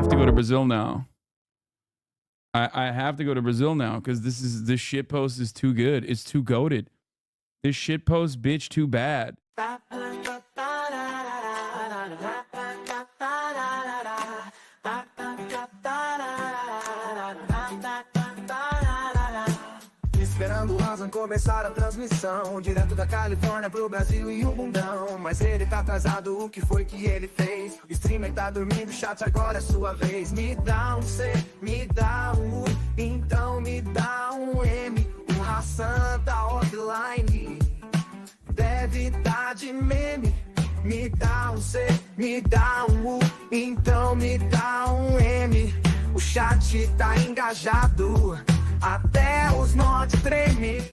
have to go to Brazil now. I have to go to Brazil now because this shit post is too good. It's too goated. This shit post, bitch, too bad. Esperando o Hasan começar a transmissão, direto da Califórnia pro Brasil e o mundão. Mas ele tá atrasado, o que foi que ele fez? O streamer tá dormindo, chat, agora é sua vez. Me dá um C, me dá um U, então me dá um M. O Hasan tá offline, deve tá de meme. Me dá um C, me dá um U, então me dá um M. O chat tá engajado, até os mods tremem.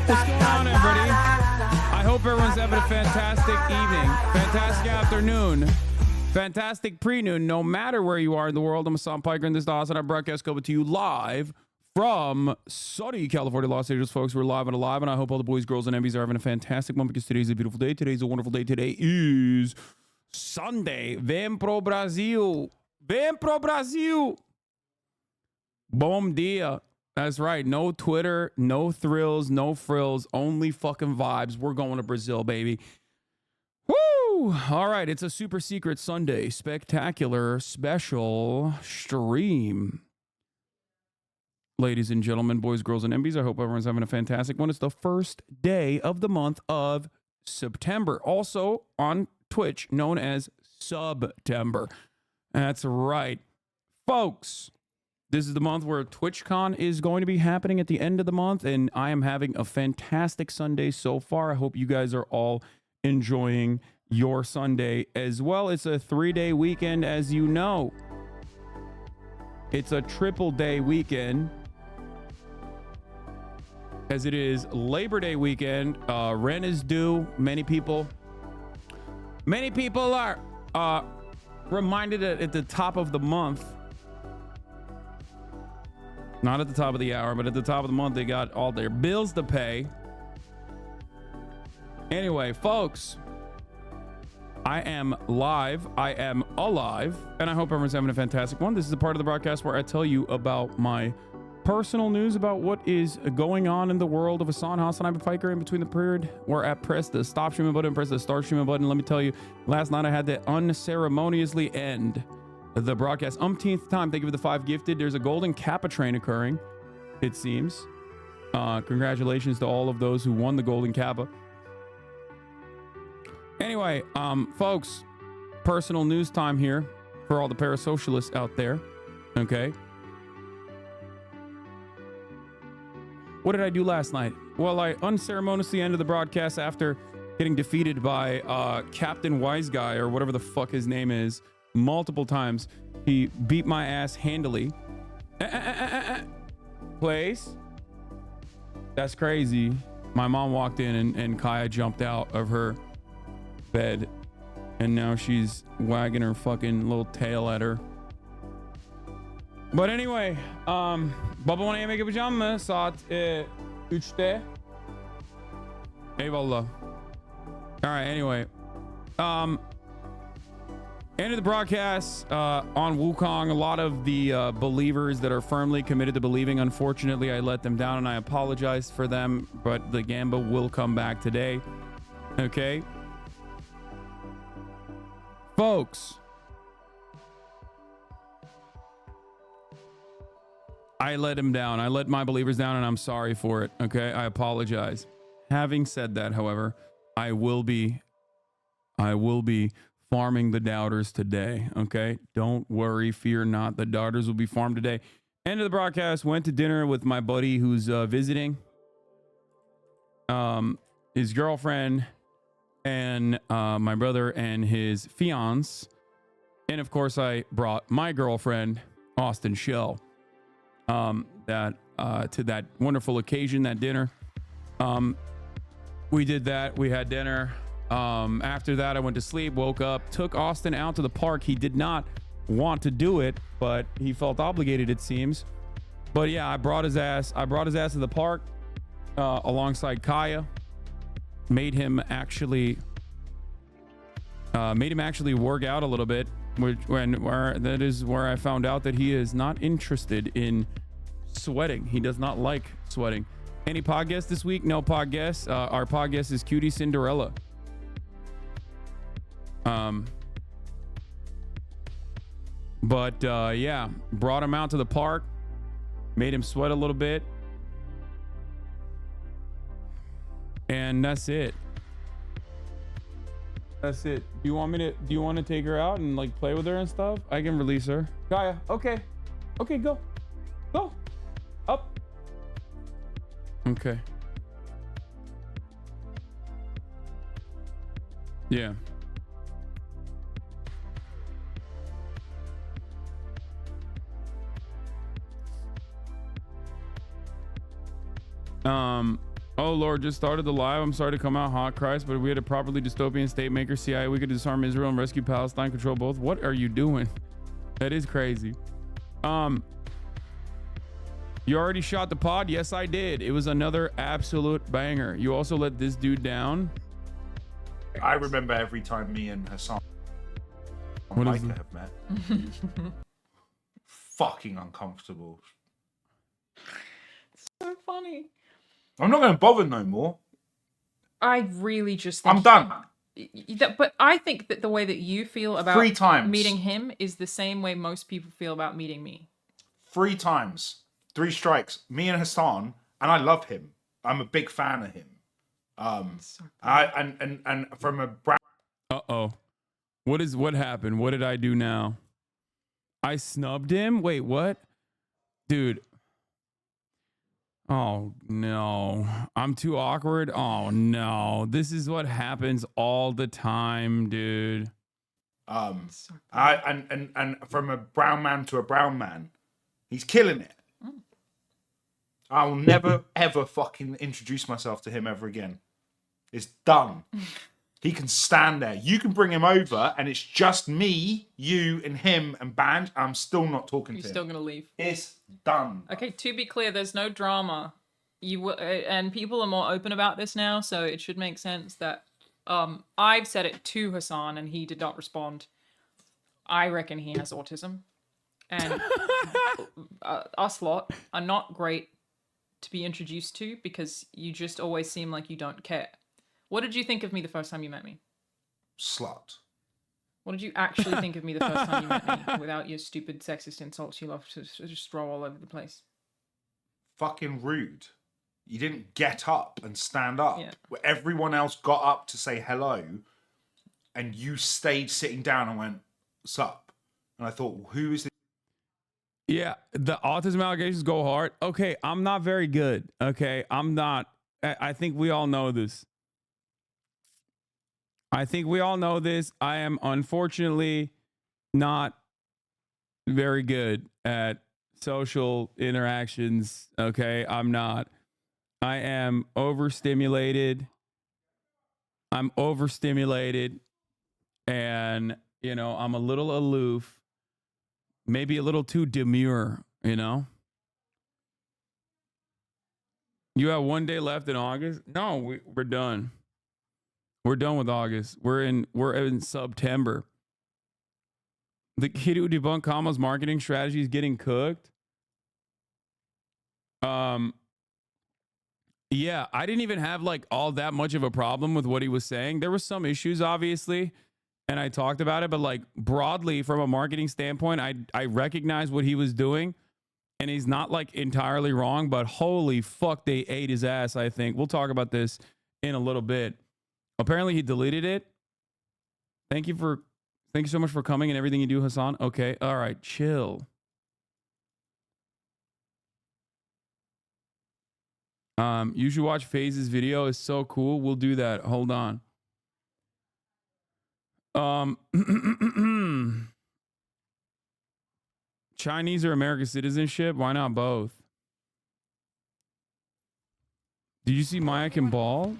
What's going on, everybody? I hope everyone's having a fantastic evening, fantastic afternoon, fantastic pre-noon, no matter where you are in the world. I'm Hasan Piker, and this is the HasanAbi broadcast coming to you live from sunny California, Los Angeles, folks. We're live and alive, and I hope all the boys, girls, and MBs are having a fantastic one because today's a beautiful day. Today's a wonderful day. Today is Sunday. Vem pro Brasil. Vem pro Brasil. Bom dia. That's right. No Twitter, no thrills, no frills, only fucking vibes. We're going to Brazil, baby. Woo! All right, it's a super secret Sunday spectacular special stream. Ladies and gentlemen, boys, girls, and MBs, I hope everyone's having a fantastic one. It's the first day of the month of September, also on Twitch, known as Subtember. That's right. Folks, this is the month where TwitchCon is going to be happening at the end of the month, and I am having a fantastic Sunday so far. I hope you guys are all enjoying your Sunday as well. It's a 3-day weekend, as you know. It's a triple day weekend, as it is Labor Day weekend. Rent is due. Many people are reminded at the top of the month, not at the top of the hour, but at the top of the month, they got all their bills to pay. Anyway, folks, I am live, I am alive, and I hope everyone's having a fantastic one. This is the part of the broadcast where I tell you about my personal news about what is going on in the world of HasanAbi Piker in between the period where I press the stop streaming button, press the start streaming button. Let me tell you, last night I had to unceremoniously end the broadcast umpteenth time. Thank you for the 5 gifted. There's a golden Kappa train occurring, it seems. Congratulations to all of those who won the golden Kappa. Anyway, folks, personal news time here for all the parasocialists out there. Okay. What did I do last night? Well, I unceremoniously ended the broadcast after getting defeated by Captain Wise Guy, or whatever the fuck his name is, multiple times. He beat my ass handily. Place. That's crazy. My mom walked in and Kaya jumped out of her bed, and now she's wagging her fucking little tail at her. But anyway, baba bana yemek yapacağım mı saat 3'te? Eyvallah. All right, anyway, ended the broadcast on Wukong. A lot of the believers that are firmly committed to believing, unfortunately, I let them down, and I apologize for them, but the Gamba will come back today. Okay, folks, I let him down. I let my believers down, and I'm sorry for it. Okay, I apologize. Having said that, however, I will be farming the doubters today. Okay, don't worry, fear not. The doubters will be farmed today. End of the broadcast. Went to dinner with my buddy who's visiting. His girlfriend and my brother and his fiance, and of course I brought my girlfriend Austin Shell. To that wonderful occasion, that dinner. We did that. We had dinner. After that, I went to sleep, woke up, took Austin out to the park. He did not want to do it, but he felt obligated, it seems. But yeah, I brought his ass to the park alongside Kaya. Made him actually work out a little bit, that is where I found out that he is not interested in sweating. He does not like sweating. Any podcast this week? No podcast. Our podcast is Cutie Cinderella. Yeah, brought him out to the park, made him sweat a little bit, and that's it. That's it. Do you want to take her out and like play with her and stuff? I can release her. Kaya, okay, go up. Okay. Yeah. Oh Lord, just started the live. I'm sorry to come out hot, Christ, but we had a properly dystopian state maker CIA. We could disarm Israel and rescue Palestine, control both. What are you doing? That is crazy. You already shot the pod? Yes, I did. It was another absolute banger. You also let this dude down. I remember every time me and Hasan Piker have met. Fucking uncomfortable. So funny. I'm not going to bother no more. I really just think I'm done. But I think that the way that you feel about 3 times meeting him is the same way most people feel about meeting me. 3 times. 3 strikes. Me and Hasan, and I love him. I'm a big fan of him. So and from a brown. Uh-oh. What happened? What did I do now? I snubbed him? Wait, what? Dude. Oh no. I'm too awkward. Oh no. This is what happens all the time, dude. And from a brown man to a brown man, he's killing it. I'll never ever fucking introduce myself to him ever again. It's done. He can stand there. You can bring him over, and it's just me, you, and him, and band. I'm still not talking to him. You're still gonna leave. It's done. Okay, to be clear, there's no drama. And people are more open about this now, so it should make sense that I've said it to Hasan, and he did not respond. I reckon he has autism, and us lot are not great to be introduced to because you just always seem like you don't care. What did you think of me the first time you met me? Slut. What did you actually think of me the first time you met me without your stupid sexist insults you love to just throw all over the place? Fucking rude. You didn't get up and stand up. Yeah. Where everyone else got up to say hello, and you stayed sitting down and went, sup? And I thought, well, who is this? Yeah, the autism allegations go hard. Okay, I'm not very good. Okay, I'm not. I think we all know this. I am unfortunately not very good at social interactions. Okay, I'm not. I am overstimulated. I'm overstimulated. And, you know, I'm a little aloof. Maybe a little too demure, you know? You have 1 day left in August? No, we're done. We're done with August. We're in September. The kid who debunked Kama's marketing strategy is getting cooked. Yeah, I didn't even have like all that much of a problem with what he was saying. There were some issues, obviously, and I talked about it, but like broadly from a marketing standpoint, I recognize what he was doing, and he's not like entirely wrong, but holy fuck, they ate his ass, I think. We'll talk about this in a little bit. Apparently he deleted it. Thank you so much for coming and everything you do, Hasan. Okay, all right, chill. You should watch FaZe's video. It's so cool. We'll do that. Hold on. Chinese or American citizenship? Why not both? Did you see Maya can ball?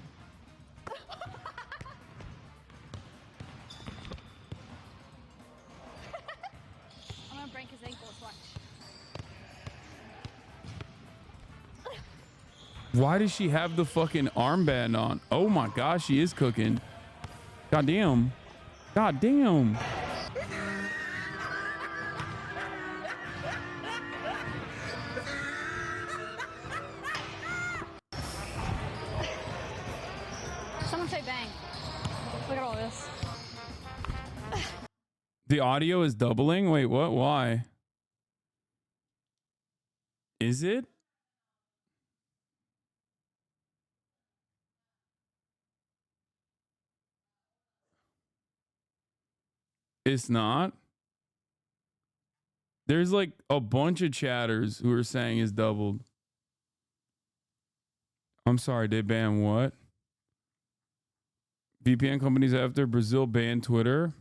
Why does she have the fucking armband on? Oh my gosh, she is cooking. God damn. God damn. Someone say bang. Look at all this. The audio is doubling? Wait, what? Why? Is it? It's not. There's like a bunch of chatters who are saying it's doubled. I'm sorry, they banned what? VPN companies after Brazil banned Twitter.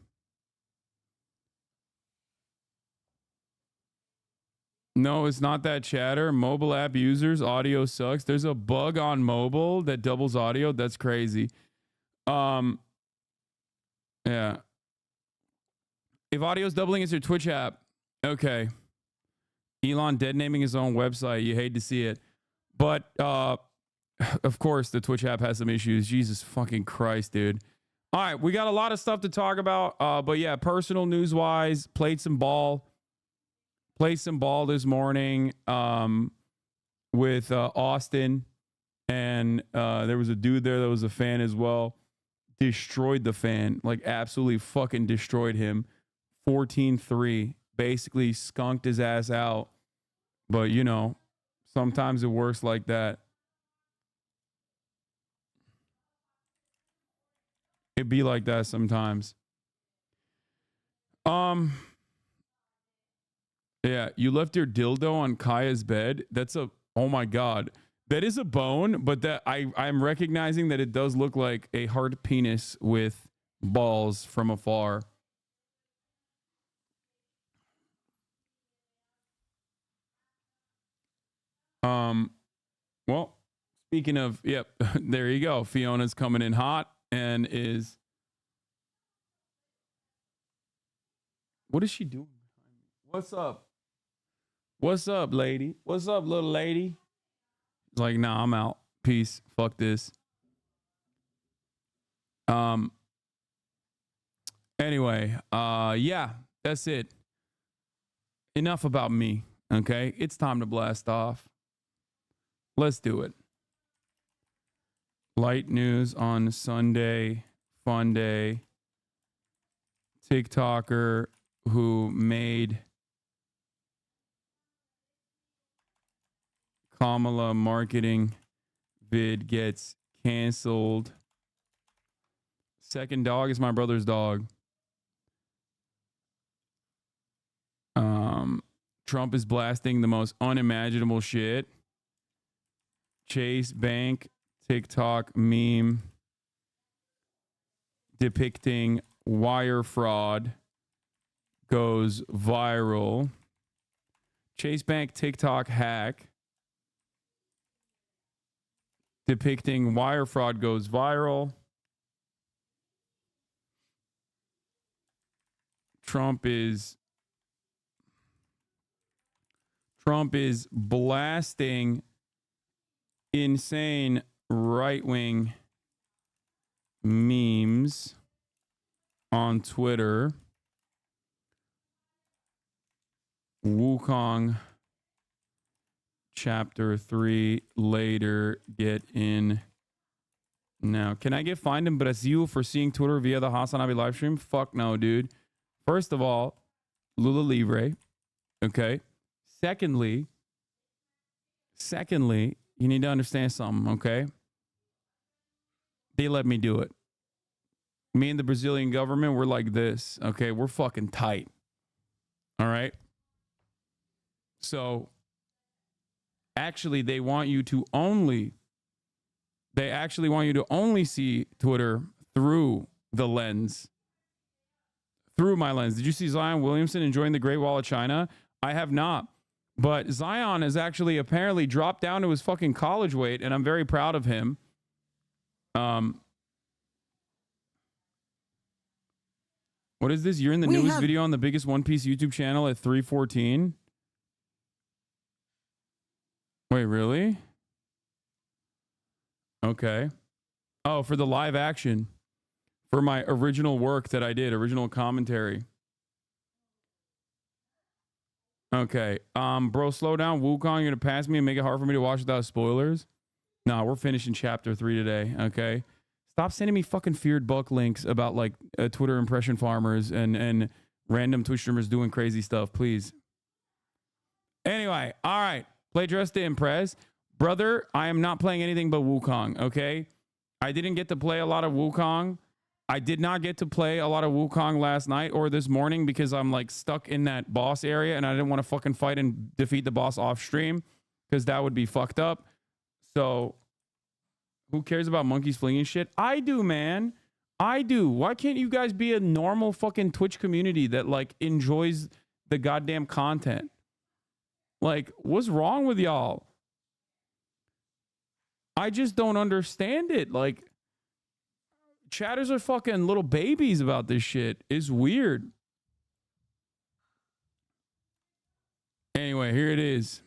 No, it's not that chatter. Mobile app users, audio sucks. There's a bug on mobile that doubles audio. That's crazy. Yeah. If audio is doubling, it's your Twitch app. Okay. Elon dead naming his own website. You hate to see it. But of course the Twitch app has some issues. Jesus fucking Christ, dude. All right, we got a lot of stuff to talk about. But yeah, personal news wise, played some ball this morning with Austin, and there was a dude there that was a fan as well. Destroyed the fan, like absolutely fucking destroyed him. 14-3, basically skunked his ass out. But you know, sometimes it works like that. It be like that sometimes. Yeah, you left your dildo on Kaya's bed. That's a, oh my God. That is a bone, but that I'm recognizing that it does look like a hard penis with balls from afar. Well, speaking of, yep, there you go. Fiona's coming in hot and is, what is she doing? What's up? What's up, lady? What's up, little lady? Like, nah, I'm out. Peace. Fuck this. Anyway, yeah, that's it. Enough about me. Okay, it's time to blast off. Let's do it. Light news on Sunday, fun day. TikToker who made Kamala marketing vid gets canceled. Second dog is my brother's dog. Trump is blasting the most unimaginable shit. Chase Bank TikTok meme depicting wire fraud goes viral. Chase Bank TikTok hack depicting wire fraud goes viral. Trump is blasting insane right-wing memes on Twitter. Wukong chapter 3 later. Get in now. Can I get fined in Brazil for seeing Twitter via the HasanAbi live stream? Fuck no, dude. First of all, Lula Libre. Okay. Secondly, you need to understand something, okay? They let me do it. Me and the Brazilian government, we're like this, okay? We're fucking tight. All right? So, actually, they actually want you to only see Twitter through the lens. Through my lens. Did you see Zion Williamson enjoying the Great Wall of China? I have not. But Zion has actually apparently dropped down to his fucking college weight, and I'm very proud of him. What is this? You're in the newest video on the biggest One Piece YouTube channel at 3:14. Wait, really? Okay. Oh, for the live action. For my original work that I did, original commentary. Okay. Bro, slow down. Wukong, you're gonna pass me and make it hard for me to watch without spoilers? Nah, we're finishing chapter 3 today. Okay. Stop sending me fucking feared buck links about like Twitter impression farmers and random Twitch streamers doing crazy stuff, please. Anyway, all right. Play Dress to Impress. Brother, I am not playing anything but Wukong, okay? I didn't get to play a lot of Wukong. I did not get to play a lot of Wukong last night or this morning because I'm like stuck in that boss area and I didn't want to fucking fight and defeat the boss off stream because that would be fucked up. So who cares about monkeys flinging shit? I do, man. I do. Why can't you guys be a normal fucking Twitch community that like enjoys the goddamn content? Like, what's wrong with y'all? I just don't understand it. Like, chatters are fucking little babies about this shit. It's weird. Anyway, here it is.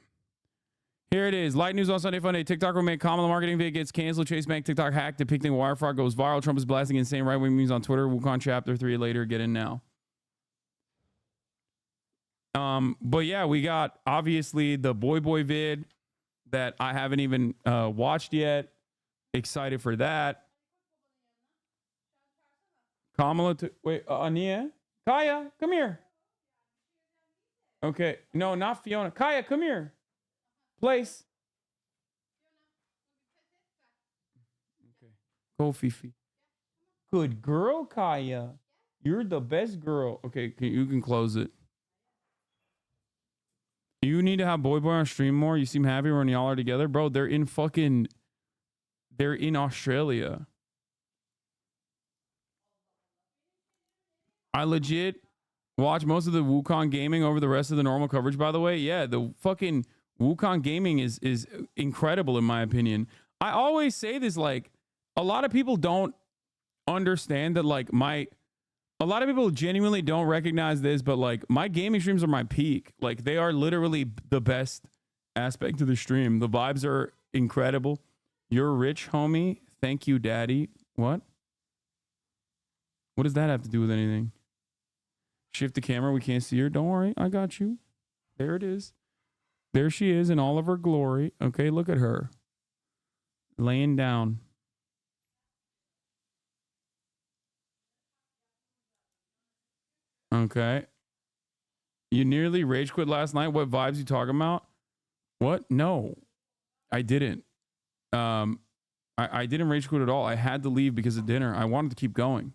Here it is. Light news on Sunday Funday. TikTok will make Kamala marketing video gets canceled. Chase Bank TikTok hack depicting wire fraud goes viral. Trump is blasting insane right-wing memes on Twitter. Wukong chapter 3 later. Get in now. But yeah, we got obviously the BoyBoy vid that I haven't even watched yet. Excited for that. Kamala, wait, Ania? Kaya, come here. Okay, no, not Fiona. Kaya, come here. Place. Okay, go Fifi. Good girl, Kaya. You're the best girl. Okay, you can close it. You need to have BoyBoy on stream more. You seem happy when y'all are together. Bro, they're in Australia. I legit watch most of the Wukong gaming over the rest of the normal coverage, by the way. Yeah, the fucking Wukong gaming is incredible in my opinion. I always say this, like, a lot of people don't understand that, like, a lot of people genuinely don't recognize this, but like my gaming streams are my peak. Like they are literally the best aspect of the stream. The vibes are incredible. You're rich, homie. Thank you, daddy. What? What does that have to do with anything? Shift the camera. We can't see her. Don't worry. I got you. There it is. There she is in all of her glory. Okay, look at her. Laying down. Okay. You nearly rage quit last night. What vibes you talking about? What? No, I didn't. I didn't rage quit at all. I had to leave because of dinner. I wanted to keep going.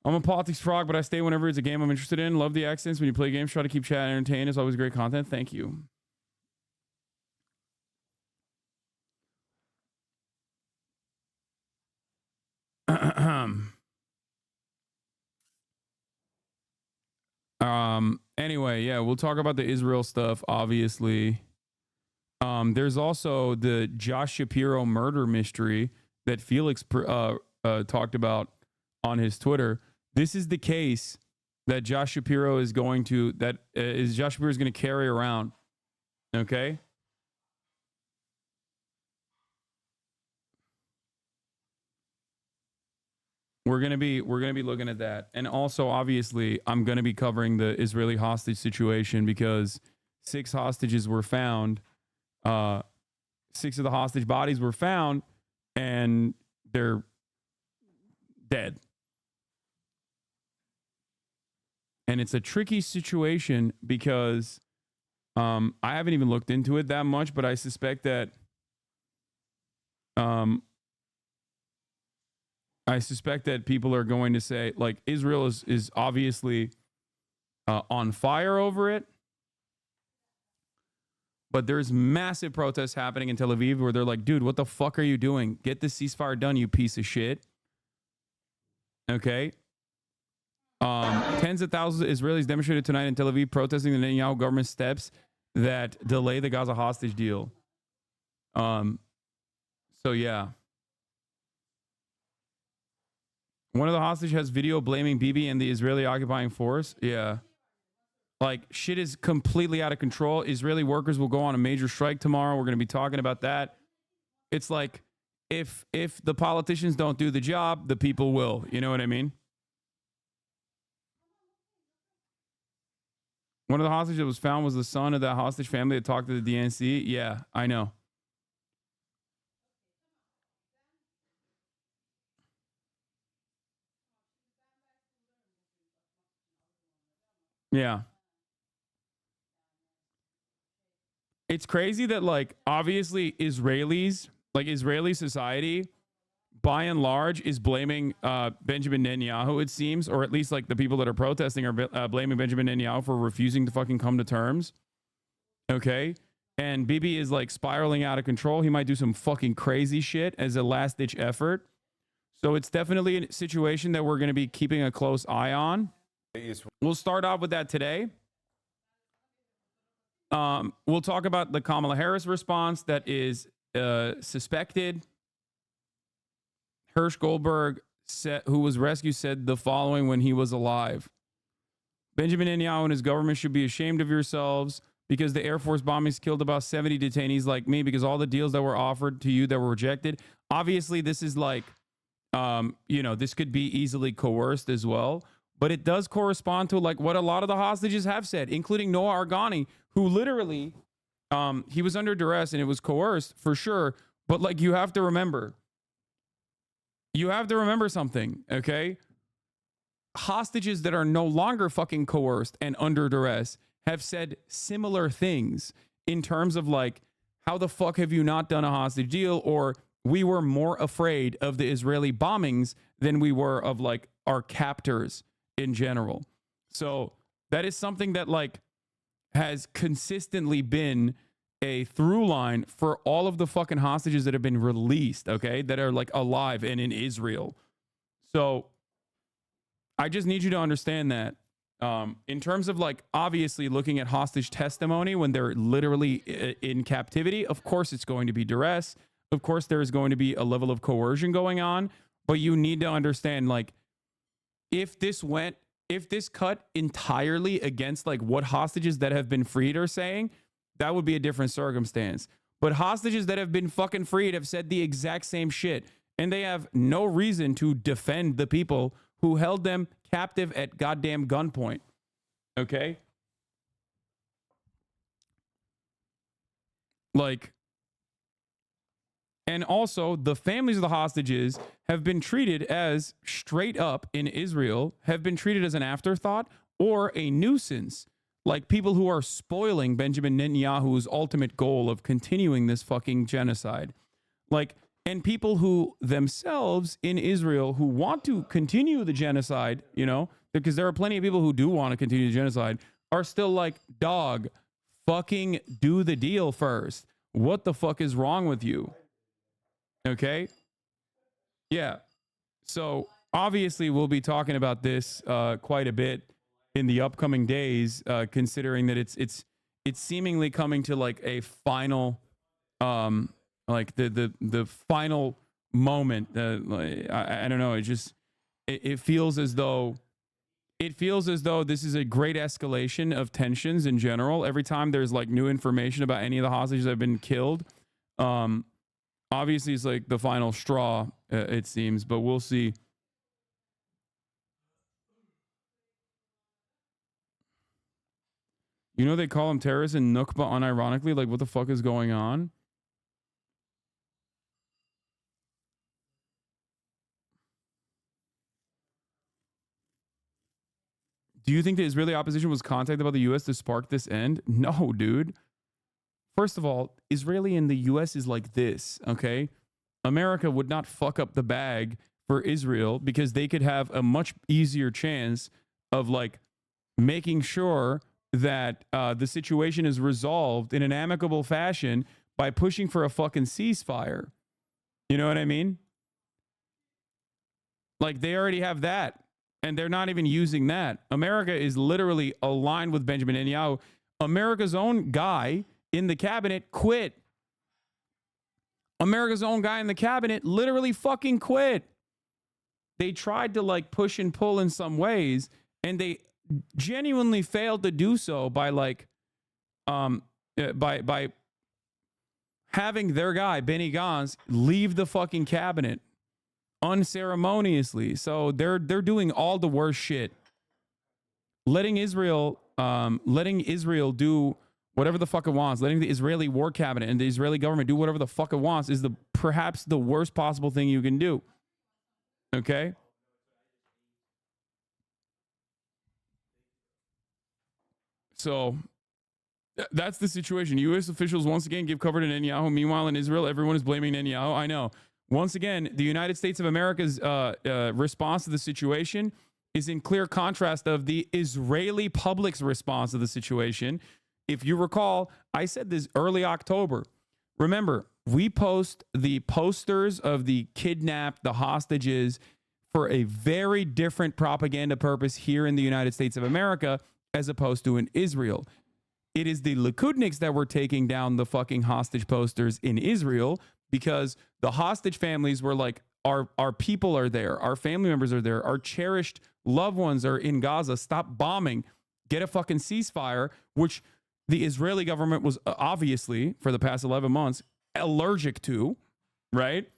I'm a politics frog, but I stay whenever it's a game I'm interested in. Love the accents. When you play games, try to keep chat entertained. It's always great content. Thank you. Anyway, yeah, we'll talk about the Israel stuff, obviously. There's also the Josh Shapiro murder mystery that Felix talked about on his Twitter. This is the case that Josh Shapiro is going to, Josh Shapiro is going to carry around. Okay. We're gonna be looking at that, and also obviously I'm gonna be covering the Israeli hostage situation because 6 hostages were found. 6 of the hostage bodies were found, and they're dead. And it's a tricky situation because I haven't even looked into it that much, but I suspect that people are going to say, like, Israel is obviously on fire over it. But there's massive protests happening in Tel Aviv where they're like, dude, what the fuck are you doing? Get this ceasefire done, you piece of shit. Okay. Tens of thousands of Israelis demonstrated tonight in Tel Aviv protesting the Netanyahu government steps that delay the Gaza hostage deal. So yeah. One of the hostages has video blaming Bibi and the Israeli occupying force. Yeah. Like, shit is completely out of control. Israeli workers will go on a major strike tomorrow. We're going to be talking about that. it's like if the politicians don't do the job, the people will. You know what I mean? One of the hostages that was found was the son of that hostage family that talked to the DNC. Yeah, I know. Yeah. It's crazy that, like, obviously Israelis, like Israeli society, by and large, is blaming Benjamin Netanyahu, it seems, or at least like the people that are protesting are blaming Benjamin Netanyahu for refusing to fucking come to terms. Okay? And Bibi is like spiraling out of control. He might do some fucking crazy shit as a last ditch effort. So it's definitely a situation that we're going to be keeping a close eye on. We'll start off with that today. We'll talk about the Kamala Harris response that is suspected. Hirsch Goldberg, who was rescued, said the following when he was alive. Benjamin Netanyahu and his government should be ashamed of yourselves because the Air Force bombings killed about 70 detainees like me because all the deals that were offered to you that were rejected. Obviously, this is like, this could be easily coerced as well. But it does correspond to like what a lot of the hostages have said, including Noah Argani, who literally, he was under duress and it was coerced for sure. But like, you have to remember something, okay? Hostages that are no longer fucking coerced and under duress have said similar things in terms of like, how the fuck have you not done a hostage deal? Or we were more afraid of the Israeli bombings than we were of like our captors in general. So that is something that like has consistently been a through line for all of the fucking hostages that have been released, okay, that are like alive and in Israel. So I just need you to understand that in terms of like obviously looking at hostage testimony when they're literally in captivity, of course it's going to be duress. Of course there is going to be a level of coercion going on, but you need to understand like if this cut entirely against like what hostages that have been freed are saying, that would be a different circumstance. But hostages that have been fucking freed have said the exact same shit. And they have no reason to defend the people who held them captive at goddamn gunpoint. Okay? Like, and also the families of the hostages have been treated as straight up in Israel, have been treated as an afterthought or a nuisance. Like people who are spoiling Benjamin Netanyahu's ultimate goal of continuing this fucking genocide. Like, and people who themselves in Israel who want to continue the genocide, you know, because there are plenty of people who do want to continue the genocide, are still like, dog, fucking do the deal first. What the fuck is wrong with you? Okay? Yeah. So obviously we'll be talking about this quite a bit in the upcoming days, considering that it's seemingly coming to like a final, like the final moment. I don't know. It feels as though this is a great escalation of tensions in general. Every time there's like new information about any of the hostages that have been killed, obviously it's like the final straw, it seems, but we'll see. You know, they call them terrorists and Nukba unironically. Like, what the fuck is going on? Do you think the Israeli opposition was contacted by the U.S. to spark this end? No, dude. First of all, Israeli and the U.S. is like this, okay? America would not fuck up the bag for Israel because they could have a much easier chance of, like, making sure that the situation is resolved in an amicable fashion by pushing for a fucking ceasefire. You know what I mean? Like, they already have that, and they're not even using that. America is literally aligned with Benjamin Netanyahu. America's own guy in the cabinet quit. America's own guy in the cabinet literally fucking quit. They tried to, like, push and pull in some ways, and they genuinely failed to do so by, like, by having their guy Benny Gantz leave the fucking cabinet unceremoniously. So they're doing all the worst shit. Letting Israel do whatever the fuck it wants, letting the Israeli war cabinet and the Israeli government do whatever the fuck it wants is perhaps the worst possible thing you can do. Okay? So that's the situation. U.S. officials once again give cover to Netanyahu. Meanwhile, in Israel, everyone is blaming Netanyahu. I know. Once again, the United States of America's response to the situation is in clear contrast of the Israeli public's response to the situation. If you recall, I said this early October. Remember, we post the posters of the kidnapped, the hostages, for a very different propaganda purpose here in the United States of America as opposed to in Israel. It is the Likudniks that were taking down the fucking hostage posters in Israel because the hostage families were like, our people are there, our family members are there, our cherished loved ones are in Gaza. Stop bombing. Get a fucking ceasefire, which the Israeli government was obviously, for the past 11 months, allergic to, right?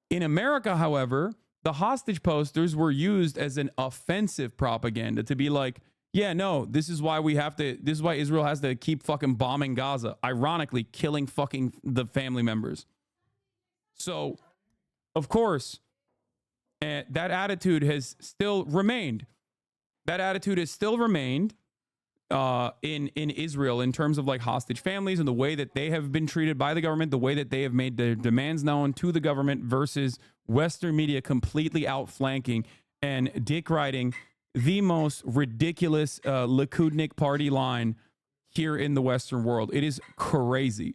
In America, however, the hostage posters were used as an offensive propaganda to be like, yeah, no, this is why Israel has to keep fucking bombing Gaza, ironically killing fucking the family members. So, of course, that attitude has still remained. That attitude has still remained in Israel in terms of like hostage families and the way that they have been treated by the government, the way that they have made their demands known to the government versus Western media completely outflanking and dick riding the most ridiculous Likudnik party line here in the Western world. It is crazy.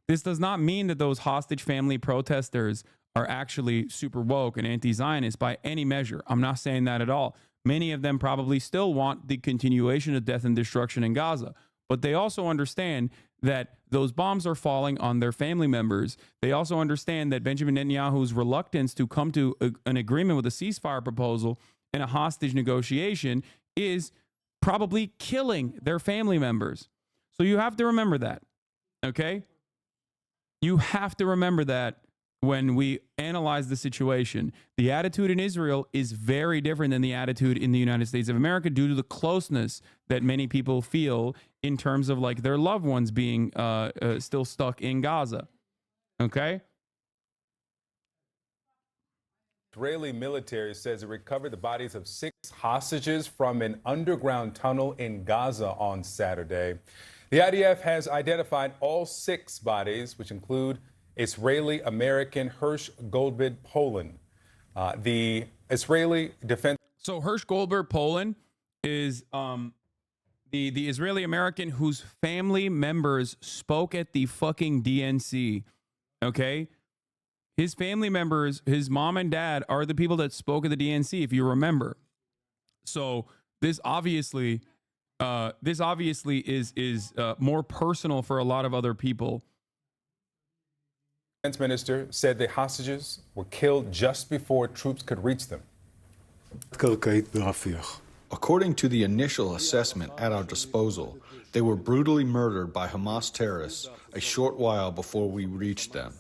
This does not mean that those hostage family protesters are actually super woke and anti-Zionist by any measure. I'm not saying that at all. Many of them probably still want the continuation of death and destruction in Gaza, but they also understand that those bombs are falling on their family members. They also understand that Benjamin Netanyahu's reluctance to come to an agreement with a ceasefire proposal and a hostage negotiation is probably killing their family members. So you have to remember that, okay? You have to remember that when we analyze the situation. The attitude in Israel is very different than the attitude in the United States of America due to the closeness that many people feel in terms of like their loved ones being still stuck in Gaza. Okay? Israeli military says it recovered the bodies of 6 hostages from an underground tunnel in Gaza on Saturday. The IDF has identified all 6 bodies, which include Israeli-American Hirsch Goldberg Poland. The Israeli Defense... So Hirsch Goldberg Poland is the Israeli-American whose family members spoke at the fucking DNC, okay? His family members, his mom and dad, are the people that spoke at the DNC, if you remember. So this obviously is more personal for a lot of other people. Defense minister said the hostages were killed just before troops could reach them. According to the initial assessment at our disposal, they were brutally murdered by Hamas terrorists a short while before we reached them.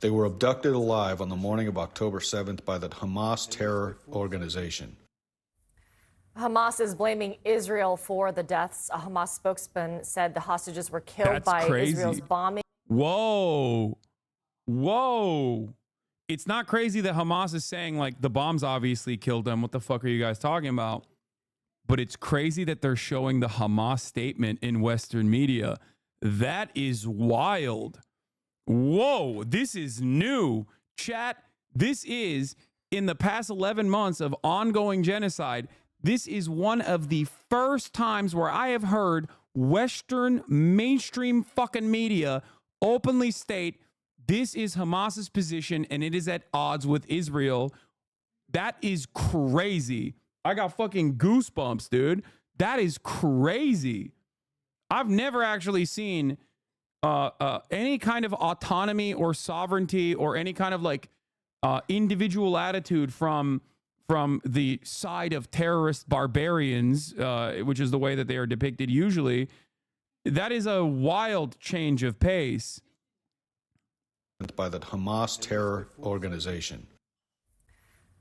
They were abducted alive on the morning of October 7th by the Hamas terror organization. Hamas is blaming Israel for the deaths. A Hamas spokesman said the hostages were killed That's by crazy. Israel's bombing. Whoa. It's not crazy that Hamas is saying like the bombs obviously killed them. What the fuck are you guys talking about? But it's crazy that they're showing the Hamas statement in Western media. That is wild. Whoa, this is new. Chat, this is, in the past 11 months of ongoing genocide, this is one of the first times where I have heard Western mainstream fucking media openly state this is Hamas's position and it is at odds with Israel. That is crazy. I got fucking goosebumps, dude. That is crazy. I've never actually seen any kind of autonomy or sovereignty or any kind of like individual attitude from the side of terrorist barbarians, which is the way that they are depicted usually. That is a wild change of pace. By the Hamas terror organization.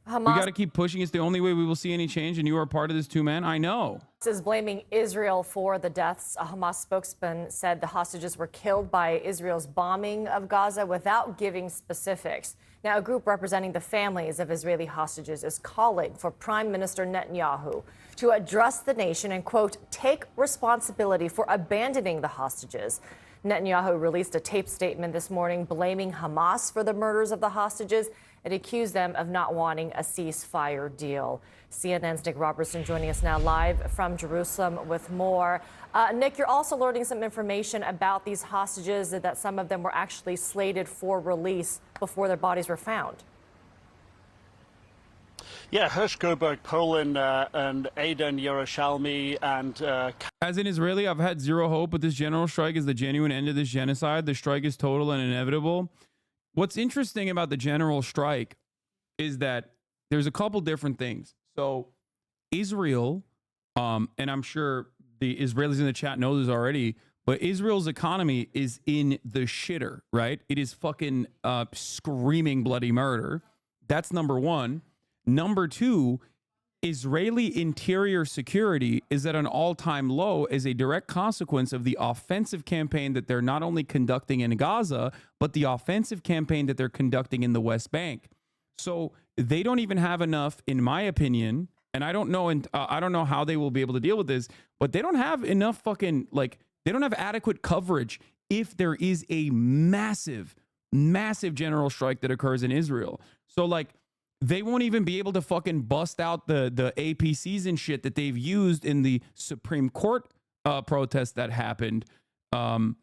We Hamas got to keep pushing. It's the only way we will see any change, and you are part of this too, man. I know. is blaming Israel for the deaths. A Hamas spokesman said the hostages were killed by Israel's bombing of Gaza without giving specifics. Now, a group representing the families of Israeli hostages is calling for Prime Minister Netanyahu to address the nation and, quote, take responsibility for abandoning the hostages. Netanyahu released a taped statement this morning blaming Hamas for the murders of the hostages and accused them of not wanting a ceasefire deal. CNN's Nick Robertson joining us now live from Jerusalem with more. Nick, you're also learning some information about these hostages, that some of them were actually slated for release before their bodies were found. Yeah, Hirsch Goberg, Poland, and Aidan Yerushalmi, and As an Israeli, I've had zero hope, but this general strike is the genuine end of this genocide. The strike is total and inevitable. What's interesting about the general strike is that there's a couple different things. So Israel, and I'm sure the Israelis in the chat know this already, but Israel's economy is in the shitter, right? It is fucking screaming bloody murder. That's number one. Number two, Israeli interior security is at an all-time low as a direct consequence of the offensive campaign that they're not only conducting in Gaza, but the offensive campaign that they're conducting in the West Bank. So they don't even have enough, in my opinion, and I don't know how they will be able to deal with this, but they don't have enough fucking, like, they don't have adequate coverage if there is a massive, massive general strike that occurs in Israel. So, like, they won't even be able to fucking bust out the APCs and shit that they've used in the Supreme Court protest that happened. In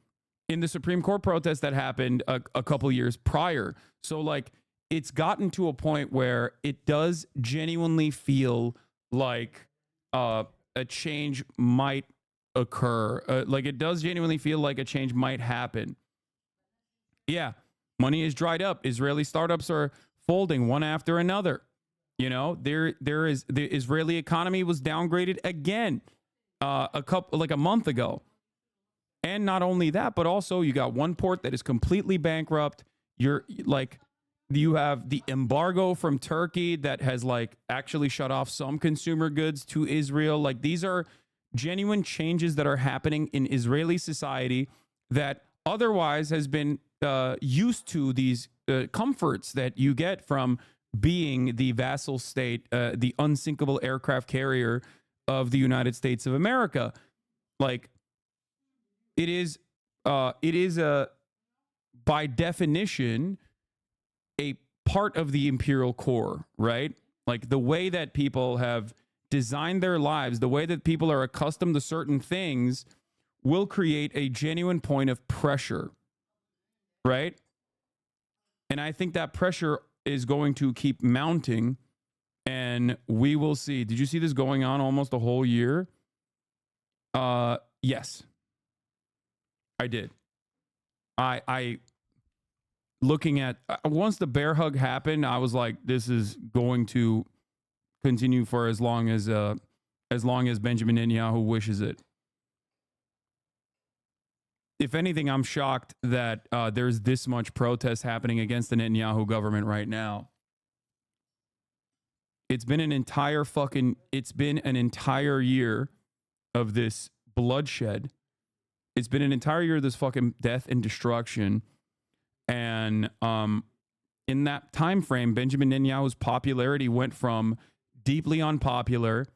the Supreme Court protest that happened a couple years prior. So, like, it's gotten to a point where it does genuinely feel like a change might occur. Like, it does genuinely feel like a change might happen. Yeah, money is dried up. Israeli startups are folding one after another. You know, there is the Israeli economy was downgraded again a month ago. And not only that, but also you got one port that is completely bankrupt. You have the embargo from Turkey that has, like, actually shut off some consumer goods to Israel. Like, these are genuine changes that are happening in Israeli society that otherwise has been used to these comforts that you get from being the vassal state, the unsinkable aircraft carrier of the United States of America. Like, it is by definition a part of the imperial core, right? Like, the way that people have designed their lives, the way that people are accustomed to certain things will create a genuine point of pressure, right? And I think that pressure is going to keep mounting, and we will see. Did you see this going on almost a whole year? Yes, I did. I looking at once the bear hug happened, I was like, this is going to continue for as long as Benjamin Netanyahu wishes it. If anything, I'm shocked that there's this much protest happening against the Netanyahu government right now. It's been an entire year of this bloodshed. It's been an entire year of this fucking death and destruction. And in that time frame, Benjamin Netanyahu's popularity went from deeply unpopular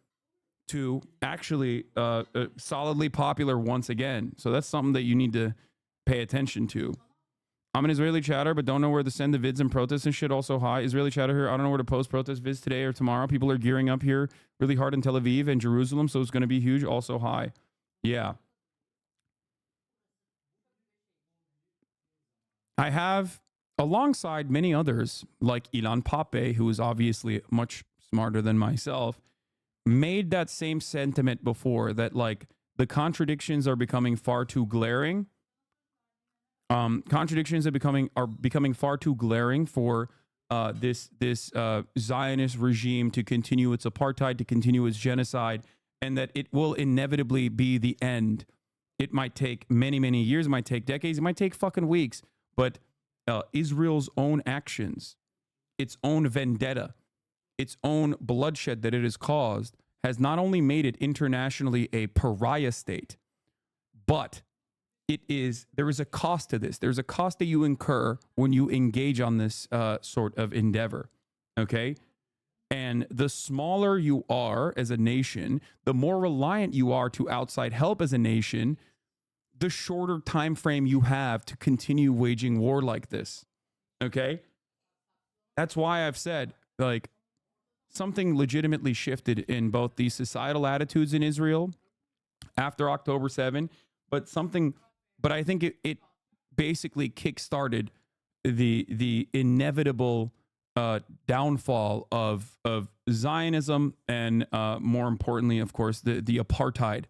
to actually solidly popular once again. So that's something that you need to pay attention to. I'm an Israeli chatter, but don't know where to send the vids and protests and shit. Also, hi, Israeli chatter here. I don't know where to post protest vids today or tomorrow. People are gearing up here really hard in Tel Aviv and Jerusalem, so it's going to be huge. Also, hi. Yeah. I have, alongside many others, like Ilan Pape, who is obviously much smarter than myself, made that same sentiment before, that, like, the contradictions are becoming far too glaring. Contradictions are becoming far too glaring for this Zionist regime to continue its apartheid, to continue its genocide, and that it will inevitably be the end. It might take many, many years. It might take decades. It might take fucking weeks. But Israel's own actions, its own vendetta, its own bloodshed that it has caused has not only made it internationally a pariah state, but there is a cost to this. There's a cost that you incur when you engage on this sort of endeavor. Okay? And the smaller you are as a nation, the more reliant you are to outside help as a nation, the shorter time frame you have to continue waging war like this. Okay? That's why I've said, like, something legitimately shifted in both the societal attitudes in Israel after October 7, but I think it basically kickstarted the inevitable downfall of Zionism and more importantly, of course, the apartheid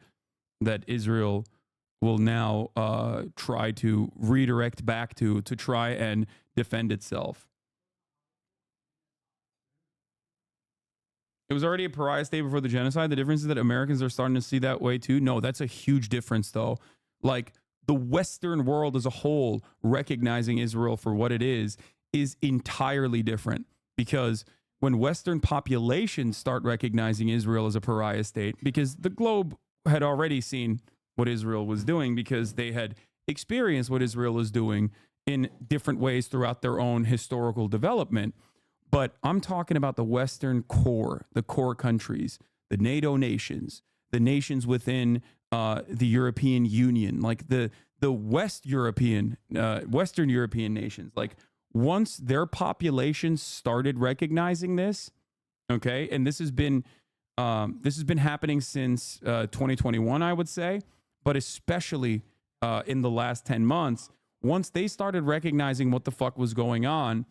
that Israel will now try to redirect back to try and defend itself. It was already a pariah state before the genocide. The difference is that Americans are starting to see that way too. No, that's a huge difference though. Like, the Western world as a whole recognizing Israel for what it is entirely different, because when Western populations start recognizing Israel as a pariah state, because the globe had already seen what Israel was doing, because they had experienced what Israel was doing in different ways throughout their own historical development. But I'm talking about the Western core, the core countries, the NATO nations, the nations within the European Union, like the Western European nations. Like, once their populations started recognizing this, okay, and this has been happening since 2021, I would say, but especially in the last 10 months, once they started recognizing what the fuck was going on,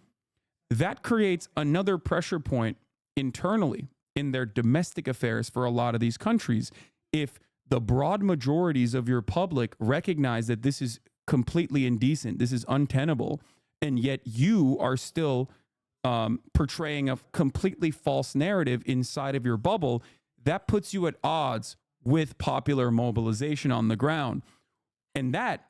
that creates another pressure point internally in their domestic affairs for a lot of these countries. If the broad majorities of your public recognize that this is completely indecent, this is untenable, and yet you are still portraying a completely false narrative inside of your bubble, that puts you at odds with popular mobilization on the ground. And that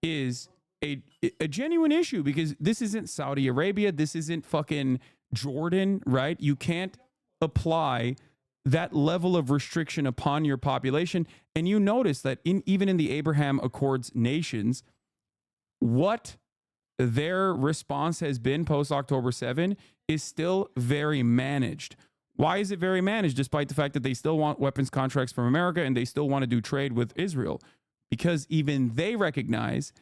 is a genuine issue, because this isn't Saudi Arabia. This isn't fucking Jordan, right? You can't apply that level of restriction upon your population. And you notice that even in the Abraham Accords nations, what their response has been post October 7 is still very managed. Why is it very managed, despite the fact that they still want weapons contracts from America and they still want to do trade with Israel? Because even they recognize,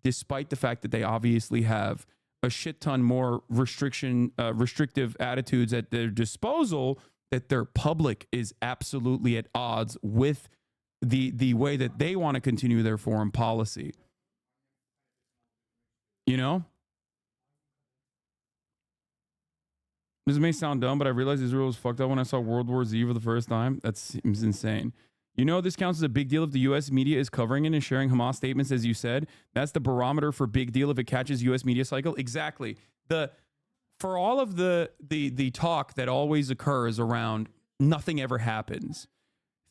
despite the fact that they obviously have a shit ton more restrictive attitudes at their disposal, that their public is absolutely at odds with the way that they want to continue their foreign policy. You know? This may sound dumb, but I realized Israel was fucked up when I saw World War Z for the first time. That seems insane. You know, this counts as a big deal if the U.S. media is covering it and sharing Hamas statements, as you said. That's the barometer for big deal if it catches U.S. media cycle. Exactly. For all of the talk that always occurs around nothing ever happens,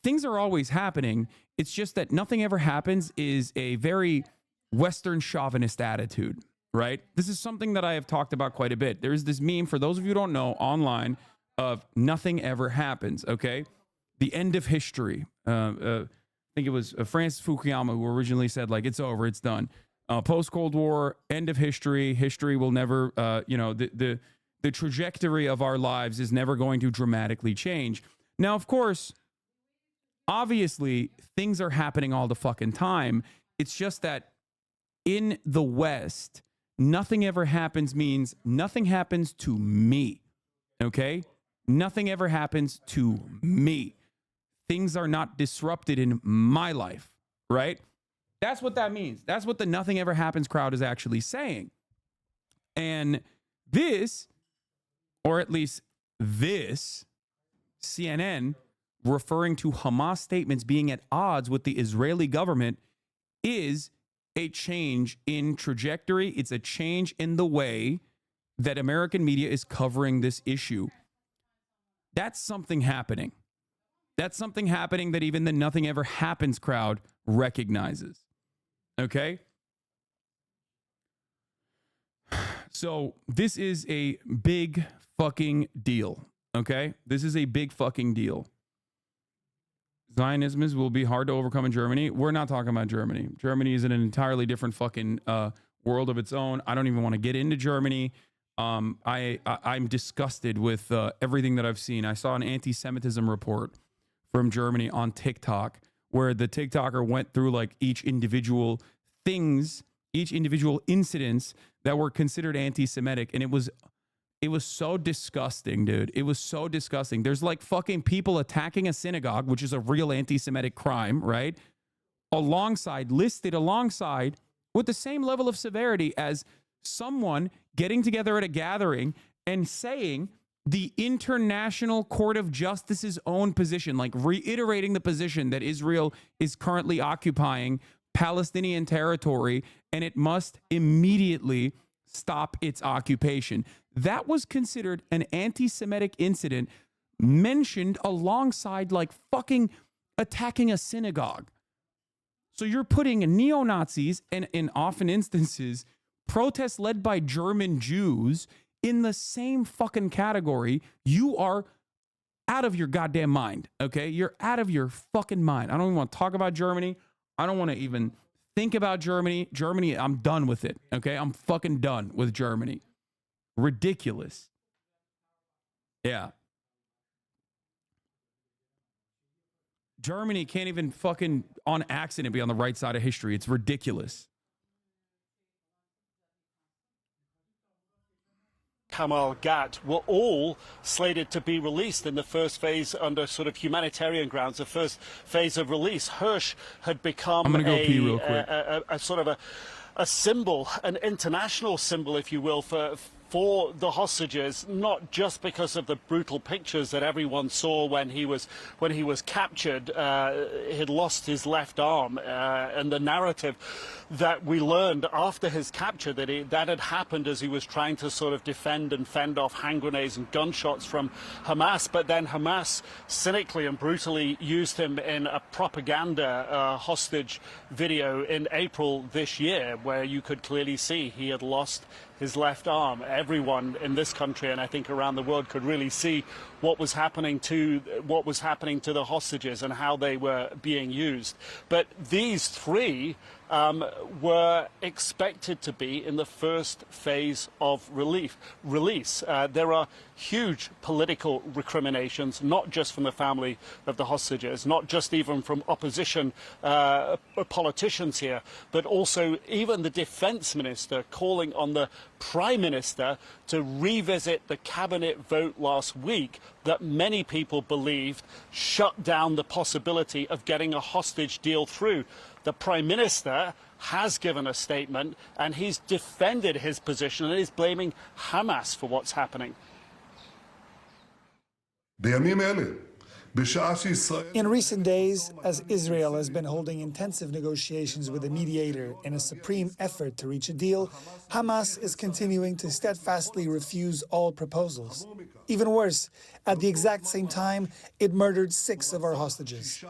things are always happening. It's just that nothing ever happens is a very Western chauvinist attitude, right? This is something that I have talked about quite a bit. There's this meme, for those of you who don't know, online, of nothing ever happens, okay? The end of history. I think it was Francis Fukuyama who originally said, like, it's over, it's done. Post-Cold War, end of history. History will never, the trajectory of our lives is never going to dramatically change. Now, of course, obviously, things are happening all the fucking time. It's just that in the West, nothing ever happens means nothing happens to me, okay? Nothing ever happens to me. Things are not disrupted in my life, right? That's what that means. That's what the nothing ever happens crowd is actually saying. And this, or at least this, CNN referring to Hamas statements being at odds with the Israeli government, is a change in trajectory. It's a change in the way that American media is covering this issue. That's something happening. That's something happening that even the Nothing Ever Happens crowd recognizes. Okay? So this is a big fucking deal. Okay? This is a big fucking deal. Zionism will be hard to overcome in Germany. We're not talking about Germany. Germany is in an entirely different fucking world of its own. I don't even want to get into Germany. I'm disgusted with everything that I've seen. I saw an anti-Semitism report from Germany on TikTok where the TikToker went through like each individual incidents that were considered anti-Semitic, and it was so disgusting, dude. It was so disgusting. There's like fucking people attacking a synagogue, which is a real anti-Semitic crime, right? Listed alongside with the same level of severity as someone getting together at a gathering and saying the International Court of Justice's own position, like reiterating the position that Israel is currently occupying Palestinian territory and it must immediately stop its occupation. That was considered an anti-Semitic incident mentioned alongside like fucking attacking a synagogue. So you're putting neo-Nazis and in often instances protests led by German Jews in the same fucking category. You are out of your goddamn mind, okay? You're out of your fucking mind. I don't even want to talk about Germany. I don't want to even think about Germany. Germany, I'm done with it, okay? I'm fucking done with Germany. Ridiculous. Yeah. Germany can't even fucking on accident be on the right side of history. It's ridiculous. Kamal Gat were all slated to be released in the first phase under sort of humanitarian grounds, the first phase of release. Hirsch had become I'm gonna go pee real quick. a sort of a symbol, an international symbol, if you will, for the hostages, not just because of the brutal pictures that everyone saw when he was captured. He'd lost his left arm, and the narrative that we learned after his capture that had happened as he was trying to sort of defend and fend off hand grenades and gunshots from Hamas. But then Hamas cynically and brutally used him in a propaganda hostage video in April this year, where you could clearly see he had lost his left arm. Everyone in this country and I think around the world could really see what was happening to the hostages and how they were being used. But these three were expected to be in the first phase of release. There are huge political recriminations, not just from the family of the hostages, not just even from opposition politicians here, but also even the defense minister calling on the prime minister to revisit the cabinet vote last week that many people believed shut down the possibility of getting a hostage deal through. The prime minister has given a statement and he's defended his position and is blaming Hamas for what's happening. In recent days, as Israel has been holding intensive negotiations with a mediator in a supreme effort to reach a deal, Hamas is continuing to steadfastly refuse all proposals. Even worse, at the exact same time, it murdered 6 of our hostages.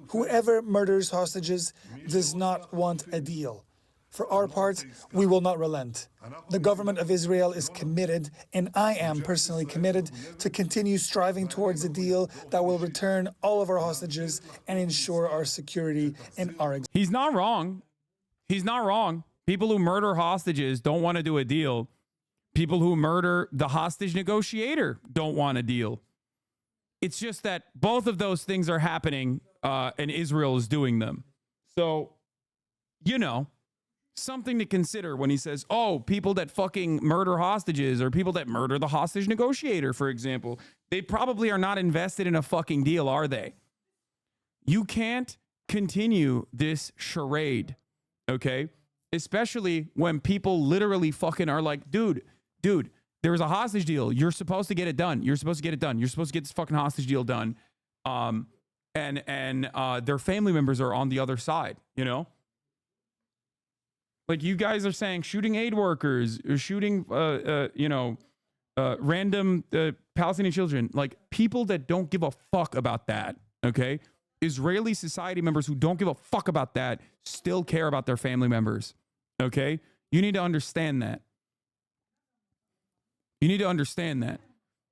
Whoever murders hostages does not want a deal. For our part, we will not relent. The government of Israel is committed, and I am personally committed, to continue striving towards a deal that will return all of our hostages and ensure our security and our... He's not wrong. He's not wrong. People who murder hostages don't want to do a deal. People who murder the hostage negotiator don't want a deal. It's just that both of those things are happening, and Israel is doing them. So, you know, something to consider when he says, oh, people that fucking murder hostages or people that murder the hostage negotiator, for example, they probably are not invested in a fucking deal, are they? You can't continue this charade, okay? Especially when people literally fucking are like, dude, there's a hostage deal. You're supposed to get it done. You're supposed to get it done. You're supposed to get this fucking hostage deal done. And their family members are on the other side, you know? Like, you guys are saying shooting aid workers or shooting, random Palestinian children, like people that don't give a fuck about that. Okay? Israeli society members who don't give a fuck about that still care about their family members. Okay? You need to understand that. You need to understand that.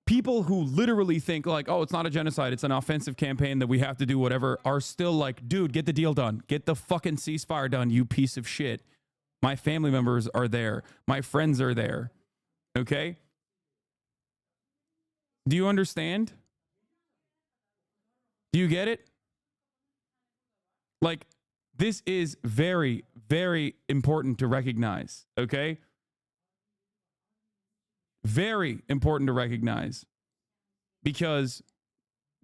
People who literally think like, oh, it's not a genocide, it's an offensive campaign that we have to do whatever, are still like, dude, get the deal done. Get the fucking ceasefire done, you piece of shit. My family members are there. My friends are there. Okay? Do you understand? Do you get it? Like, this is very, very important to recognize. Okay? Very important to recognize, because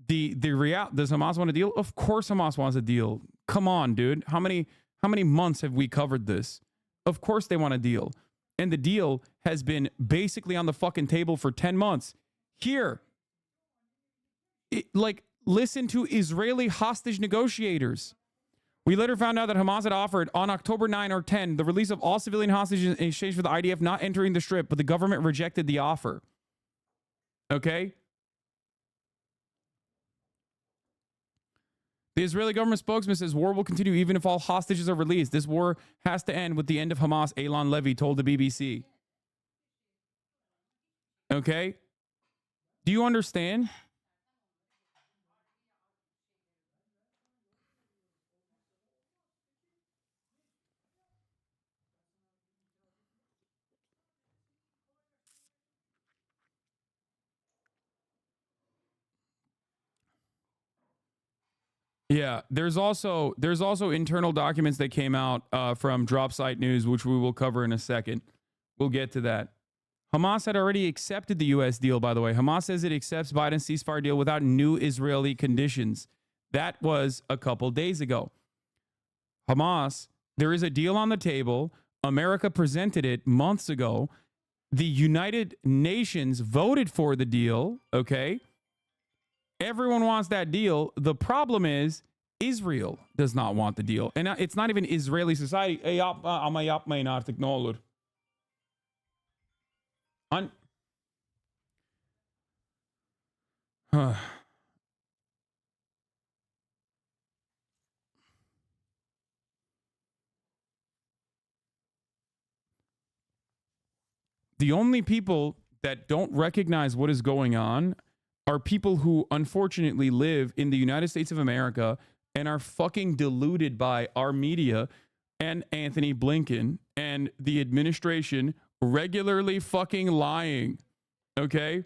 does Hamas want a deal? Of course Hamas wants a deal. Come on, dude. How many months have we covered this? Of course they want a deal. And the deal has been basically on the fucking table for 10 months. Here, listen to Israeli hostage negotiators. We later found out that Hamas had offered on October 9 or 10 the release of all civilian hostages in exchange for the IDF not entering the Strip, but the government rejected the offer. Okay? The Israeli government spokesman says war will continue even if all hostages are released. This war has to end with the end of Hamas, Eylon Levy told the BBC. Okay? Do you understand? Yeah, there's also internal documents that came out from Dropsite News, which we will cover in a second. We'll get to that. Hamas had already accepted the U.S. deal, by the way. Hamas says it accepts Biden's ceasefire deal without new Israeli conditions. That was a couple days ago. Hamas, there is a deal on the table. America presented it months ago. The United Nations voted for the deal, okay? Everyone wants that deal. The problem is Israel does not want the deal. And it's not even Israeli society. The only people that don't recognize what is going on are people who unfortunately live in the United States of America and are fucking deluded by our media and Anthony Blinken and the administration regularly fucking lying. Okay?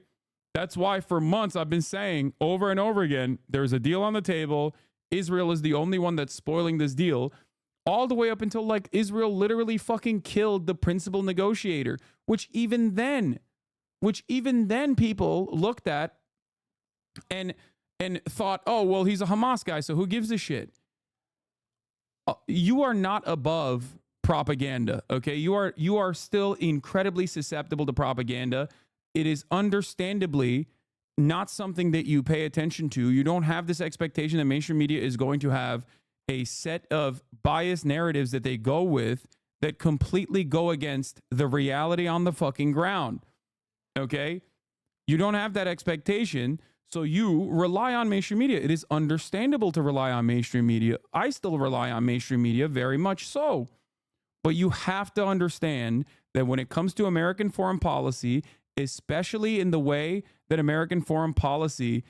That's why for months I've been saying over and over again, there's a deal on the table. Israel is the only one that's spoiling this deal. All the way up until like Israel literally fucking killed the principal negotiator, which even then people looked at and thought, oh, well, he's a Hamas guy, so who gives a shit? You are not above propaganda, okay? You are still incredibly susceptible to propaganda. It is understandably not something that you pay attention to. You don't have this expectation that mainstream media is going to have a set of biased narratives that they go with that completely go against the reality on the fucking ground, okay? You don't have that expectation. So you rely on mainstream media. It is understandable to rely on mainstream media. I still rely on mainstream media, very much so. But you have to understand that when it comes to American foreign policy, especially in the way that American foreign policy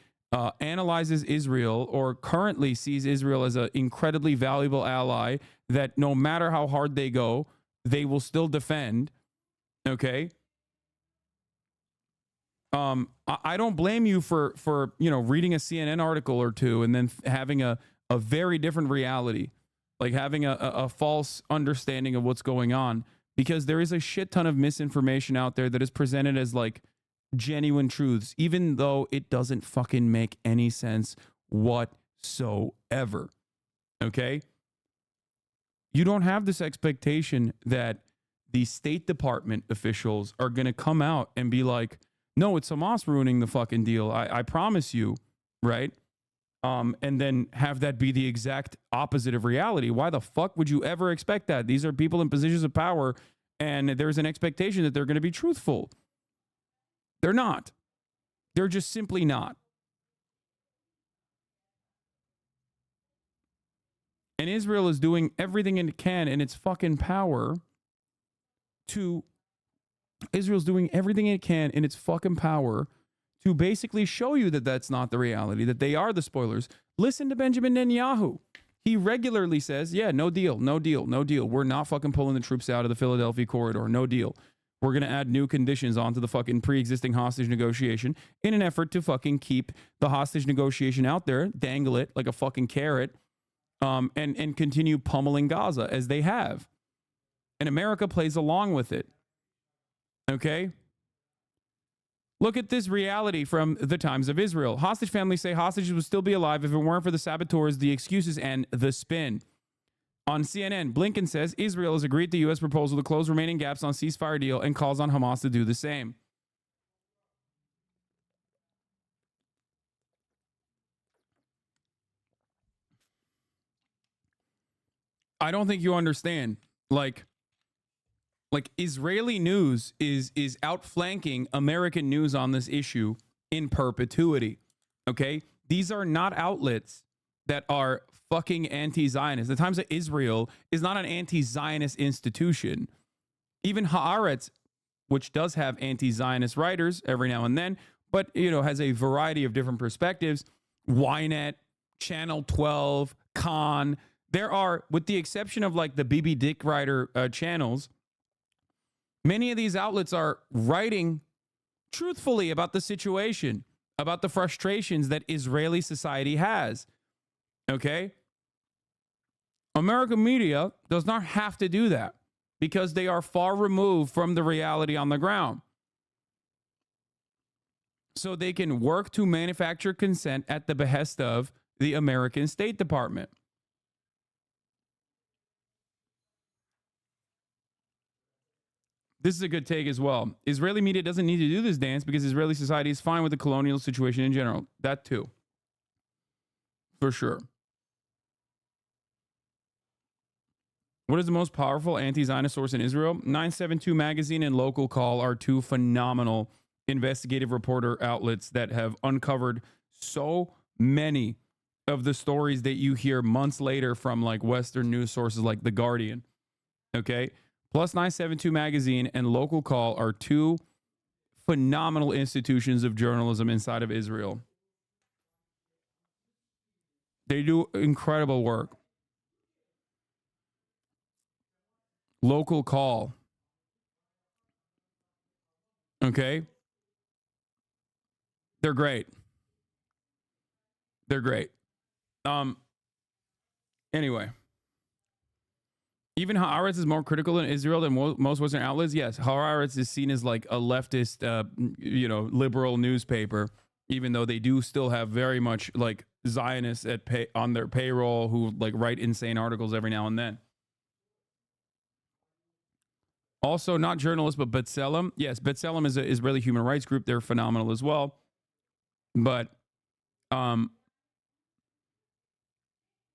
analyzes Israel or currently sees Israel as an incredibly valuable ally that no matter how hard they go, they will still defend, okay? I don't blame you for reading a CNN article or two and then having a very different reality, like having a false understanding of what's going on, because there is a shit ton of misinformation out there that is presented as like genuine truths, even though it doesn't fucking make any sense whatsoever. Okay? You don't have this expectation that the State Department officials are going to come out and be like, no, it's Hamas ruining the fucking deal. I promise you, right? And then have that be the exact opposite of reality. Why the fuck would you ever expect that? These are people in positions of power, and there's an expectation that they're going to be truthful. They're not. They're just simply not. And Israel is doing everything it can in its fucking power to Israel's doing everything it can in its fucking power to basically show you that that's not the reality, that they are the spoilers. Listen to Benjamin Netanyahu. He regularly says, yeah, no deal, no deal, no deal. We're not fucking pulling the troops out of the Philadelphia corridor. No deal. We're going to add new conditions onto the fucking pre-existing hostage negotiation in an effort to fucking keep the hostage negotiation out there, dangle it like a fucking carrot, and continue pummeling Gaza as they have. And America plays along with it. Okay? Look at this reality from the Times of Israel. Hostage families say hostages would still be alive if it weren't for the saboteurs, the excuses, and the spin. On CNN, Blinken says Israel has agreed to U.S. proposal to close remaining gaps on ceasefire deal and calls on Hamas to do the same. I don't think you understand. Like Israeli news is outflanking American news on this issue in perpetuity. Okay? These are not outlets that are fucking anti-Zionist. The Times of Israel is not an anti-Zionist institution. Even Haaretz, which does have anti-Zionist writers every now and then, but has a variety of different perspectives. Ynet, Channel 12, Khan. There are, with the exception of like the Bibi Dick writer channels, many of these outlets are writing truthfully about the situation, about the frustrations that Israeli society has. Okay? American media does not have to do that because they are far removed from the reality on the ground. So they can work to manufacture consent at the behest of the American State Department. This is a good take as well. Israeli media doesn't need to do this dance because Israeli society is fine with the colonial situation in general. That too. For sure. What is the most powerful anti-Zionist source in Israel? 972 Magazine and Local Call are two phenomenal investigative reporter outlets that have uncovered so many of the stories that you hear months later from like Western news sources like The Guardian. Okay? Plus 972 Magazine and Local Call are two phenomenal institutions of journalism inside of Israel. They do incredible work. Local Call. Okay? They're great. They're great. Anyway. Even Haaretz is more critical in Israel than most Western outlets. Yes, Haaretz is seen as like a leftist, liberal newspaper, even though they do still have very much like Zionists on their payroll who like write insane articles every now and then. Also, not journalists, but B'Tselem. Yes, B'Tselem is an Israeli human rights group. They're phenomenal as well. But,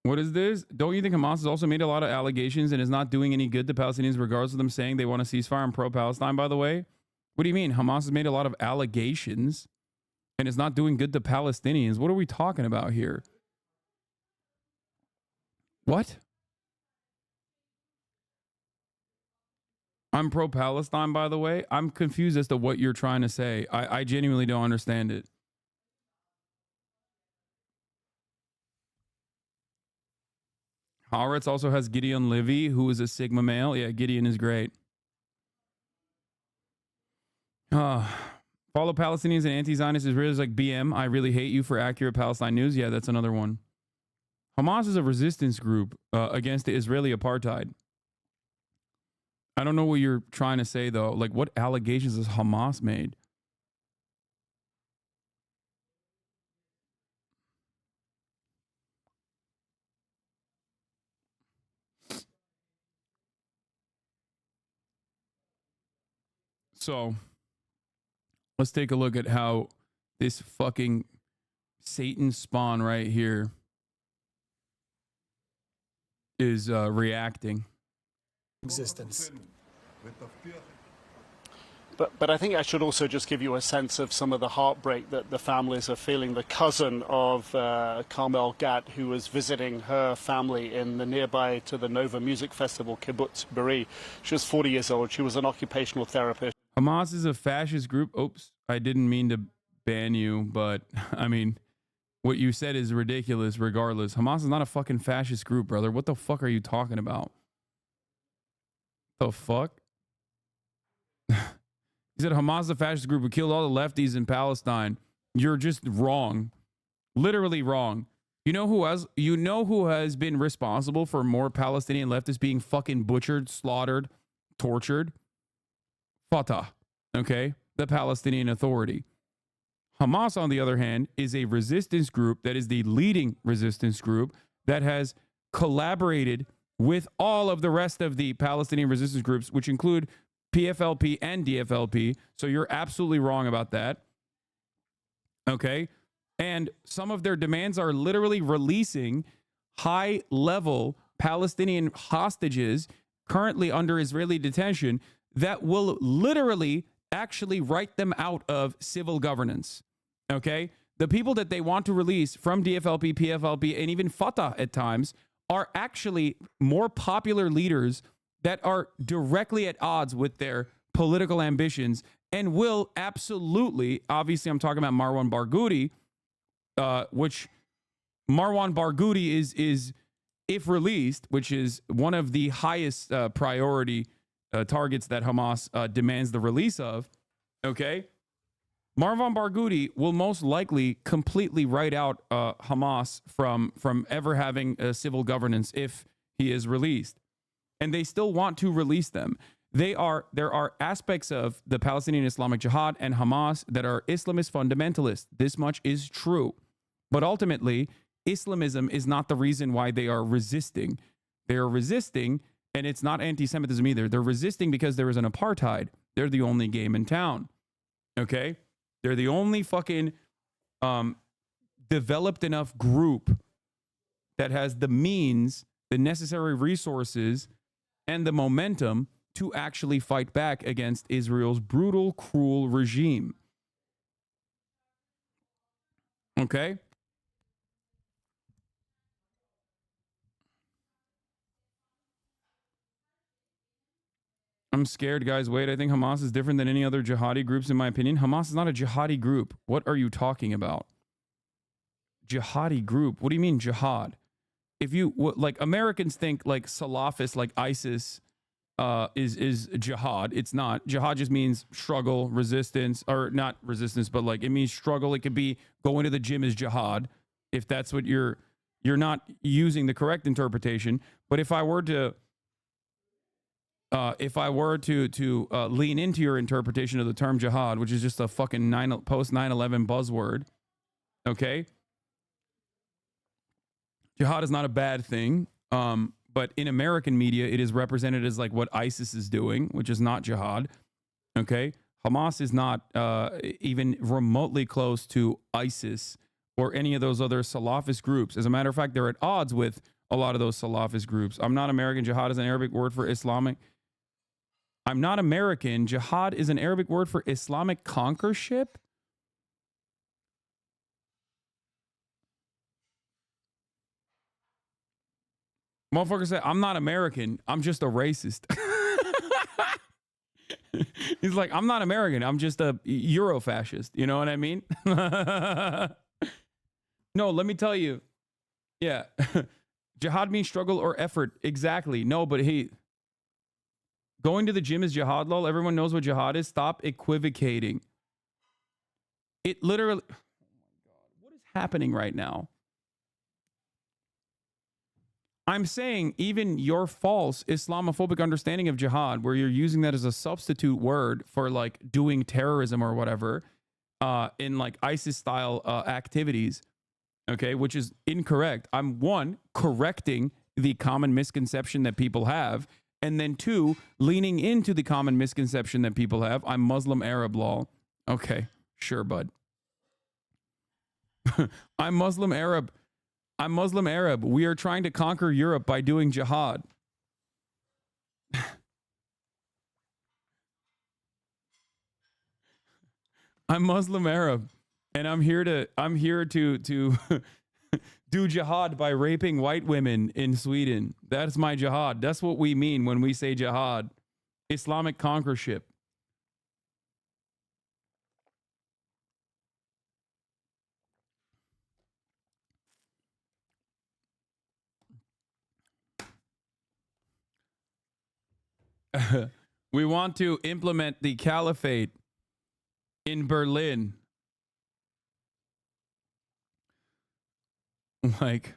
what is this? Don't you think Hamas has also made a lot of allegations and is not doing any good to Palestinians, regardless of them saying they want a ceasefire and pro-Palestine, by the way? What do you mean? Hamas has made a lot of allegations and is not doing good to Palestinians. What are we talking about here? What? I'm pro-Palestine, by the way. I'm confused as to what you're trying to say. I genuinely don't understand it. Haaretz also has Gideon Livy, who is a Sigma male. Yeah, Gideon is great. Follow Palestinians and anti-Zionist Israelis like BM. I really hate you for accurate Palestine news. Yeah, that's another one. Hamas is a resistance group against the Israeli apartheid. I don't know what you're trying to say, though. Like, what allegations has Hamas made? So, let's take a look at how this fucking Satan spawn right here is reacting. Existence. But I think I should also just give you a sense of some of the heartbreak that the families are feeling. The cousin of Carmel Gat, who was visiting her family in the nearby to the Nova Music Festival, Kibbutz Be'eri. She was 40 years old. She was an occupational therapist. Hamas is a fascist group. Oops, I didn't mean to ban you, but I mean, what you said is ridiculous regardless. Hamas is not a fucking fascist group, brother. What the fuck are you talking about? The fuck? He said Hamas is a fascist group who killed all the lefties in Palestine. You're just wrong. Literally wrong. You know who has been responsible for more Palestinian leftists being fucking butchered, slaughtered, tortured? Fatah. Okay? The Palestinian Authority. Hamas, on the other hand, is a resistance group that is the leading resistance group that has collaborated with all of the rest of the Palestinian resistance groups, which include PFLP and DFLP. So you're absolutely wrong about that. Okay? And some of their demands are literally releasing high-level Palestinian hostages currently under Israeli detention that will literally actually write them out of civil governance. Okay? The people that they want to release from DFLP, PFLP, and even Fatah at times are actually more popular leaders that are directly at odds with their political ambitions and will absolutely, obviously I'm talking about Marwan Barghouti, which Marwan Barghouti is, if released, which is one of the highest priority targets that Hamas demands the release of, okay? Marwan Barghouti will most likely completely write out Hamas from ever having a civil governance if he is released. And they still want to release them. There are aspects of the Palestinian Islamic Jihad and Hamas that are Islamist fundamentalists. This much is true. But ultimately, Islamism is not the reason why they are resisting. They are resisting, and it's not anti-Semitism either. They're resisting because there is an apartheid. They're the only game in town. Okay? They're the only fucking developed enough group that has the means, the necessary resources, and the momentum to actually fight back against Israel's brutal, cruel regime. Okay? I'm scared, guys. Wait, I think Hamas is different than any other jihadi groups, in my opinion. Hamas is not a jihadi group. What are you talking about? Jihadi group? What do you mean jihad? If you, like, Americans think, like, Salafists, like ISIS, is jihad. It's not. Jihad just means struggle, resistance, or not resistance, but, like, it means struggle. It could be going to the gym is jihad, if that's what you're not using the correct interpretation. But if I were to lean into your interpretation of the term jihad, which is just a fucking post 9/11 buzzword, okay? Jihad is not a bad thing, but in American media, it is represented as like what ISIS is doing, which is not jihad, okay? Hamas is not even remotely close to ISIS or any of those other Salafist groups. As a matter of fact, they're at odds with a lot of those Salafist groups. I'm not American. Jihad is an Arabic word for Islamic. I'm not American. Jihad is an Arabic word for Islamic conquerorship. Motherfucker said, I'm not American. I'm just a racist. He's like, I'm not American. I'm just a Euro-fascist. You know what I mean? No, let me tell you. Yeah. Jihad means struggle or effort. Exactly. No, but hey, going to the gym is jihad, lol. Everyone knows what jihad is. Stop equivocating. It literally... Oh my God. What is happening right now? I'm saying even your false Islamophobic understanding of jihad, where you're using that as a substitute word for like doing terrorism or whatever, in like ISIS style activities, okay, which is incorrect. I'm one, correcting the common misconception that people have, and then two, leaning into the common misconception that people have. I'm Muslim Arab, lol. Okay, sure, bud. I'm Muslim Arab. I'm Muslim Arab. We are trying to conquer Europe by doing jihad. I'm Muslim Arab, and I'm here to do jihad by raping white women in Sweden. That's my jihad. That's what we mean when we say jihad. Islamic conquerorship. We want to implement the caliphate in Berlin. Like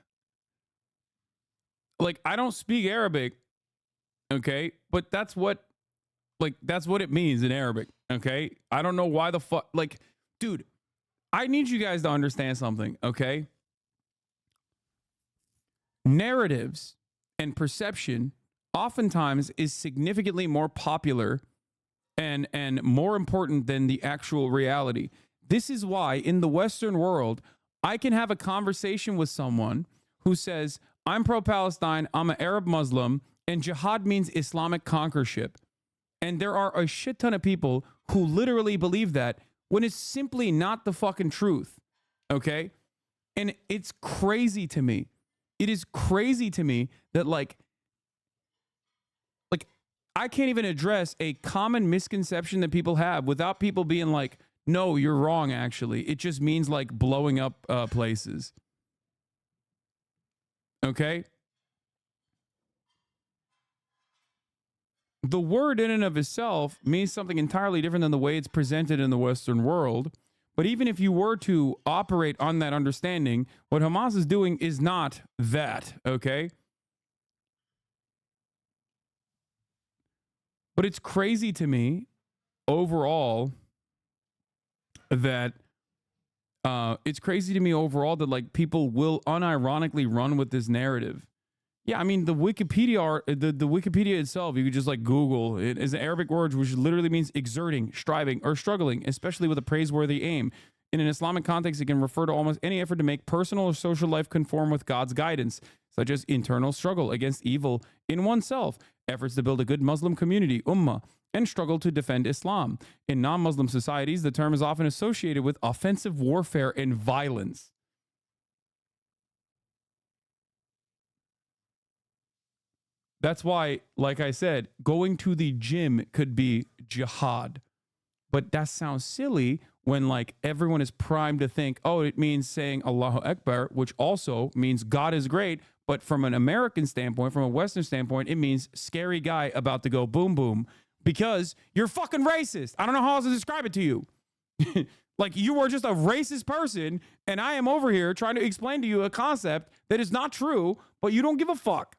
I don't speak Arabic, okay? But that's what it means in Arabic, okay? I don't know why the fuck, dude, I need you guys to understand something, okay? Narratives and perception oftentimes is significantly more popular and more important than the actual reality. This is why in the Western world, I can have a conversation with someone who says, I'm pro-Palestine, I'm an Arab Muslim, and jihad means Islamic conquerorship. And there are a shit ton of people who literally believe that when it's simply not the fucking truth, okay? And it's crazy to me. It is crazy to me that I can't even address a common misconception that people have without people being like, no, you're wrong, actually. It just means blowing up places. Okay? The word in and of itself means something entirely different than the way it's presented in the Western world. But even if you were to operate on that understanding, what Hamas is doing is not that, okay? But it's crazy to me overall that people will unironically run with this narrative. Yeah, I mean the Wikipedia, the Wikipedia itself, you could just Google it, is an Arabic word which literally means exerting, striving, or struggling, especially with a praiseworthy aim. In an Islamic context, it can refer to almost any effort to make personal or social life conform with God's guidance, such as internal struggle against evil in oneself, efforts to build a good Muslim community, ummah, and struggle to defend Islam. In non-Muslim societies, the term is often associated with offensive warfare and violence. That's why, like I said, going to the gym could be jihad. But that sounds silly when everyone is primed to think, oh, it means saying Allahu Akbar, which also means God is great. But from an American standpoint, from a Western standpoint, it means scary guy about to go boom, boom. Because you're fucking racist. I don't know how else to describe it to you. You are just a racist person, and I am over here trying to explain to you a concept that is not true, but you don't give a fuck.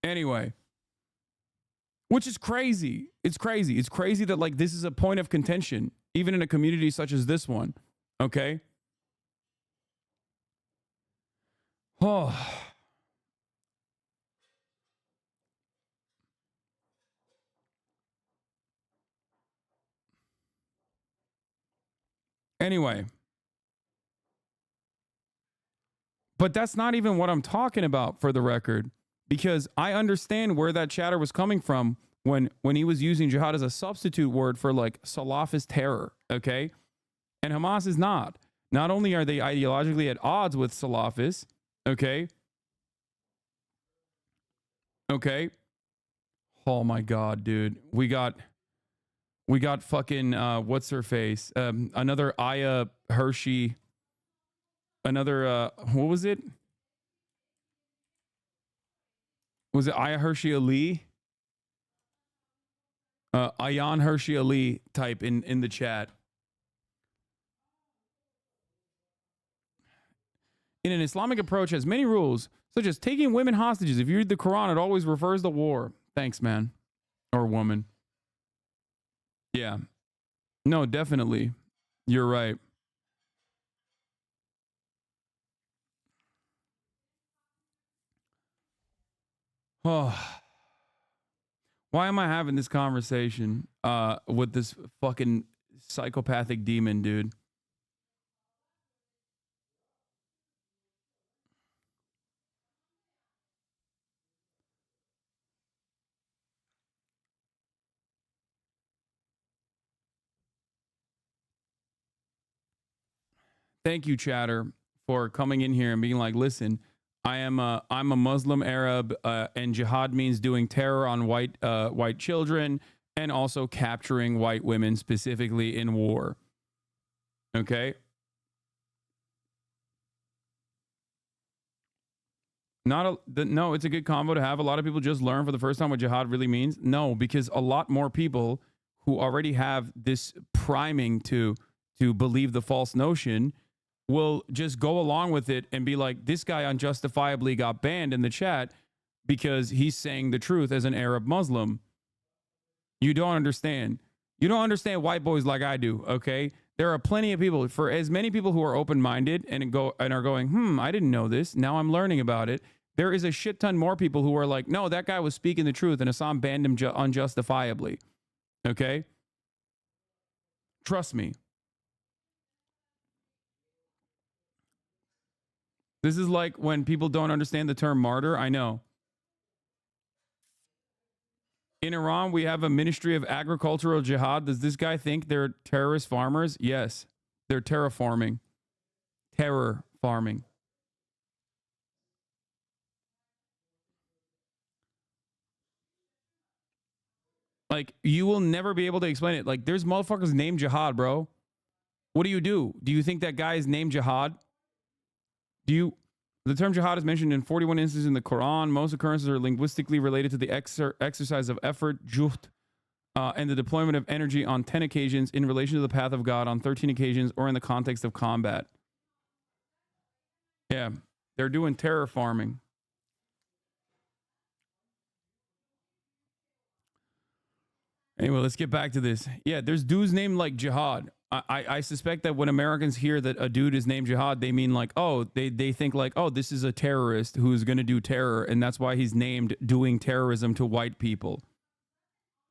Anyway, which is crazy. It's crazy. It's crazy that this is a point of contention, even in a community such as this one. Okay? Oh. Anyway. But that's not even what I'm talking about, for the record, because I understand where that chatter was coming from when he was using jihad as a substitute word for Salafist terror, okay? And Hamas is not. Not only are they ideologically at odds with Salafists, okay? Okay? Oh my God, dude. We got fucking, what's her face? Another Aya Hershey. Another, what was it? Was it Aya Hershey Ali? Ayan Hershey Ali type in the chat. In an Islamic approach has many rules, such as taking women hostages. If you read the Quran, it always refers to war. Thanks, man. Or woman. Yeah. No, definitely. You're right. Oh. Why am I having this conversation with this fucking psychopathic demon, dude? Thank you, chatter, for coming in here and being like, listen, I'm a Muslim Arab, and jihad means doing terror on white children and also capturing white women, specifically in war. Okay. No, it's a good combo to have. A lot of people just learn for the first time what jihad really means. No, because a lot more people who already have this priming to believe the false notion will just go along with it and be like, this guy unjustifiably got banned in the chat because he's saying the truth as an Arab Muslim. You don't understand. You don't understand white boys like I do, okay? There are plenty of people, for as many people who are open-minded and are going, I didn't know this. Now I'm learning about it. There is a shit ton more people who are like, no, that guy was speaking the truth and Hasan banned him unjustifiably. Okay? Trust me. This is like when people don't understand the term martyr. I know. In Iran, we have a Ministry of Agricultural Jihad. Does this guy think they're terrorist farmers? Yes. They're terraforming. Terror farming. Like, you will never be able to explain it. Like, there's motherfuckers named Jihad, bro. What do? Do you think that guy is named Jihad? The term jihad is mentioned in 41 instances in the Quran. Most occurrences are linguistically related to the exercise of effort, juhd, and the deployment of energy on 10 occasions in relation to the path of God on 13 occasions or in the context of combat. Yeah, they're doing terror farming. Anyway, let's get back to this. Yeah, there's dudes named like Jihad. I suspect that when Americans hear that a dude is named Jihad, they mean like, oh, they think like, oh, this is a terrorist who's going to do terror. And that's why he's named doing terrorism to white people.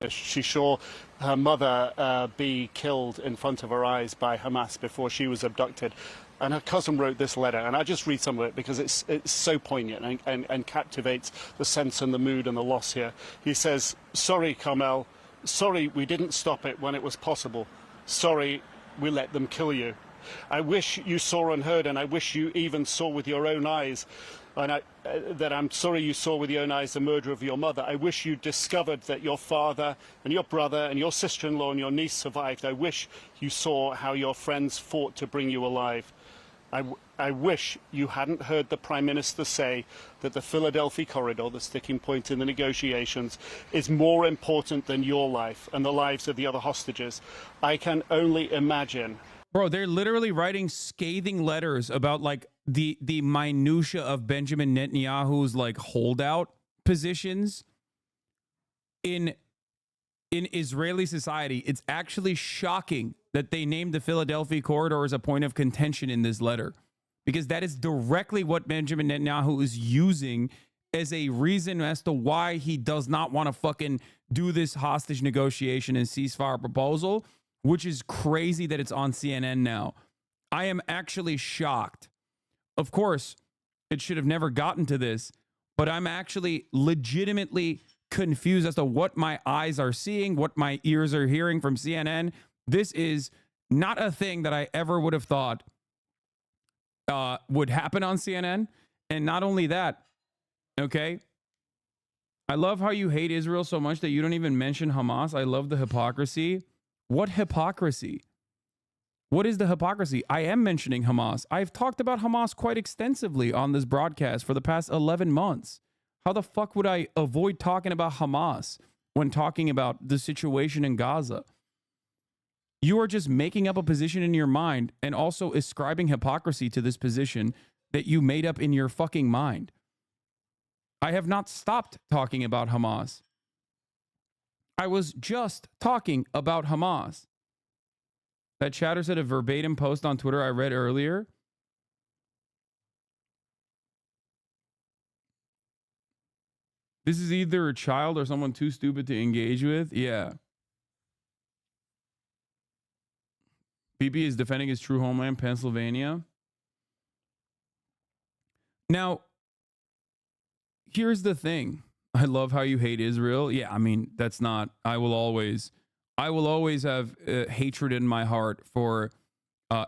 She saw her mother be killed in front of her eyes by Hamas before she was abducted. And her cousin wrote this letter, and I just read some of it because it's so poignant and captivates the sense and the mood and the loss here. He says, sorry, Carmel. Sorry, we didn't stop it when it was possible. Sorry, we let them kill you. I wish you saw and heard, and I wish you even saw with your own eyes, and that I'm sorry you saw with your own eyes the murder of your mother. I wish you discovered that your father and your brother and your sister-in-law and your niece survived. I wish you saw how your friends fought to bring you alive. I wish you hadn't heard the Prime Minister say that the Philadelphia corridor, the sticking point in the negotiations, is more important than your life and the lives of the other hostages. I can only imagine. Bro, they're literally writing scathing letters about like the minutia of Benjamin Netanyahu's like holdout positions in Israeli society. It's actually shocking that they named the Philadelphia corridor as a point of contention in this letter, because that is directly what Benjamin Netanyahu is using as a reason as to why he does not want to fucking do this hostage negotiation and ceasefire proposal, which is crazy that it's on CNN now. I am actually shocked. Of course, it should have never gotten to this, but I'm actually legitimately confused as to what my eyes are seeing, what my ears are hearing from CNN. This is not a thing that I ever would have thought would happen on CNN. And not only that, okay, I love how you hate Israel so much that you don't even mention Hamas. I love the hypocrisy. What hypocrisy? What is the hypocrisy? I am mentioning Hamas. I've talked about Hamas quite extensively on this broadcast for the past 11 months. How the fuck would I avoid talking about Hamas when talking about the situation in Gaza? You are just making up a position in your mind and also ascribing hypocrisy to this position that you made up in your fucking mind. I have not stopped talking about Hamas. I was just talking about Hamas. That chatter said a verbatim post on Twitter I read earlier. This is either a child or someone too stupid to engage with. Yeah. Bibi is defending his true homeland, Pennsylvania. Now, here's the thing. I love how you hate Israel. Yeah, I mean, that's not, I will always have hatred in my heart for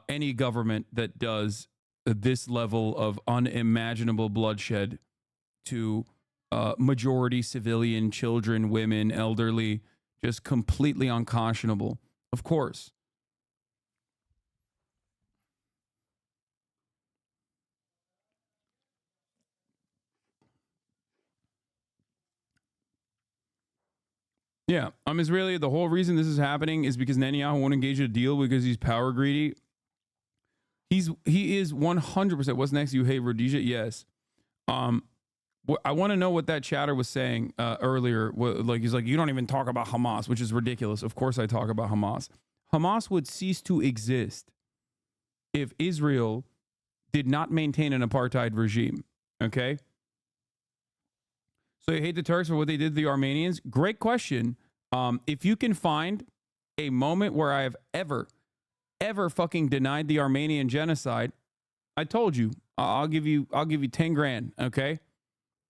any government that does this level of unimaginable bloodshed to majority civilian, children, women, elderly, just completely unconscionable. Of course. Yeah, I'm Israeli. The whole reason this is happening is because Netanyahu won't engage in a deal because he's power greedy. He is 100%. What's next? You hate Rhodesia? Yes. I want to know what that chatter was saying earlier. He's like, you don't even talk about Hamas, which is ridiculous. Of course I talk about Hamas. Hamas would cease to exist if Israel did not maintain an apartheid regime. Okay? So you hate the Turks for what they did to the Armenians? Great question. If you can find a moment where I have ever fucking denied the Armenian genocide, I told you, I'll give you 10 grand, okay?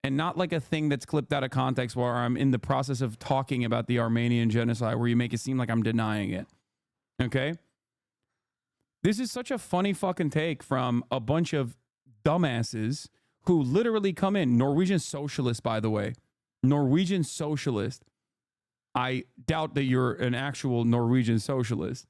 And not like a thing that's clipped out of context where I'm in the process of talking about the Armenian genocide where you make it seem like I'm denying it. Okay? This is such a funny fucking take from a bunch of dumbasses who literally come in. Norwegian socialist, by the way. Norwegian socialist. I doubt that you're an actual Norwegian socialist.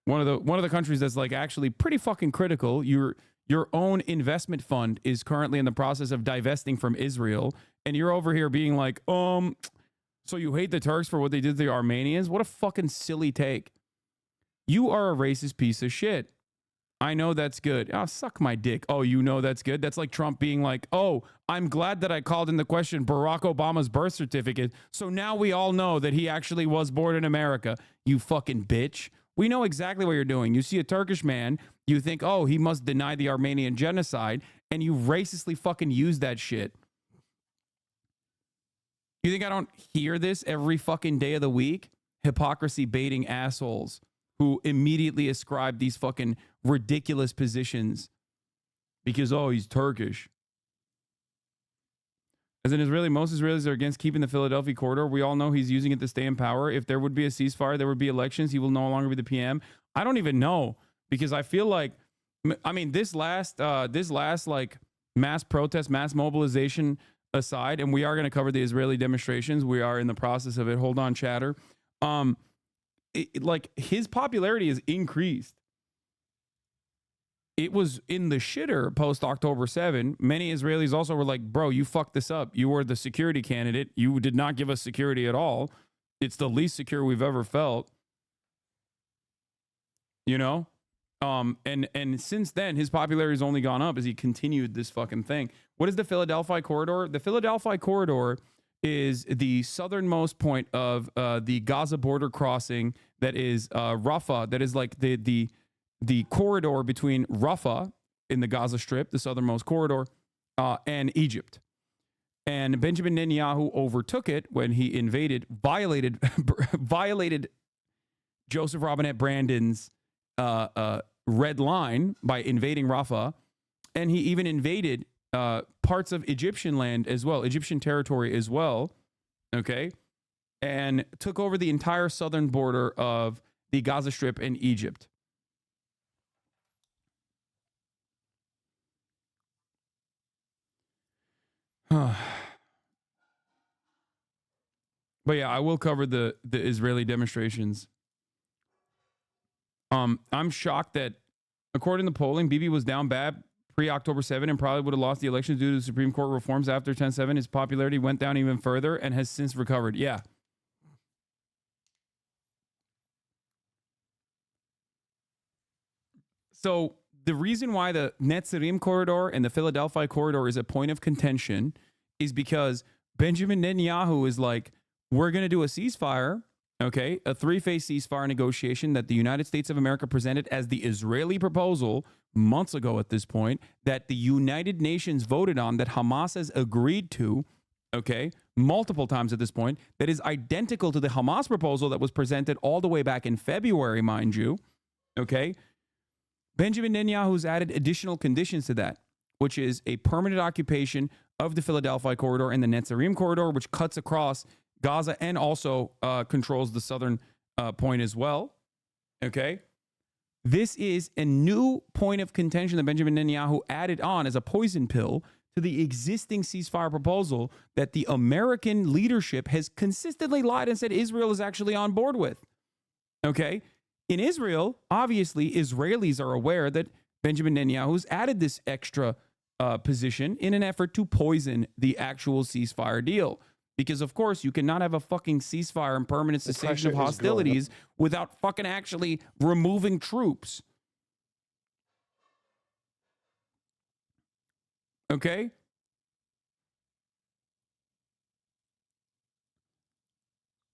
One of the countries that's like actually pretty fucking critical. Your own investment fund is currently in the process of divesting from Israel, and you're over here being like, so you hate the Turks for what they did to the Armenians? What a fucking silly take. You are a racist piece of shit. I know that's good. Oh, suck my dick. Oh, you know that's good? That's like Trump being like, oh, I'm glad that I called in the question Barack Obama's birth certificate, so now we all know that he actually was born in America. You fucking bitch. We know exactly what you're doing. You see a Turkish man, you think, oh, he must deny the Armenian genocide, and you racistly fucking use that shit. You think I don't hear this every fucking day of the week? Hypocrisy baiting assholes who immediately ascribe these fucking ridiculous positions because, oh, he's Turkish. As an Israeli, most Israelis are against keeping the Philadelphia corridor. We all know he's using it to stay in power. If there would be a ceasefire, there would be elections. He will no longer be the PM. I don't even know because I feel like, I mean, this last like mass protest, mass mobilization aside, and we are going to cover the Israeli demonstrations. We are in the process of it. Hold on, chatter. Like his popularity has increased. It was in the shitter post October 7. Many Israelis also were like, bro, you fucked this up. You were the security candidate. You did not give us security at all. It's the least secure we've ever felt. You know? And since then, his popularity has only gone up as he continued this fucking thing. What is the Philadelphia corridor? The Philadelphia corridor is the southernmost point of the Gaza border crossing that is Rafah. That is like the corridor between Rafah in the Gaza Strip, the southernmost corridor, and Egypt. And Benjamin Netanyahu overtook it when he violated Joseph Robinette Brandon's red line by invading Rafah. And he even invaded parts of Egyptian land as well, Egyptian territory as well, okay? And took over the entire southern border of the Gaza Strip and Egypt. But yeah, I will cover the Israeli demonstrations. I'm shocked that according to polling, Bibi was down bad pre-October 7 and probably would have lost the election due to the Supreme Court reforms after 10/7. His popularity went down even further and has since recovered. Yeah. So the reason why the Netzarim corridor and the Philadelphia corridor is a point of contention is because Benjamin Netanyahu is like, we're going to do a ceasefire, okay, a three-phase ceasefire negotiation that the United States of America presented as the Israeli proposal months ago at this point, that the United Nations voted on, that Hamas has agreed to, okay, multiple times at this point, that is identical to the Hamas proposal that was presented all the way back in February, mind you, okay? Benjamin Netanyahu's added additional conditions to that, which is a permanent occupation of the Philadelphia corridor and the Netzarim corridor, which cuts across Gaza and also controls the southern point as well. Okay. This is a new point of contention that Benjamin Netanyahu added on as a poison pill to the existing ceasefire proposal that the American leadership has consistently lied and said Israel is actually on board with. Okay? In Israel, obviously, Israelis are aware that Benjamin Netanyahu's added this extra position in an effort to poison the actual ceasefire deal. Because, of course, you cannot have a fucking ceasefire and permanent cessation of hostilities without fucking actually removing troops. Okay?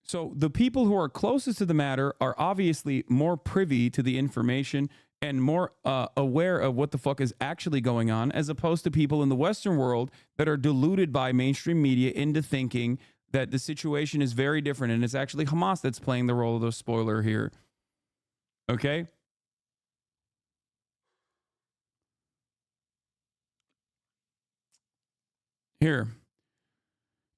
So the people who are closest to the matter are obviously more privy to the information and more aware of what the fuck is actually going on, as opposed to people in the Western world that are deluded by mainstream media into thinking that the situation is very different and it's actually Hamas that's playing the role of the spoiler here. Okay? Here.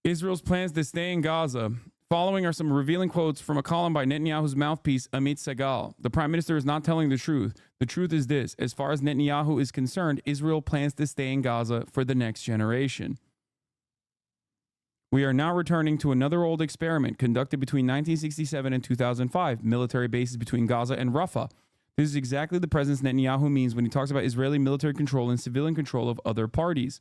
Israel's plans to stay in Gaza. Following are some revealing quotes from a column by Netanyahu's mouthpiece, Amit Segal. The prime minister is not telling the truth. The truth is this. As far as Netanyahu is concerned, Israel plans to stay in Gaza for the next generation. We are now returning to another old experiment conducted between 1967 and 2005, military bases between Gaza and Rafah. This is exactly the presence Netanyahu means when he talks about Israeli military control and civilian control of other parties.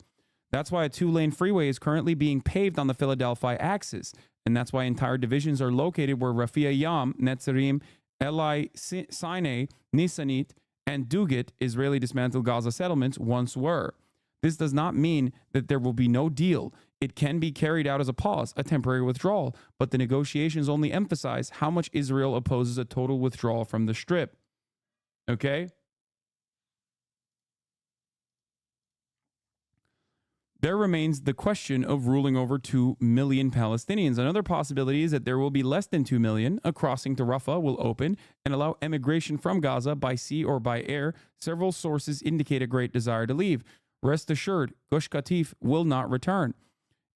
That's why a two-lane freeway is currently being paved on the Philadelphia axis. And that's why entire divisions are located where Rafia Yam, Netzarim, Eli Sinai, Nisanit, and Dugat, Israeli dismantled Gaza settlements, once were. This does not mean that there will be no deal. It can be carried out as a pause, a temporary withdrawal, but the negotiations only emphasize how much Israel opposes a total withdrawal from the Strip. Okay? There remains the question of ruling over 2 million Palestinians. Another possibility is that there will be less than 2 million. A crossing to Rafah will open and allow emigration from Gaza by sea or by air. Several sources indicate a great desire to leave. Rest assured, Gush Katif will not return.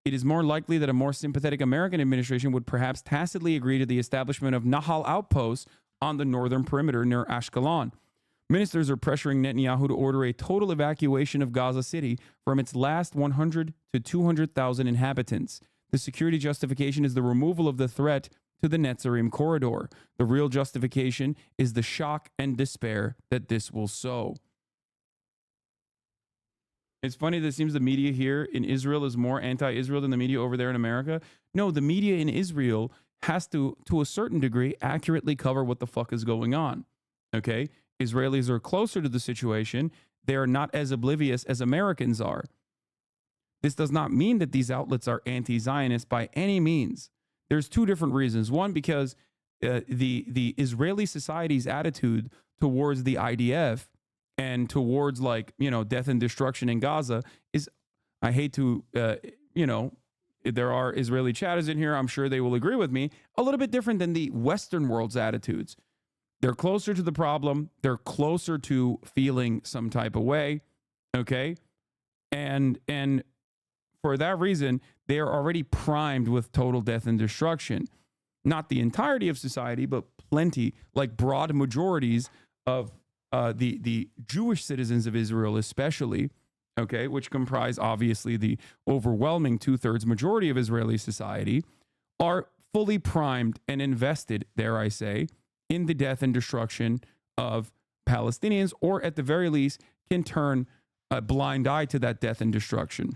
It is more likely that a more sympathetic American administration would perhaps tacitly agree to the establishment of Nahal outposts on the northern perimeter near Ashkelon. Ministers are pressuring Netanyahu to order a total evacuation of Gaza City from its last 100 to 200,000 inhabitants. The security justification is the removal of the threat to the Netzarim corridor. The real justification is the shock and despair that this will sow. It's funny that it seems the media here in Israel is more anti-Israel than the media over there in America. No, the media in Israel has to a certain degree, accurately cover what the fuck is going on. Okay? Israelis are closer to the situation. They are not as oblivious as Americans are. This does not mean that these outlets are anti-Zionist by any means. There's two different reasons. One, because the Israeli society's attitude towards the IDF and towards, like, you know, death and destruction in Gaza is, I hate to, you know, there are Israeli chatters in here, I'm sure they will agree with me, a little bit different than the Western world's attitudes. They're closer to the problem. They're closer to feeling some type of way, okay? And for that reason, they are already primed with total death and destruction. Not the entirety of society, but plenty, like broad majorities of the Jewish citizens of Israel especially, okay, which comprise obviously the overwhelming 2/3 majority of Israeli society, are fully primed and invested, dare I say, in the death and destruction of Palestinians, or at the very least can turn a blind eye to that death and destruction.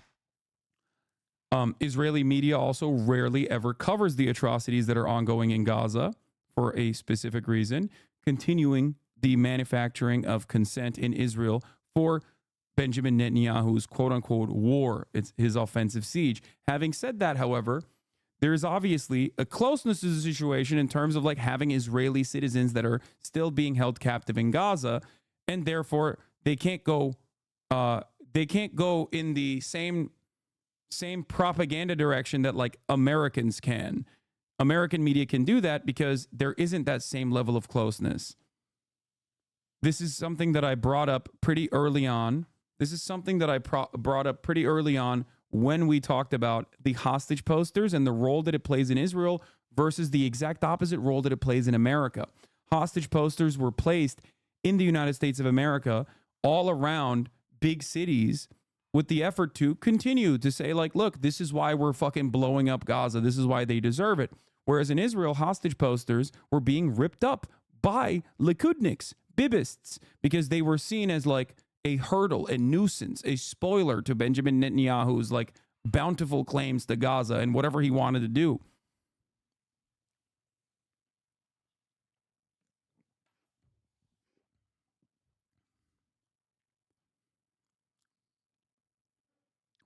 Israeli media also rarely ever covers the atrocities that are ongoing in Gaza for a specific reason, continuing the manufacturing of consent in Israel for Benjamin Netanyahu's quote-unquote war. It's his offensive siege. Having said that, however, there is obviously a closeness to the situation in terms of like having Israeli citizens that are still being held captive in Gaza, and therefore they can't go in the same propaganda direction that like Americans can. American media can do that because there isn't that same level of closeness. This is something that I brought up pretty early on. When we talked about the hostage posters and the role that it plays in Israel versus the exact opposite role that it plays in America. Hostage posters were placed in the United States of America, all around big cities, with the effort to continue to say, like, look, this is why we're fucking blowing up Gaza. This is why they deserve it. Whereas in Israel, hostage posters were being ripped up by Likudniks, Bibists, because they were seen as like a hurdle, a nuisance, a spoiler to Benjamin Netanyahu's like bountiful claims to Gaza and whatever he wanted to do.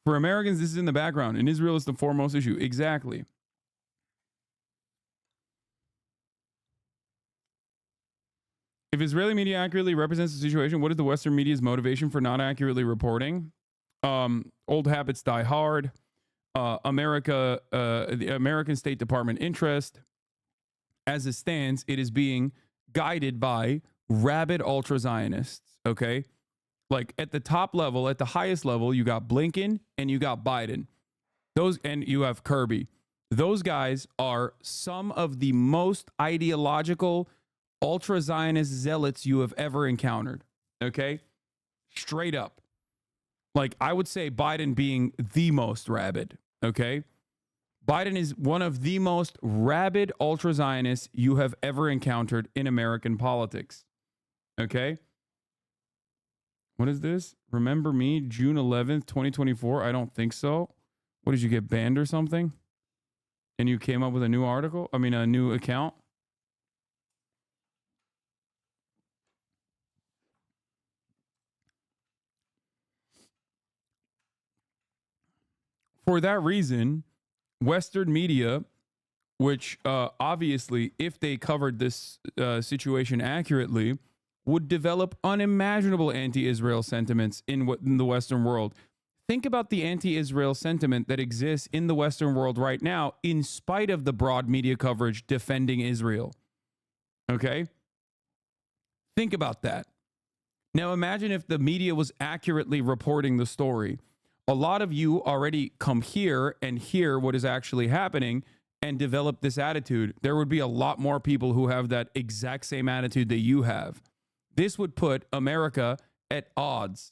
For Americans, this is in the background. In Israel, it's the foremost issue. Exactly. If Israeli media accurately represents the situation, what is the Western media's motivation for not accurately reporting? Old habits die hard. The American State Department interest, as it stands, it is being guided by rabid ultra-Zionists, okay? Like at the top level, at the highest level, you got Blinken and you got Biden. Those, and you have Kirby. Those guys are some of the most ideological ultra-Zionist zealots you have ever encountered, okay? Straight up. Like, I would say Biden being the most rabid, okay? Biden is one of the most rabid ultra-Zionists you have ever encountered in American politics, okay? What is this? Remember me, June 11th, 2024? I don't think so. What, did you get banned or something? And you came up with a new article? I mean, a new account? For that reason, Western media, which obviously, if they covered this situation accurately, would develop unimaginable anti-Israel sentiments in the Western world. Think about the anti-Israel sentiment that exists in the Western world right now, in spite of the broad media coverage defending Israel. Okay? Think about that. Now imagine if the media was accurately reporting the story. A lot of you already come here and hear what is actually happening and develop this attitude. There would be a lot more people who have that exact same attitude that you have. This would put America at odds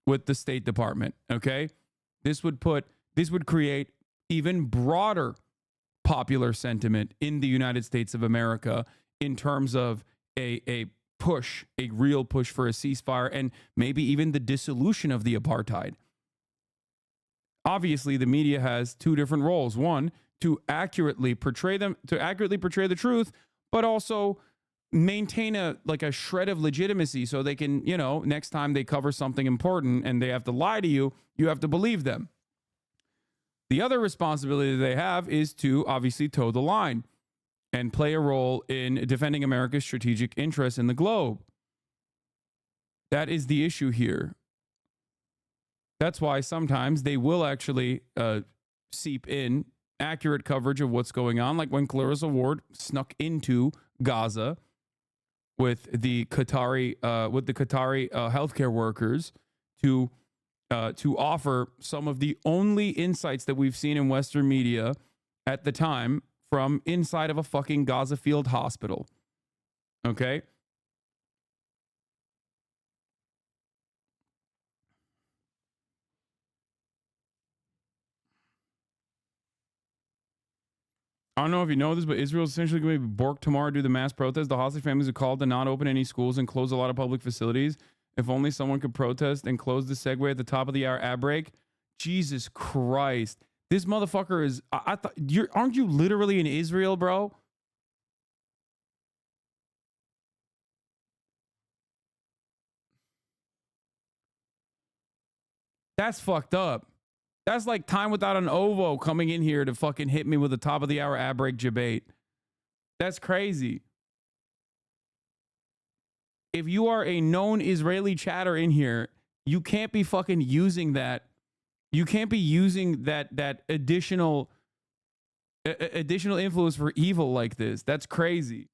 with the State Department, okay? This would create even broader popular sentiment in the United States of America in terms of a push, a real push for a ceasefire and maybe even the dissolution of the apartheid. Obviously, the media has two different roles. One, to accurately portray the truth, but also maintain a shred of legitimacy so they can, next time they cover something important and they have to lie to you, you have to believe them. The other responsibility they have is to obviously toe the line and play a role in defending America's strategic interests in the globe. That is the issue here. That's why sometimes they will actually seep in accurate coverage of what's going on, like when Clarissa Ward snuck into Gaza with the Qatari healthcare workers to offer some of the only insights that we've seen in Western media at the time from inside of a fucking Gaza field hospital. Okay? I don't know if you know this, but Israel is essentially going to be borked tomorrow due to the mass protest. The hostage families have called to not open any schools and close a lot of public facilities. If only someone could protest and close the segue at the top of the hour ad break. Jesus Christ. This motherfucker is... I thought... aren't you literally in Israel, bro? That's fucked up. That's like Time Without an Ovo coming in here to fucking hit me with the top of the hour ad break debate. That's crazy. If you are a known Israeli chatter in here, you can't be fucking using that. You can't be using that additional influence for evil like this. That's crazy.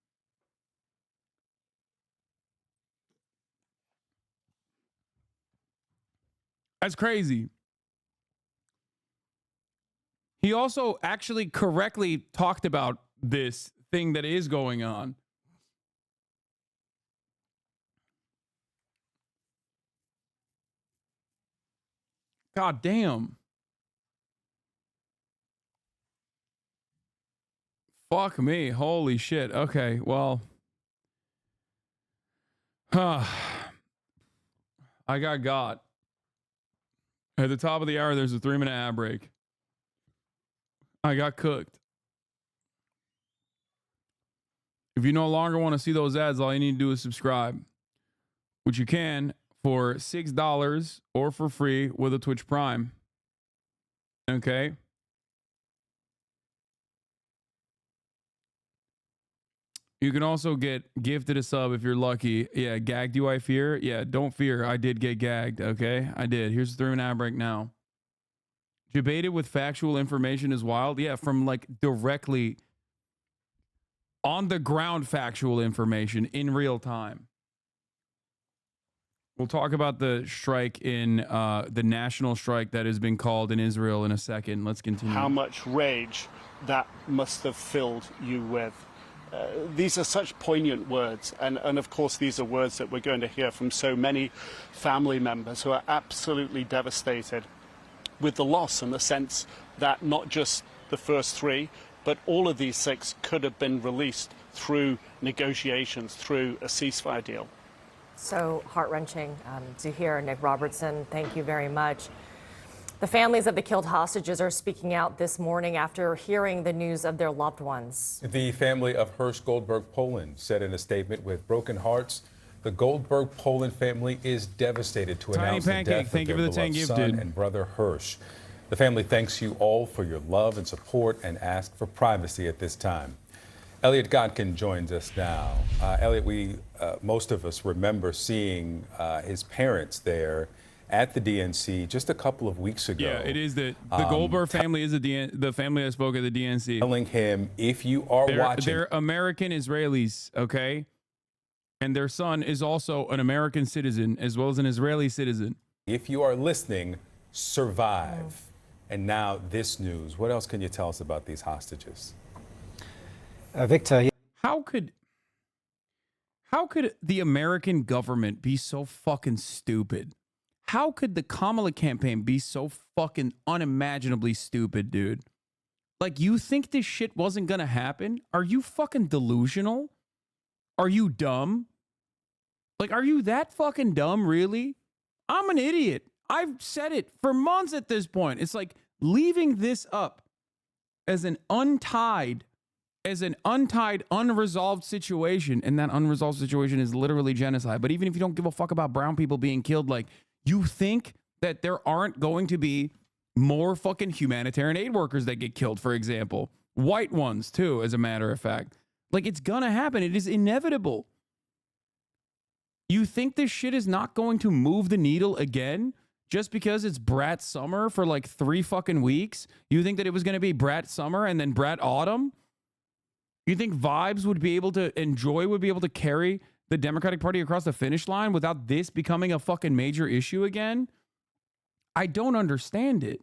That's crazy. He also actually correctly talked about this thing that is going on. God damn. Fuck me. Holy shit. Okay, well. I got. At the top of the hour, there's a 3-minute ad break. I got cooked. If you no longer want to see those ads, all you need to do is subscribe, which you can for $6 or for free with a Twitch Prime. Okay? You can also get gifted a sub if you're lucky. Yeah, gagged you I fear? Yeah, don't fear. I did get gagged, okay? I did. Here's the 3-minute ad break now. Debated with factual information is wild. Yeah, from like directly on the ground factual information in real time. We'll talk about the strike in the national strike that has been called in Israel in a second. Let's continue. How much rage that must have filled you with. These are such poignant words, and of course these are words that we're going to hear from so many family members who are absolutely devastated with the loss, and the sense that not just the first 3, but all of these 6 could have been released through negotiations, through a ceasefire deal. So heart-wrenching to hear, Nick Robertson. Thank you very much. The families of the killed hostages are speaking out this morning after hearing the news of their loved ones. The family of Hirsch Goldberg Poland said in a statement, with broken hearts, the Goldberg Poland family is devastated to announce the death of their beloved son and brother Hirsch. The family thanks you all for your love and support and asks for privacy at this time. Elliot Godkin joins us now. Elliot, most of us remember seeing his parents there at the DNC just a couple of weeks ago. Yeah, it is the Goldberg family is the family that spoke at the DNC. Telling him, if you are watching. They're American Israelis, okay? And their son is also an American citizen as well as an Israeli citizen. If you are listening, survive. And now this news. What else can you tell us about these hostages? Victor. How could the American government be so fucking stupid? How could the Kamala campaign be so fucking unimaginably stupid, dude? Like, you think this shit wasn't gonna happen? Are you fucking delusional? Are you dumb? Like, are you that fucking dumb, really? I'm an idiot. I've said it for months at this point. It's like leaving this up as an untied, unresolved situation, and that unresolved situation is literally genocide. But even if you don't give a fuck about brown people being killed, like, you think that there aren't going to be more fucking humanitarian aid workers that get killed, for example. White ones, too, as a matter of fact. Like, it's gonna happen. It is inevitable. You think this shit is not going to move the needle again just because it's Brat Summer for like 3 fucking weeks? You think that it was going to be Brat Summer and then Brat Autumn? You think Vibes would be able to carry the Democratic Party across the finish line without this becoming a fucking major issue again? I don't understand it.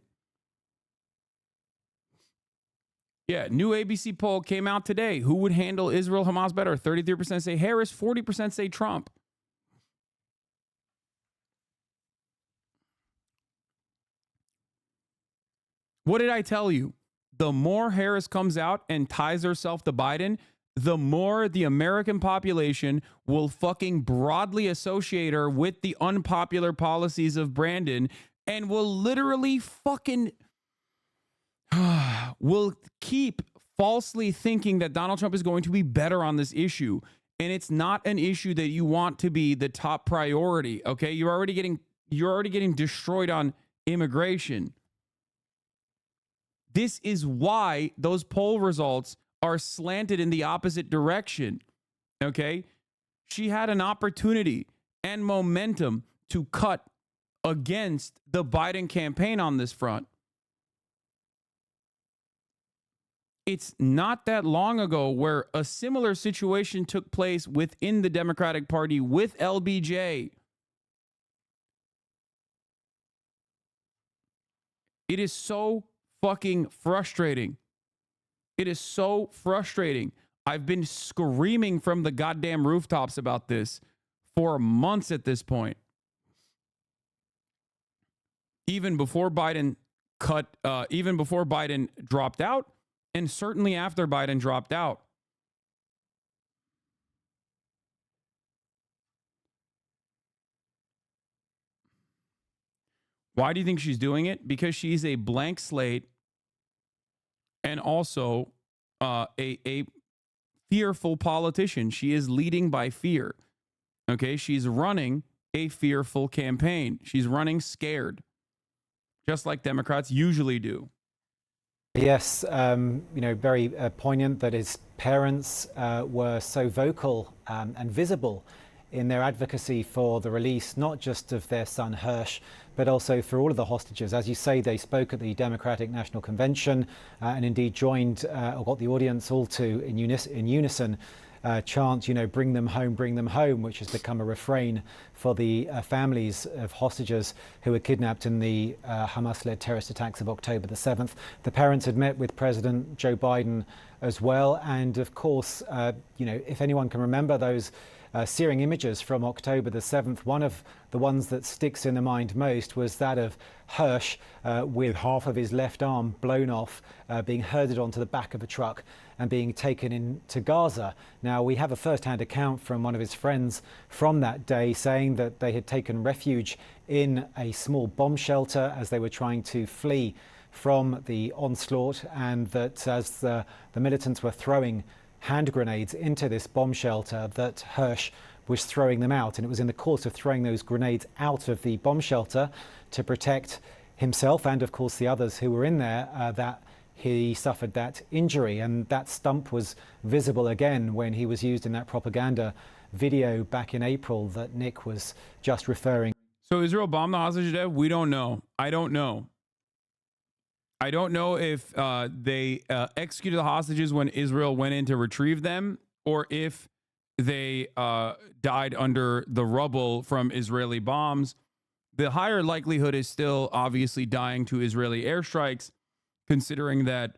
Yeah, new ABC poll came out today. Who would handle Israel-Hamas better? 33% say Harris, 40% say Trump. What did I tell you? The more Harris comes out and ties herself to Biden, the more the American population will fucking broadly associate her with the unpopular policies of Brandon and will literally fucking will keep falsely thinking that Donald Trump is going to be better on this issue. And it's not an issue that you want to be the top priority. Okay, you're already getting destroyed on immigration. This is why those poll results are slanted in the opposite direction. Okay, she had an opportunity and momentum to cut against the Biden campaign on this front. It's not that long ago where a similar situation took place within the Democratic Party with LBJ. It is so fucking frustrating. It is so frustrating. I've been screaming from the goddamn rooftops about this for months at this point. even before Biden dropped out, and certainly after Biden dropped out. Why do you think she's doing it? Because she's a blank slate and also a fearful politician. She is leading by fear. Okay, she's running a fearful campaign. She's running scared, just like Democrats usually do. Yes, very poignant that his parents were so vocal and visible in their advocacy for the release, not just of their son Hirsch, but also for all of the hostages. As you say, they spoke at the Democratic National Convention and indeed joined, or got the audience all to, in unison, chant, bring them home, which has become a refrain for the families of hostages who were kidnapped in the Hamas-led terrorist attacks of October the 7th. The parents had met with President Joe Biden as well. And of course, if anyone can remember those searing images from October the 7th, one of the ones that sticks in the mind most was that of Hirsch with half of his left arm blown off, being herded onto the back of a truck and being taken into Gaza. Now, we have a first-hand account from one of his friends from that day saying that they had taken refuge in a small bomb shelter as they were trying to flee from the onslaught, and that as the militants were throwing hand grenades into this bomb shelter, that Hirsch was throwing them out. And it was in the course of throwing those grenades out of the bomb shelter to protect himself and, of course, the others who were in there that he suffered that injury. And that stump was visible again when he was used in that propaganda video back in April that Nick was just referring. So Israel bombed the hostage dead? We don't know. I don't know. I don't know if they executed the hostages when Israel went in to retrieve them, or if they died under the rubble from Israeli bombs. The higher likelihood is still obviously dying to Israeli airstrikes, considering that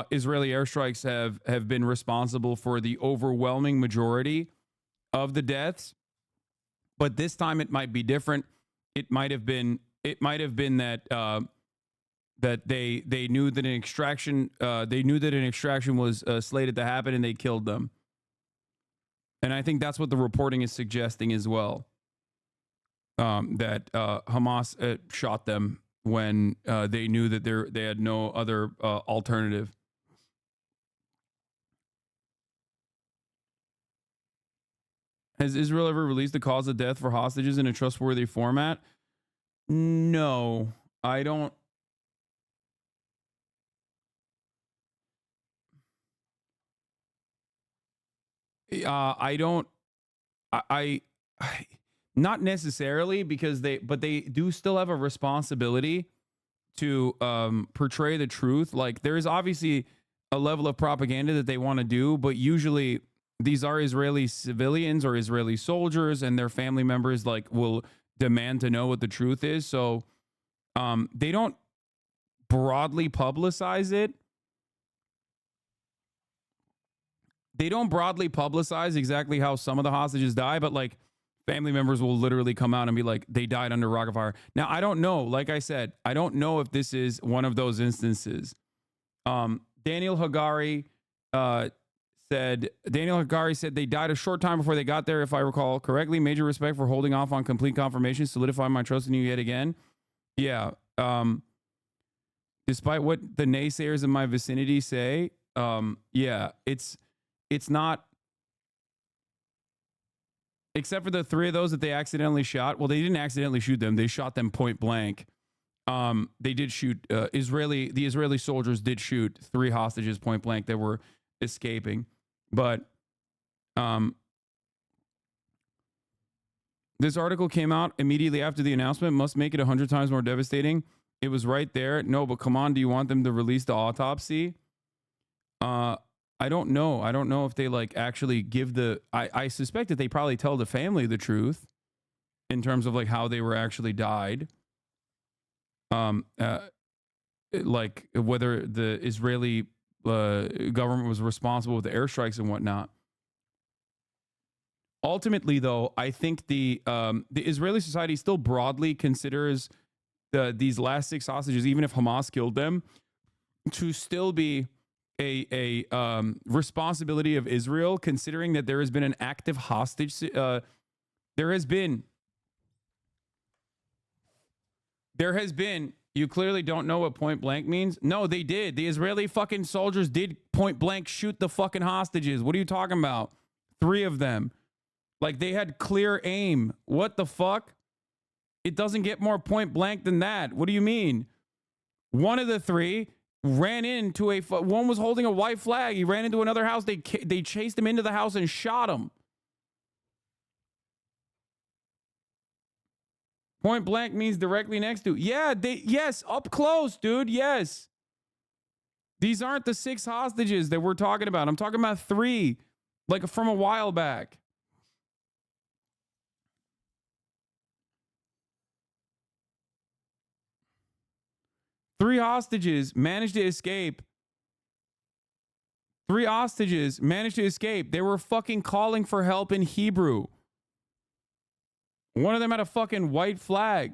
Israeli airstrikes have been responsible for the overwhelming majority of the deaths. But this time it might be different. It might have been that that they knew that an extraction was slated to happen, and they killed them. And I think that's what the reporting is suggesting as well. That Hamas shot them when they knew that they had no other alternative. Has Israel ever released the cause of death for hostages in a trustworthy format? No, I don't. I not necessarily, because they do still have a responsibility to portray the truth. Like, there is obviously a level of propaganda that they want to do, but usually these are Israeli civilians or Israeli soldiers, and their family members will demand to know what the truth is. So they don't broadly publicize it. They don't broadly publicize exactly how some of the hostages die, but family members will literally come out and be like, they died under rocket fire. Now, I don't know. Like I said, I don't know if this is one of those instances. Daniel Hagari said they died a short time before they got there, if I recall correctly. Major respect for holding off on complete confirmation, solidifying my trust in you yet again. Yeah. Despite what the naysayers in my vicinity say, yeah, it's not, except for the three of those that they accidentally shot. Well, they didn't accidentally shoot them. They shot them point blank. They did shoot, the Israeli soldiers did shoot 3 hostages point blank that were escaping. But this article came out immediately after the announcement. Must make it 100 times more devastating. It was right there. No, but come on, do you want them to release the autopsy? I don't know. I don't know if they actually give the, I suspect that they probably tell the family the truth in terms of how they were actually died. Whether the Israeli government was responsible with the airstrikes and whatnot. Ultimately, though, I think the Israeli society still broadly considers these last 6 hostages, even if Hamas killed them, to still be a responsibility of Israel, considering that there has been an active hostage. There has been. You clearly don't know what point blank means. No, they did. The Israeli fucking soldiers did point blank shoot the fucking hostages. What are you talking about? 3 of them. Like, they had clear aim. What the fuck? It doesn't get more point blank than that. What do you mean? One of the 3 ran into one was holding a white flag. He ran into another house. They chased him into the house and shot him. Point blank means directly next to. Yeah, yes, up close, dude. Yes. These aren't the 6 hostages that we're talking about. I'm talking about 3, like from a while back. Three hostages managed to escape. 3 hostages managed to escape. They were fucking calling for help in Hebrew. One of them had a fucking white flag.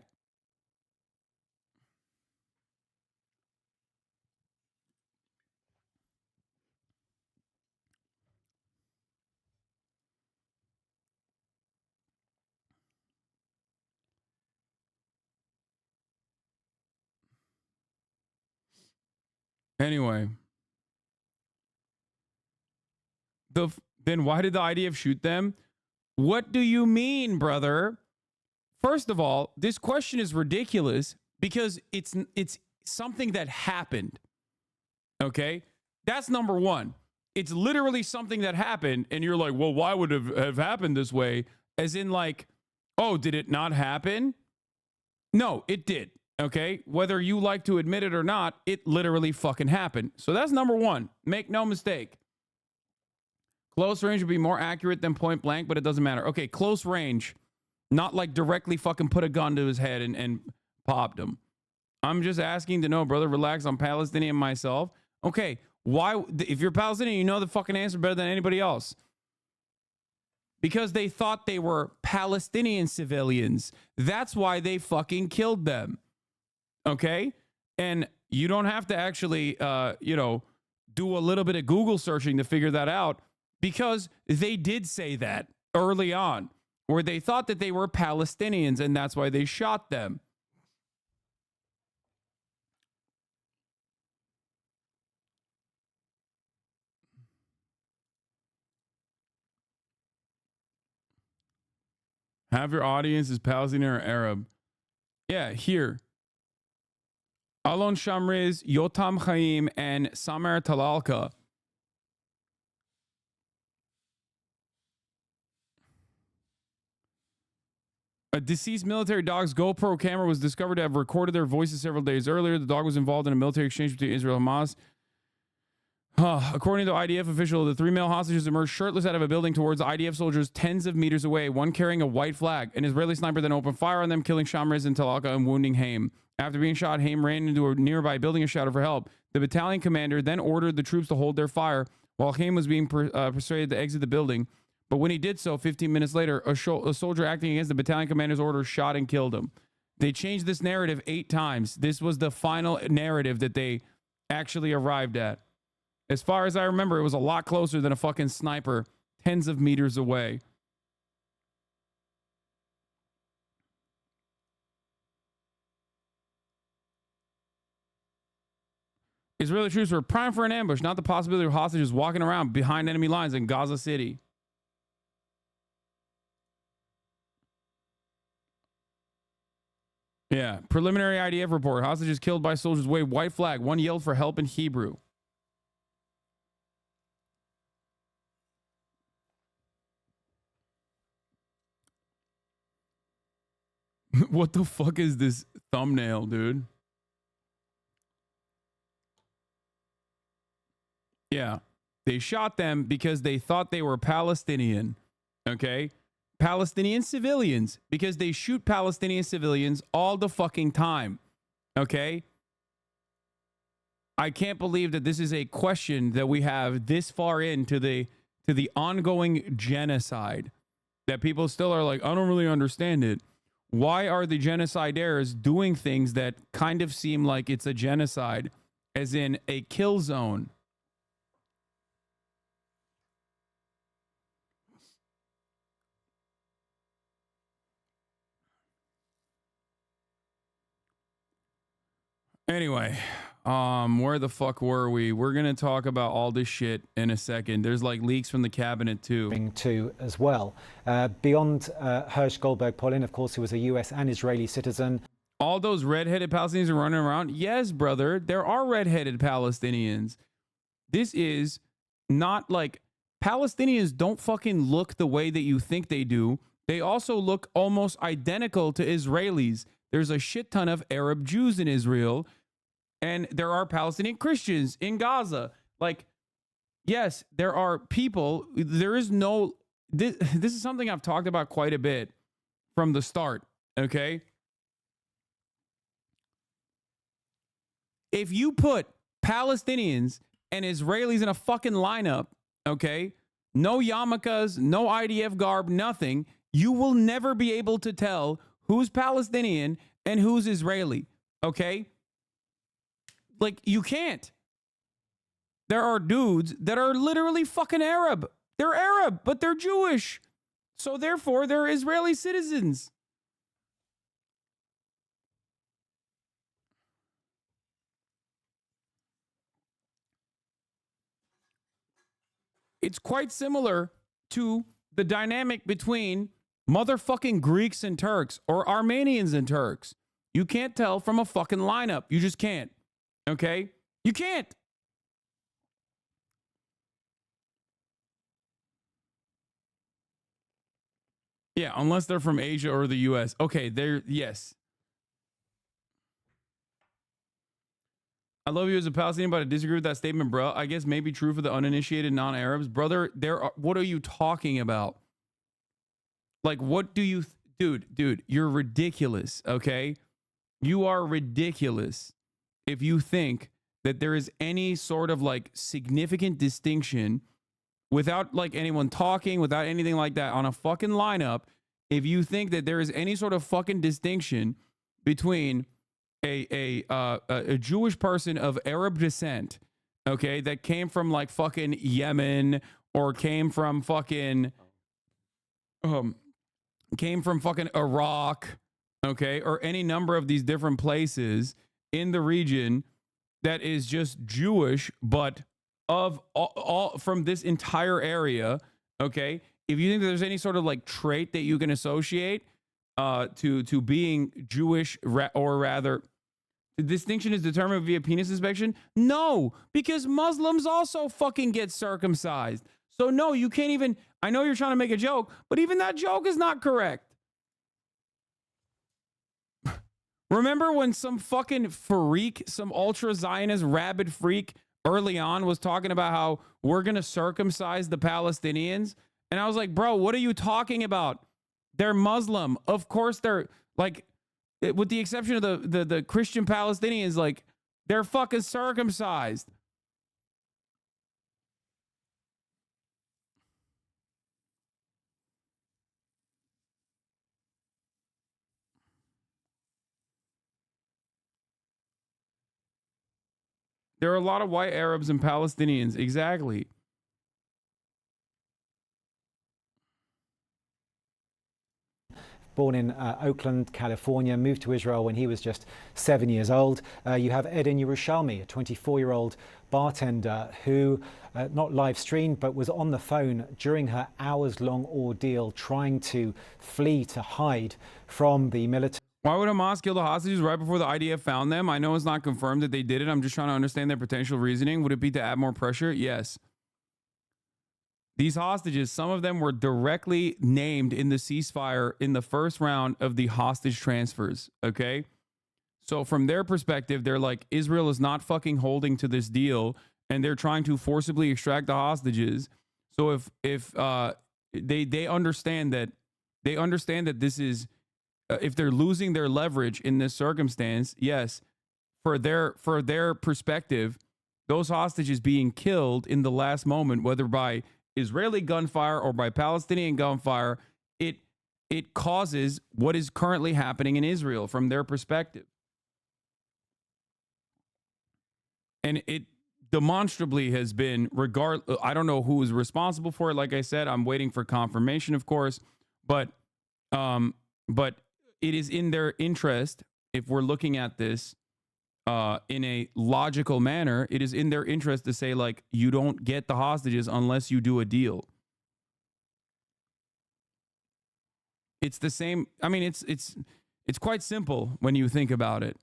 Anyway. Then why did the IDF shoot them? What do you mean, brother? First of all, this question is ridiculous because it's something that happened. Okay? That's number one. It's literally something that happened, and you're like, well, why would it have happened this way? As in, like, oh, did it not happen? No, it did. Okay? Whether you like to admit it or not, it literally fucking happened. So that's number one. Make no mistake. Close range would be more accurate than point blank, but it doesn't matter. Okay, close range. Not like directly fucking put a gun to his head and popped him. I'm just asking to know, brother, relax. I'm Palestinian myself. Okay, why? If you're Palestinian, you know the fucking answer better than anybody else. Because they thought they were Palestinian civilians. That's why they fucking killed them. Okay? And you don't have to actually, do a little bit of Google searching to figure that out. Because they did say that early on. Where they thought that they were Palestinians, and that's why they shot them. Half your audience is Palestinian or Arab. Yeah, here. Alon Shamriz, Yotam Chaim, and Samer Talalka. A deceased military dog's GoPro camera was discovered to have recorded their voices several days earlier. The dog was involved in a military exchange between Israel and Hamas. According to IDF official, the 3 male hostages emerged shirtless out of a building towards IDF soldiers tens of meters away, one carrying a white flag. An Israeli sniper then opened fire on them, killing Shamriz and Talalka and wounding Haim. After being shot, Haim ran into a nearby building and shouted for help. The battalion commander then ordered the troops to hold their fire while Haim was being persuaded to exit the building. But when he did so, 15 minutes later, a soldier acting against the battalion commander's orders shot and killed him. They changed this narrative 8 times. This was the final narrative that they actually arrived at. As far as I remember, it was a lot closer than a fucking sniper, tens of meters away. Israeli troops were primed for an ambush, not the possibility of hostages walking around behind enemy lines in Gaza City. Yeah. Preliminary IDF report. Hostages killed by soldiers wave white flag. One yelled for help in Hebrew. What the fuck is this thumbnail, dude? Yeah. They shot them because they thought they were Palestinian. Okay? Palestinian civilians, because they shoot Palestinian civilians all the fucking time. Okay? I can't believe that this is a question that we have this far into the ongoing genocide, that people still are like, I don't really understand it. why are the genocidaires doing things that kind of seem like it's a genocide, as in a kill zone? Anyway, where the fuck were we? We're gonna talk about all this shit in a second. There's like leaks from the cabinet too. As well. Beyond Hersh Goldberg Polin, of course, who was a US and Israeli citizen. All those redheaded Palestinians are running around. Yes, brother, there are redheaded Palestinians. This is not like Palestinians don't fucking look the way that you think they do. They also look almost identical to Israelis. There's a shit ton of Arab Jews in Israel, and there are Palestinian Christians in Gaza. Like, yes, there are people. There is no, this is something I've talked about quite a bit from the start, okay? If you put Palestinians and Israelis in a fucking lineup, okay, no yarmulkes, no IDF garb, nothing, you will never be able to tell who's Palestinian and who's Israeli, okay? Like, you can't. There are dudes that are literally fucking Arab. They're Arab, but they're Jewish. So therefore, they're Israeli citizens. It's quite similar to the dynamic between motherfucking Greeks and Turks or Armenians and Turks. You can't tell from a fucking lineup. You just can't. Okay? You can't. Yeah, unless they're from Asia or the US. Okay, yes. I love you as a Palestinian, but I disagree with that statement, bro. I guess maybe true for the uninitiated non-Arabs. Brother, what are you talking about? Like, what do you... Dude, you're ridiculous, okay? You are ridiculous if you think that there is any sort of, like, significant distinction without, like, anyone talking, without anything like that, on a fucking lineup, if you think that there is any sort of fucking distinction between a Jewish person of Arab descent, okay, that came from like fucking Yemen or came from fucking Iraq, okay, or any number of these different places in the region that is just Jewish, but of all from this entire area, okay, if you think that there's any sort of like trait that you can associate to being Jewish, or rather, the distinction is determined via penis inspection? No, because Muslims also fucking get circumcised. So no, you can't even, I know you're trying to make a joke, but even that joke is not correct. Remember when some fucking freak, some ultra-Zionist rabid freak early on was talking about how we're going to circumcise the Palestinians? And I was like, bro, what are you talking about? They're Muslim. Of course they're like, with the exception of the Christian Palestinians, like, they're fucking circumcised. There are a lot of white Arabs and Palestinians. Exactly. Born in Oakland, California, moved to Israel when he was just 7 years old. You have Edin Yerushalmi, a 24-year-old bartender who, not live streamed, but was on the phone during her hours-long ordeal trying to flee, to hide from the military. Why would Hamas kill the hostages right before the IDF found them? I know it's not confirmed that they did it. I'm just trying to understand their potential reasoning. Would it be to add more pressure? Yes. These hostages, some of them were directly named in the ceasefire in the first round of the hostage transfers, okay? So from their perspective, they're like, Israel is not fucking holding to this deal, and they're trying to forcibly extract the hostages. So if they understand that this is, if they're losing their leverage in this circumstance, yes, for their perspective, those hostages being killed in the last moment, whether by Israeli gunfire or by Palestinian gunfire, it it causes what is currently happening in Israel from their perspective. And it demonstrably has been I don't know who is responsible for it. Like I said, I'm waiting for confirmation, of course, but it is in their interest, if we're looking at this in a logical manner, it is in their interest to say, like, you don't get the hostages unless you do a deal. It's the same. I mean, it's quite simple when you think about it.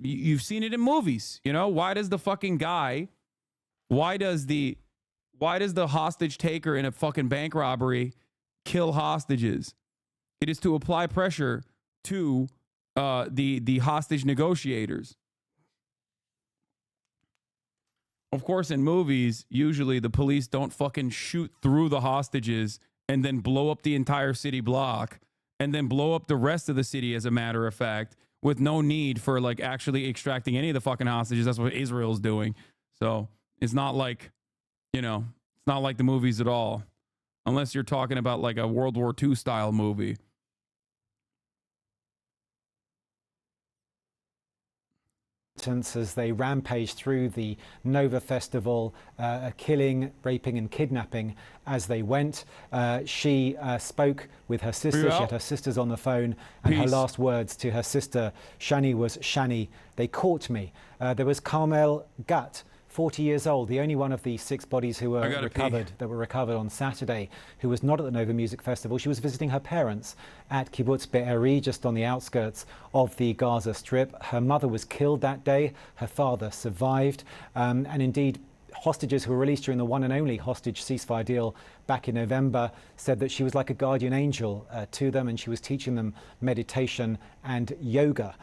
You've seen it in movies, you know. Why does the fucking guy, why does the hostage taker in a fucking bank robbery kill hostages? It is to apply pressure to the hostage negotiators. Of course, in movies, usually the police don't fucking shoot through the hostages and then blow up the entire city block and then blow up the rest of the city, as a matter of fact, with no need for like actually extracting any of the fucking hostages. That's what Israel's doing. So it's not like, you know, it's not like the movies at all. Unless you're talking about like a World War II style movie. As they rampaged through the Nova Festival, killing, raping and kidnapping as they went. She spoke with her sister. She had her sisters on the phone, and her last words to her sister, Shani, was, Shani, they caught me. There was Carmel Gut, 40 years old, the only one of the 6 bodies who were recovered on Saturday, who was not at the Nova Music Festival. She was visiting her parents at Kibbutz Be'eri, just on the outskirts of the Gaza Strip. Her mother was killed that day. Her father survived. And indeed, hostages who were released during the one and only hostage ceasefire deal back in November said that she was like a guardian angel to them, and she was teaching them meditation and yoga.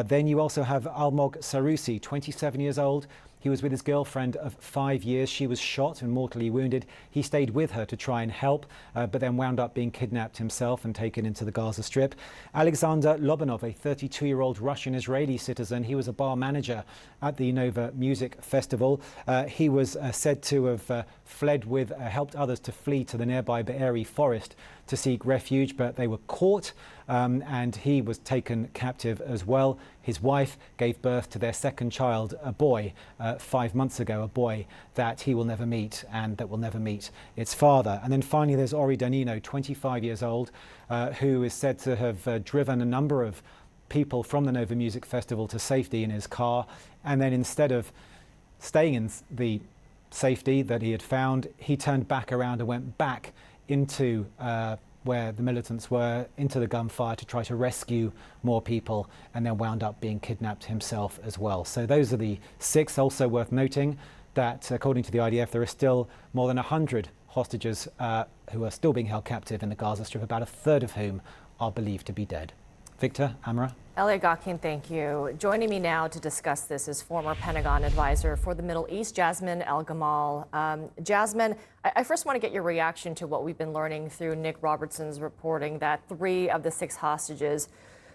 Then you also have Almog Sarusi, 27 years old. He was with his girlfriend of 5 years. She was shot and mortally wounded. He stayed with her to try and help, but then wound up being kidnapped himself and taken into the Gaza Strip. Alexander Lobanov, a 32-year-old Russian-Israeli citizen. He was a bar manager at the Nova Music Festival. He was said to have helped others to flee to the nearby Be'eri forest to seek refuge, but they were caught, and he was taken captive as well. His wife gave birth to their second child, a boy, 5 months ago, a boy that he will never meet and that will never meet its father. And then finally, there's Ori Danino, 25 years old, who is said to have driven a number of people from the Nova Music Festival to safety in his car, and then instead of staying in the safety that he had found, he turned back around and went back into where the militants were, into the gunfire to try to rescue more people, and then wound up being kidnapped himself as well. So those are the 6. Also worth noting that according to the IDF, there are still more than 100 hostages who are still being held captive in the Gaza Strip, about a third of whom are believed to be dead. Victor, Amra. Elliot Gocking, thank you. Joining me now to discuss this is former Pentagon advisor for the Middle East, Jasmine El-Gamal. Jasmine, I first want to get your reaction to what we've been learning through Nick Robertson's reporting that 3 of the 6 hostages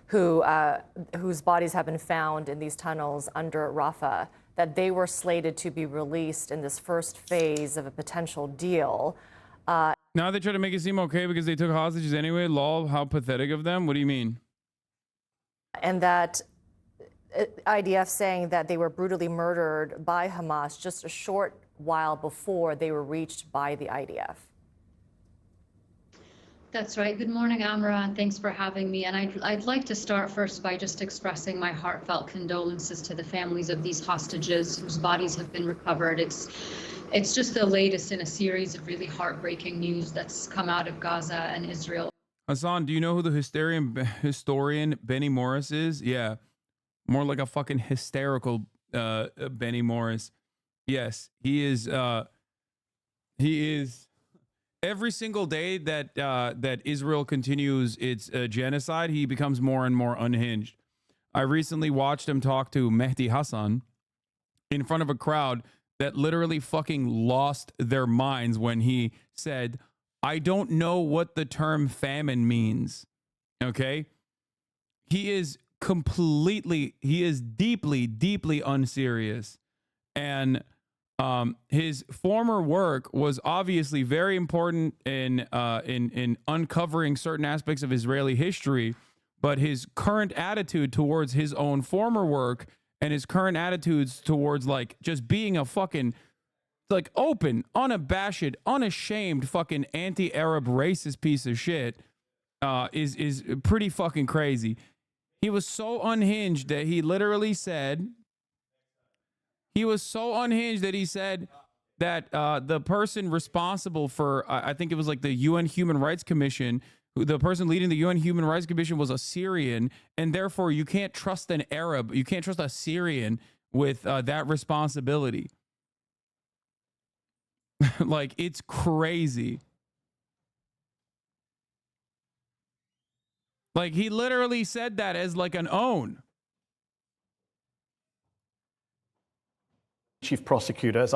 whose bodies have been found in these tunnels under Rafah, that they were slated to be released in this first phase of a potential deal. Now they try to make it seem okay because they took hostages anyway. Lol, how pathetic of them. What do you mean? And that IDF saying that they were brutally murdered by Hamas just a short while before they were reached by the IDF. That's right. Good morning, Amra, and thanks for having me. And I'd like to start first by just expressing my heartfelt condolences to the families of these hostages whose bodies have been recovered. It's just the latest in a series of really heartbreaking news that's come out of Gaza and Israel. Hasan, do you know who the historian Benny Morris is? Yeah, more like a fucking hysterical Benny Morris. Yes, he is. He is. Every single day that that Israel continues its genocide, he becomes more and more unhinged. I recently watched him talk to Mehdi Hasan in front of a crowd that literally fucking lost their minds when he said, I don't know what the term famine means. Okay. He is deeply, deeply unserious. And His former work was obviously very important in uncovering certain aspects of Israeli history, but his current attitude towards his own former work and his current attitudes towards like just being a fucking like open, unabashed, unashamed fucking anti-Arab racist piece of shit is pretty fucking crazy. He was so unhinged that he literally said that the person responsible for I think it was like the UN Human Rights Commission, the person leading the UN Human Rights Commission was a Syrian, and therefore you can't trust an Arab, you can't trust a Syrian with that responsibility. Like, it's crazy. Like, he literally said that as like an own. Chief prosecutors.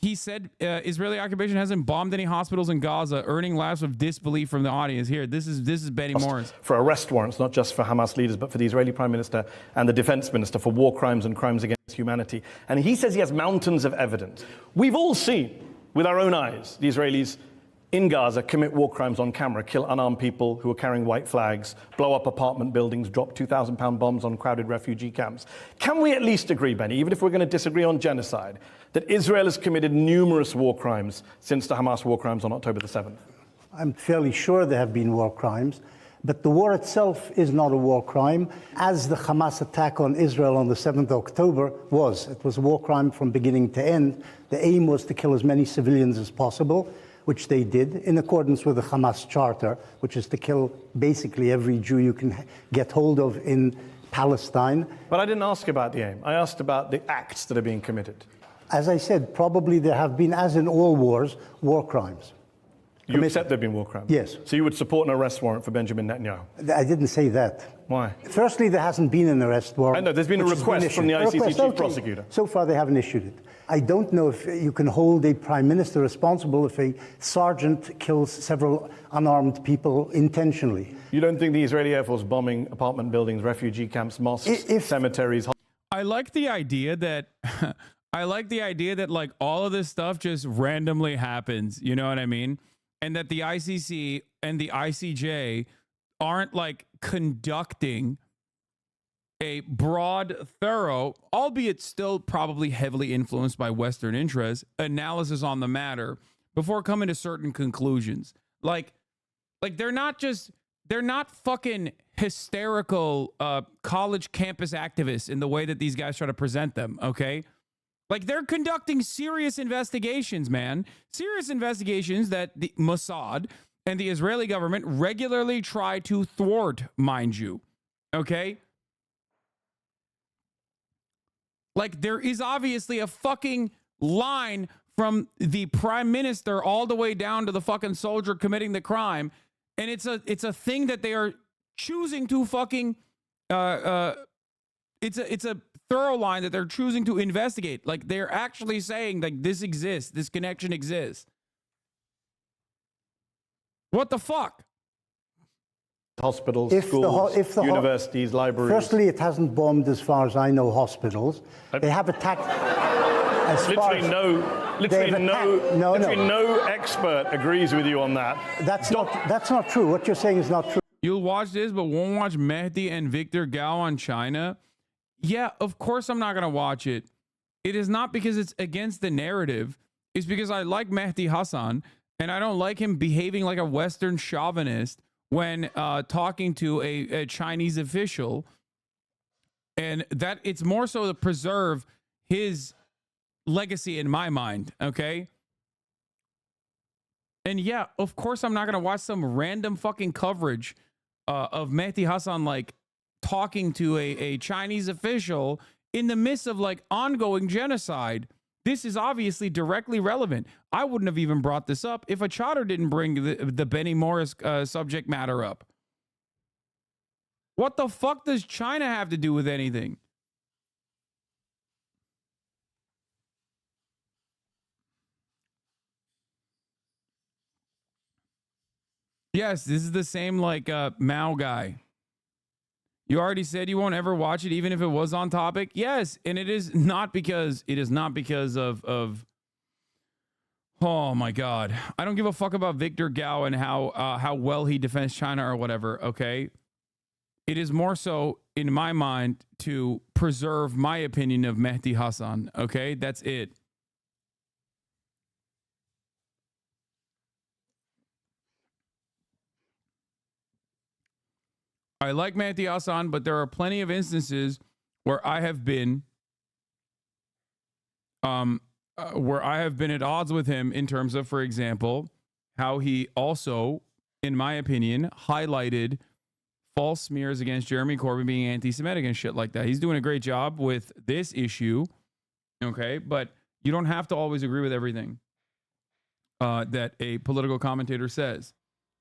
He said Israeli occupation hasn't bombed any hospitals in Gaza, earning laughs of disbelief from the audience. Here, this is Benny Morris. For arrest warrants, not just for Hamas leaders, but for the Israeli Prime Minister and the Defense Minister for war crimes and crimes against humanity. And he says he has mountains of evidence. We've all seen with our own eyes the Israelis in Gaza commit war crimes on camera, kill unarmed people who are carrying white flags, blow up apartment buildings, drop 2,000-pound bombs on crowded refugee camps. Can we at least agree, Benny, even if we're going to disagree on genocide, that Israel has committed numerous war crimes since the Hamas war crimes on October the 7th? I'm fairly sure there have been war crimes, but the war itself is not a war crime, as the Hamas attack on Israel on the 7th of October was. It was a war crime from beginning to end. The aim was to kill as many civilians as possible, which they did, in accordance with the Hamas Charter, which is to kill basically every Jew you can get hold of in Palestine. But I didn't ask about the aim. I asked about the acts that are being committed. As I said, probably there have been, as in all wars, war crimes. You accept there have been war crimes? Yes. So you would support an arrest warrant for Benjamin Netanyahu? I didn't say that. Why? Firstly, there hasn't been an arrest warrant. I know, there's been a request from the ICC chief prosecutor. So far, they haven't issued it. I don't know if you can hold a prime minister responsible if a sergeant kills several unarmed people intentionally. You don't think the Israeli Air Force bombing apartment buildings, refugee camps, mosques, cemeteries... I like the idea that... like all of this stuff just randomly happens. You know what I mean? And that the ICC and the ICJ aren't like conducting a broad, thorough, albeit still probably heavily influenced by Western interests, analysis on the matter before coming to certain conclusions. Like they're not fucking hysterical college campus activists in the way that these guys try to present them, okay? Like, they're conducting serious investigations, man. Serious investigations that the Mossad and the Israeli government regularly try to thwart, mind you. Okay? Like, there is obviously a fucking line from the prime minister all the way down to the fucking soldier committing the crime. And it's a thing that they are choosing to fucking... It's a thorough line that they're choosing to investigate. Like, they're actually saying, like, this exists, this connection exists. What the fuck? Hospitals, schools, universities, libraries. Firstly, it hasn't bombed, as far as I know, hospitals. They have attacked... Literally no expert agrees with you on that. That's not true. What you're saying is not true. You'll watch this, but won't watch Mehdi and Victor Gao on China? Yeah, of course I'm not going to watch it. It is not because it's against the narrative. It's because I like Mehdi Hasan, and I don't like him behaving like a Western chauvinist when talking to a Chinese official. And that it's more so to preserve his legacy in my mind, okay? And yeah, of course I'm not going to watch some random fucking coverage of Mehdi Hasan, like, talking to a Chinese official in the midst of like ongoing genocide. This is obviously directly relevant. I wouldn't have even brought this up if a Chatter didn't bring the Benny Morris subject matter up. What the fuck does China have to do with anything? Yes, this is the same like Mao guy. You already said you won't ever watch it, even if it was on topic. Yes, and it is not because of Oh my God. I don't give a fuck about Victor Gao and how well he defends China or whatever, okay? It is more so, in my mind, to preserve my opinion of Mehdi Hasan, okay? That's it. I like Mehdi Hasan, but there are plenty of instances where I have been at odds with him in terms of, for example, how he also, in my opinion, highlighted false smears against Jeremy Corbyn being anti-Semitic and shit like that. He's doing a great job with this issue, okay? But you don't have to always agree with everything that a political commentator says.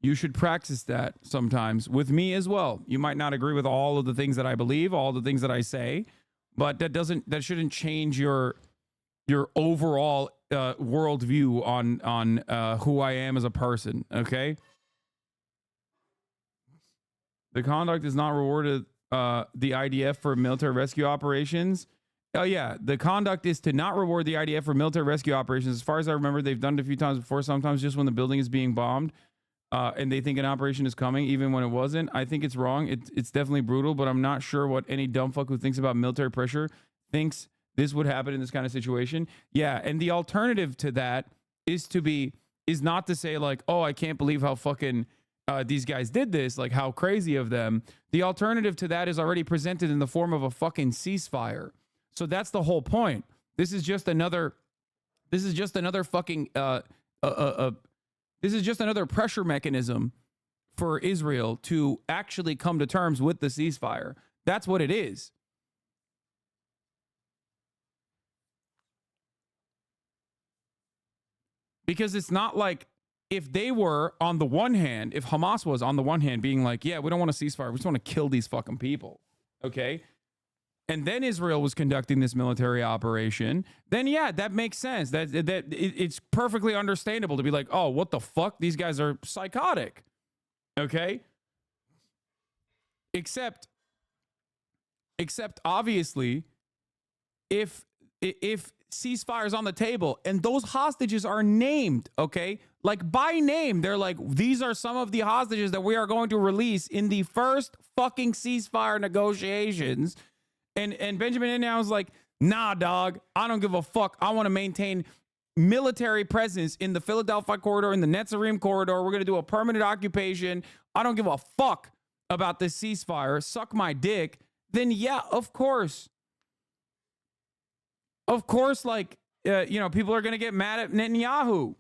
You should practice that sometimes with me as well. You might not agree with all of the things that I believe, all the things that I say, but that shouldn't change your overall worldview on who I am as a person, okay? The conduct is not rewarded the IDF for military rescue operations. Oh, yeah. The conduct is to not reward the IDF for military rescue operations. As far as I remember, they've done it a few times before, sometimes just when the building is being bombed and they think an operation is coming, even when it wasn't. I think it's wrong. It's definitely brutal, but I'm not sure what any dumb fuck who thinks about military pressure thinks this would happen in this kind of situation. Yeah, and the alternative to that is not to say like, oh, I can't believe how fucking these guys did this, like how crazy of them. The alternative to that is already presented in the form of a fucking ceasefire. So that's the whole point. This is just another fucking this is just another pressure mechanism for Israel to actually come to terms with the ceasefire. That's what it is. Because it's not like if they were on the one hand, if Hamas was on the one hand being like, yeah, we don't want a ceasefire, we just want to kill these fucking people, okay? And then Israel was conducting this military operation, then yeah, that makes sense. It's perfectly understandable to be like, oh, what the fuck? These guys are psychotic, okay? Except obviously, if ceasefire is on the table and those hostages are named, okay, like by name, they're like, these are some of the hostages that we are going to release in the first fucking ceasefire negotiations. And Benjamin Netanyahu's like, nah, dog, I don't give a fuck. I want to maintain military presence in the Philadelphia corridor, in the Netzarim corridor. We're going to do a permanent occupation. I don't give a fuck about this ceasefire. Suck my dick. Then yeah, of course. Of course, like, people are going to get mad at Netanyahu.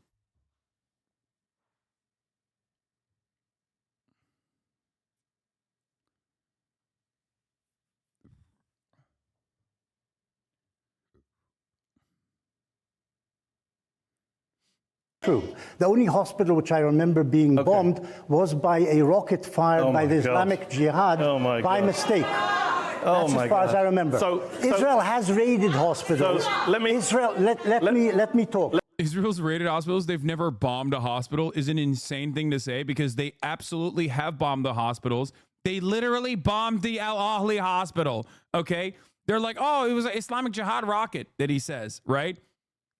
True. The only hospital which I remember being bombed was by a rocket fired by the Islamic Jihad by mistake. That's as far as I remember. Israel has raided hospitals. Let me talk. Israel's raided hospitals. They've never bombed a hospital is an insane thing to say because they absolutely have bombed the hospitals. They literally bombed the Al Ahli hospital. Okay. They're like, oh, it was an Islamic Jihad rocket that he says, right?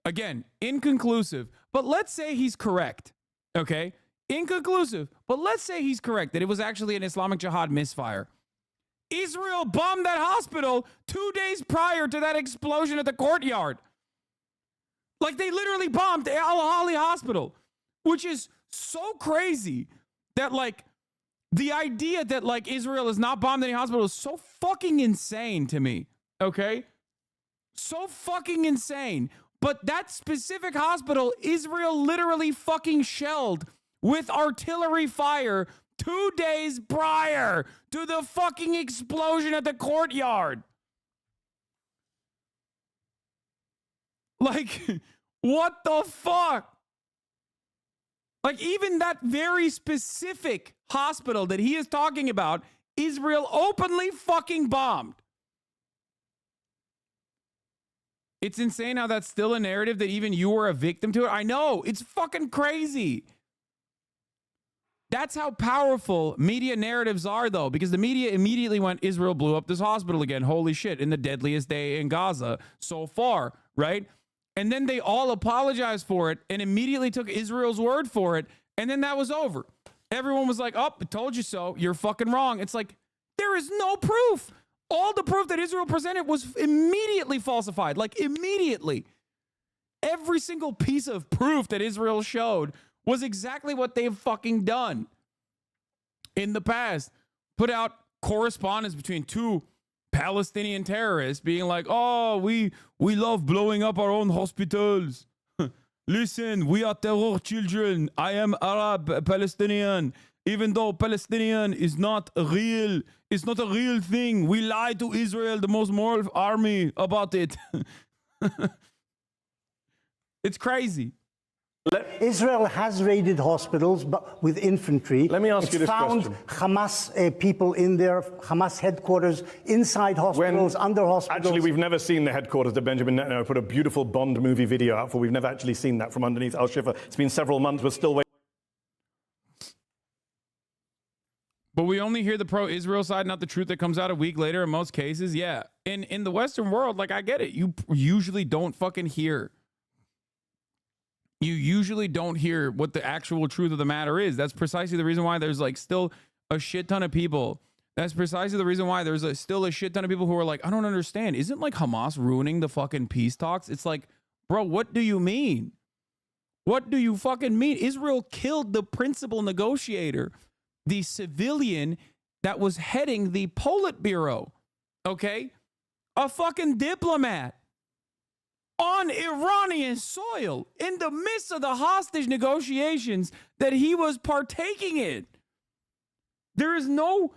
Again, inconclusive, but let's say he's correct. Okay. Inconclusive, but let's say he's correct that it was actually an Islamic Jihad misfire. Israel bombed that hospital 2 days prior to that explosion at the courtyard. Like they literally bombed Al Ahli hospital, which is so crazy that like the idea that like Israel has not bombed any hospital is so fucking insane to me. Okay. So fucking insane. But that specific hospital, Israel literally fucking shelled with artillery fire 2 days prior to the fucking explosion at the courtyard. Like, what the fuck? Like, even that very specific hospital that he is talking about, Israel openly fucking bombed. It's insane how that's still a narrative that even you were a victim to it. I know, it's fucking crazy. That's how powerful media narratives are, though, because the media immediately went, Israel blew up this hospital again. Holy shit, in the deadliest day in Gaza so far, right? And then they all apologized for it and immediately took Israel's word for it. And then that was over. Everyone was like, oh, I told you so. You're fucking wrong. It's like, there is no proof. All the proof that Israel presented was immediately falsified. Like, immediately. Every single piece of proof that Israel showed was exactly what they've fucking done in the past. Put out correspondence between two Palestinian terrorists being like, oh, we love blowing up our own hospitals. Listen, we are terror children. I am Arab Palestinian. Even though Palestinian is not real, it's not a real thing. We lie to Israel, the most moral army, about it. It's crazy. Israel has raided hospitals, but with infantry. Let me ask you this found question. Hamas people in there, Hamas headquarters, inside hospitals, under hospitals. Actually, we've never seen the headquarters of Benjamin Netanyahu. Put a beautiful Bond movie video out for. We've never actually seen that from underneath Al Shifa. It's been several months. We're still waiting. But we only hear the pro-Israel side, not the truth that comes out a week later in most cases. Yeah. In the Western world, like, I get it. You usually don't fucking hear. You usually don't hear what the actual truth of the matter is. That's precisely the reason why there's like still a shit ton of people. That's precisely the reason why there's still a shit ton of people who are like, I don't understand. Isn't like Hamas ruining the fucking peace talks? It's like, bro, what do you mean? What do you fucking mean? Israel killed the principal negotiator, the civilian that was heading the Politburo. Okay? A fucking diplomat. On Iranian soil, in the midst of the hostage negotiations that he was partaking in. There is no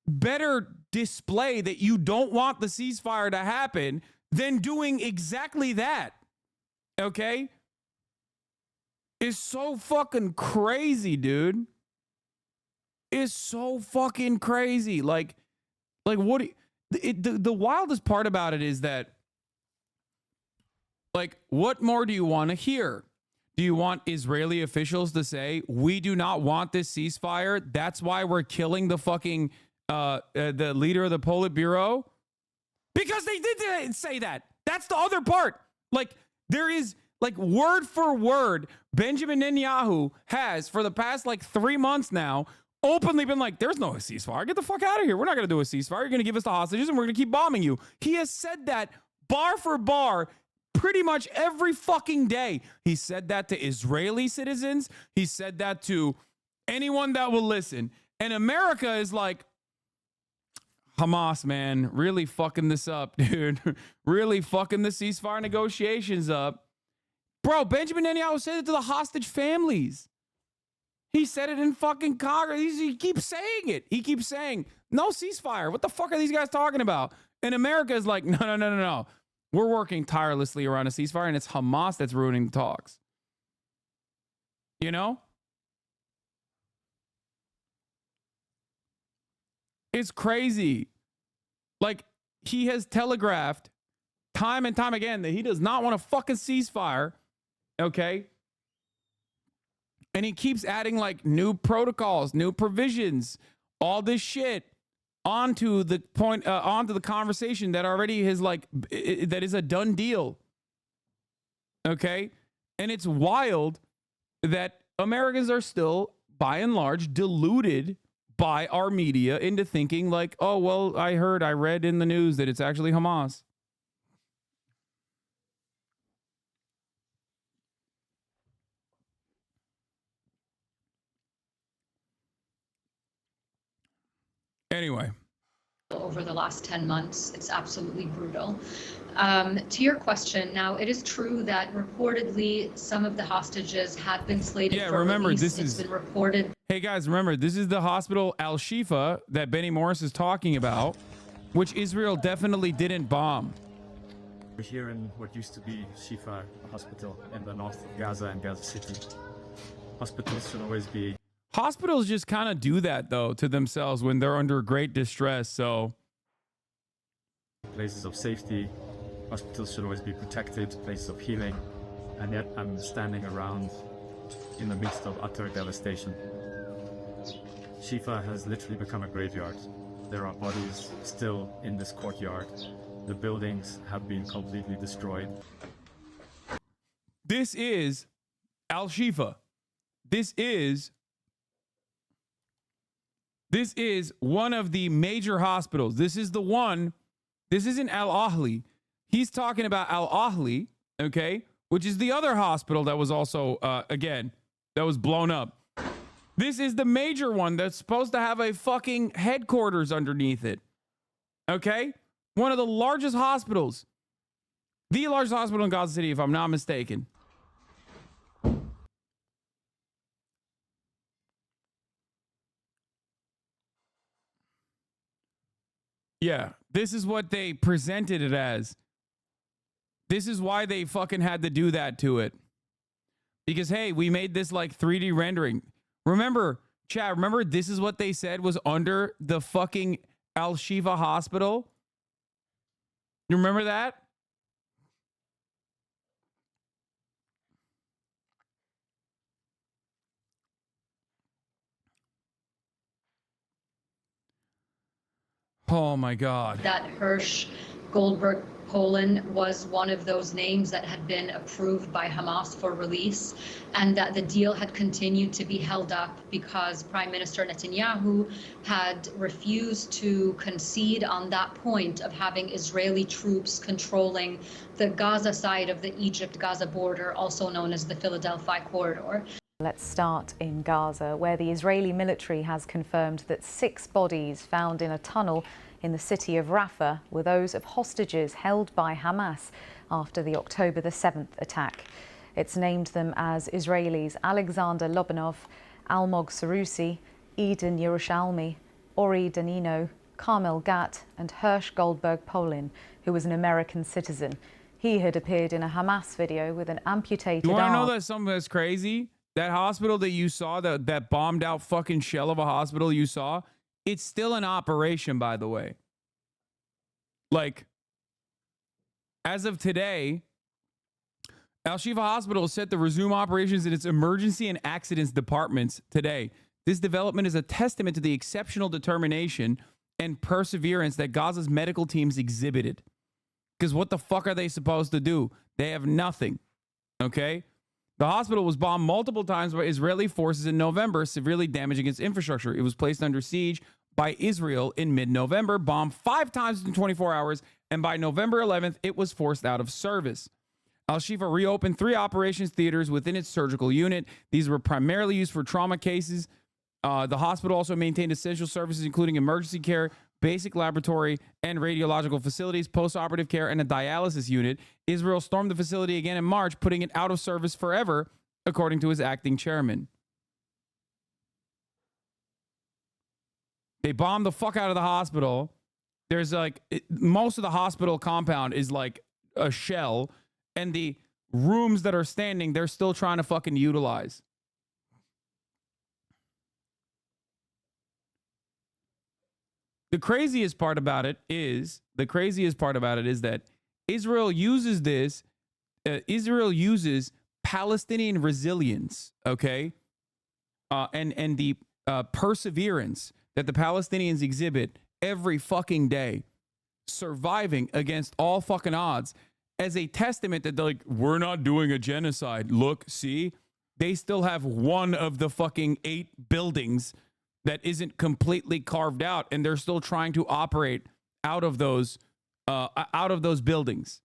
better display that you don't want the ceasefire to happen than doing exactly that. Okay? It's so fucking crazy, dude. It's so fucking crazy. Like what? The wildest part about it is that, like, what more do you want to hear? Do you want Israeli officials to say, we do not want this ceasefire? That's why we're killing the fucking, the leader of the Politburo? Because they did say that. That's the other part. Like, there is, like, word for word, Benjamin Netanyahu has, for the past, like, 3 months now, openly been like, there's no ceasefire. Get the fuck out of here. We're not going to do a ceasefire. You're going to give us the hostages and we're going to keep bombing you. He has said that bar for bar pretty much every fucking day. He said that to Israeli citizens. He said that to anyone that will listen. And America is like, Hamas, man, really fucking this up, dude. Really fucking the ceasefire negotiations up. Bro, Benjamin Netanyahu said it to the hostage families. He said it in fucking Congress. He keeps saying it. He keeps saying, no ceasefire. What the fuck are these guys talking about? And America is like, no. We're working tirelessly around a ceasefire, and it's Hamas that's ruining the talks. You know? It's crazy. Like, he has telegraphed time and time again that he does not want a fucking ceasefire. Okay? And he keeps adding, like, new protocols, new provisions, all this shit onto the point, onto the conversation that already is like, that is a done deal. Okay? And it's wild that Americans are still, by and large, deluded by our media into thinking like, oh, well, I read in the news that it's actually Hamas. Anyway. Over the last 10 months, it's absolutely brutal. To your question, now it is true that reportedly some of the hostages had been slated for remember, release. this It's is been reported. Hey guys, remember, this is the hospital Al Shifa that Benny Morris is talking about, which Israel definitely didn't bomb. We're here in what used to be Shifa Hospital in the north of Gaza and Gaza City. Hospitals should always be... Hospitals just kind of do that, though, to themselves when they're under great distress, so... places of safety. Hospitals should always be protected, places of healing. And yet I'm standing around in the midst of utter devastation. Shifa has literally become a graveyard. There are bodies still in this courtyard. The buildings have been completely destroyed. This is Al-Shifa. This is one of the major hospitals. This is the one. This isn't Al-Ahli. He's talking about Al-Ahli, okay, which is the other hospital that was also, again, that was blown up. This is the major one that's supposed to have a fucking headquarters underneath it, okay? One of the largest hospitals. The largest hospital in Gaza City, if I'm not mistaken. Yeah, this is what they presented it as. This is why they fucking had to do that to it. Because, hey, we made this like 3D rendering. Remember, chat, remember this is what they said was under the fucking Al-Shifa hospital? You remember that? Oh my God. That Hirsch Goldberg Poland was one of those names that had been approved by Hamas for release, and that the deal had continued to be held up because Prime Minister Netanyahu had refused to concede on that point of having Israeli troops controlling the Gaza side of the Egypt-Gaza border, also known as the Philadelphia corridor. Let's start in Gaza, where the Israeli military has confirmed that 6 bodies found in a tunnel in the city of Rafah were those of hostages held by Hamas after the October the 7th attack. It's named them as Israelis Alexander Lobanov, Almog Sarusi, Eden Yerushalmi, Ori Danino, Carmel Gat and Hirsch Goldberg Polin, who was an American citizen. He had appeared in a Hamas video with an amputated You want to arm. know that something that's crazy? That hospital that you saw, that bombed out fucking shell of a hospital you saw, it's still in operation, by the way. Like, as of today, Al-Shifa Hospital is set to resume operations in its emergency and accidents departments today. This development is a testament to the exceptional determination and perseverance that Gaza's medical teams exhibited. Because what the fuck are they supposed to do? They have nothing, okay? The hospital was bombed multiple times by Israeli forces in November, severely damaging its infrastructure. It was placed under siege by Israel in mid-November, bombed 5 times in 24 hours, and by November 11th, it was forced out of service. Al-Shifa reopened 3 operations theaters within its surgical unit. These were primarily used for trauma cases. The hospital also maintained essential services, including emergency care, basic laboratory and radiological facilities, post-operative care, and a dialysis unit. Israel stormed the facility again in March, putting it out of service forever, according to his acting chairman. They bombed the fuck out of the hospital. There's like, most of the hospital compound is like a shell, and the rooms that are standing, they're still trying to fucking utilize. The craziest part about it is that Israel uses this, Israel uses Palestinian resilience, okay? And the perseverance that the Palestinians exhibit every fucking day, surviving against all fucking odds, as a testament that they're like, we're not doing a genocide. Look, see, they still have one of the fucking 8 buildings that isn't completely carved out, and they're still trying to operate out of those buildings.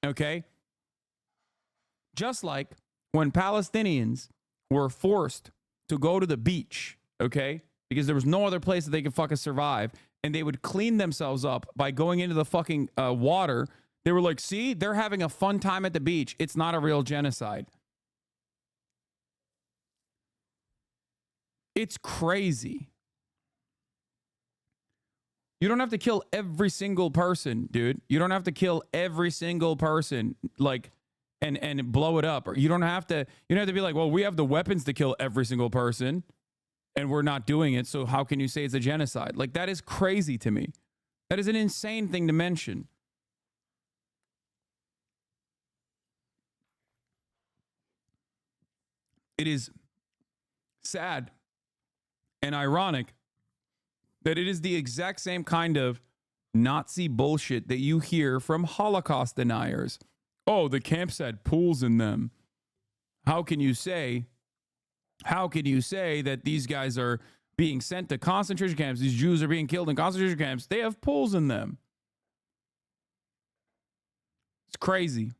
Okay? Just like when Palestinians were forced to go to the beach, okay? Because there was no other place that they could fucking survive, and they would clean themselves up by going into the fucking water. They were like, see, they're having a fun time at the beach. It's not a real genocide. It's crazy. You don't have to kill every single person, dude. You don't have to kill every single person, like, and blow it up. Or you don't have to be like, well, we have the weapons to kill every single person, and we're not doing it, so how can you say it's a genocide? Like, that is crazy to me. That is an insane thing to mention. It is sad and ironic that it is the exact same kind of Nazi bullshit that you hear from Holocaust deniers. Oh, the camps had pools in them. How can you say that these guys are being sent to concentration camps? These Jews are being killed in concentration camps. They have pools in them. It's crazy.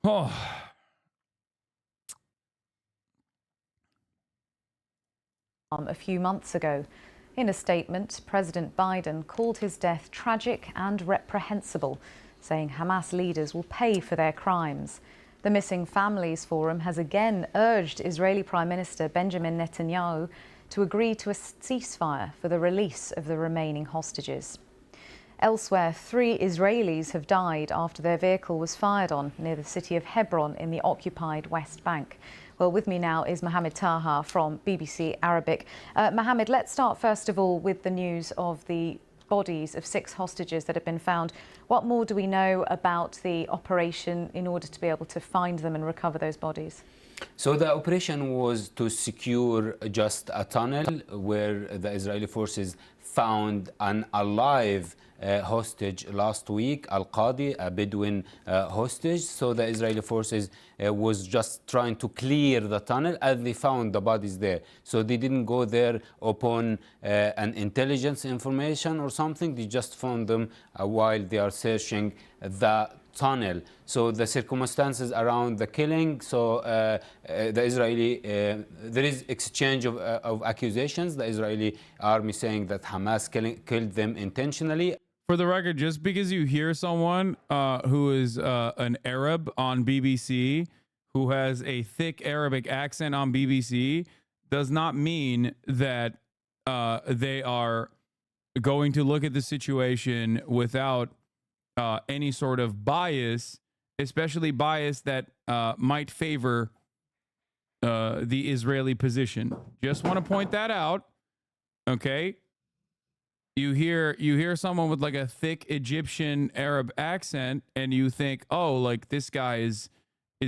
Oh. A few months ago. In a statement, President Biden called his death tragic and reprehensible, saying Hamas leaders will pay for their crimes. The Missing Families Forum has again urged Israeli Prime Minister Benjamin Netanyahu to agree to a ceasefire for the release of the remaining hostages. Elsewhere, 3 Israelis have died after their vehicle was fired on near the city of Hebron in the occupied West Bank. Well, with me now is Mohammed Taha from BBC Arabic. Mohammed, let's start first of all with the news of the bodies of 6 hostages that have been found. What more do we know about the operation in order to be able to find them and recover those bodies? So the operation was to secure just a tunnel where the Israeli forces found an alive hostage last week, Al-Qadi, a Bedouin hostage. So the Israeli forces was just trying to clear the tunnel and they found the bodies there. So they didn't go there upon an intelligence information or something. They just found them while they are searching the tunnel. So the circumstances around the killing, so the Israeli, there is exchange of accusations. The Israeli army saying that Hamas killed them intentionally. For the record, just because you hear someone who is an Arab on BBC, who has a thick Arabic accent on BBC, does not mean that they are going to look at the situation without any sort of bias, especially bias that might favor the Israeli position. Just want to point that out. Okay. You hear someone with like a thick Egyptian Arab accent and you think, oh, like this guy is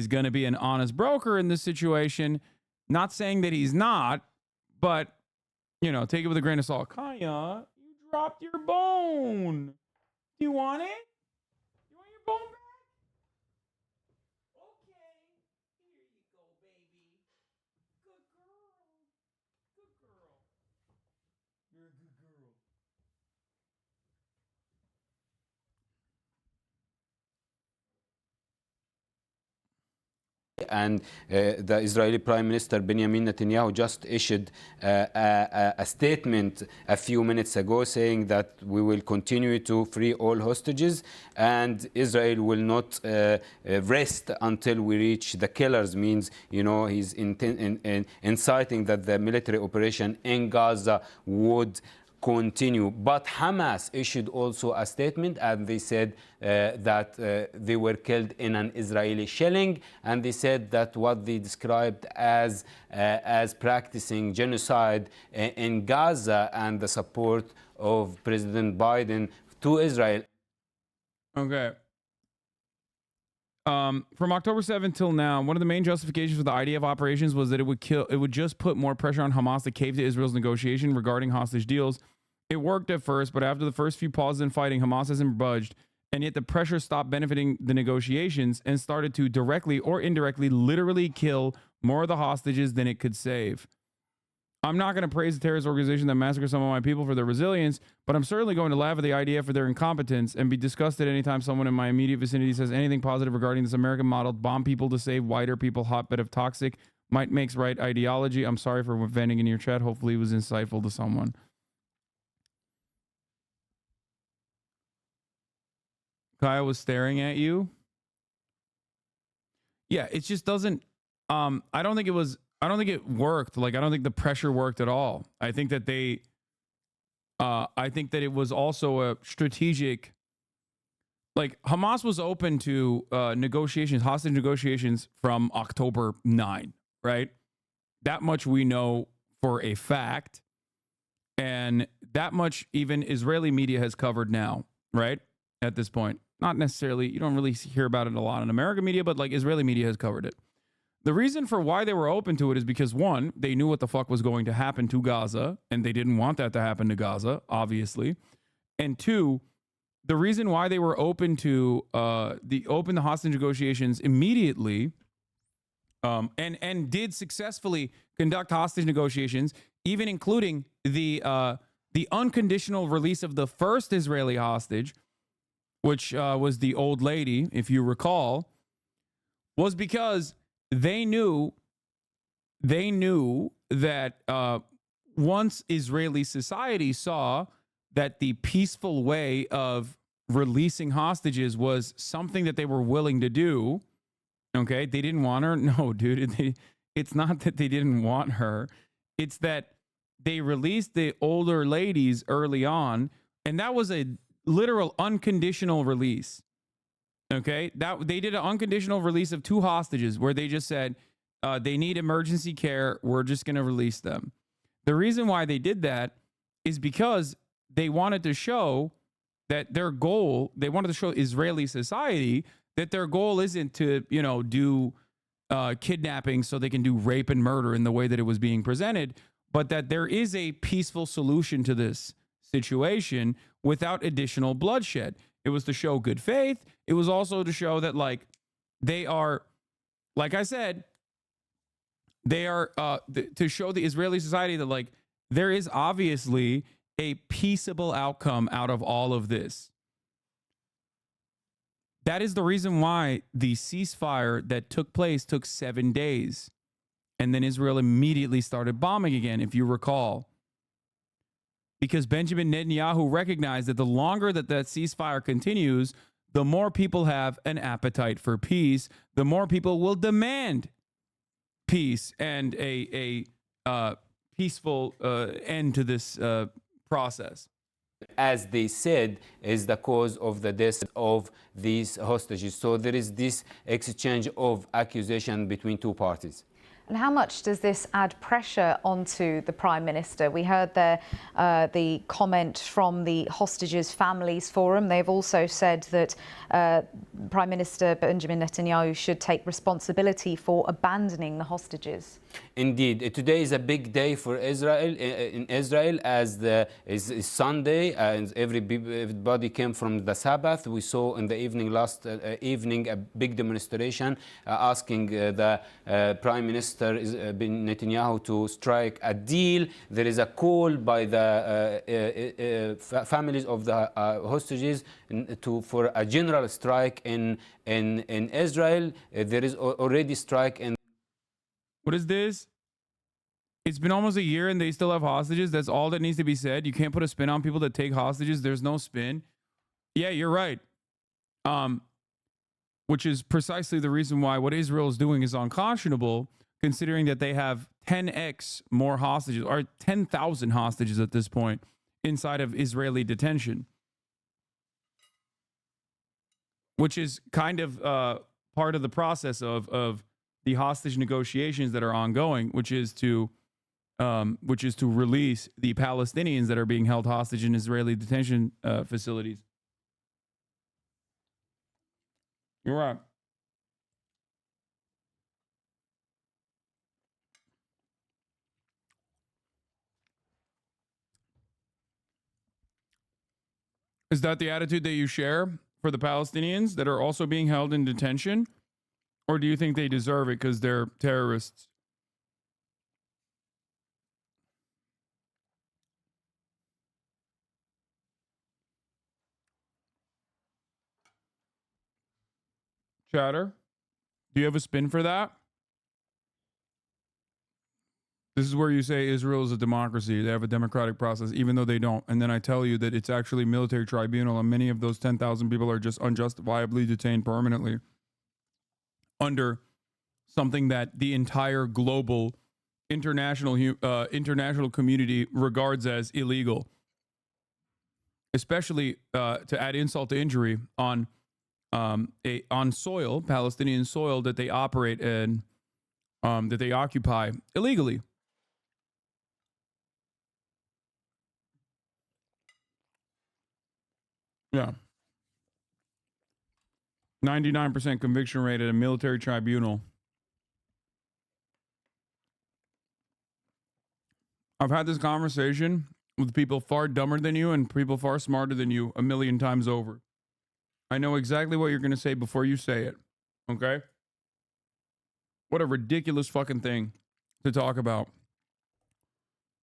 going to be an honest broker in this situation. Not saying that he's not, but, you know, take it with a grain of salt. Kaya, you dropped your bone. Do you want it? You want your bone back? Okay. Here you go, baby. Good girl. Good girl. You're a good girl. And the Israeli Prime Minister Benjamin Netanyahu just issued a statement a few minutes ago saying that we will continue to free all hostages and Israel will not rest until we reach the killers. Means, you know, he's inciting that the military operation in Gaza would continue. But Hamas issued also a statement and they said that they were killed in an Israeli shelling, and they said that what they described as practicing genocide in Gaza and the support of President Biden to Israel. Okay. From October 7th till now, one of the main justifications for the IDF operations was that it would just put more pressure on Hamas to cave to Israel's negotiation regarding hostage deals. It worked at first, but after the first few pauses in fighting, Hamas hasn't budged, and yet the pressure stopped benefiting the negotiations and started to directly or indirectly literally kill more of the hostages than it could save. I'm not going to praise the terrorist organization that massacred some of my people for their resilience, but I'm certainly going to laugh at the IDF for their incompetence and be disgusted anytime someone in my immediate vicinity says anything positive regarding this American model, bomb people to save whiter people, hotbed of toxic, might makes right ideology. I'm sorry for venting in your chat. Hopefully it was insightful to someone. Kaya was staring at you. Yeah, it just doesn't, I don't think it worked. Like, I don't think the pressure worked at all. I think that I think that it was also a strategic, like Hamas was open to negotiations, hostage negotiations from October 9, right? That much we know for a fact. And that much even Israeli media has covered now, right? At this point. Not necessarily, you don't really hear about it a lot in American media, but like Israeli media has covered it. The reason for why they were open to it is because, one, they knew what the fuck was going to happen to Gaza, and they didn't want that to happen to Gaza, obviously. And two, the reason why they were open to the hostage negotiations immediately, and did successfully conduct hostage negotiations, even including the unconditional release of the first Israeli hostage, which was the old lady, if you recall, was because they knew that once Israeli society saw that the peaceful way of releasing hostages was something that they were willing to do, okay, they didn't want her. No, dude, it's not that they didn't want her. It's that they released the older ladies early on, and that was a literal unconditional release. Okay, that they did an unconditional release of 2 hostages where they just said they need emergency care. We're just going to release them. The reason why they did that is because they wanted to show that their goal, they wanted to show Israeli society that their goal isn't to, do kidnapping so they can do rape and murder in the way that it was being presented, but that there is a peaceful solution to this situation without additional bloodshed. It was to show good faith. It was also to show that, like, they are, like I said, they are to show the Israeli society that, like, there is obviously a peaceable outcome out of all of this. That is the reason why the ceasefire that took place took 7 days. And then Israel immediately started bombing again, if you recall. Because Benjamin Netanyahu recognized that the longer that ceasefire continues, the more people have an appetite for peace, the more people will demand peace and a peaceful end to this process. As they said, is the cause of the death of these hostages. So there is this exchange of accusation between 2 parties. And how much does this add pressure onto the Prime Minister? We heard there the comment from the Hostages Families Forum. They've also said that Prime Minister Benjamin Netanyahu should take responsibility for abandoning the hostages. Indeed, today is a big day for Israel. In Israel, as is Sunday, and everybody came from the Sabbath. We saw in the evening, last evening, a big demonstration asking the Prime Minister Netanyahu to strike a deal. There is a call by the families of the hostages for a general strike in Israel. There is already strike in. What is this? It's been almost a year and they still have hostages. That's all that needs to be said. You can't put a spin on people that take hostages. There's no spin. Yeah, you're right. Which is precisely the reason why what Israel is doing is unconscionable, considering that they have 10x more hostages, or 10,000 hostages at this point, inside of Israeli detention. Which is kind of part of the process of the hostage negotiations that are ongoing, which is to release the Palestinians that are being held hostage in Israeli detention facilities. You're right. Is that the attitude that you share for the Palestinians that are also being held in detention? Or do you think they deserve it because they're terrorists? Chatter, do you have a spin for that? This is where you say Israel is a democracy. They have a democratic process, even though they don't. And then I tell you that it's actually military tribunal, and many of those 10,000 people are just unjustifiably detained permanently under something that the entire global international community regards as illegal. Especially to add insult to injury on soil, Palestinian soil that they operate in, that they occupy illegally. Yeah. 99% conviction rate at a military tribunal. I've had this conversation with people far dumber than you and people far smarter than you 1,000,000 times over. I know exactly what you're going to say before you say it. Okay? What a ridiculous fucking thing to talk about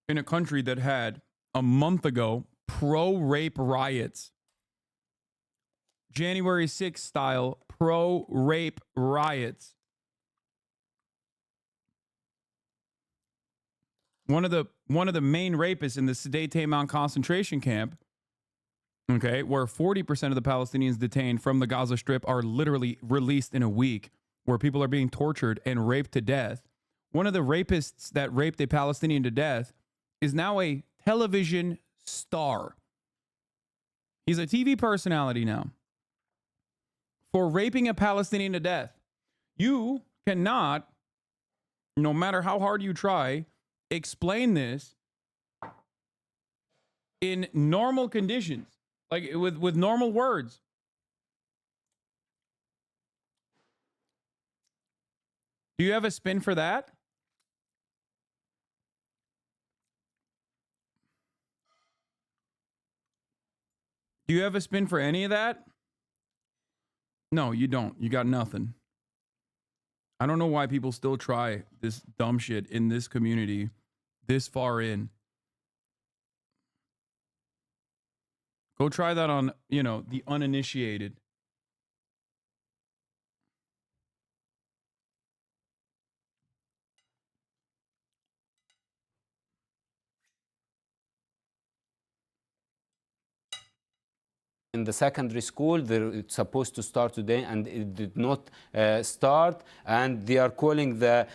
in a country that had a month ago pro-rape riots. January 6th style pro-rape riots. One of the main rapists in the Sde Mount concentration camp, okay, where 40% of the Palestinians detained from the Gaza Strip are literally released in a week, where people are being tortured and raped to death. One of the rapists that raped a Palestinian to death is now a television star. He's a TV personality now for raping a Palestinian to death. You cannot, no matter how hard you try, explain this in normal conditions, like with normal words. Do you have a spin for that? Do you have a spin for any of that? No, you don't. You got nothing. I don't know why people still try this dumb shit in this community this far in. Go try that on, the uninitiated. In the secondary school, it's supposed to start today, and it did not start. And they are calling the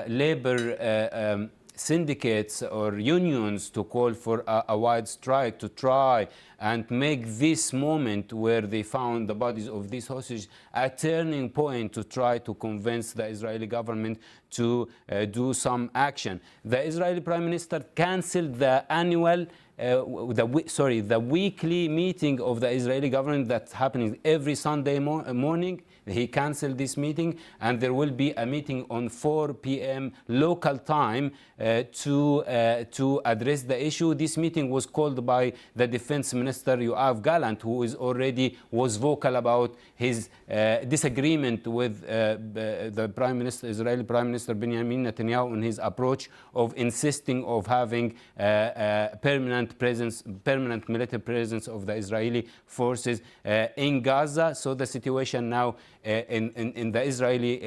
labor syndicates or unions to call for a wide strike to try and make this moment where they found the bodies of these hostages a turning point to try to convince the Israeli government to do some action. The Israeli Prime Minister canceled the annual the weekly meeting of the Israeli government that's happening every Sunday morning. He canceled this meeting, and there will be a meeting on 4 p.m. local time to address the issue. This meeting was called by the Defense Minister Yoav Gallant, who was vocal about his disagreement with the Israeli Prime Minister Benjamin Netanyahu on his approach of insisting of having permanent military presence of the Israeli forces in Gaza. So the situation now in the Israeli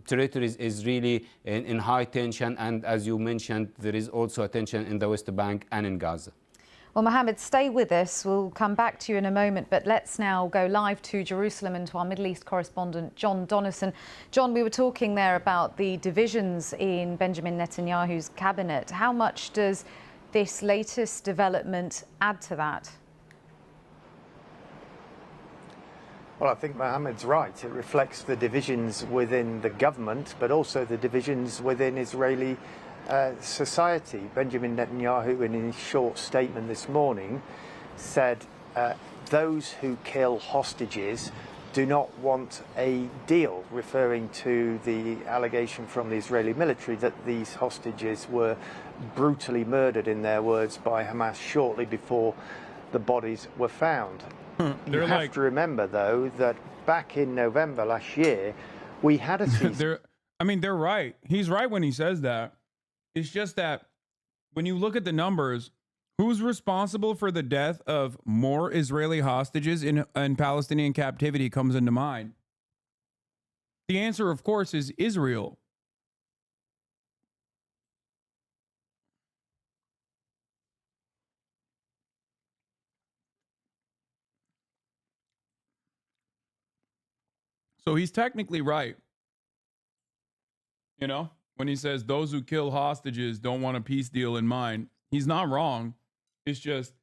territories is really in high tension, and as you mentioned, there is also a tension in the West Bank and in Gaza. Well, Mohammed, stay with us. We'll come back to you in a moment, but let's now go live to Jerusalem and to our Middle East correspondent, John Donison. John, we were talking there about the divisions in Benjamin Netanyahu's cabinet. How much does this latest development add to that? Well, I think Mohammed's right. It reflects the divisions within the government, but also the divisions within Israeli society. Benjamin Netanyahu, in his short statement this morning, said those who kill hostages do not want a deal, referring to the allegation from the Israeli military that these hostages were brutally murdered, in their words, by Hamas shortly before the bodies were found. You have to remember, though, that back in November last year, we had a ceasefire. They're right. He's right when he says that. It's just that when you look at the numbers, who's responsible for the death of more Israeli hostages in Palestinian captivity comes into mind. The answer, of course, is Israel. So he's technically right. When he says those who kill hostages don't want a peace deal in mind, he's not wrong. It's just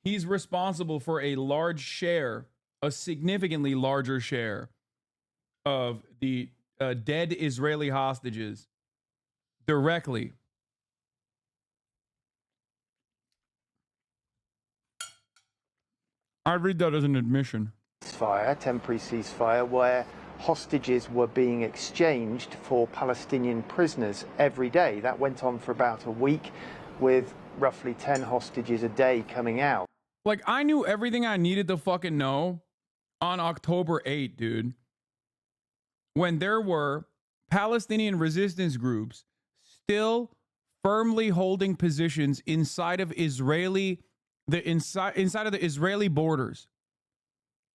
he's responsible for a large share, a significantly larger share of the dead Israeli hostages directly. I read that as an admission. Temporary ceasefire, where hostages were being exchanged for Palestinian prisoners every day. That went on for about a week. with roughly 10 hostages a day coming out. Like, I knew everything I needed to fucking know on October 8th, dude. When there were Palestinian resistance groups still firmly holding positions inside of inside of the Israeli borders.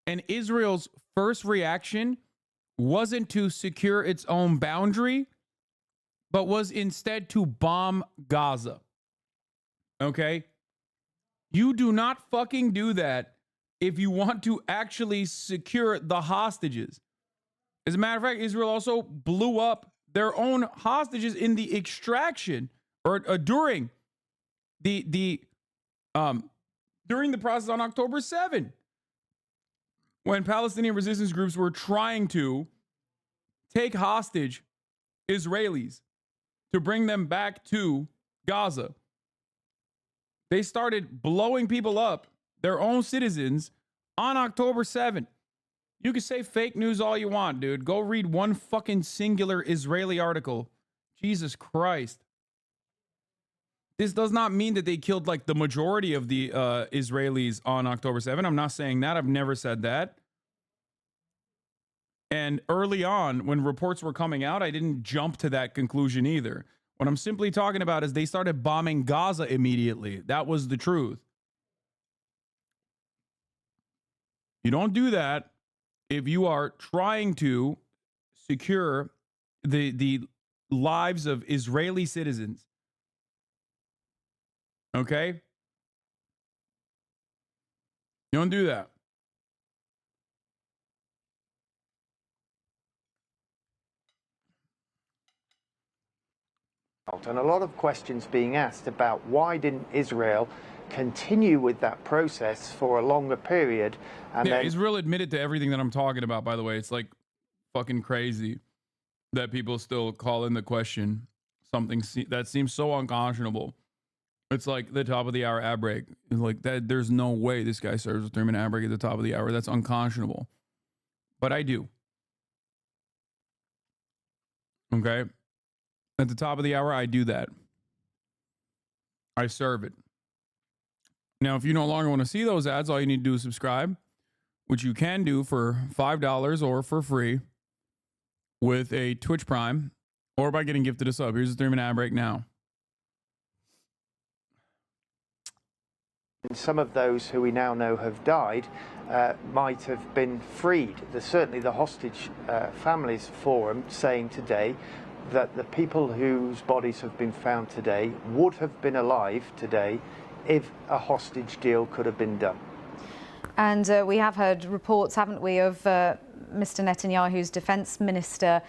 And Israel's first reaction wasn't to secure its own boundary, but was instead to bomb Gaza. Okay? You do not fucking do that if you want to actually secure the hostages. As a matter of fact, Israel also blew up their own hostages in the extraction or during the process on October 7th, when Palestinian resistance groups were trying to take hostage Israelis to bring them back to Gaza. They started blowing people up, their own citizens, on October 7th. You can say fake news all you want, dude. Go read one fucking singular Israeli article. Jesus Christ. This does not mean that they killed like the majority of the Israelis on October 7th. I'm not saying that. I've never said that. And early on, when reports were coming out, I didn't jump to that conclusion either. What I'm simply talking about is they started bombing Gaza immediately. That was the truth. You don't do that if you are trying to secure the lives of Israeli citizens. Okay? You don't do that. And a lot of questions being asked about why didn't Israel continue with that process for a longer period. And yeah, then Israel admitted to everything that I'm talking about, by the way. It's like fucking crazy that people still call in the question something that seems so unconscionable. It's like the top of the hour ad break. It's like that. There's no way this guy serves a 3-minute ad break at the top of the hour. That's unconscionable. But I do. Okay. At the top of the hour, I do that. I serve it. Now, if you no longer want to see those ads, all you need to do is subscribe, which you can do for $5 or for free with a Twitch Prime or by getting gifted a sub. Here's a 3-minute ad break now. some of those who we now know have died might have been freed. There's certainly the Hostage Families Forum saying today that the people whose bodies have been found today would have been alive today if a hostage deal could have been done. And we have heard reports, haven't we, of Mr. Netanyahu's defense minister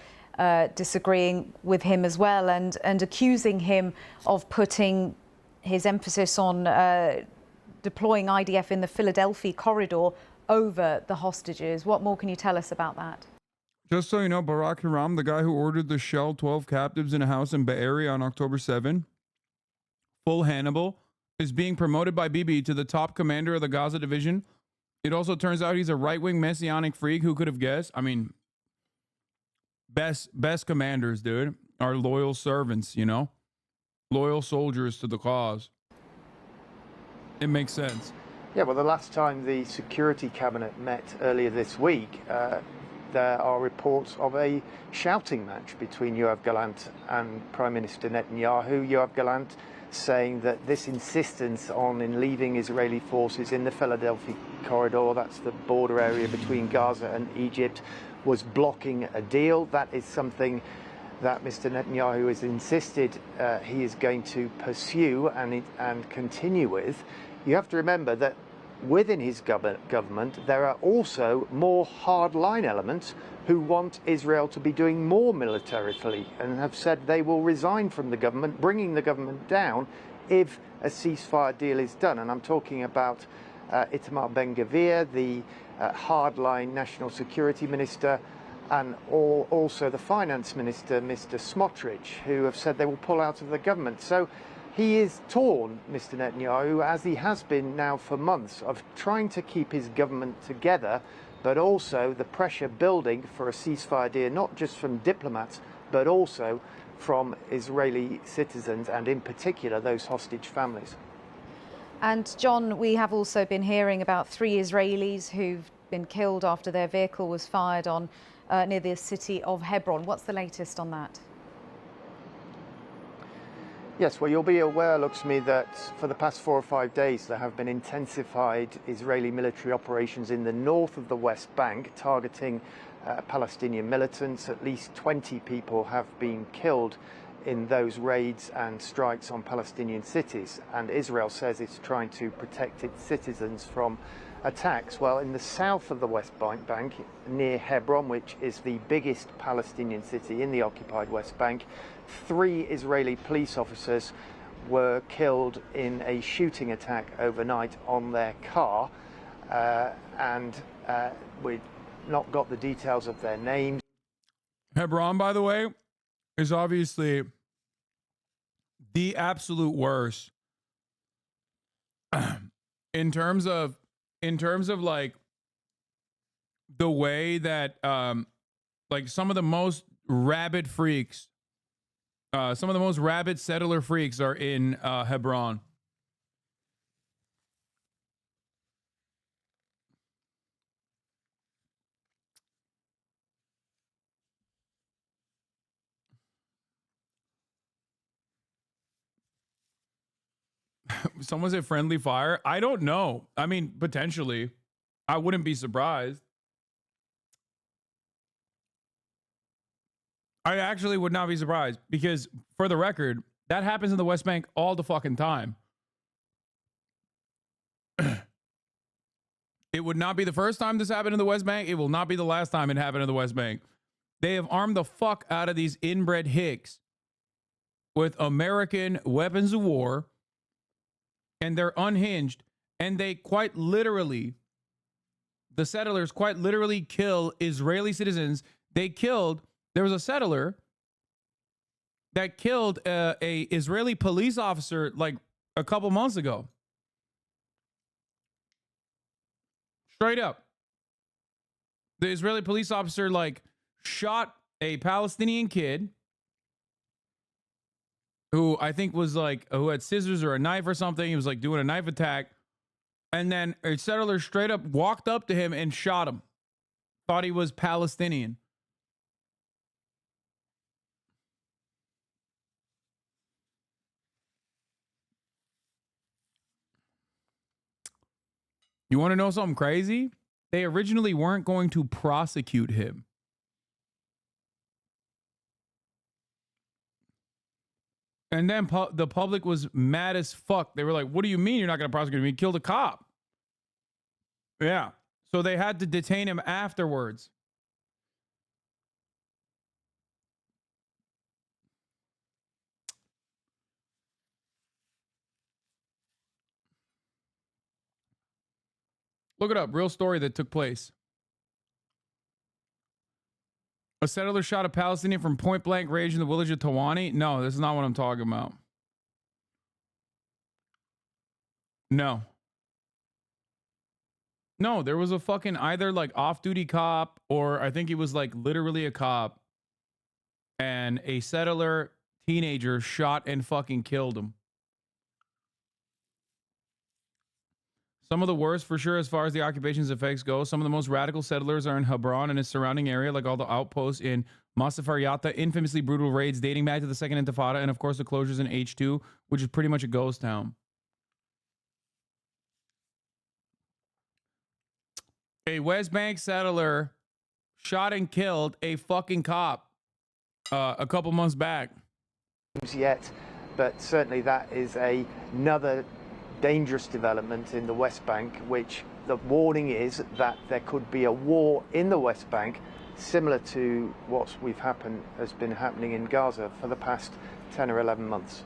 disagreeing with him as well and accusing him of putting his emphasis on deploying IDF in the Philadelphia corridor over the hostages. What more can you tell us about that? Just so you know, Barak Hiram, the guy who ordered the shell 12 captives in a house in Bay Area on October 7, full Hannibal, is being promoted by Bibi to the top commander of the Gaza division. It also turns out he's a right-wing messianic freak. Who could have guessed? I mean, best commanders, dude, are loyal servants, you know? Loyal soldiers to the cause. It makes sense. Yeah, well, the last time the Security Cabinet met earlier this week, there are reports of a shouting match between Yoav Gallant and Prime Minister Netanyahu. Yoav Gallant saying that this insistence on leaving Israeli forces in the Philadelphia corridor, that's the border area between Gaza and Egypt, was blocking a deal. That is something that Mr. Netanyahu has insisted he is going to pursue and continue with. You have to remember that within his government, there are also more hardline elements who want Israel to be doing more militarily and have said they will resign from the government, bringing the government down if a ceasefire deal is done. And I'm talking about Itamar Ben-Gvir, the hardline national security minister, and also the finance minister, Mr. Smotrich, who have said they will pull out of the government. So he is torn, Mr. Netanyahu, as he has been now for months, of trying to keep his government together, but also the pressure building for a ceasefire deal, not just from diplomats, but also from Israeli citizens and in particular those hostage families. And John, we have also been hearing about 3 Israelis who've been killed after their vehicle was fired on near the city of Hebron. What's the latest on that? Yes, well, you'll be aware, Luxmi, that for the past 4 or 5 days there have been intensified Israeli military operations in the north of the West Bank targeting Palestinian militants. At least 20 people have been killed in those raids and strikes on Palestinian cities, and Israel says it's trying to protect its citizens from attacks. Well, in the south of the West Bank, near Hebron, which is the biggest Palestinian city in the occupied West Bank, 3 Israeli police officers were killed in a shooting attack overnight on their car, and we've not got the details of their names. Hebron, by the way, is obviously the absolute worst in terms of like the way that like some of the most rabid freaks, some of the most rabid settler freaks are in Hebron. Someone said friendly fire. I don't know. I mean, potentially. I wouldn't be surprised. I actually would not be surprised because, for the record, that happens in the West Bank all the fucking time. It would not be the first time this happened in the West Bank. It will not be the last time it happened in the West Bank. They have armed the fuck out of these inbred hicks with American weapons of war, and they're unhinged, and they quite literally, the settlers quite literally kill Israeli citizens. There was a settler that killed a Israeli police officer like a couple months ago. Straight up. The Israeli police officer like shot a Palestinian kid who I think was like, who had scissors or a knife or something. He was like doing a knife attack. And then a settler straight up walked up to him and shot him. Thought he was Palestinian. You want to know something crazy? They originally weren't going to prosecute him. And then the public was mad as fuck. They were like, what do you mean you're not going to prosecute him? He killed a cop. Yeah. So they had to detain him afterwards. Look it up. Real story that took place. A settler shot a Palestinian from point blank range in the village of Tawani. No, this is not what I'm talking about. No. No, there was a fucking either like off-duty cop or I think he was like literally a cop. And a settler teenager shot and fucking killed him. Some of the worst for sure as far as the occupation's effects go. Some of the most radical settlers are in Hebron and its surrounding area, like all the outposts in Masafariyata, infamously brutal raids dating back to the Second Intifada, and of course the closures in H2, which is pretty much a ghost town. A West Bank settler shot and killed a fucking cop a couple months back. Yet, but certainly that is another dangerous development in the West Bank, which the warning is that there could be a war in the West Bank similar to what has been happening in Gaza for the past 10 or 11 months.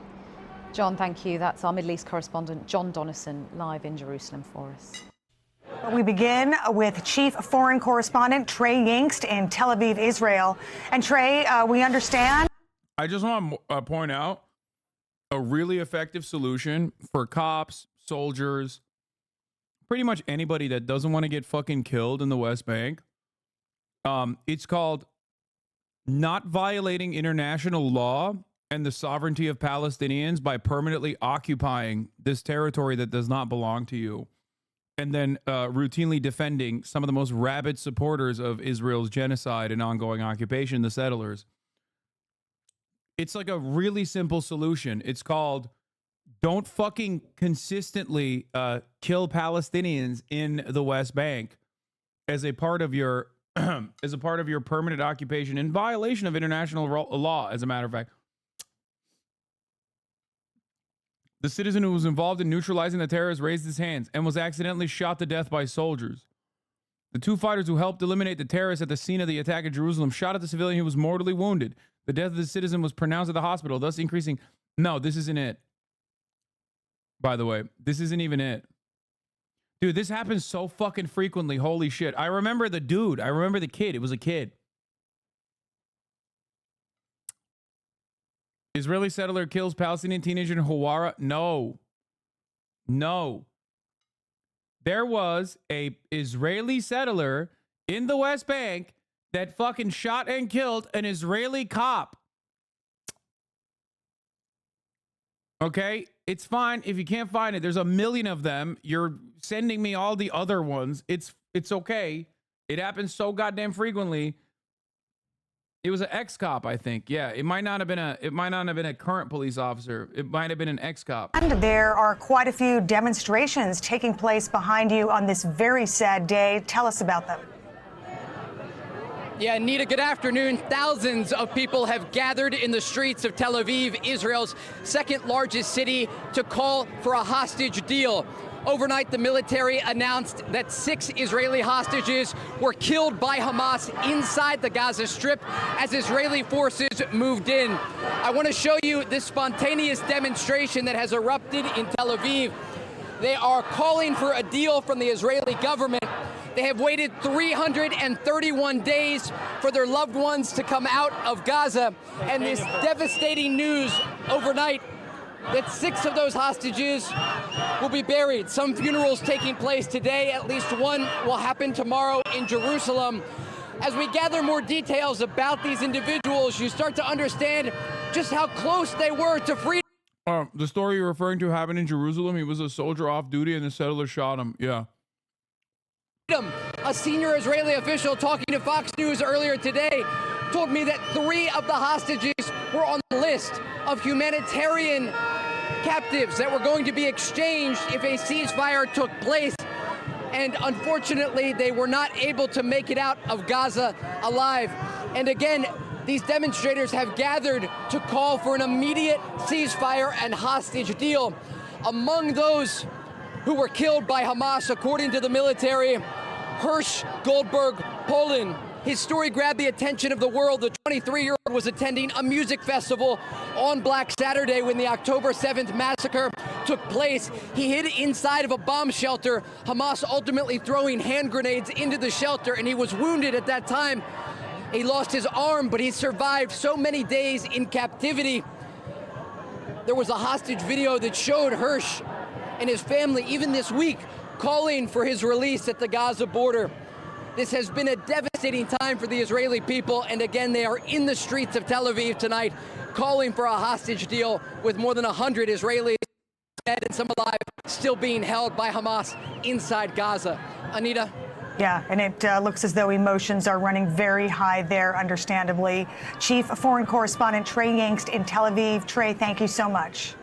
John, thank you. That's our Middle East correspondent, John Donnison, live in Jerusalem for us. We begin with Chief Foreign Correspondent Trey Yingst in Tel Aviv, Israel. And Trey, we understand. I just want to point out a really effective solution for cops, soldiers, pretty much anybody that doesn't want to get fucking killed in the West Bank. It's called not violating international law and the sovereignty of Palestinians by permanently occupying this territory that does not belong to you, and then routinely defending some of the most rabid supporters of Israel's genocide and ongoing occupation, the settlers. It's like a really simple solution. It's called don't fucking consistently kill Palestinians in the West Bank as a part of your as a part of your permanent occupation in violation of international law, as a matter of fact. The citizen who was involved in neutralizing the terrorists raised his hands and was accidentally shot to death by soldiers. The two fighters who helped eliminate the terrorists at the scene of the attack in Jerusalem shot at the civilian who was mortally wounded. The death of the citizen was pronounced at the hospital, thus increasing... No, this isn't it. By the way, this isn't even it. Dude, this happens so fucking frequently. Holy shit. I remember the dude. I remember the kid. It was a kid. Israeli settler kills Palestinian teenager in Hawara. No. No. There was a Israeli settler in the West Bank that fucking shot and killed an Israeli cop. Okay? It's fine if you can't find it. There's a million of them. You're sending me all the other ones. It's okay. It happens so goddamn frequently. It was an ex-cop, I think. Yeah, it might not have been a current police officer. It might have been an ex-cop. And there are quite a few demonstrations taking place behind you on this very sad day. Tell us about them. Yeah, Nita, good afternoon. Thousands of people have gathered in the streets of Tel Aviv, Israel's second largest city, to call for a hostage deal. Overnight, the military announced that 6 Israeli hostages were killed by Hamas inside the Gaza Strip as Israeli forces moved in. I want to show you this spontaneous demonstration that has erupted in Tel Aviv. They are calling for a deal from the Israeli government. They have waited 331 days for their loved ones to come out of Gaza. And this devastating news overnight that 6 of those hostages will be buried. Some funerals taking place today. At least one will happen tomorrow in Jerusalem. As we gather more details about these individuals, you start to understand just how close they were to freedom. The story you're referring to happened in Jerusalem. He was a soldier off duty and the settler shot him. Yeah. A senior Israeli official talking to Fox News earlier today told me that 3 of the hostages were on the list of humanitarian captives that were going to be exchanged if a ceasefire took place. And unfortunately, they were not able to make it out of Gaza alive. And again, these demonstrators have gathered to call for an immediate ceasefire and hostage deal. Among those who were killed by Hamas, according to the military, Hirsch Goldberg Poland. His story grabbed the attention of the world. The 23-year-old was attending a music festival on Black Saturday when the October 7th massacre took place. He hid inside of a bomb shelter, Hamas ultimately throwing hand grenades into the shelter, and he was wounded at that time. He lost his arm, but he survived so many days in captivity. There was a hostage video that showed Hirsch and his family, even this week, calling for his release at the Gaza border. This has been a devastating time for the Israeli people, and again, they are in the streets of Tel Aviv tonight, calling for a hostage deal with more than 100 Israelis dead and some alive still being held by Hamas inside Gaza. Anita? Yeah, and it looks as though emotions are running very high there, understandably. Chief Foreign Correspondent Trey Yingst in Tel Aviv. Trey, thank you so much.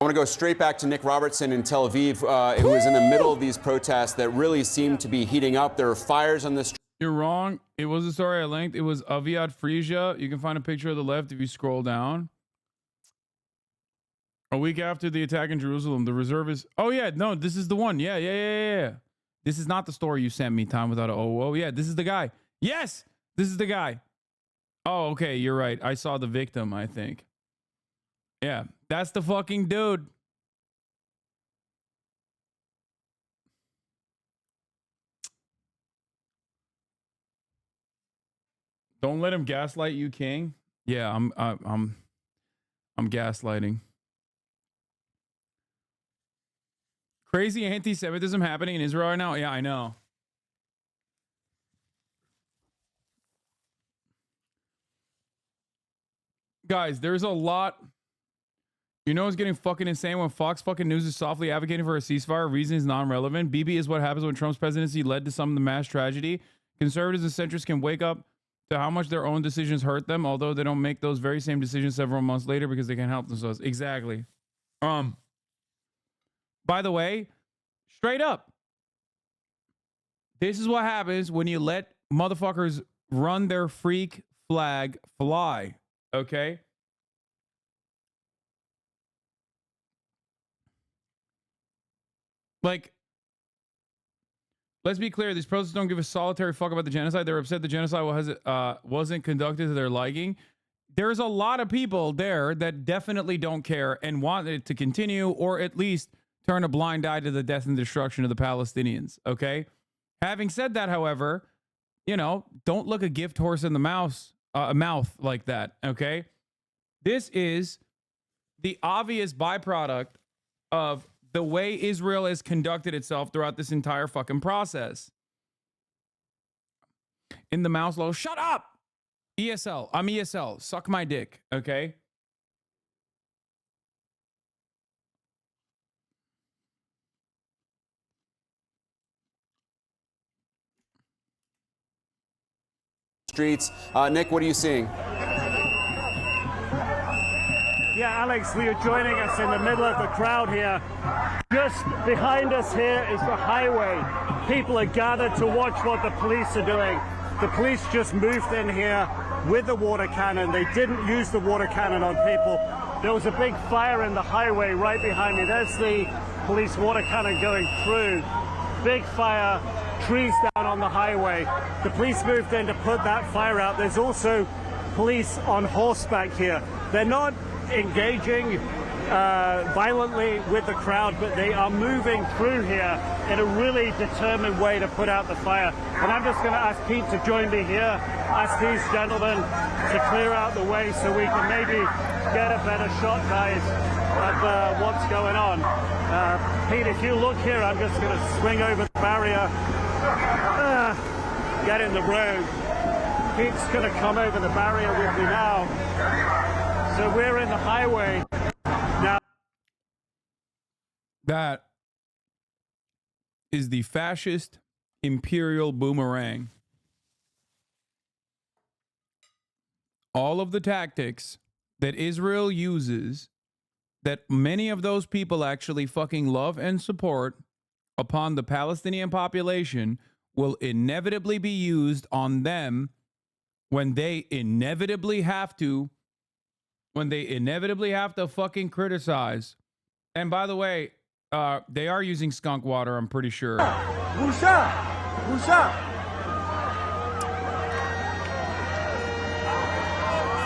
I want to go straight back to Nick Robertson in Tel Aviv, who was in the middle of these protests that really seemed to be heating up. There were fires on the street. You're wrong. It was a story I linked. It was Aviad Frisia. You can find a picture of the left if you scroll down. A week after the attack in Jerusalem, the reservists... Oh, yeah. No, this is the one. Yeah. This is not the story you sent me, Time Without a Oh, yeah. This is the guy. Yes! This is the guy. Oh, okay. You're right. I saw the victim, I think. Yeah, that's the fucking dude. Don't let him gaslight you, King. Yeah, I'm gaslighting. Crazy anti-Semitism happening in Israel right now. Yeah, I know. Guys, there's a lot. You know it's getting fucking insane when Fox fucking News is softly advocating for a ceasefire. Reason is non-relevant. Bibi is what happens when Trump's presidency led to some of the mass tragedy. Conservatives and centrists can wake up to how much their own decisions hurt them, although they don't make those very same decisions several months later because they can't help themselves. Exactly. By the way, straight up, this is what happens when you let motherfuckers run their freak flag fly. Okay? Like, let's be clear. These protests don't give a solitary fuck about the genocide. They're upset the genocide wasn't conducted to their liking. There's a lot of people there that definitely don't care and want it to continue, or at least turn a blind eye to the death and destruction of the Palestinians. Okay? Having said that, however, you know, don't look a gift horse in the mouth like that. Okay? This is the obvious byproduct of the way Israel has conducted itself throughout this entire fucking process. In the mouse low, shut up! ESL, I'm ESL, suck my dick, okay? Streets. Nick, what are you seeing? Yeah, Alex, we are joining us in the middle of the crowd here. Just behind us here is the highway. People are gathered to watch what the police are doing. The police just moved in here with the water cannon. They didn't use the water cannon on people. There was a big fire in the highway right behind me. There's the police water cannon going through. Big fire, trees down on the highway. The police moved in to put that fire out. There's also police on horseback here. They're not engaging violently with the crowd, but they are moving through here in a really determined way to put out the fire. And I'm just going to ask Pete to join me here, ask these gentlemen to clear out the way so we can maybe get a better shot, guys, of what's going on. Pete, if you look here, I'm just going to swing over the barrier, get in the road. Pete's going to come over the barrier with me now. So we're in the highway now. That is the fascist imperial boomerang. All of the tactics that Israel uses, that many of those people actually fucking love and support upon the Palestinian population, will inevitably be used on them when they inevitably have to fucking criticize. And by the way, they are using skunk water, I'm pretty sure.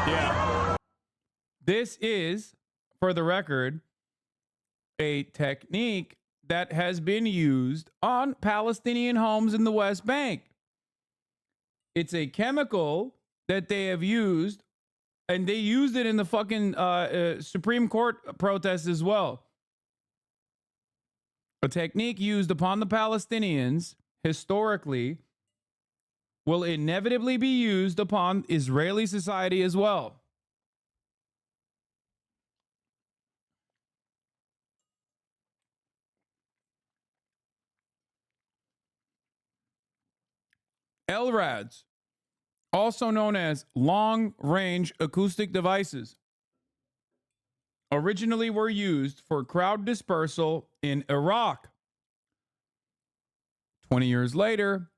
Yeah. This is, for the record, a technique that has been used on Palestinian homes in the West Bank. It's a chemical that they have used, and they used it in the fucking Supreme Court protests as well. A technique used upon the Palestinians historically will inevitably be used upon Israeli society as well. LRADs, also known as long-range acoustic devices, originally were used for crowd dispersal in Iraq. 20 years later,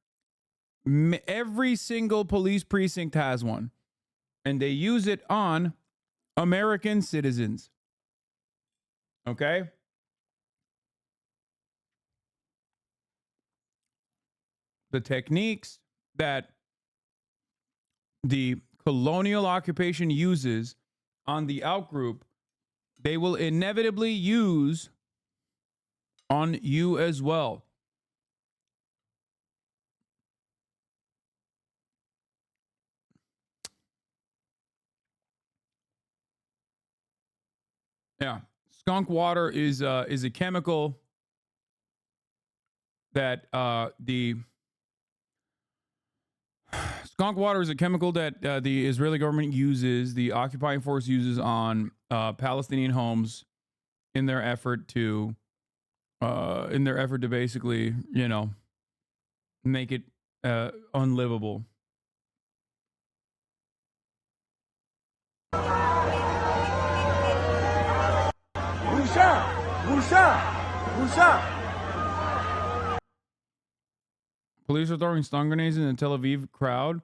every single police precinct has one, and they use it on American citizens. Okay? The techniques that the colonial occupation uses on the outgroup, they will inevitably use on you as well. Yeah, skunk water is a chemical that it's Skunk water is a chemical that the Israeli government uses, the occupying force uses on Palestinian homes in their effort to basically, you know, make it unlivable. Police are throwing stun grenades in the Tel Aviv crowd.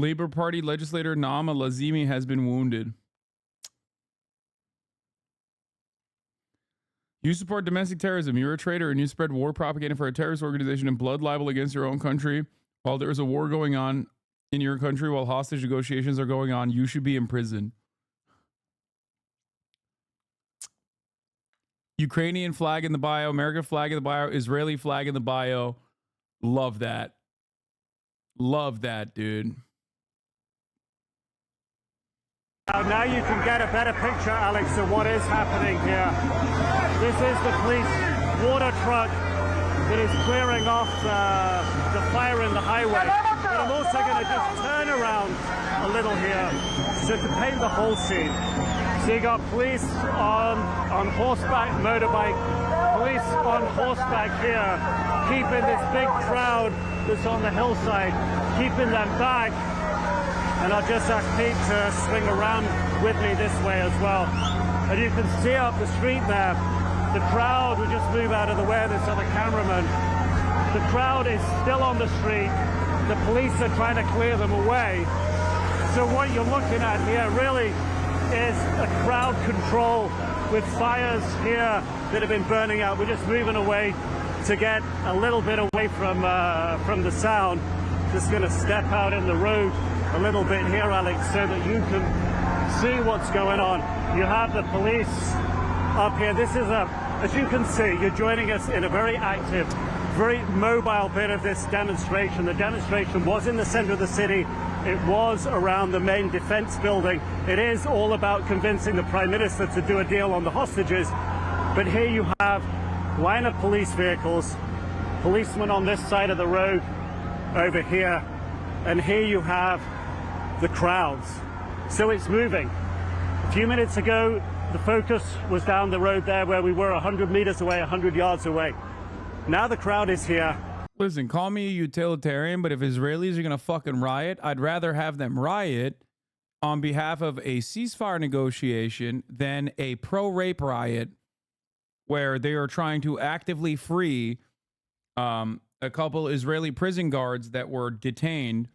Labor Party legislator Naama Lazimi has been wounded. You support domestic terrorism. You're a traitor and you spread war propaganda for a terrorist organization and blood libel against your own country. While there is a war going on in your country, while hostage negotiations are going on, you should be in prison. Ukrainian flag in the bio, American flag in the bio, Israeli flag in the bio. Love that. Love that, dude. Now you can get a better picture, Alex, of what is happening here. This is the police water truck that is clearing off the fire in the highway. But I'm also going to just turn around a little here so to paint the whole scene. So you got police on horseback, motorbike, police on horseback here, keeping this big crowd that's on the hillside, keeping them back. And I'll just ask Pete to swing around with me this way as well. And you can see up the street there, the crowd will just move out of the way of this other cameraman. The crowd is still on the street. The police are trying to clear them away. So what you're looking at here really is a crowd control with fires here that have been burning out. We're just moving away to get a little bit away from the sound. Just going to step out in the road a little bit here, Alex, so that you can see what's going on. You have the police up here. This is as you can see, you're joining us in a very active, very mobile bit of this demonstration. The demonstration was in the center of the city. It was around the main defense building. It is all about convincing the Prime Minister to do a deal on the hostages. But here you have a line of police vehicles, policemen on this side of the road over here, and here you have the crowds. So it's moving. A few minutes ago, the focus was down the road there where we were 100 meters away, 100 yards away. Now the crowd is here. Listen, call me a utilitarian, but if Israelis are going to fucking riot, I'd rather have them riot on behalf of a ceasefire negotiation than a pro-rape riot where they are trying to actively free a couple Israeli prison guards that were detained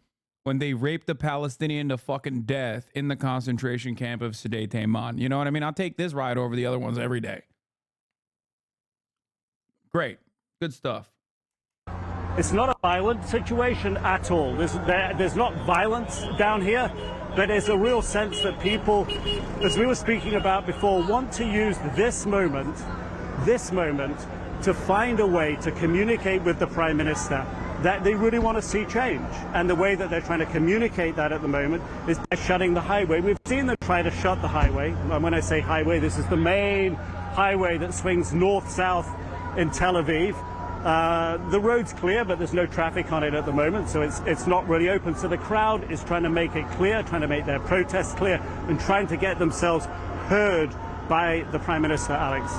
when they raped a Palestinian to fucking death in the concentration camp of Sde Tayman. You know what I mean? I'll take this riot over the other ones every day. Great. Good stuff. It's not a violent situation at all. There's not violence down here, but there's a real sense that people, as we were speaking about before, want to use this moment to find a way to communicate with the Prime Minister that they really want to see change. And the way that they're trying to communicate that at the moment is by shutting the highway. We've seen them try to shut the highway. And when I say highway, this is the main highway that swings north-south in Tel Aviv. The road's clear, but there's no traffic on it at the moment, so it's not really open. So the crowd is trying to make it clear, trying to make their protests clear, and trying to get themselves heard by the Prime Minister, Alex.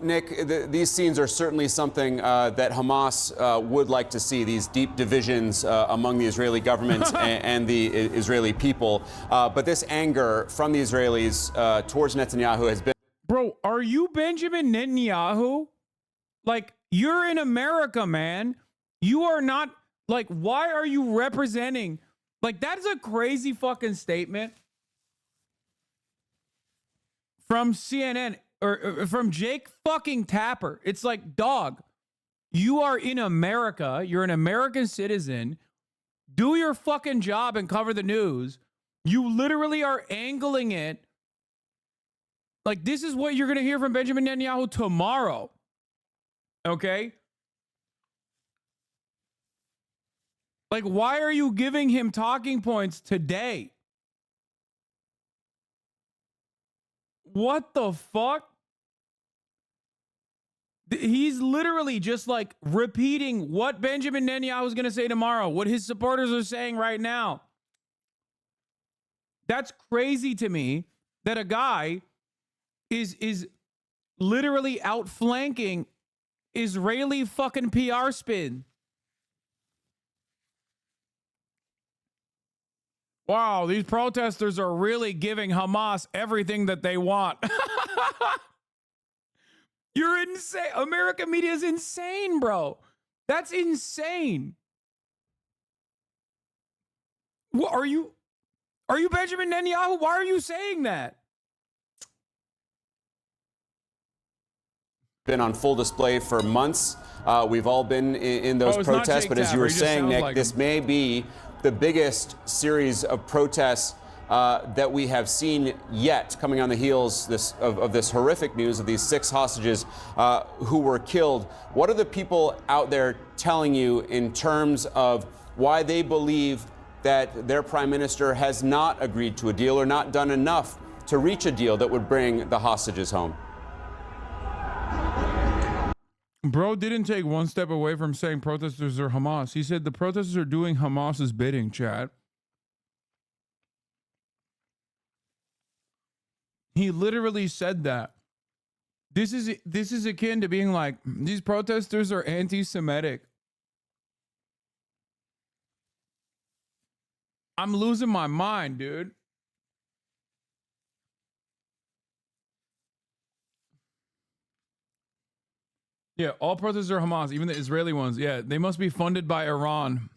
Nick, these scenes are certainly something that Hamas would like to see, these deep divisions among the Israeli government and the Israeli people. But this anger from the Israelis towards Netanyahu has been... Bro, are you Benjamin Netanyahu? Like, you're in America, man. You are not, like, why are you representing? Like, that's a crazy fucking statement from CNN. Or from Jake fucking Tapper. It's like, dog, you are in America. You're an American citizen. Do your fucking job and cover the news. You literally are angling it. Like, this is what you're going to hear from Benjamin Netanyahu tomorrow. Okay? Like, why are you giving him talking points today? What the fuck? He's literally just like repeating what Benjamin Netanyahu is going to say tomorrow, what his supporters are saying right now. That's crazy to me that a guy is literally outflanking Israeli fucking PR spin. Wow, these protesters are really giving Hamas everything that they want. You're insane. American media is insane, bro. That's insane. What are you Benjamin Netanyahu? Why are you saying that? Been on full display for months. We've all been in those protests, but as you were saying, Nick, this may be the biggest series of protests that we have seen yet, coming on the heels of this horrific news of these 6 hostages who were killed. What are the people out there telling you in terms of why they believe that their prime minister has not agreed to a deal or not done enough to reach a deal that would bring the hostages home? Bro didn't take one step away from saying protesters are Hamas. He said the protesters are doing Hamas's bidding, chat. He literally said that. This is akin to being like, these protesters are anti-Semitic. I'm losing my mind, dude. Yeah, all protesters are Hamas, even the Israeli ones. Yeah, they must be funded by Iran.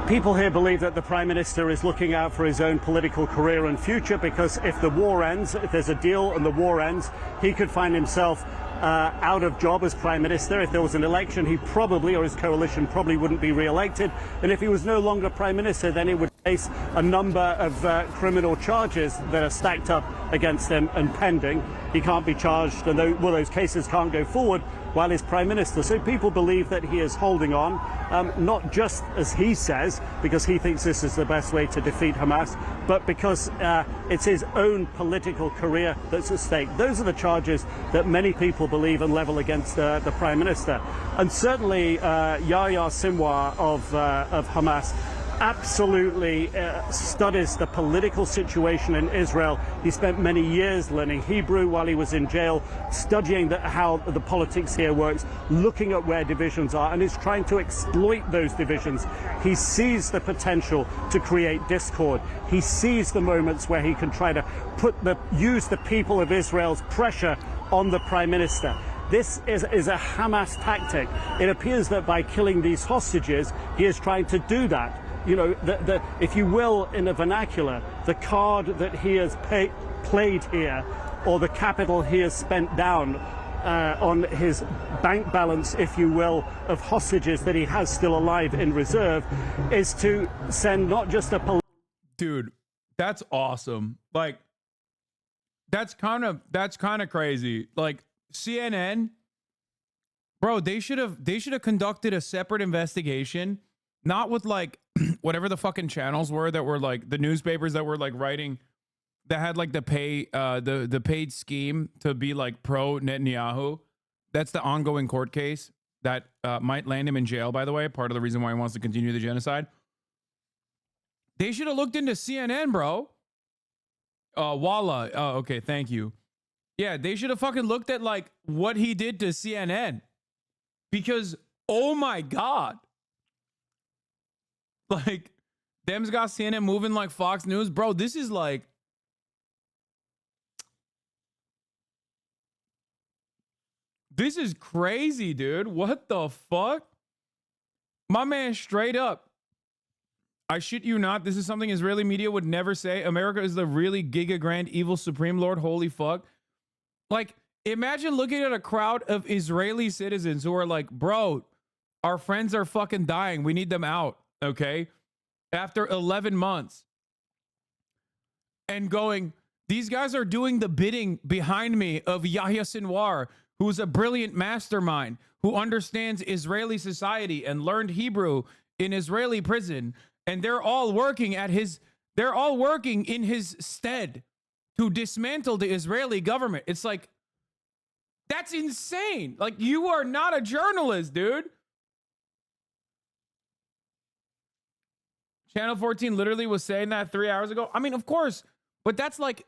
People here believe that the Prime Minister is looking out for his own political career and future, because if the war ends, if there's a deal and the war ends, he could find himself out of job as Prime Minister. If there was an election, he probably, or his coalition probably, wouldn't be re-elected. And if he was no longer Prime Minister, then he would face a number of criminal charges that are stacked up against him and pending. He can't be charged, and those cases can't go forward while he's Prime Minister. So people believe that he is holding on, not just as he says, because he thinks this is the best way to defeat Hamas, but because it's his own political career that's at stake. Those are the charges that many people believe and level against the Prime Minister. And certainly Yahya Sinwar of Hamas absolutely studies the political situation in Israel. He spent many years learning Hebrew while he was in jail, studying how the politics here works, looking at where divisions are, and is trying to exploit those divisions. He sees the potential to create discord. He sees the moments where he can try to use the people of Israel's pressure on the Prime Minister. This is a Hamas tactic. It appears that by killing these hostages, he is trying to do that. You know, if you will, in the vernacular, the card that he has played here, or the capital he has spent down on his bank balance, if you will, of hostages that he has still alive in reserve, is to send not just a... Dude, that's awesome. Like, that's kind of crazy. Like, CNN, bro, they should have conducted a separate investigation, not with like whatever the fucking channels were that were like the newspapers that were like writing, that had like the paid scheme to be like pro Netanyahu. That's the ongoing court case that might land him in jail, by the way, part of the reason why he wants to continue the genocide. They should have looked into CNN, bro. Walla. Oh, okay, thank you. Yeah, they should have fucking looked at like what he did to CNN, because oh my God. Like, them's got CNN moving like Fox News. Bro, this is like... This is crazy, dude. What the fuck? My man, straight up. I shit you not. This is something Israeli media would never say. America is the really giga grand evil supreme lord. Holy fuck. Like, imagine looking at a crowd of Israeli citizens who are like, bro, our friends are fucking dying. We need them out. Okay, after 11 months, and going, these guys are doing the bidding behind me of Yahya Sinwar, who's a brilliant mastermind who understands Israeli society and learned Hebrew in Israeli prison, and they're all working in his stead to dismantle the Israeli government. It's like, That's insane. Like, you are not a journalist, dude. Channel 14 literally was saying that 3 hours ago. I mean, of course, but that's like,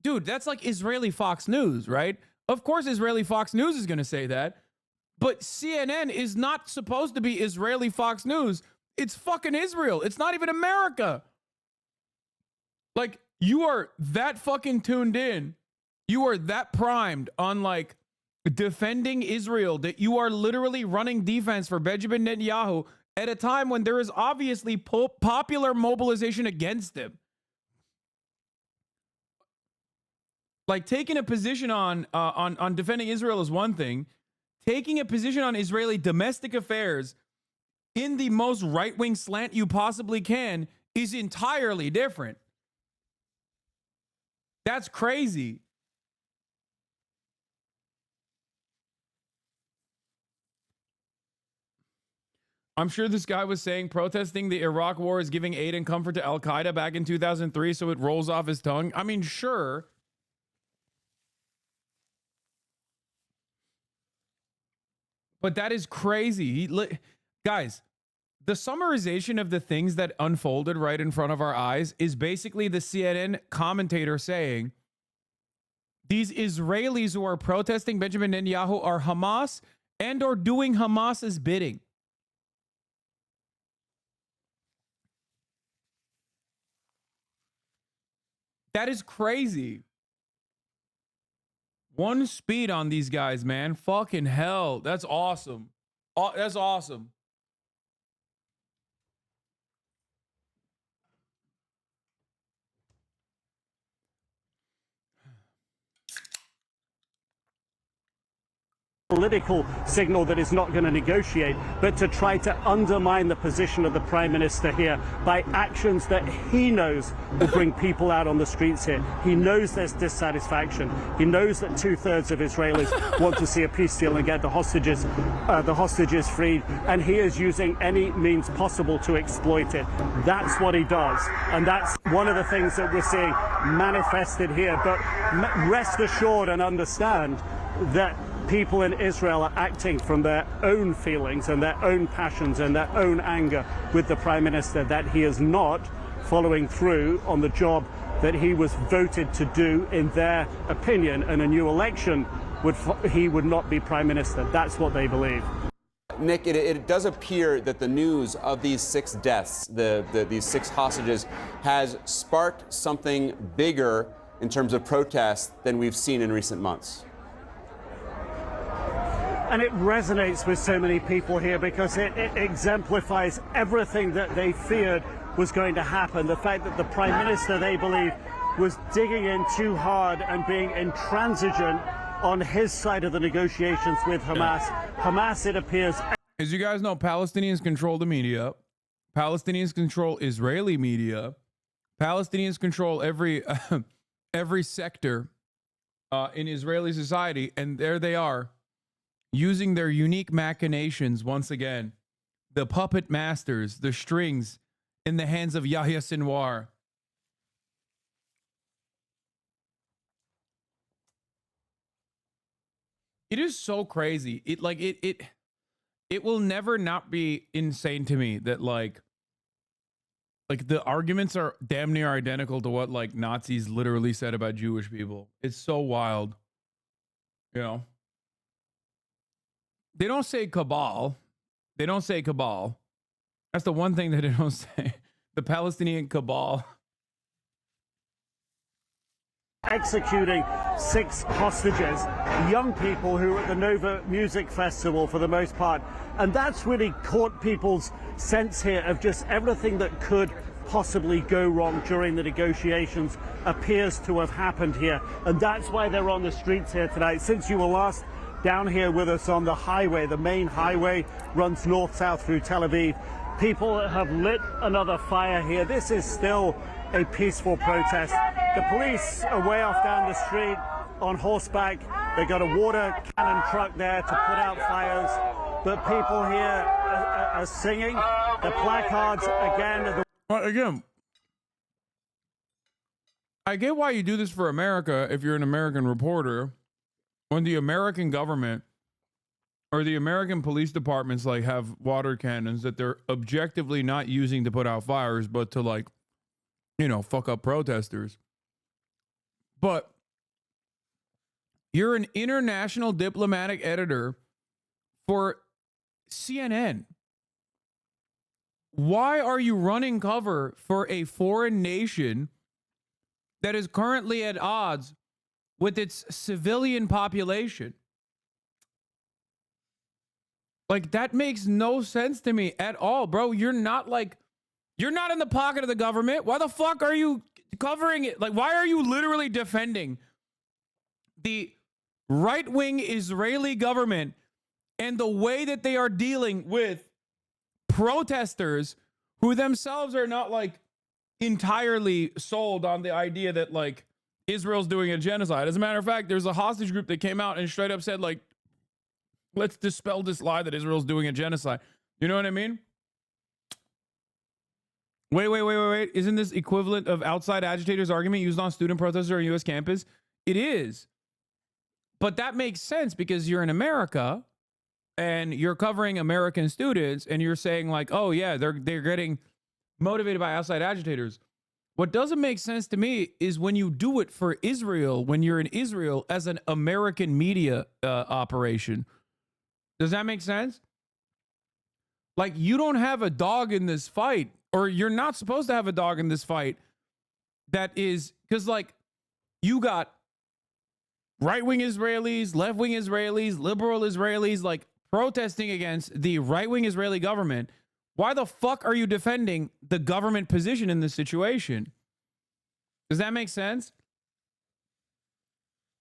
dude, that's like Israeli Fox News, right? Of course, Israeli Fox News is going to say that. But CNN is not supposed to be Israeli Fox News. It's fucking Israel. It's not even America. Like, you are that fucking tuned in. You are that primed on, like, defending Israel that you are literally running defense for Benjamin Netanyahu at a time when there is obviously popular mobilization against him. Like, taking a position on defending Israel is one thing. Taking a position on Israeli domestic affairs in the most right-wing slant you possibly can is entirely different. That's crazy. I'm sure this guy was saying protesting the Iraq war is giving aid and comfort to Al-Qaeda back in 2003, so it rolls off his tongue. I mean, sure. But that is crazy. Guys, the summarization of the things that unfolded right in front of our eyes is basically the CNN commentator saying, these Israelis who are protesting Benjamin Netanyahu are Hamas and or doing Hamas's bidding. That is crazy. One speed on these guys, man. Fucking hell. That's awesome. That's awesome. Political signal that is not going to negotiate, but to try to undermine the position of the Prime Minister here by actions that he knows will bring people out on the streets here. He knows there's dissatisfaction. He knows that 2/3 of Israelis want to see a peace deal and get the hostages freed, and he is using any means possible to exploit it. That's what he does, and that's one of the things that we're seeing manifested here. But rest assured and understand that people in Israel are acting from their own feelings and their own passions and their own anger with the Prime Minister, that he is not following through on the job that he was voted to do in their opinion. In a new election, he would not be Prime Minister. That's what they believe. Nick, it does appear that the news of these 6 deaths, these 6 hostages, has sparked something bigger in terms of protest than we've seen in recent months. And it resonates with so many people here because it exemplifies everything that they feared was going to happen. The fact that the Prime Minister, they believe, was digging in too hard and being intransigent on his side of the negotiations with Hamas. Hamas, it appears... As you guys know, Palestinians control the media. Palestinians control Israeli media. Palestinians control every sector in Israeli society. And there they are, using their unique machinations once again. The puppet masters, the strings in the hands of Yahya Sinwar. It is so crazy. It will never not be insane to me that like the arguments are damn near identical to what like Nazis literally said about Jewish people. It's so wild. You know? They don't say cabal. They don't say cabal. That's the one thing that they don't say. The Palestinian cabal. Executing 6 hostages, young people who were at the Nova Music Festival for the most part. And that's really caught people's sense here of just everything that could possibly go wrong during the negotiations appears to have happened here. And that's why they're on the streets here tonight. Since you were last down here with us on the highway, the main highway runs north-south through Tel Aviv. People have lit another fire here. This is still a peaceful protest. The police are way off down the street on horseback. They got a water cannon truck there to put out fires. But people here are singing. The placards again. Again, I get why you do this for America if you're an American reporter. when the American government or the American police departments like have water cannons that they're objectively not using to put out fires, but to like, you know, fuck up protesters. But you're an international diplomatic editor for CNN. Why are you running cover for a foreign nation that is currently at odds with its civilian population? Like, that makes no sense to me at all, bro. You're not in the pocket of the government. Why the fuck are you covering it? Like, why are you literally defending the right-wing Israeli government and the way that they are dealing with protesters who themselves are not like entirely sold on the idea that like Israel's doing a genocide? As a matter of fact, there's a hostage group that came out and straight up said like, let's dispel this lie that Israel's doing a genocide. You know what I mean? Wait. Isn't this equivalent of outside agitators argument used on student protesters on U.S. campus? It is. But that makes sense because you're in America and you're covering American students and you're saying like, oh yeah, they're getting motivated by outside agitators. What doesn't make sense to me is when you do it for Israel, when you're in Israel as an American media operation. Does that make sense? Like, you don't have a dog in this fight, or you're not supposed to have a dog in this fight. That is because, like, you got right-wing Israelis, left-wing Israelis, liberal Israelis, like, protesting against the right-wing Israeli government. Why the fuck are you defending the government position in this situation? Does that make sense?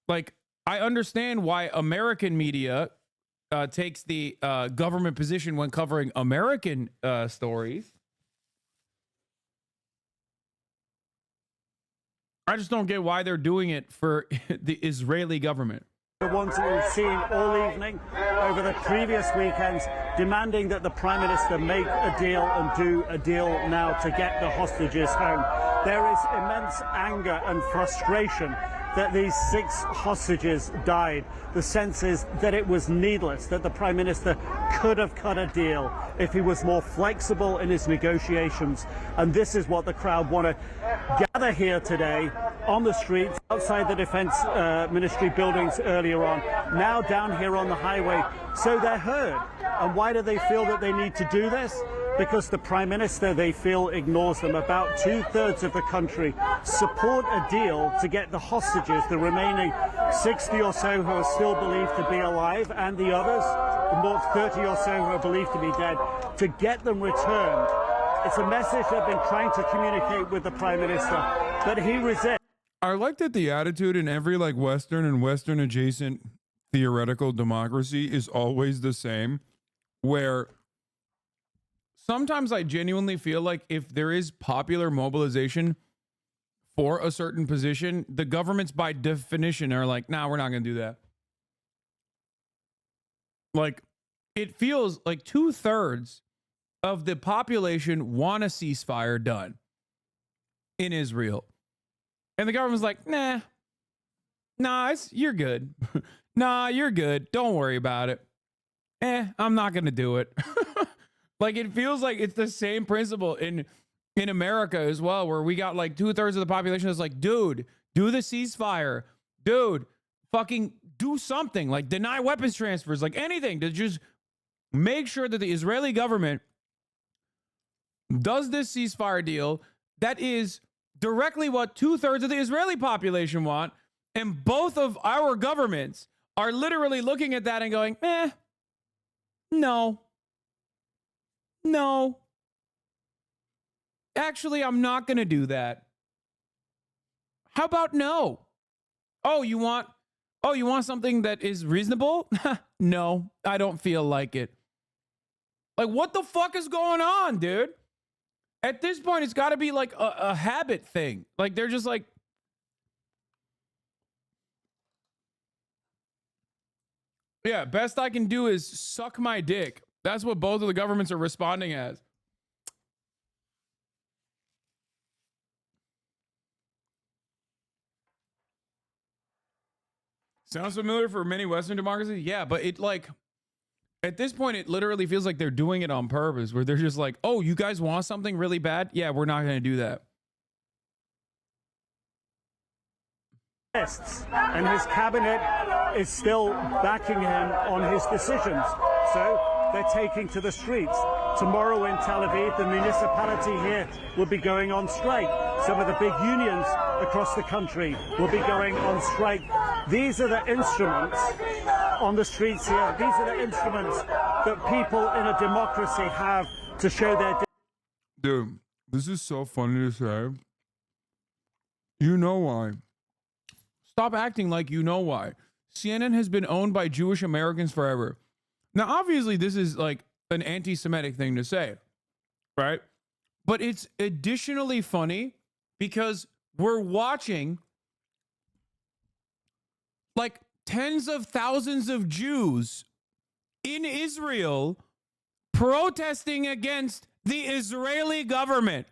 Like, I understand why American media takes the government position when covering American stories. I just don't get why they're doing it for the Israeli government. The ones that we've seen all evening over the previous weekends demanding that the Prime Minister make a deal and do a deal now to get the hostages home. There is immense anger and frustration that these 6 hostages died. The sense is that it was needless, that the Prime Minister could have cut a deal if he was more flexible in his negotiations. And this is what the crowd want to gather here today on the streets, outside the Defense Ministry buildings earlier on, now down here on the highway, so they're heard. And why do they feel that they need to do this? Because the Prime Minister, they feel, ignores them. About 2/3 of the country support a deal to get the hostages, the remaining 60 or so who are still believed to be alive, and the others, about 30 or so who are believed to be dead, to get them returned. It's a message they've been trying to communicate with the Prime Minister, but he resists. I like that the attitude in every like Western and Western adjacent theoretical democracy is always the same, where sometimes I genuinely feel like if there is popular mobilization for a certain position, the governments by definition are like, nah, we're not going to do that. Like, it feels like 2/3 of the population want a ceasefire done in Israel. And the government's like, nah, you're good. Nah, you're good. Don't worry about it. I'm not going to do it. Like, it feels like it's the same principle in America as well, where we got like 2/3 of the population that's like, dude, do the ceasefire. Dude, fucking do something. Like, deny weapons transfers, like anything to just make sure that the Israeli government does this ceasefire deal that is directly what 2/3 of the Israeli population want. And both of our governments are literally looking at that and going, no. Actually, I'm not going to do that. How about no? Oh, you want something that is reasonable? No, I don't feel like it. Like, what the fuck is going on, dude? At this point, it's got to be like a habit thing. Like, they're just like, yeah, best I can do is suck my dick. That's what both of the governments are responding as. Sounds familiar for many Western democracies. Yeah, but it like at this point, it literally feels like they're doing it on purpose, where they're just like, oh, you guys want something really bad? Yeah, we're not going to do that. And his cabinet is still backing him on his decisions. So they're taking to the streets. Tomorrow in Tel Aviv, the municipality here will be going on strike. Some of the big unions across the country will be going on strike. These are the instruments on the streets here. These are the instruments that people in a democracy have to show their... Dude, this is so funny to say. You know why. Stop acting like you know why. CNN has been owned by Jewish Americans forever. Now, obviously, this is like an anti-Semitic thing to say, right? But it's additionally funny because we're watching like tens of thousands of Jews in Israel protesting against the Israeli government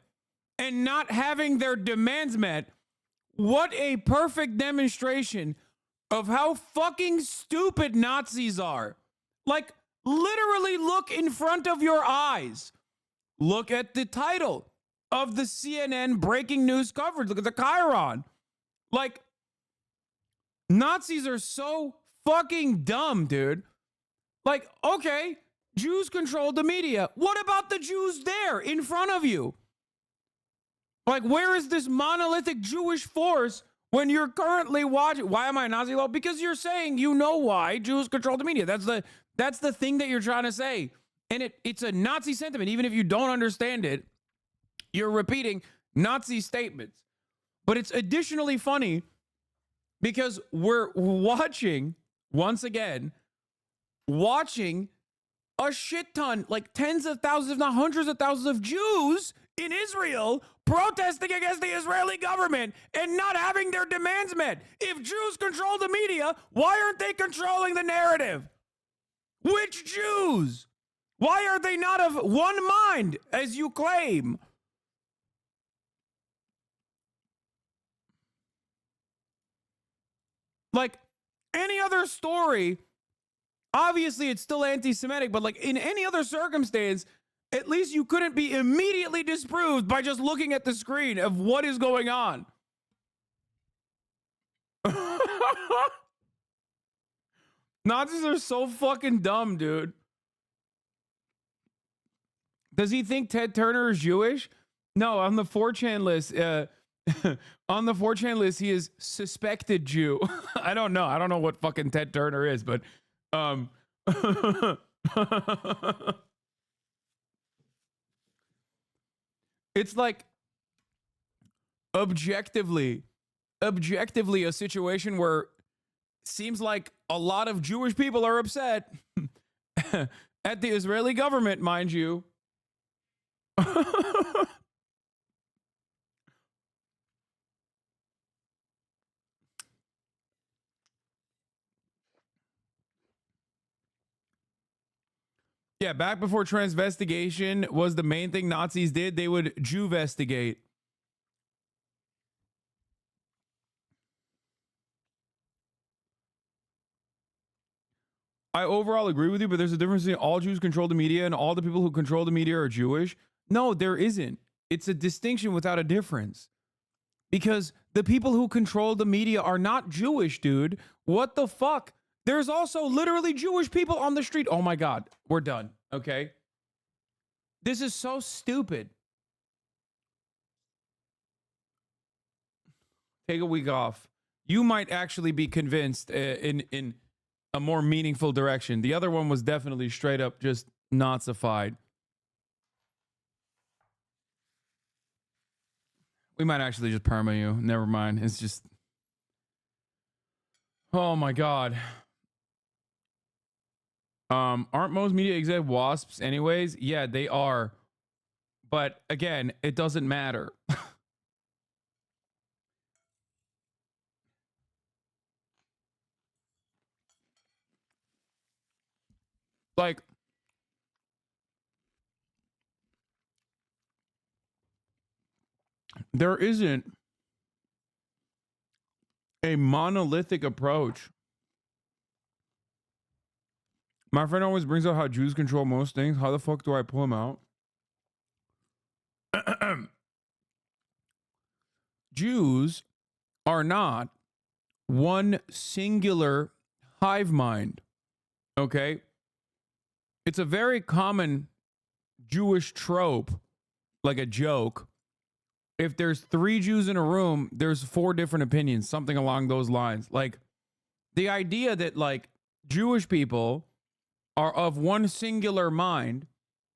and not having their demands met. What a perfect demonstration of how fucking stupid Nazis are. Like, literally look in front of your eyes. Look at the title of the CNN breaking news coverage. Look at the Chiron. Like, Nazis are so fucking dumb, dude. Like, okay, Jews control the media. What about the Jews there in front of you? Like, where is this monolithic Jewish force when you're currently watching? Why am I a Nazi law? Because you're saying you know why Jews control the media. That's the thing that you're trying to say. And it's a Nazi sentiment. Even if you don't understand it, you're repeating Nazi statements. But it's additionally funny because we're watching, once again, watching a shit ton, like tens of thousands, if not hundreds of thousands of Jews in Israel protesting against the Israeli government and not having their demands met. If Jews control the media, why aren't they controlling the narrative? Which Jews? Why are they not of one mind, as you claim? Like any other story, obviously it's still anti-Semitic, but like in any other circumstance, at least you couldn't be immediately disproved by just looking at the screen of what is going on. Nazis are so fucking dumb, dude. Does he think Ted Turner is Jewish? No, on the 4chan list, on the 4chan list, he is suspected Jew. I don't know. I don't know what fucking Ted Turner is, but it's like objectively a situation where seems like a lot of Jewish people are upset at the Israeli government, mind you. Yeah, back before transvestigation was the main thing Nazis did, they would Jewvestigate. I overall agree with you, but there's a difference between all Jews control the media and all the people who control the media are Jewish. No, there isn't. It's a distinction without a difference. Because the people who control the media are not Jewish, dude. What the fuck? There's also literally Jewish people on the street. Oh my God, we're done. Okay. This is so stupid. Take a week off. You might actually be convinced in a more meaningful direction. The other one was definitely straight up just Nazified. We might actually just perma you. Never mind. It's just... Oh my God. Aren't most media exec wasps anyways? Yeah, they are. But again, it doesn't matter. Like, there isn't a monolithic approach My friend always brings up how Jews control most things. How the fuck do I pull him out? Jews are not one singular hive mind. Okay? It's a very common Jewish trope, like a joke. If there's 3 Jews in a room, there's 4 different opinions, something along those lines. Like the idea that like Jewish people are of one singular mind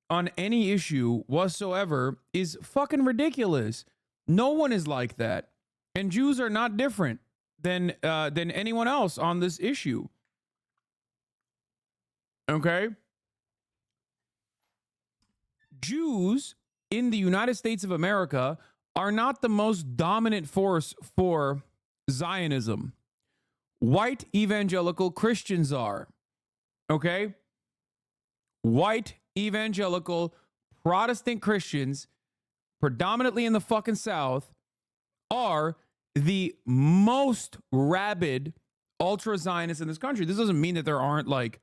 on any issue whatsoever is fucking ridiculous. No one is like that. And Jews are not different than anyone else on this issue. Okay? Jews in the United States of America are not the most dominant force for Zionism. White evangelical Christians are. Okay? White evangelical Protestant Christians, predominantly in the fucking South, are the most rabid ultra-Zionists in this country. This doesn't mean that there aren't like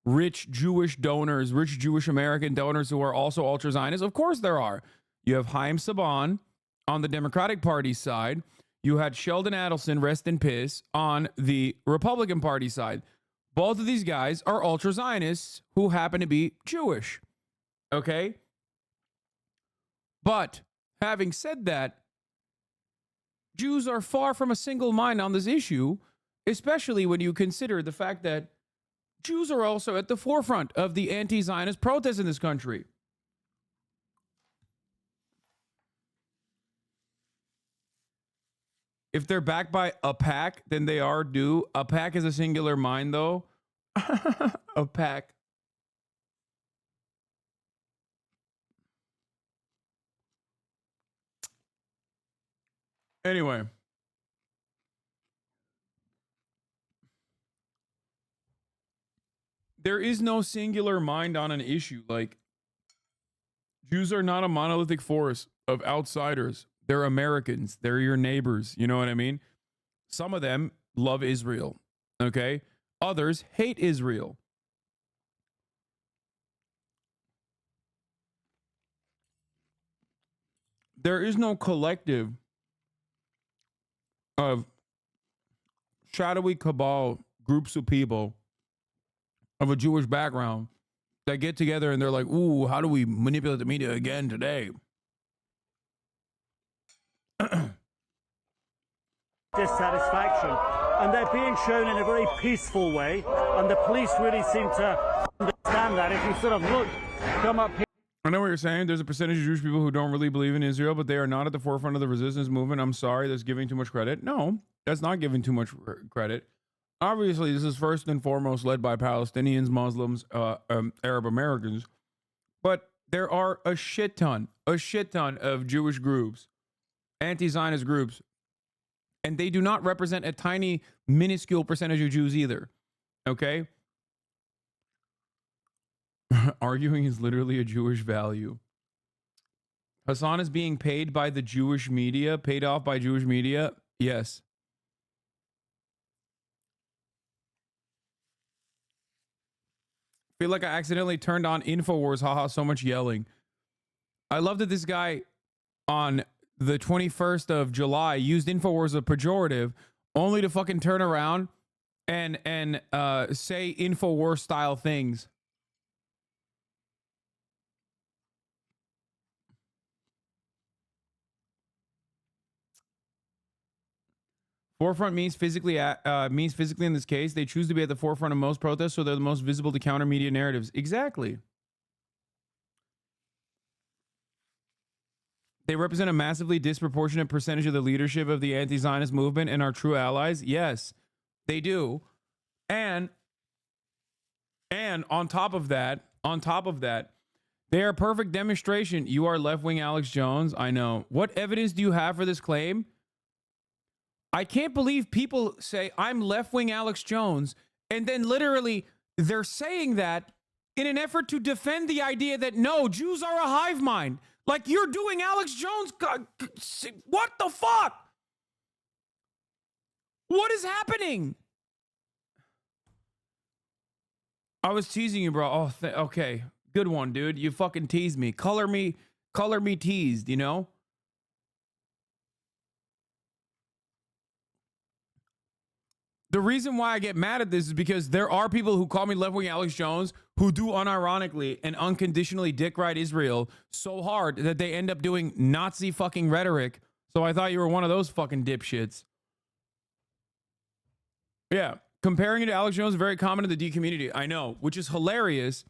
rich Jewish donors, rich Jewish American donors who are also ultra-Zionists. Of course there are. You have Chaim Saban on the Democratic Party side. You had Sheldon Adelson, rest in piss, on the Republican Party side. Both of these guys are ultra-Zionists who happen to be Jewish. Okay? But having said that, Jews are far from a single mind on this issue, especially when you consider the fact that Jews are also at the forefront of the anti-Zionist protests in this country. If they're backed by a pack, then they are due. A pack is a singular mind, though. A pack. Anyway. There is no singular mind on an issue. Like, Jews are not a monolithic force of outsiders. They're Americans. They're your neighbors. You know what I mean? Some of them love Israel. Okay? Others hate Israel. There is no collective of shadowy cabal groups of people of a Jewish background that get together and they're like, ooh, how do we manipulate the media again today? Dissatisfaction, and they're being shown in a very peaceful way, and the police really seem to understand that. If you sort of look, come up here. I know what you're saying. There's a percentage of Jewish people who don't really believe in Israel, but they are not at the forefront of the resistance movement. I'm sorry, that's giving too much credit. No, that's not giving too much credit. Obviously, this is first and foremost led by Palestinians, Muslims, Arab Americans, but there are a shit ton of Jewish groups, anti-Zionist groups, and they do not represent a tiny, minuscule percentage of Jews either. Okay? Arguing is literally a Jewish value. Hasan is being paid by the Jewish media, paid off by Jewish media. Yes. Feel like I accidentally turned on InfoWars. Haha, so much yelling. I love that this guy on the 21st of July used InfoWars as a pejorative only to fucking turn around and say InfoWars style things. Forefront means physically in this case. They choose to be at the forefront of most protests, so they're the most visible to counter media narratives. Exactly. They represent a massively disproportionate percentage of the leadership of the anti-Zionist movement and are true allies. Yes, they do. And on top of that, they are a perfect demonstration. You are left-wing Alex Jones. I know. What evidence do you have for this claim? I can't believe people say I'm left-wing Alex Jones, and then literally they're saying that in an effort to defend the idea that no, Jews are a hive mind. Like you're doing Alex Jones. What the fuck? What is happening? I was teasing you, bro. Oh, okay. Good one, dude. You fucking teased me. Color me teased, you know? The reason why I get mad at this is because there are people who call me left-wing Alex Jones who do unironically and unconditionally dick ride Israel so hard that they end up doing Nazi fucking rhetoric. So I thought you were one of those fucking dipshits. Yeah. Comparing it to Alex Jones is very common in the D community. I know, which is hilarious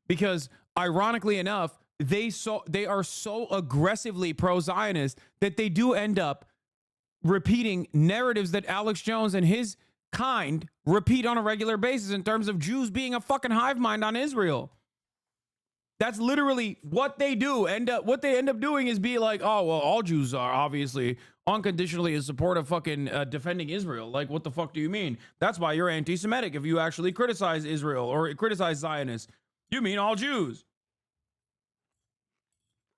because ironically enough, they are so aggressively pro-Zionist that they do end up repeating narratives that Alex Jones and his kind repeat on a regular basis in terms of Jews being a fucking hive mind on Israel. That's literally what they do. What they end up doing is be like, oh, well, all Jews are obviously unconditionally in support of fucking defending Israel. Like, what the fuck do you mean? That's why you're anti-Semitic if you actually criticize Israel or criticize Zionists. You mean all Jews.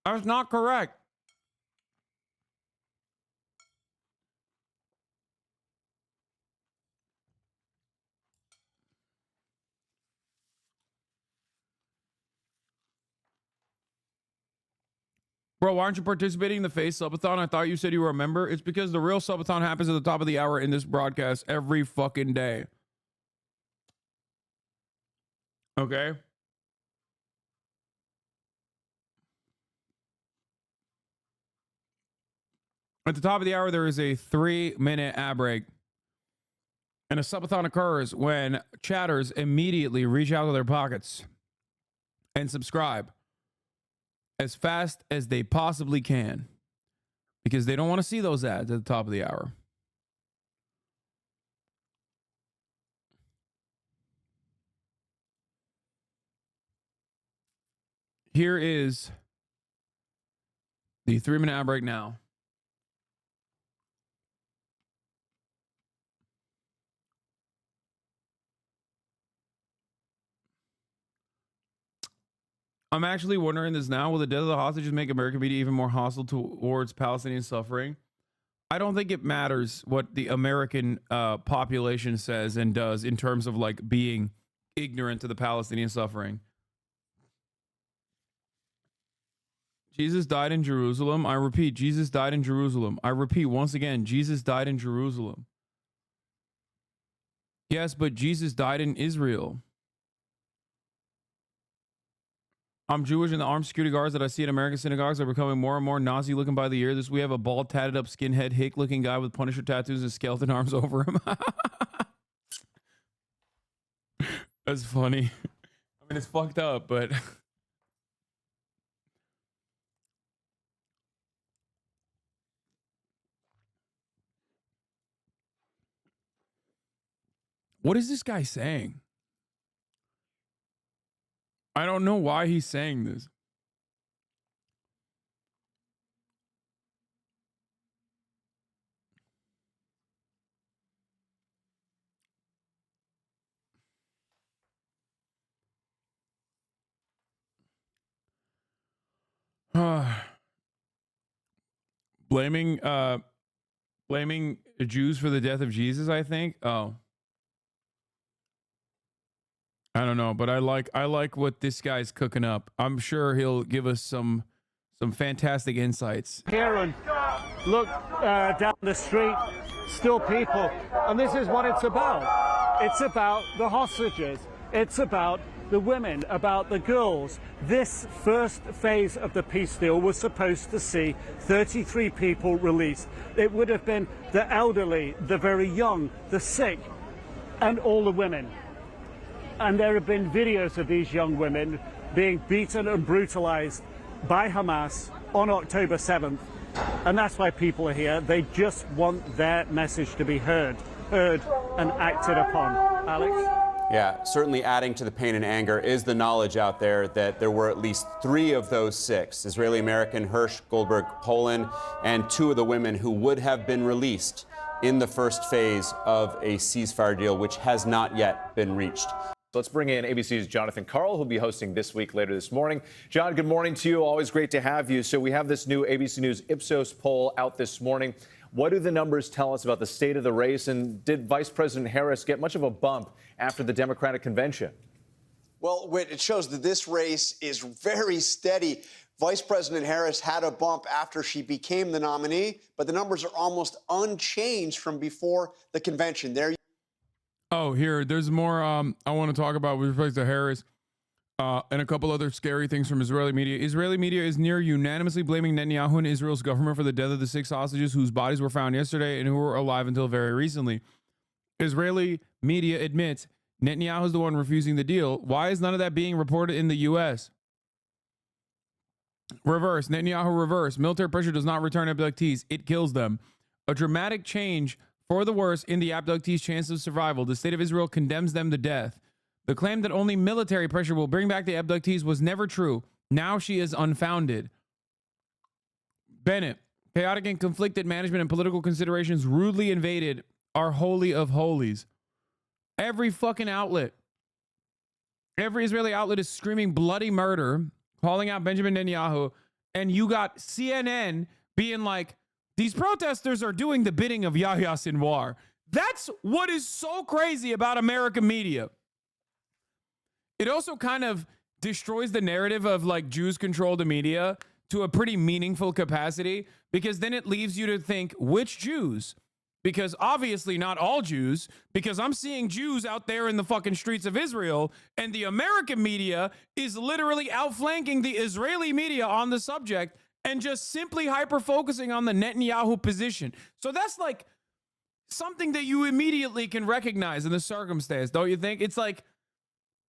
That's not correct. Bro, why aren't you participating in the Face Subathon? I thought you said you were a member. It's because the real Subathon happens at the top of the hour in this broadcast every fucking day. Okay? At the top of the hour, there is a 3-minute ad break. And a subathon occurs when chatters immediately reach out to their pockets and subscribe as fast as they possibly can because they don't want to see those ads at the top of the hour. Here is the 3-minute ad break now. I'm actually wondering this now. Will the death of the hostages make American media even more hostile towards Palestinian suffering? I don't think it matters what the American population says and does in terms of like being ignorant to the Palestinian suffering. Jesus died in Jerusalem. I repeat, Jesus died in Jerusalem. I repeat once again, Jesus died in Jerusalem. Yes, but Jesus died in Israel. I'm Jewish, and the armed security guards that I see in American synagogues are becoming more and more Nazi-looking by the year. We have a bald, tatted-up, skinhead, hick-looking guy with Punisher tattoos and skeleton arms over him. That's funny. I mean, it's fucked up, but... What is this guy saying? I don't know why he's saying this. Blaming the Jews for the death of Jesus, I think. Oh. I don't know, but I like what this guy's cooking up. I'm sure he'll give us some fantastic insights. Here and look down the street, still people. And this is what it's about. It's about the hostages. It's about the women, about the girls. This first phase of the peace deal was supposed to see 33 people released. It would have been the elderly, the very young, the sick, and all the women. And there have been videos of these young women being beaten and brutalized by Hamas on October 7th. And that's why people are here. They just want their message to be heard and acted upon. Alex? Yeah, certainly adding to the pain and anger is the knowledge out there that there were at least 3 of those 6, Israeli-American Hirsch Goldberg Poland, and 2 of the women who would have been released in the first phase of a ceasefire deal, which has not yet been reached. Let's bring in ABC's Jonathan Karl, who'll be hosting This Week later this morning. John, good morning to you. Always great to have you. So we have this new ABC News Ipsos poll out this morning. What do the numbers tell us about the state of the race? And did Vice President Harris get much of a bump after the Democratic convention? Well, Whit, it shows that this race is very steady. Vice President Harris had a bump after she became the nominee, but the numbers are almost unchanged from before the convention. There. Oh, there's more I want to talk about with respect to Harris and a couple other scary things from Israeli media. Israeli media is near unanimously blaming Netanyahu and Israel's government for the death of the 6 hostages whose bodies were found yesterday and who were alive until very recently. Israeli media admits Netanyahu is the one refusing the deal. Why is none of that being reported in the U.S.? Reverse. Netanyahu reverse. Military pressure does not return abductees. It kills them. A dramatic change for the worse in the abductees' chance of survival. The state of Israel condemns them to death. The claim that only military pressure will bring back the abductees was never true. Now she is unfounded. Bennett. Chaotic and conflicted management and political considerations rudely invaded our holy of holies. Every fucking outlet. Every Israeli outlet is screaming bloody murder, calling out Benjamin Netanyahu, and you got CNN being like, these protesters are doing the bidding of Yahya Sinwar. That's what is so crazy about American media. It also kind of destroys the narrative of like Jews control the media to a pretty meaningful capacity, because then it leaves you to think, which Jews? Because obviously not all Jews, because I'm seeing Jews out there in the fucking streets of Israel, and the American media is literally outflanking the Israeli media on the subject and just simply hyper-focusing on the Netanyahu position. So that's like something that you immediately can recognize in the circumstance, don't you think? It's like,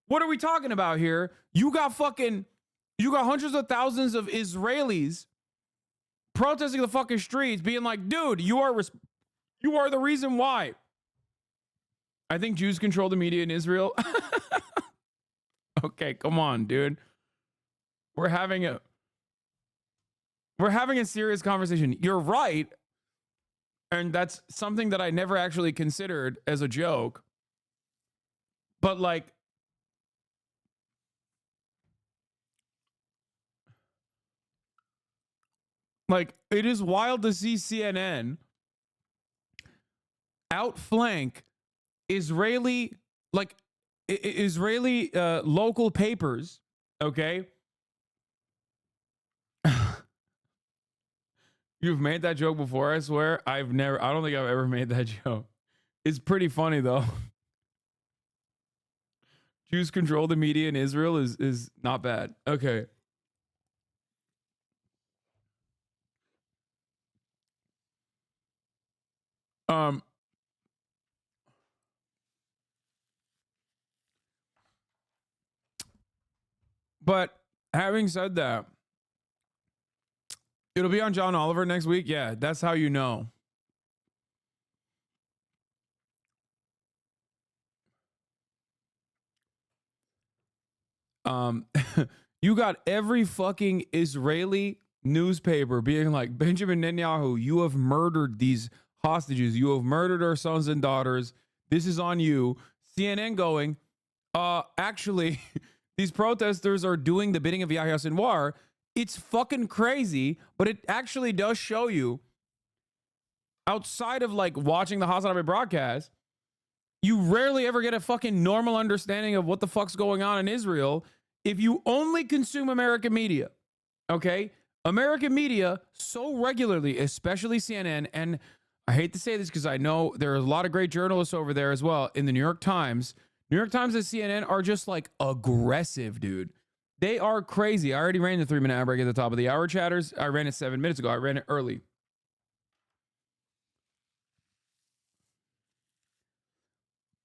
what are we talking about here? You got hundreds of thousands of Israelis protesting the fucking streets, being like, dude, you are the reason why. I think Jews control the media in Israel. Okay, come on, dude. We're having a serious conversation. You're right. And that's something that I never actually considered as a joke. But like, it is wild to see CNN outflank Israeli local papers, okay? You've made that joke before, I swear. I don't think I've ever made that joke. It's pretty funny though. Jews control the media in Israel is not bad. Okay. But having said that, it'll be on John Oliver next week. Yeah, that's how you know. You got every fucking Israeli newspaper being like, Benjamin Netanyahu, you have murdered these hostages. You have murdered our sons and daughters. This is on you. CNN going, actually, these protesters are doing the bidding of Yahya Sinwar. It's fucking crazy, but it actually does show you, outside of like watching the HasanAbi broadcast, you rarely ever get a fucking normal understanding of what the fuck's going on in Israel if you only consume American media. Okay? American media so regularly, especially CNN, and I hate to say this because I know there are a lot of great journalists over there as well in the New York Times. New York Times and CNN are just like aggressive, dude. They are crazy. I already ran the 3-minute ad break at the top of the hour, chatters. I ran it 7 minutes ago. I ran it early.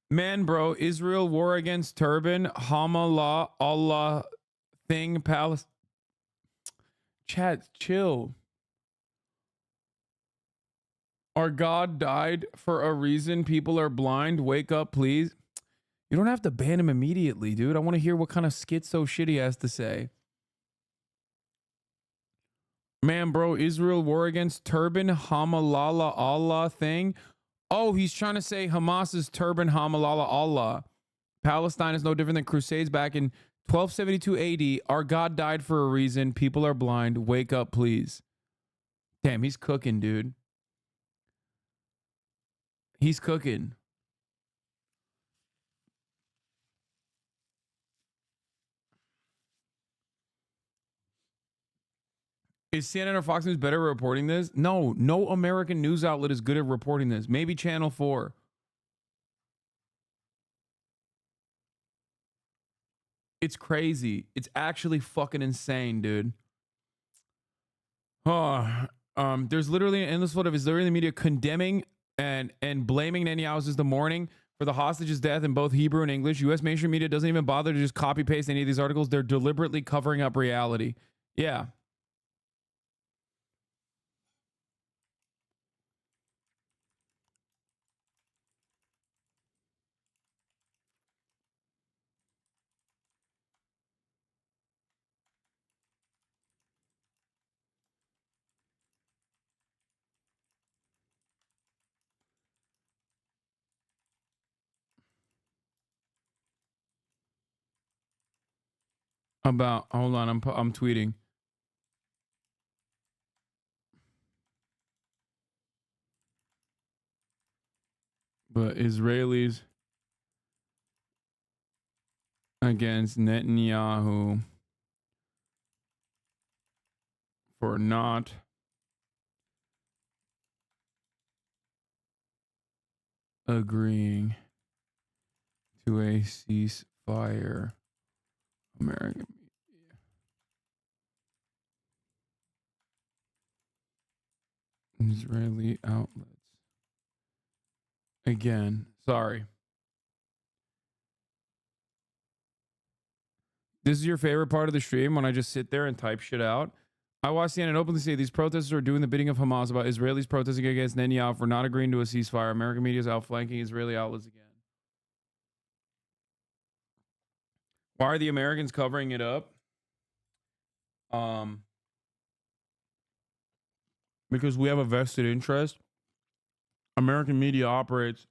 Man, bro, Israel war against turban, Hamallah, Allah thing, Palestine. Chat, chill. Our God died for a reason. People are blind. Wake up, please. You don't have to ban him immediately, dude. I want to hear what kind of schizo shit he has to say. Man, bro, Israel war against turban, Hamallah, Allah thing. Oh, he's trying to say Hamas's turban, Hamallah, Allah. Palestine is no different than Crusades back in 1272 AD. Our God died for a reason. People are blind. Wake up, please. Damn, he's cooking, dude. He's cooking. Is CNN or Fox News better at reporting this? No, no American news outlet is good at reporting this. Maybe Channel 4. It's crazy. It's actually fucking insane, dude. Oh, there's literally an endless flood of Israeli media condemning and blaming Netanyahu's this the morning for the hostage's death in both Hebrew and English. U.S. mainstream media doesn't even bother to just copy paste any of these articles. They're deliberately covering up reality. Yeah. About, hold on, I'm tweeting. But Israelis against Netanyahu for not agreeing to a ceasefire. American Israeli outlets. Again, sorry. This is your favorite part of the stream when I just sit there and type shit out. I watch CNN openly say these protesters are doing the bidding of Hamas about Israelis protesting against Netanyahu for not agreeing to a ceasefire. American media is outflanking Israeli outlets again. Why are the Americans covering it up? Because we have a vested interest. American media operates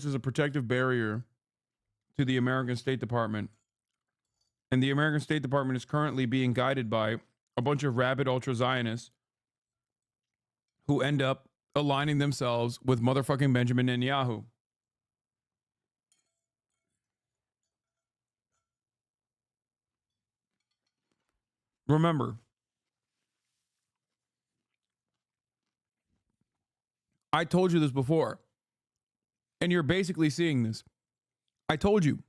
as a protective barrier to the American State Department. And the American State Department is currently being guided by a bunch of rabid ultra-Zionists who end up aligning themselves with motherfucking Benjamin Netanyahu. Remember, I told you this before, and you're basically seeing this. I told you,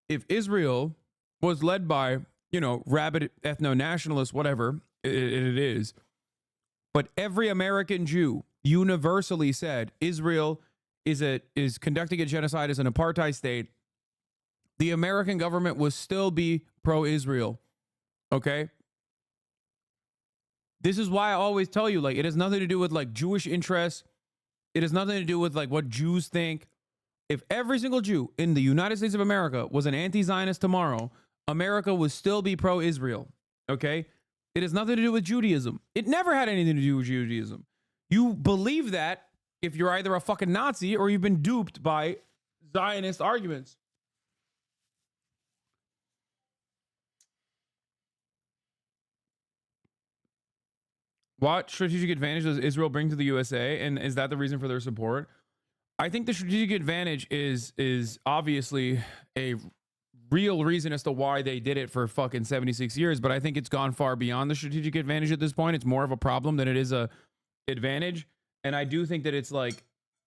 if Israel was led by, rabid ethno-nationalists, whatever it is, but every American Jew universally said Israel is conducting a genocide as an apartheid state, the American government would still be pro-Israel. Okay? This is why I always tell you, it has nothing to do with Jewish interests. It has nothing to do with what Jews think. If every single Jew in the United States of America was an anti-Zionist tomorrow, America would still be pro-Israel. Okay? It has nothing to do with Judaism. It never had anything to do with Judaism. You believe that if you're either a fucking Nazi or you've been duped by Zionist arguments. What strategic advantage does Israel bring to the USA? And is that the reason for their support? I think the strategic advantage is obviously a real reason as to why they did it for fucking 76 years. But I think it's gone far beyond the strategic advantage at this point. It's more of a problem than it is a advantage. And I do think that it's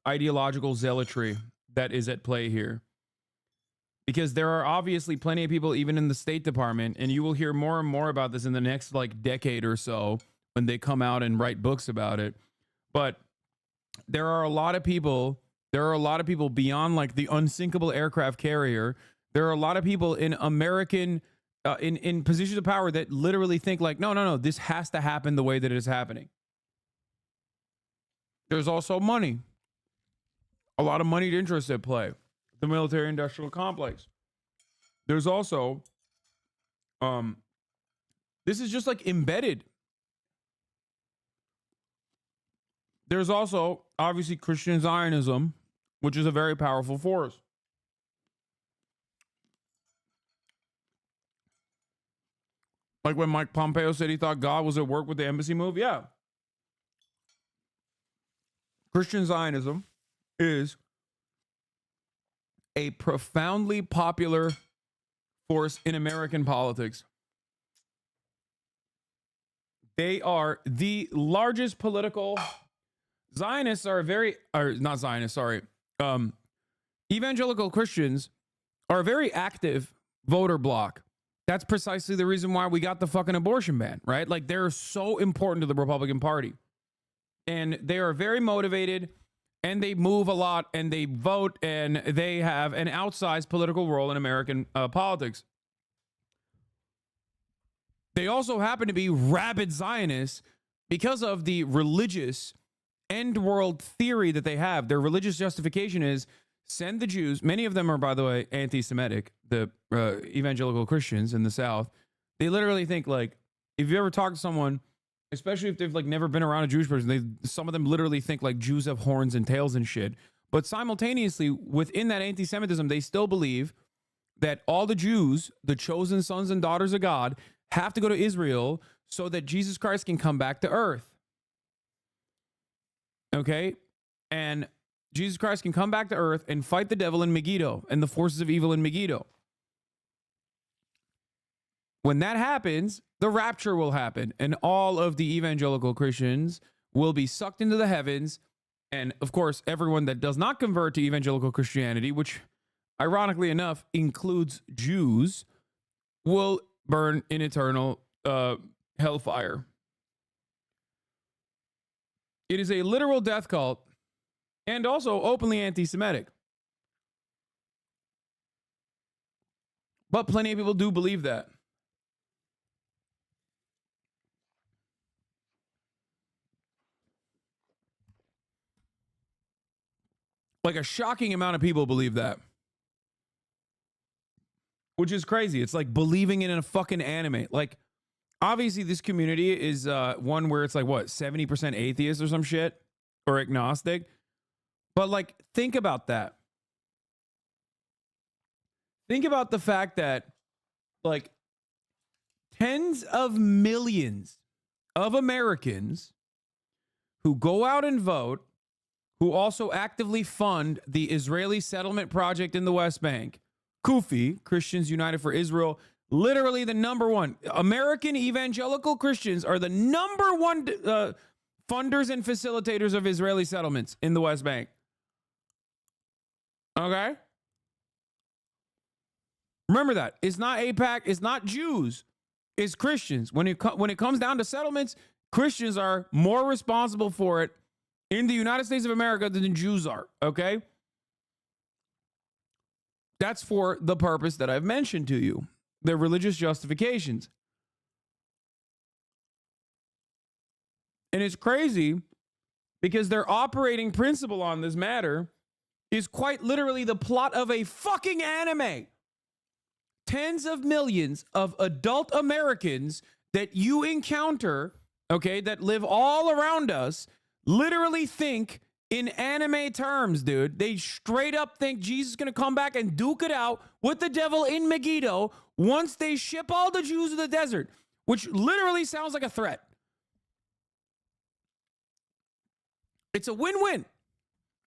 ideological zealotry that is at play here. Because there are obviously plenty of people, even in the State Department, and you will hear more and more about this in the next decade or so when they come out and write books about it. But there are a lot of people beyond the unsinkable aircraft carrier. There are a lot of people in American in positions of power that literally think no, this has to happen the way that it is happening. There's also money. A lot of moneyed interests at play. The military industrial complex. There's also this is just embedded. There's also obviously Christian Zionism, which is a very powerful force. When Mike Pompeo said he thought God was at work with the embassy move, yeah. Christian Zionism is a profoundly popular force in American politics. They are the largest political. Zionists are not Zionists, sorry. Evangelical Christians are a very active voter bloc. That's precisely the reason why we got the fucking abortion ban, right? Like, they're so important to the Republican Party. And they are very motivated, and they move a lot, and they vote, and they have an outsized political role in American politics. They also happen to be rabid Zionists because of the religious end world theory that they have. Their religious justification is send the Jews. Many of them are, by the way, anti-Semitic, the evangelical Christians in the South. They literally think, like, if you ever talk to someone, especially if they've like never been around a Jewish person, some of them literally think like Jews have horns and tails and shit. But simultaneously, within that anti-Semitism, they still believe that all the Jews, the chosen sons and daughters of God, have to go to Israel so that Jesus Christ can come back to earth. Okay? And Jesus Christ can come back to earth and fight the devil in Megiddo and the forces of evil in Megiddo. When that happens, the rapture will happen, and all of the evangelical Christians will be sucked into the heavens. And of course, everyone that does not convert to evangelical Christianity, which ironically enough includes Jews, will burn in eternal hellfire. It is a literal death cult and also openly anti-Semitic. But plenty of people do believe that. Like, a shocking amount of people believe that. Which is crazy. It's like believing it in a fucking anime. Like, obviously this community is one where it's like, what, 70% atheist or some shit? Or agnostic? But like, think about that. Think about the fact that like tens of millions of Americans who go out and vote, who also actively fund the Israeli settlement project in the West Bank, Kufi, Christians United for Israel, literally the number one. American evangelical Christians are the number one funders and facilitators of Israeli settlements in the West Bank. Okay? Remember that. It's not AIPAC, it's not Jews, it's Christians. When it comes down to settlements, Christians are more responsible for it in the United States of America than Jews are, okay? That's for the purpose that I've mentioned to you, their religious justifications. And it's crazy because their operating principle on this matter is quite literally the plot of a fucking anime. Tens of millions of adult Americans that you encounter, okay, that live all around us, literally think in anime terms, dude. They straight up think Jesus is going to come back and duke it out with the devil in Megiddo once they ship all the Jews to the desert, which literally sounds like a threat. It's a win-win.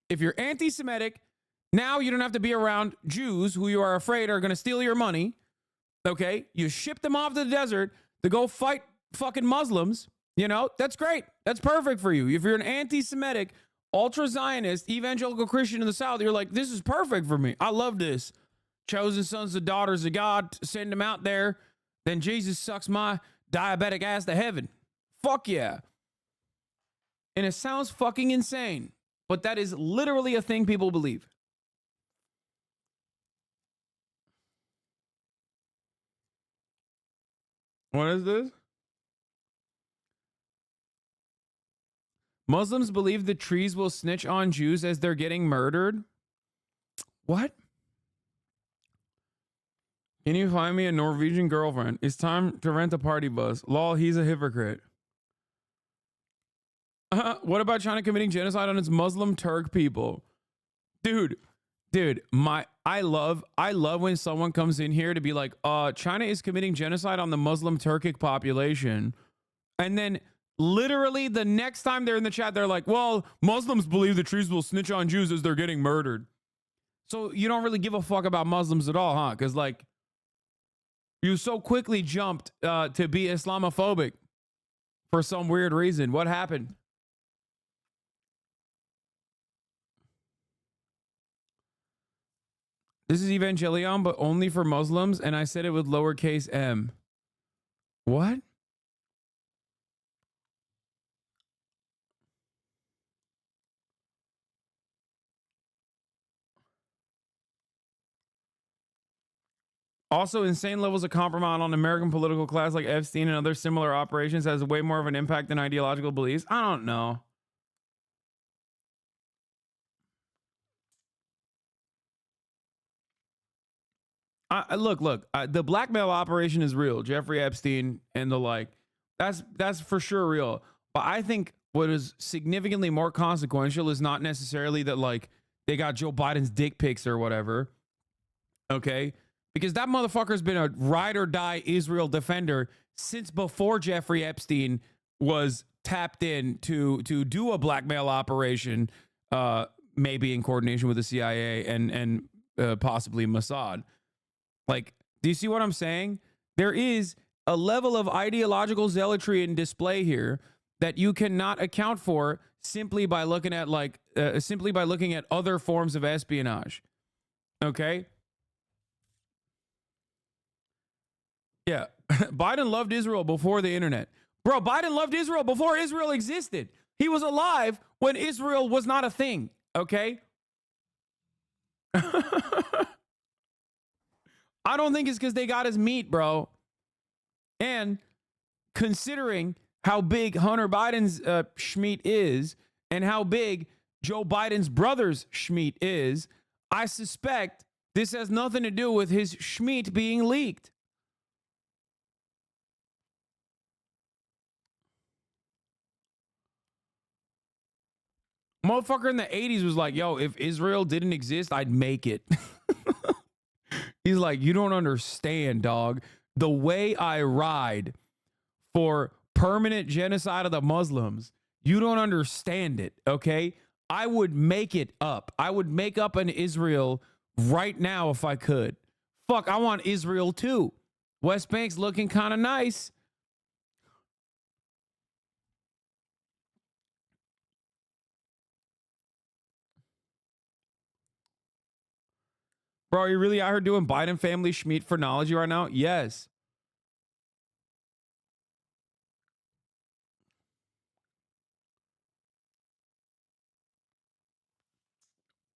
If you're anti-Semitic, now you don't have to be around Jews who you are afraid are going to steal your money. Okay? You ship them off to the desert to go fight fucking Muslims. You know, that's great. That's perfect for you. If you're an anti-Semitic, ultra-Zionist, evangelical Christian in the South, you're like, this is perfect for me. I love this. Chosen sons and daughters of God, send them out there. Then Jesus sucks my diabetic ass to heaven. Fuck yeah. And it sounds fucking insane, but that is literally a thing people believe. What is this? Muslims believe the trees will snitch on Jews as they're getting murdered. What? Can you find me a Norwegian girlfriend? It's time to rent a party bus. Lol, he's a hypocrite. What about China committing genocide on its Muslim Turk people? Dude, I love when someone comes in here to be like, China is committing genocide on the Muslim Turkic population. And then literally the next time they're in the chat, they're like, well, Muslims believe the trees will snitch on Jews as they're getting murdered. So you don't really give a fuck about Muslims at all, huh? Because like, You so quickly jumped to be Islamophobic for some weird reason. What happened? This is Evangelion, but only for Muslims, and I said it with lowercase m. What? Also, insane levels of compromise on American political class like Epstein and other similar operations has way more of an impact than ideological beliefs. I don't know. Look, the blackmail operation is real. Jeffrey Epstein and the like. That's for sure real. But I think what is significantly more consequential is not necessarily that like they got Joe Biden's dick pics or whatever. Okay? Because that motherfucker's been a ride or die Israel defender since before Jeffrey Epstein was tapped in to do a blackmail operation, maybe in coordination with the CIA and possibly Mossad. Like, do you see what I'm saying? There is a level of ideological zealotry in display here that you cannot account for simply by looking at other forms of espionage. Okay? Yeah. Biden loved Israel before the internet. Bro, Biden loved Israel before Israel existed. He was alive when Israel was not a thing. Okay? I don't think it's because they got his meat, bro. And considering how big Hunter Biden's schmeat is and how big Joe Biden's brother's schmeat is, I suspect this has nothing to do with his schmeat being leaked. Motherfucker in the 80s was like, yo, if Israel didn't exist, I'd make it. He's like, you don't understand, dog. The way I ride for permanent genocide of the Muslims, you don't understand it, okay? I would make it up. I would make up an Israel right now if I could. Fuck, I want Israel too. West Bank's looking kind of nice. Bro, are you really out here doing Biden family schmeat phrenology right now? Yes.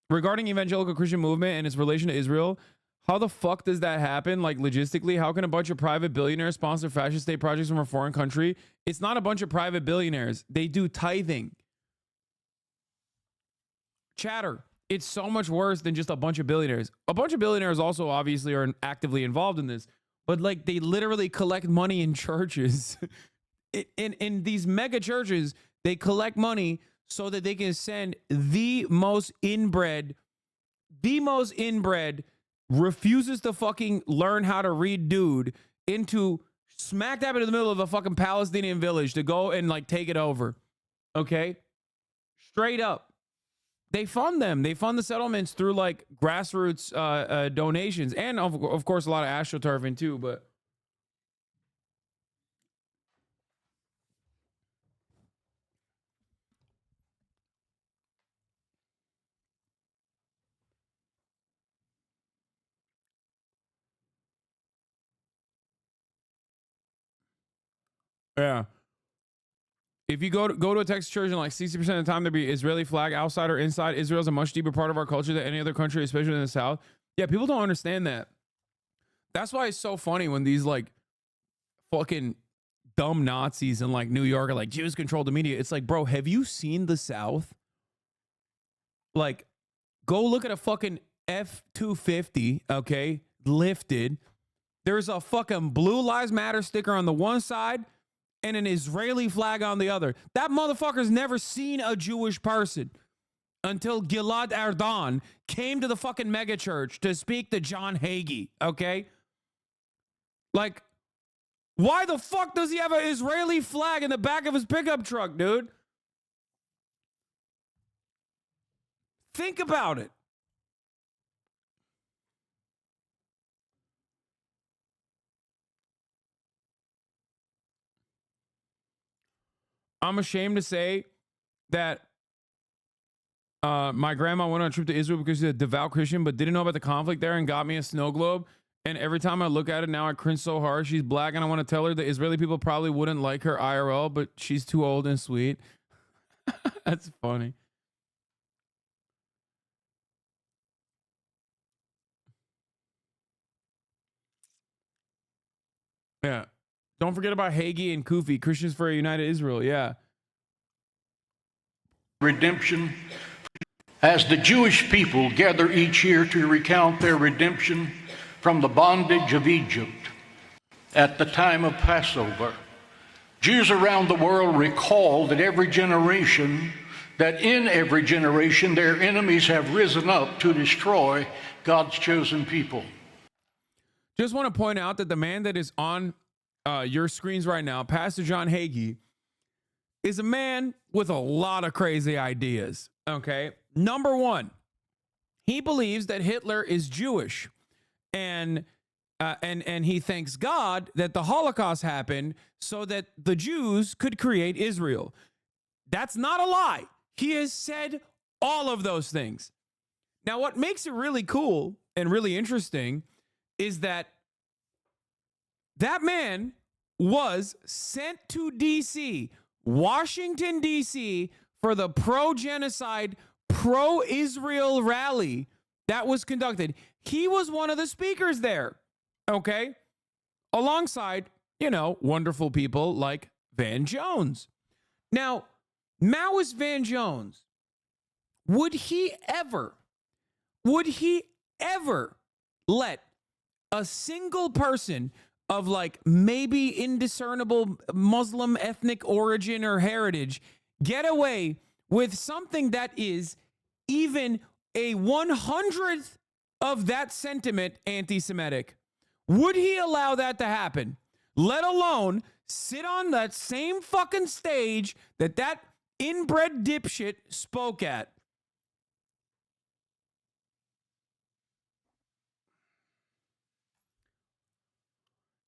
Regarding evangelical Christian movement and its relation to Israel, how the fuck does that happen? Like logistically, how can a bunch of private billionaires sponsor fascist state projects from a foreign country? It's not a bunch of private billionaires. They do tithing. Chatter. It's so much worse than just a bunch of billionaires. A bunch of billionaires also obviously are actively involved in this, but like they literally collect money in churches. In these mega churches, they collect money so that they can send the most inbred, refuses to fucking learn how to read dude into smack dab into the middle of a fucking Palestinian village to go and like take it over. Okay? Straight up. They fund them. They fund the settlements through like grassroots donations and of course a lot of astroturfing too, but yeah. If you go to a Texas church and like 60% of the time there be Israeli flag outside or inside, Israel's a much deeper part of our culture than any other country, especially in the South. Yeah, people don't understand that. That's why it's so funny when these like fucking dumb Nazis in like New York are like, Jews control the media. It's like, bro, have you seen the South? Like, go look at a fucking F-250, okay, lifted. There's a fucking Blue Lives Matter sticker on the one side and an Israeli flag on the other. That motherfucker's never seen a Jewish person until Gilad Erdan came to the fucking mega church to speak to John Hagee, okay? Like, why the fuck does he have an Israeli flag in the back of his pickup truck, dude? Think about it. I'm ashamed to say that my grandma went on a trip to Israel because she's a devout Christian, but didn't know about the conflict there and got me a snow globe. And every time I look at it now, I cringe so hard. She's black, and I want to tell her that Israeli people probably wouldn't like her IRL, but she's too old and sweet. That's funny. Yeah. Don't forget about Hagee and Kufi, Christians for a United Israel. Yeah. Redemption. As the Jewish people gather each year to recount their redemption from the bondage of Egypt at the time of Passover, Jews around the world recall that in every generation, their enemies have risen up to destroy God's chosen people. Just want to point out that the man that is on your screens right now, Pastor John Hagee, is a man with a lot of crazy ideas. Okay. Number one, he believes that Hitler is Jewish, and he thanks God that the Holocaust happened so that the Jews could create Israel. That's not a lie. He has said all of those things. Now, what makes it really cool and really interesting is that that man was sent to D.C., Washington, D.C., for the pro-genocide, pro-Israel rally that was conducted. He was one of the speakers there, okay? Alongside, wonderful people like Van Jones. Now, Maoist Van Jones, would he ever let a single person of maybe indiscernible Muslim ethnic origin or heritage get away with something that is even a 100th of that sentiment anti-Semitic? Would he allow that to happen? Let alone sit on that same fucking stage that inbred dipshit spoke at.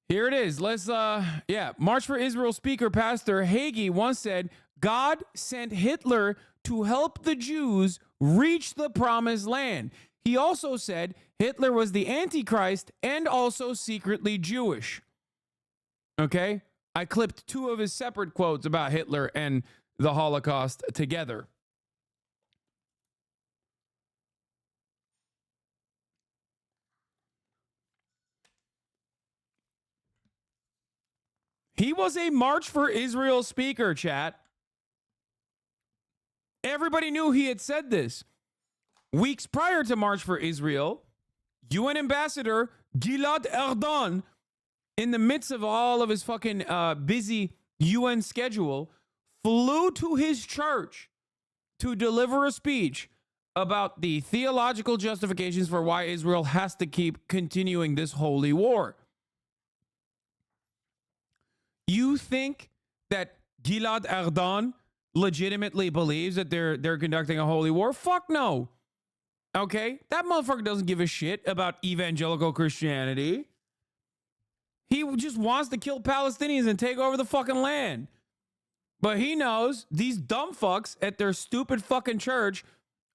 Here it is. Let's, March for Israel speaker Pastor Hagee once said, God sent Hitler to help the Jews reach the promised land. He also said Hitler was the Antichrist and also secretly Jewish. Okay? I clipped two of his separate quotes about Hitler and the Holocaust together. He was a March for Israel speaker, chat. Everybody knew he had said this. Weeks prior to March for Israel, UN Ambassador Gilad Erdan, in the midst of all of his fucking busy UN schedule, flew to his church to deliver a speech about the theological justifications for why Israel has to keep continuing this holy war. You think that Gilad Erdan legitimately believes that they're conducting a holy war? Fuck no. Okay? That motherfucker doesn't give a shit about evangelical Christianity. He just wants to kill Palestinians and take over the fucking land. But he knows these dumb fucks at their stupid fucking church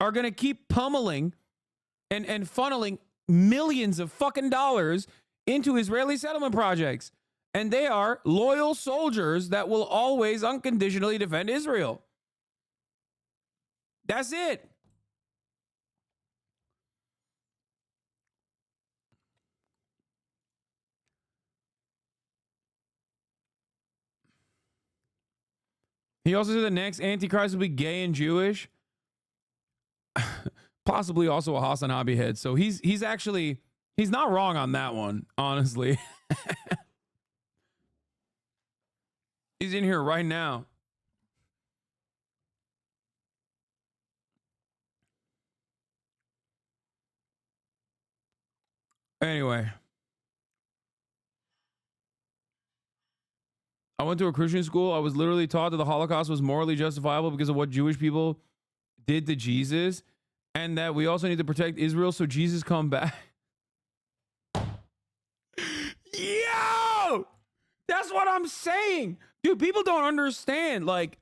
are going to keep pummeling and funneling millions of fucking dollars into Israeli settlement projects. And they are loyal soldiers that will always unconditionally defend Israel. That's it. He also said the next Antichrist will be gay and Jewish. Possibly also a HasanAbi head. So he's not wrong on that one, honestly. He's in here right now. Anyway. I went to a Christian school. I was literally taught that the Holocaust was morally justifiable because of what Jewish people did to Jesus, and that we also need to protect Israel so Jesus come back. Yo! That's what I'm saying. Dude, people don't understand. Like,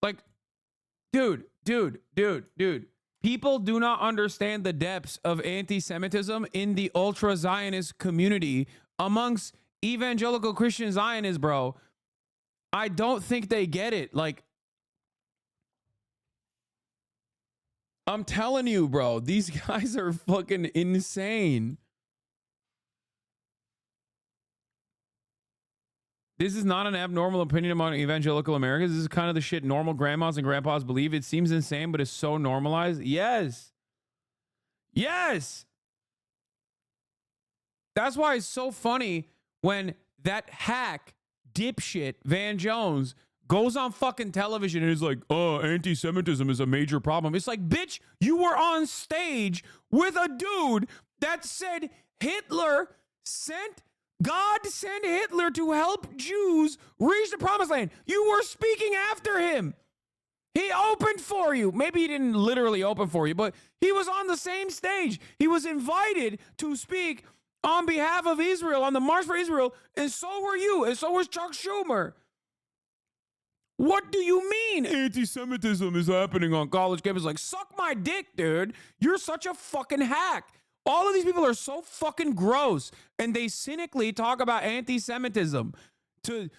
Like, dude. People do not understand the depths of anti-Semitism in the ultra-Zionist community amongst evangelical Christian Zionists, bro. I don't think they get it. Like, I'm telling you, bro, these guys are fucking insane. This is not an abnormal opinion among evangelical Americans. This is kind of the shit normal grandmas and grandpas believe. It seems insane, but it's so normalized. Yes. Yes. That's why it's so funny when that hack dipshit Van Jones goes on fucking television and is like, oh, anti-Semitism is a major problem. It's like, bitch, you were on stage with a dude that said God sent Hitler to help Jews reach the promised land. You were speaking after him. He opened for you. Maybe he didn't literally open for you, but he was on the same stage. He was invited to speak on behalf of Israel, on the March for Israel, and so were you, and so was Chuck Schumer. What do you mean anti-Semitism is happening on college campuses? Like, suck my dick, dude. You're such a fucking hack. All of these people are so fucking gross, and they cynically talk about anti-Semitism to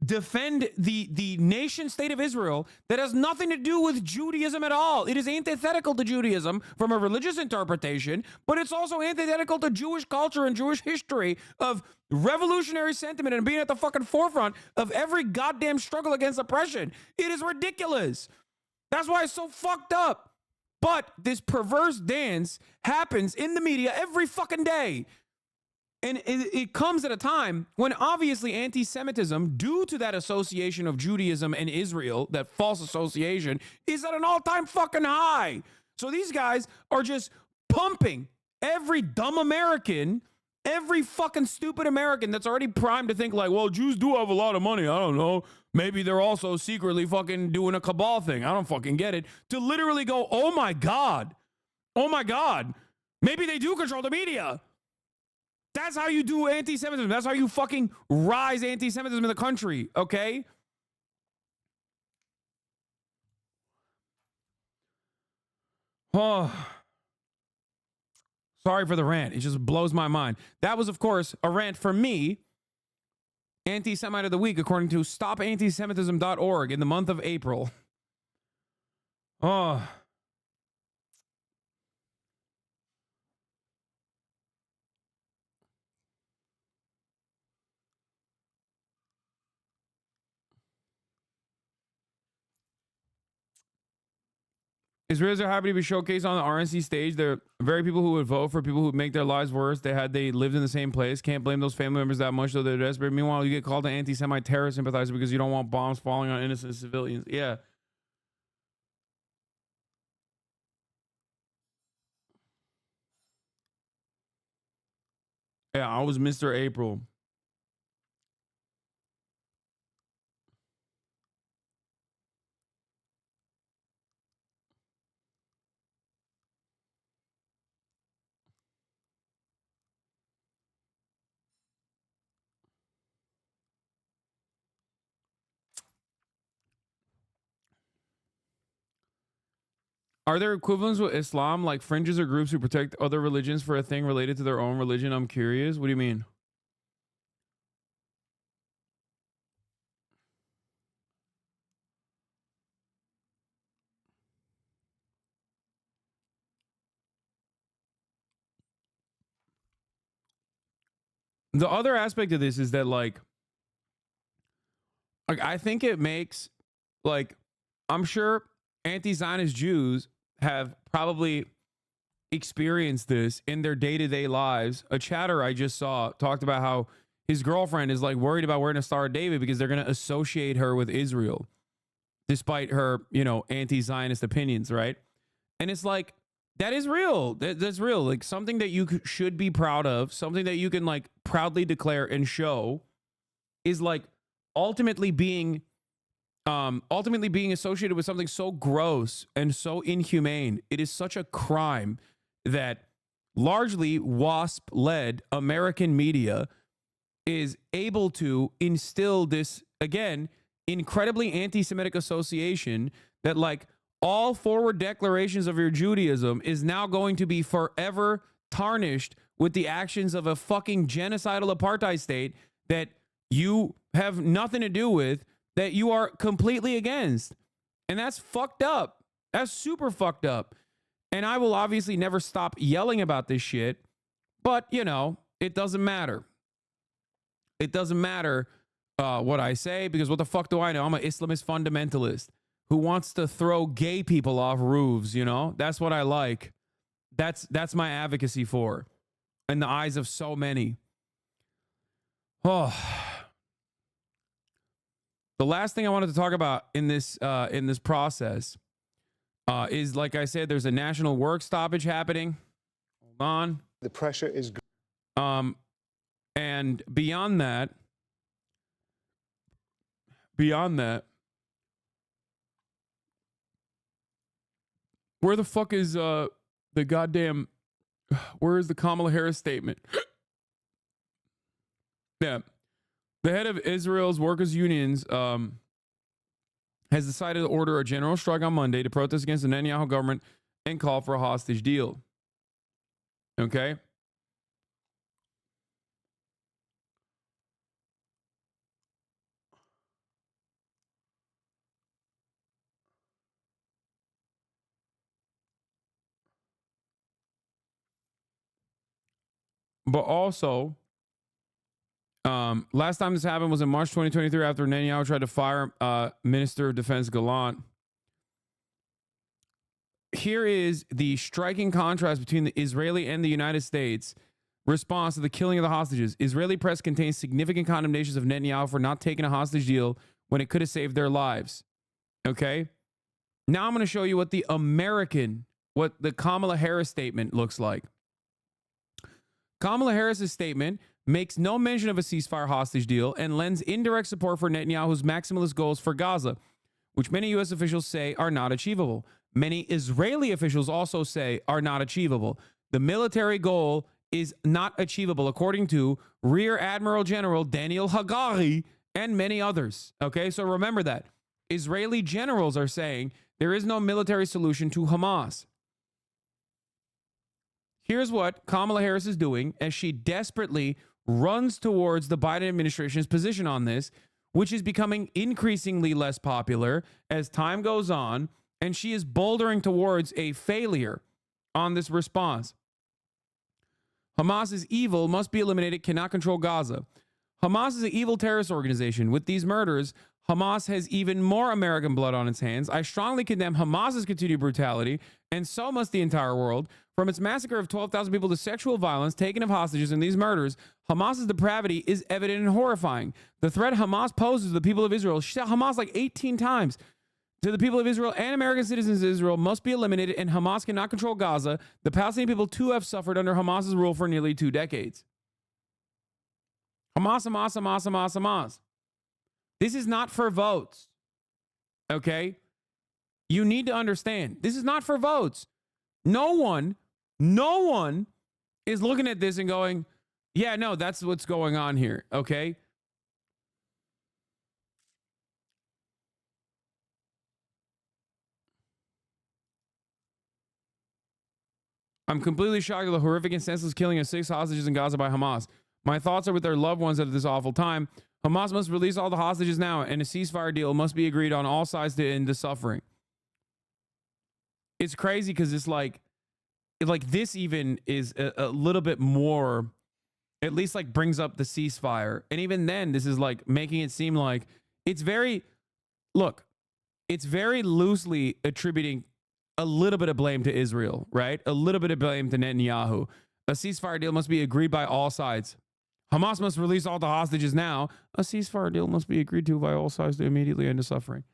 defend the nation state of Israel that has nothing to do with Judaism at all. It is antithetical to Judaism from a religious interpretation, but it's also antithetical to Jewish culture and Jewish history of revolutionary sentiment and being at the fucking forefront of every goddamn struggle against oppression. It is ridiculous. That's why it's so fucked up. But this perverse dance happens in the media every fucking day. And it comes at a time when obviously anti-Semitism, due to that association of Judaism and Israel, that false association, is at an all-time fucking high. So these guys are just pumping every dumb American, every fucking stupid American that's already primed to think like, well, Jews do have a lot of money. I don't know. Maybe they're also secretly fucking doing a cabal thing. I don't fucking get it. To literally go, oh my God. Oh my God. Maybe they do control the media. That's how you do anti-Semitism. That's how you fucking rise anti-Semitism in the country, okay? Oh. Sorry for the rant. It just blows my mind. That was, of course, a rant for me. Anti-Semite of the Week, according to StopAntisemitism.org in the month of April. Oh. Israelis are happy to be showcased on the RNC stage. They're very people who would vote for people who would make their lives worse. They lived in the same place. Can't blame those family members that much, though they're desperate. Meanwhile, you get called an anti-Semite terrorist sympathizer because you don't want bombs falling on innocent civilians. Yeah. Yeah, I was Mr. April. Are there equivalents with Islam, like fringes or groups who protect other religions for a thing related to their own religion? I'm curious. What do you mean? The other aspect of this is that, like I think it makes, like, I'm sure anti-Zionist Jews have probably experienced this in their day-to-day lives. A chatter I just saw talked about how his girlfriend is like worried about wearing a Star of David because they're going to associate her with Israel, despite her, you know, anti-Zionist opinions, right? And it's like, that is real. That's real. Like, something that you should be proud of, something that you can, like, proudly declare and show is, like, ultimately being associated with something so gross and so inhumane. It is such a crime that largely WASP-led American media is able to instill this, again, incredibly anti-Semitic association that like all forward declarations of your Judaism is now going to be forever tarnished with the actions of a fucking genocidal apartheid state that you have nothing to do with, that you are completely against. And that's fucked up. That's super fucked up. And I will obviously never stop yelling about this shit, but you know, it doesn't matter. It doesn't matter what I say, because what the fuck do I know? I'm an Islamist fundamentalist who wants to throw gay people off roofs, you know? That's what I like. That's my advocacy for, in the eyes of so many. Oh. The last thing I wanted to talk about in this process is, like I said, there's a national work stoppage happening. Hold on. The pressure is and beyond that, where the fuck is the goddamn, where is the Kamala Harris statement? Yeah. The head of Israel's workers' unions has decided to order a general strike on Monday to protest against the Netanyahu government and call for a hostage deal. Okay? But also, last time this happened was in March 2023 after Netanyahu tried to fire Minister of Defense Gallant. Here is the striking contrast between the Israeli and the United States response to the killing of the hostages. Israeli press contains significant condemnations of Netanyahu for not taking a hostage deal when it could have saved their lives. Okay? Now I'm going to show you what the Kamala Harris statement looks like. Kamala Harris's statement makes no mention of a ceasefire hostage deal and lends indirect support for Netanyahu's maximalist goals for Gaza, which many U.S. officials say are not achievable. Many Israeli officials also say are not achievable. The military goal is not achievable, according to Rear Admiral General Daniel Hagari and many others. Okay, so remember that. Israeli generals are saying there is no military solution to Hamas. Here's what Kamala Harris is doing as she desperately runs towards the Biden administration's position on this, which is becoming increasingly less popular as time goes on, and she is bouldering towards a failure on this response. Hamas is evil, must be eliminated, cannot control Gaza. Hamas is an evil terrorist organization. With these murders, Hamas has even more American blood on its hands. I strongly condemn Hamas's continued brutality, and so must the entire world. From its massacre of 12,000 people to sexual violence, taking of hostages, and these murders, Hamas's depravity is evident and horrifying. The threat Hamas poses to the people of Israel, she said Hamas like 18 times, to the people of Israel and American citizens of Israel must be eliminated, and Hamas cannot control Gaza. The Palestinian people too have suffered under Hamas's rule for nearly 2 decades. Hamas, Hamas, Hamas, Hamas, Hamas. This is not for votes. Okay? You need to understand. This is not for votes. No one is looking at this and going, yeah, no, that's what's going on here. Okay? I'm completely shocked at the horrific and senseless killing of 6 hostages in Gaza by Hamas. My thoughts are with their loved ones at this awful time. Hamas must release all the hostages now, and a ceasefire deal must be agreed on all sides to end the suffering. It's crazy because it's like this even is a little bit more, at least like brings up the ceasefire. And even then, this is like making it seem like it's very loosely attributing a little bit of blame to Israel, right? A little bit of blame to Netanyahu. A ceasefire deal must be agreed by all sides. Hamas must release all the hostages now. A ceasefire deal must be agreed to by all sides to immediately end the suffering.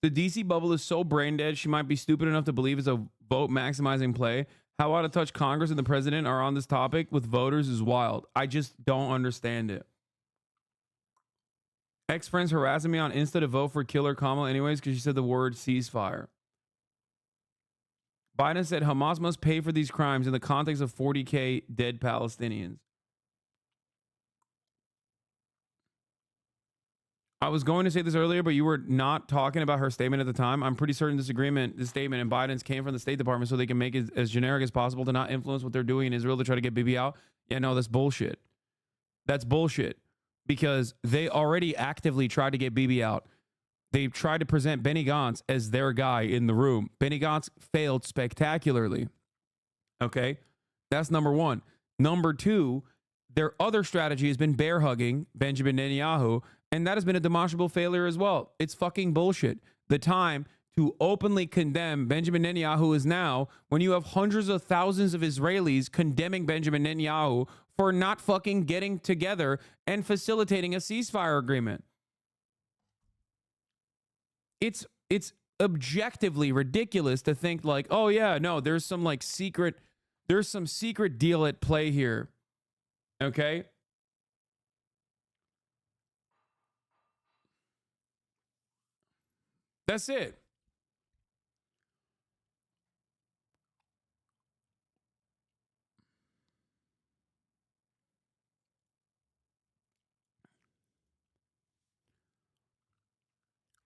The DC bubble is so brain dead, she might be stupid enough to believe it's a vote maximizing play. How out of touch Congress and the president are on this topic with voters is wild. I just don't understand it. Ex-friends harassing me on Insta to vote for Killer Kamala anyways because she said the word ceasefire. Biden said Hamas must pay for these crimes in the context of 40K dead Palestinians. I was going to say this earlier, but you were not talking about her statement at the time. I'm pretty certain this statement and Biden's came from the State Department so they can make it as generic as possible to not influence what they're doing in Israel to try to get Bibi out. Yeah, no, that's bullshit. That's bullshit. Because they already actively tried to get Bibi out. They tried to present Benny Gantz as their guy in the room. Benny Gantz failed spectacularly. Okay? That's number one. Number two, their other strategy has been bear hugging Benjamin Netanyahu, and that has been a demonstrable failure as well. It's fucking bullshit. The time to openly condemn Benjamin Netanyahu is now when you have hundreds of thousands of Israelis condemning Benjamin Netanyahu for not fucking getting together and facilitating a ceasefire agreement. It's objectively ridiculous to think like, oh yeah, no, there's some secret deal at play here. Okay? That's it.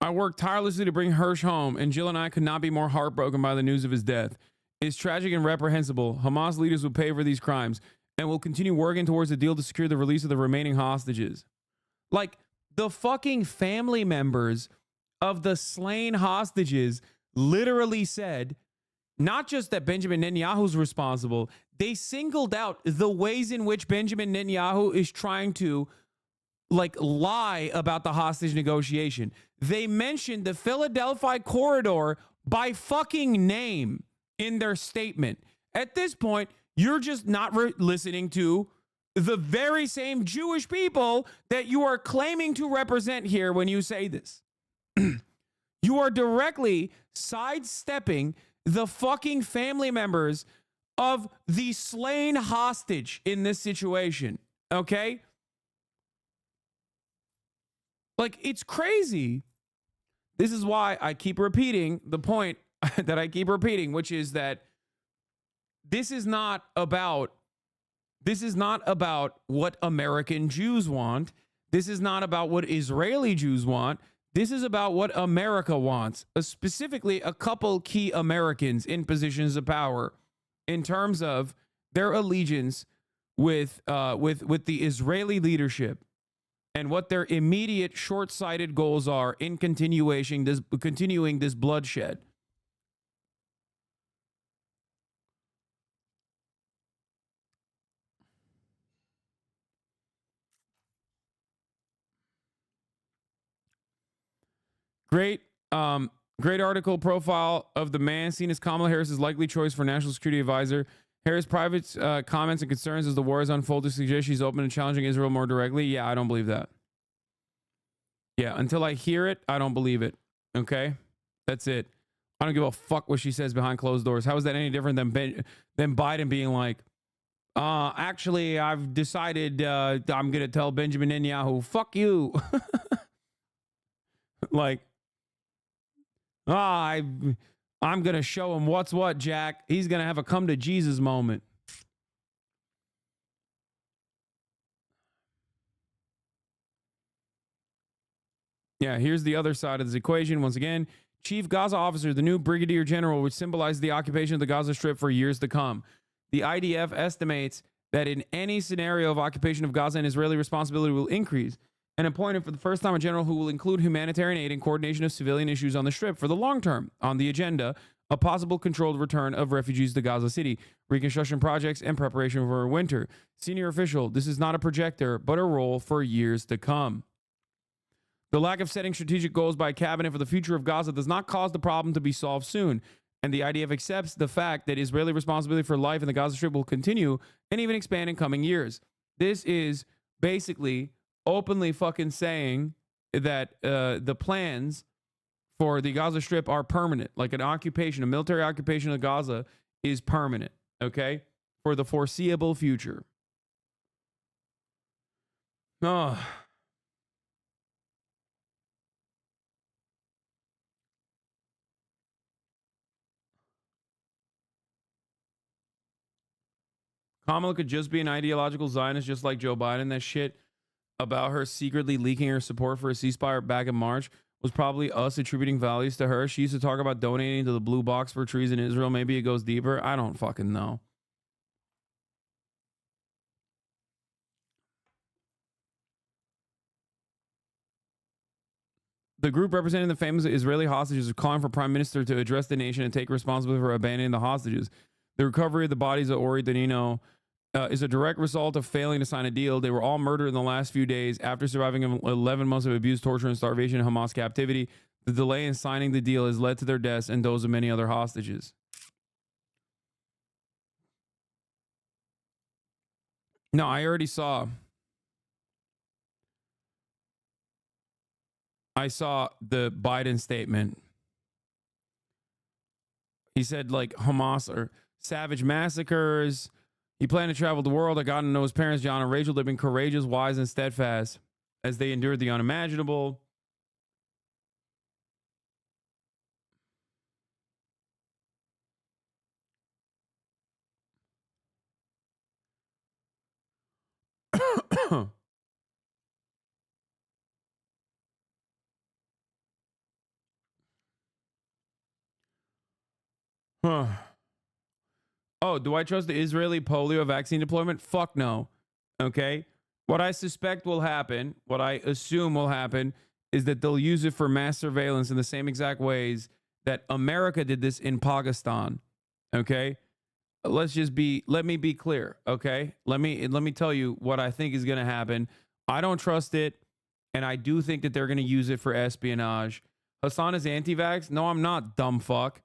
I worked tirelessly to bring Hirsch home, and Jill and I could not be more heartbroken by the news of his death. It's tragic and reprehensible. Hamas leaders will pay for these crimes and will continue working towards a deal to secure the release of the remaining hostages. Like, the fucking family members of the slain hostages literally said, not just that Benjamin Netanyahu's responsible, they singled out the ways in which Benjamin Netanyahu is trying to lie about the hostage negotiation. They mentioned the Philadelphia corridor by fucking name in their statement. At this point, you're just not listening to the very same Jewish people that you are claiming to represent here when you say this. You are directly sidestepping the fucking family members of the slain hostage in this situation. Okay? It's crazy. This is why I keep repeating the point that I keep repeating, which is that this is not about what American Jews want. This is not about what Israeli Jews want. This is about what America wants, specifically a couple key Americans in positions of power in terms of their allegiance with the Israeli leadership and what their immediate short-sighted goals are in continuing this bloodshed. Great article profile of the man seen as Kamala Harris's likely choice for National Security Advisor. Harris' private comments and concerns as the war has unfolded suggest she's open to challenging Israel more directly. Yeah, I don't believe that. Yeah, until I hear it, I don't believe it. Okay? That's it. I don't give a fuck what she says behind closed doors. How is that any different than Biden being like, actually, I've decided I'm going to tell Benjamin Netanyahu, fuck you. I'm going to show him what's what, Jack. He's going to have a come to Jesus moment. Yeah, here's the other side of this equation. Once again, Chief Gaza Officer, the new Brigadier General, which symbolizes the occupation of the Gaza Strip for years to come. The IDF estimates that in any scenario of occupation of Gaza, an Israeli responsibility will increase, and appointed for the first time a general who will include humanitarian aid and coordination of civilian issues on the Strip for the long term. On the agenda, a possible controlled return of refugees to Gaza City, reconstruction projects, and preparation for winter. Senior official, this is not a projector, but a role for years to come. The lack of setting strategic goals by cabinet for the future of Gaza does not cause the problem to be solved soon, and the IDF accepts the fact that Israeli responsibility for life in the Gaza Strip will continue and even expand in coming years. This is basically openly fucking saying that the plans for the Gaza Strip are permanent. Like an occupation, a military occupation of Gaza is permanent, okay? For the foreseeable future. Oh. Kamala could just be an ideological Zionist just like Joe Biden. That shit about her secretly leaking her support for a ceasefire back in March was probably us attributing values to her. She used to talk about donating to the blue box for trees in Israel. Maybe it goes deeper. I don't fucking know. The group representing the famous Israeli hostages is calling for Prime Minister to address the nation and take responsibility for abandoning the hostages. The recovery of the bodies of Ori Danino is a direct result of failing to sign a deal. They were all murdered in the last few days after surviving 11 months of abuse, torture, and starvation in Hamas captivity. The delay in signing the deal has led to their deaths and those of many other hostages. No, I already saw. I saw the Biden statement. He said, like, Hamas are savage massacres. He planned to travel the world. I got to know his parents, John and Rachel. They've been courageous, wise, and steadfast as they endured the unimaginable. Huh. Oh, do I trust the Israeli polio vaccine deployment? Fuck no. Okay. What I suspect will happen, what I assume will happen, is that they'll use it for mass surveillance in the same exact ways that America did this in Pakistan. Okay. Let me be clear. Okay. Let me tell you what I think is going to happen. I don't trust it. And I do think that they're going to use it for espionage. Hasan is anti-vax? No, I'm not, dumb fuck.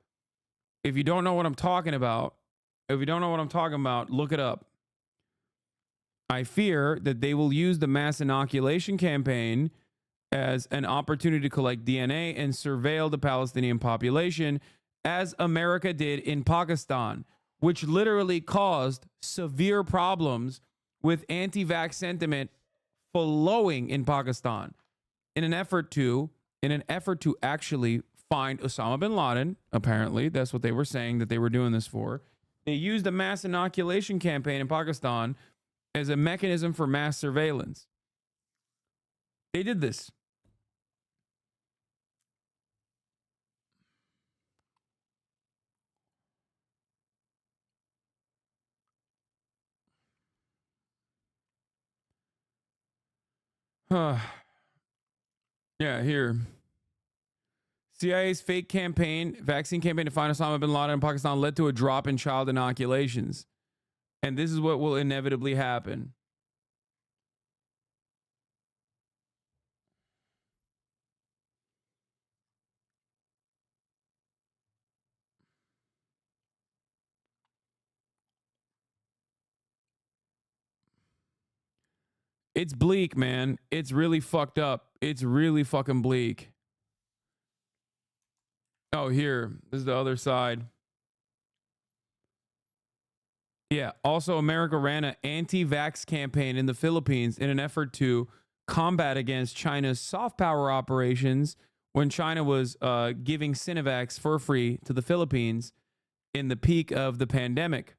If you don't know what I'm talking about, look it up. I fear that they will use the mass inoculation campaign as an opportunity to collect DNA and surveil the Palestinian population, as America did in Pakistan, which literally caused severe problems with anti-vax sentiment flowing in Pakistan in an effort to actually find Osama bin Laden. Apparently, that's what they were saying that they were doing this for. They used a mass inoculation campaign in Pakistan as a mechanism for mass surveillance. They did this. Yeah, here. CIA's fake vaccine campaign to find Osama bin Laden in Pakistan led to a drop in child inoculations. And this is what will inevitably happen. It's bleak, man. It's really fucked up. It's really fucking bleak. Oh, here. This is the other side. Yeah. Also, America ran an anti-vax campaign in the Philippines in an effort to combat against China's soft power operations when China was giving Sinovacs for free to the Philippines in the peak of the pandemic.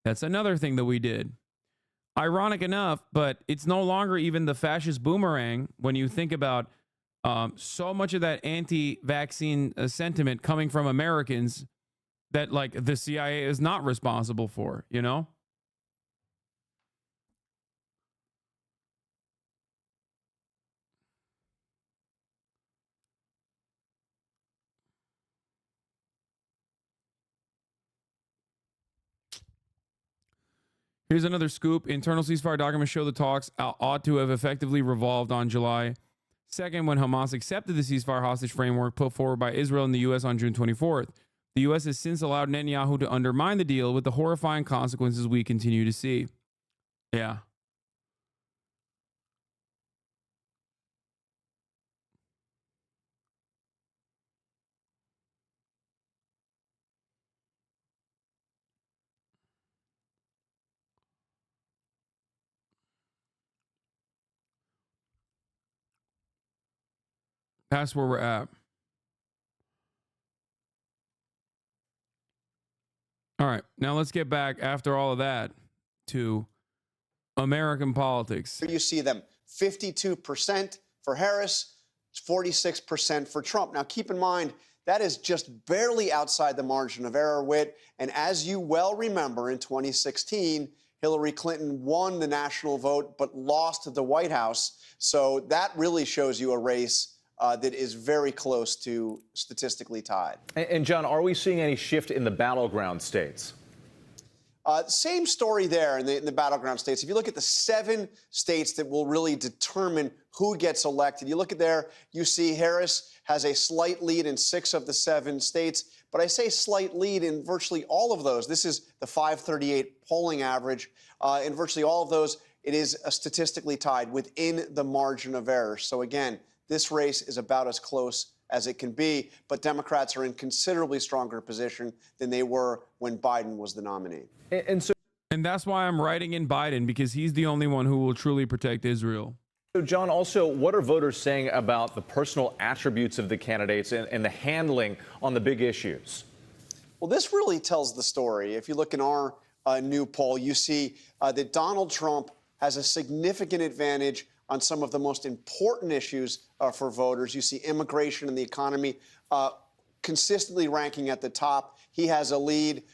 That's another thing that we did. Ironic enough, but it's no longer even the fascist boomerang when you think about so much of that anti-vaccine sentiment coming from Americans that, like, the CIA is not responsible for, you know? Here's another scoop. Internal ceasefire documents show the talks ought to have effectively revolved on July 2nd when Hamas accepted the ceasefire hostage framework put forward by Israel and the U.S. on June 24th. The U.S. has since allowed Netanyahu to undermine the deal with the horrifying consequences we continue to see. Yeah. That's where we're at. All right, now let's get back after all of that to American politics. Here you see them, 52% for Harris, 46% for Trump. Now, keep in mind, that is just barely outside the margin of error, Whit. And as you well remember, in 2016, Hillary Clinton won the national vote but lost the White House. So that really shows you a race that is very close to statistically tied. And John, are we seeing any shift in the battleground states? Same story there in the battleground states. If you look at the 7 states that will really determine who gets elected, you look at there, you see Harris has a slight lead in 6 of the 7 states. But I say slight lead in virtually all of those. This is the 538 polling average. In virtually all of those, it is statistically tied within the margin of error. So again, this race is about as close as it can be, but Democrats are in considerably stronger position than they were when Biden was the nominee. And that's why I'm writing in Biden, because he's the only one who will truly protect Israel. So, John, also, what are voters saying about the personal attributes of the candidates and the handling on the big issues? Well, this really tells the story. If you look in our new poll, you see that Donald Trump has a significant advantage on some of the most important issues for voters. You see immigration and the economy consistently ranking at the top. He has a lead.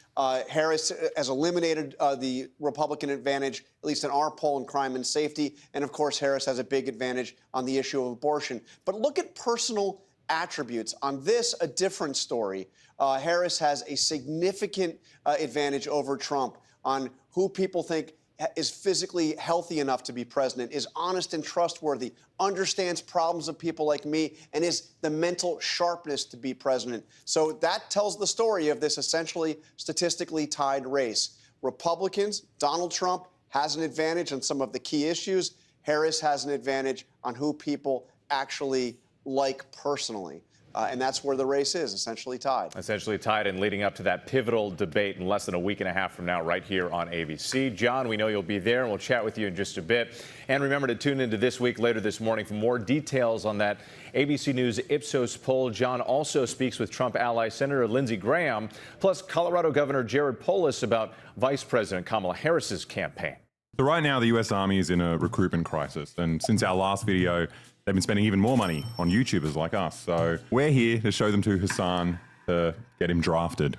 Harris has eliminated the Republican advantage, at least in our poll, in crime and safety. And of course, Harris has a big advantage on the issue of abortion. But look at personal attributes. On this, a different story. Harris has a significant advantage over Trump on who people think is physically healthy enough to be president, is honest and trustworthy, understands problems of people like me, and is the mental sharpness to be president. So that tells the story of this essentially statistically tied race. Republicans, Donald Trump has an advantage on some of the key issues. Harris has an advantage on who people actually like personally. And that's where the race is, essentially tied. Essentially tied, and leading up to that pivotal debate in less than a week and a half from now, right here on ABC. John, we know you'll be there, and we'll chat with you in just a bit. And remember to tune into This Week later this morning for more details on that ABC News Ipsos poll. John also speaks with Trump ally Senator Lindsey Graham, plus Colorado Governor Jared Polis about Vice President Kamala Harris's campaign. So right now, the U.S. Army is in a recruitment crisis. And since our last video, they've been spending even more money on YouTubers like us. So we're here to show them to Hasan to get him drafted.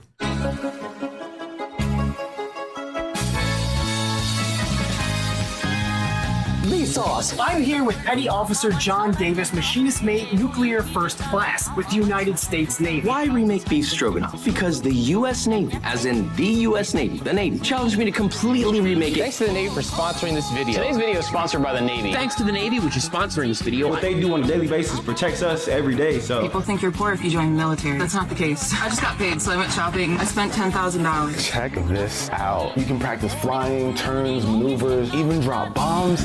Sauce. I'm here with Petty Officer John Davis, Machinist Mate, Nuclear First Class, with the United States Navy. Why remake beef stroganoff? Because the U.S. Navy, as in the U.S. Navy, the Navy, challenged me to completely remake it. Thanks to the Navy for sponsoring this video. Today's video is sponsored by the Navy. Thanks to the Navy, which is sponsoring this video. What they do on a daily basis protects us every day, so. People think you're poor if you join the military. That's not the case. I just got paid, so I went shopping. I spent $10,000. Check this out. You can practice flying, turns, maneuvers, even drop bombs.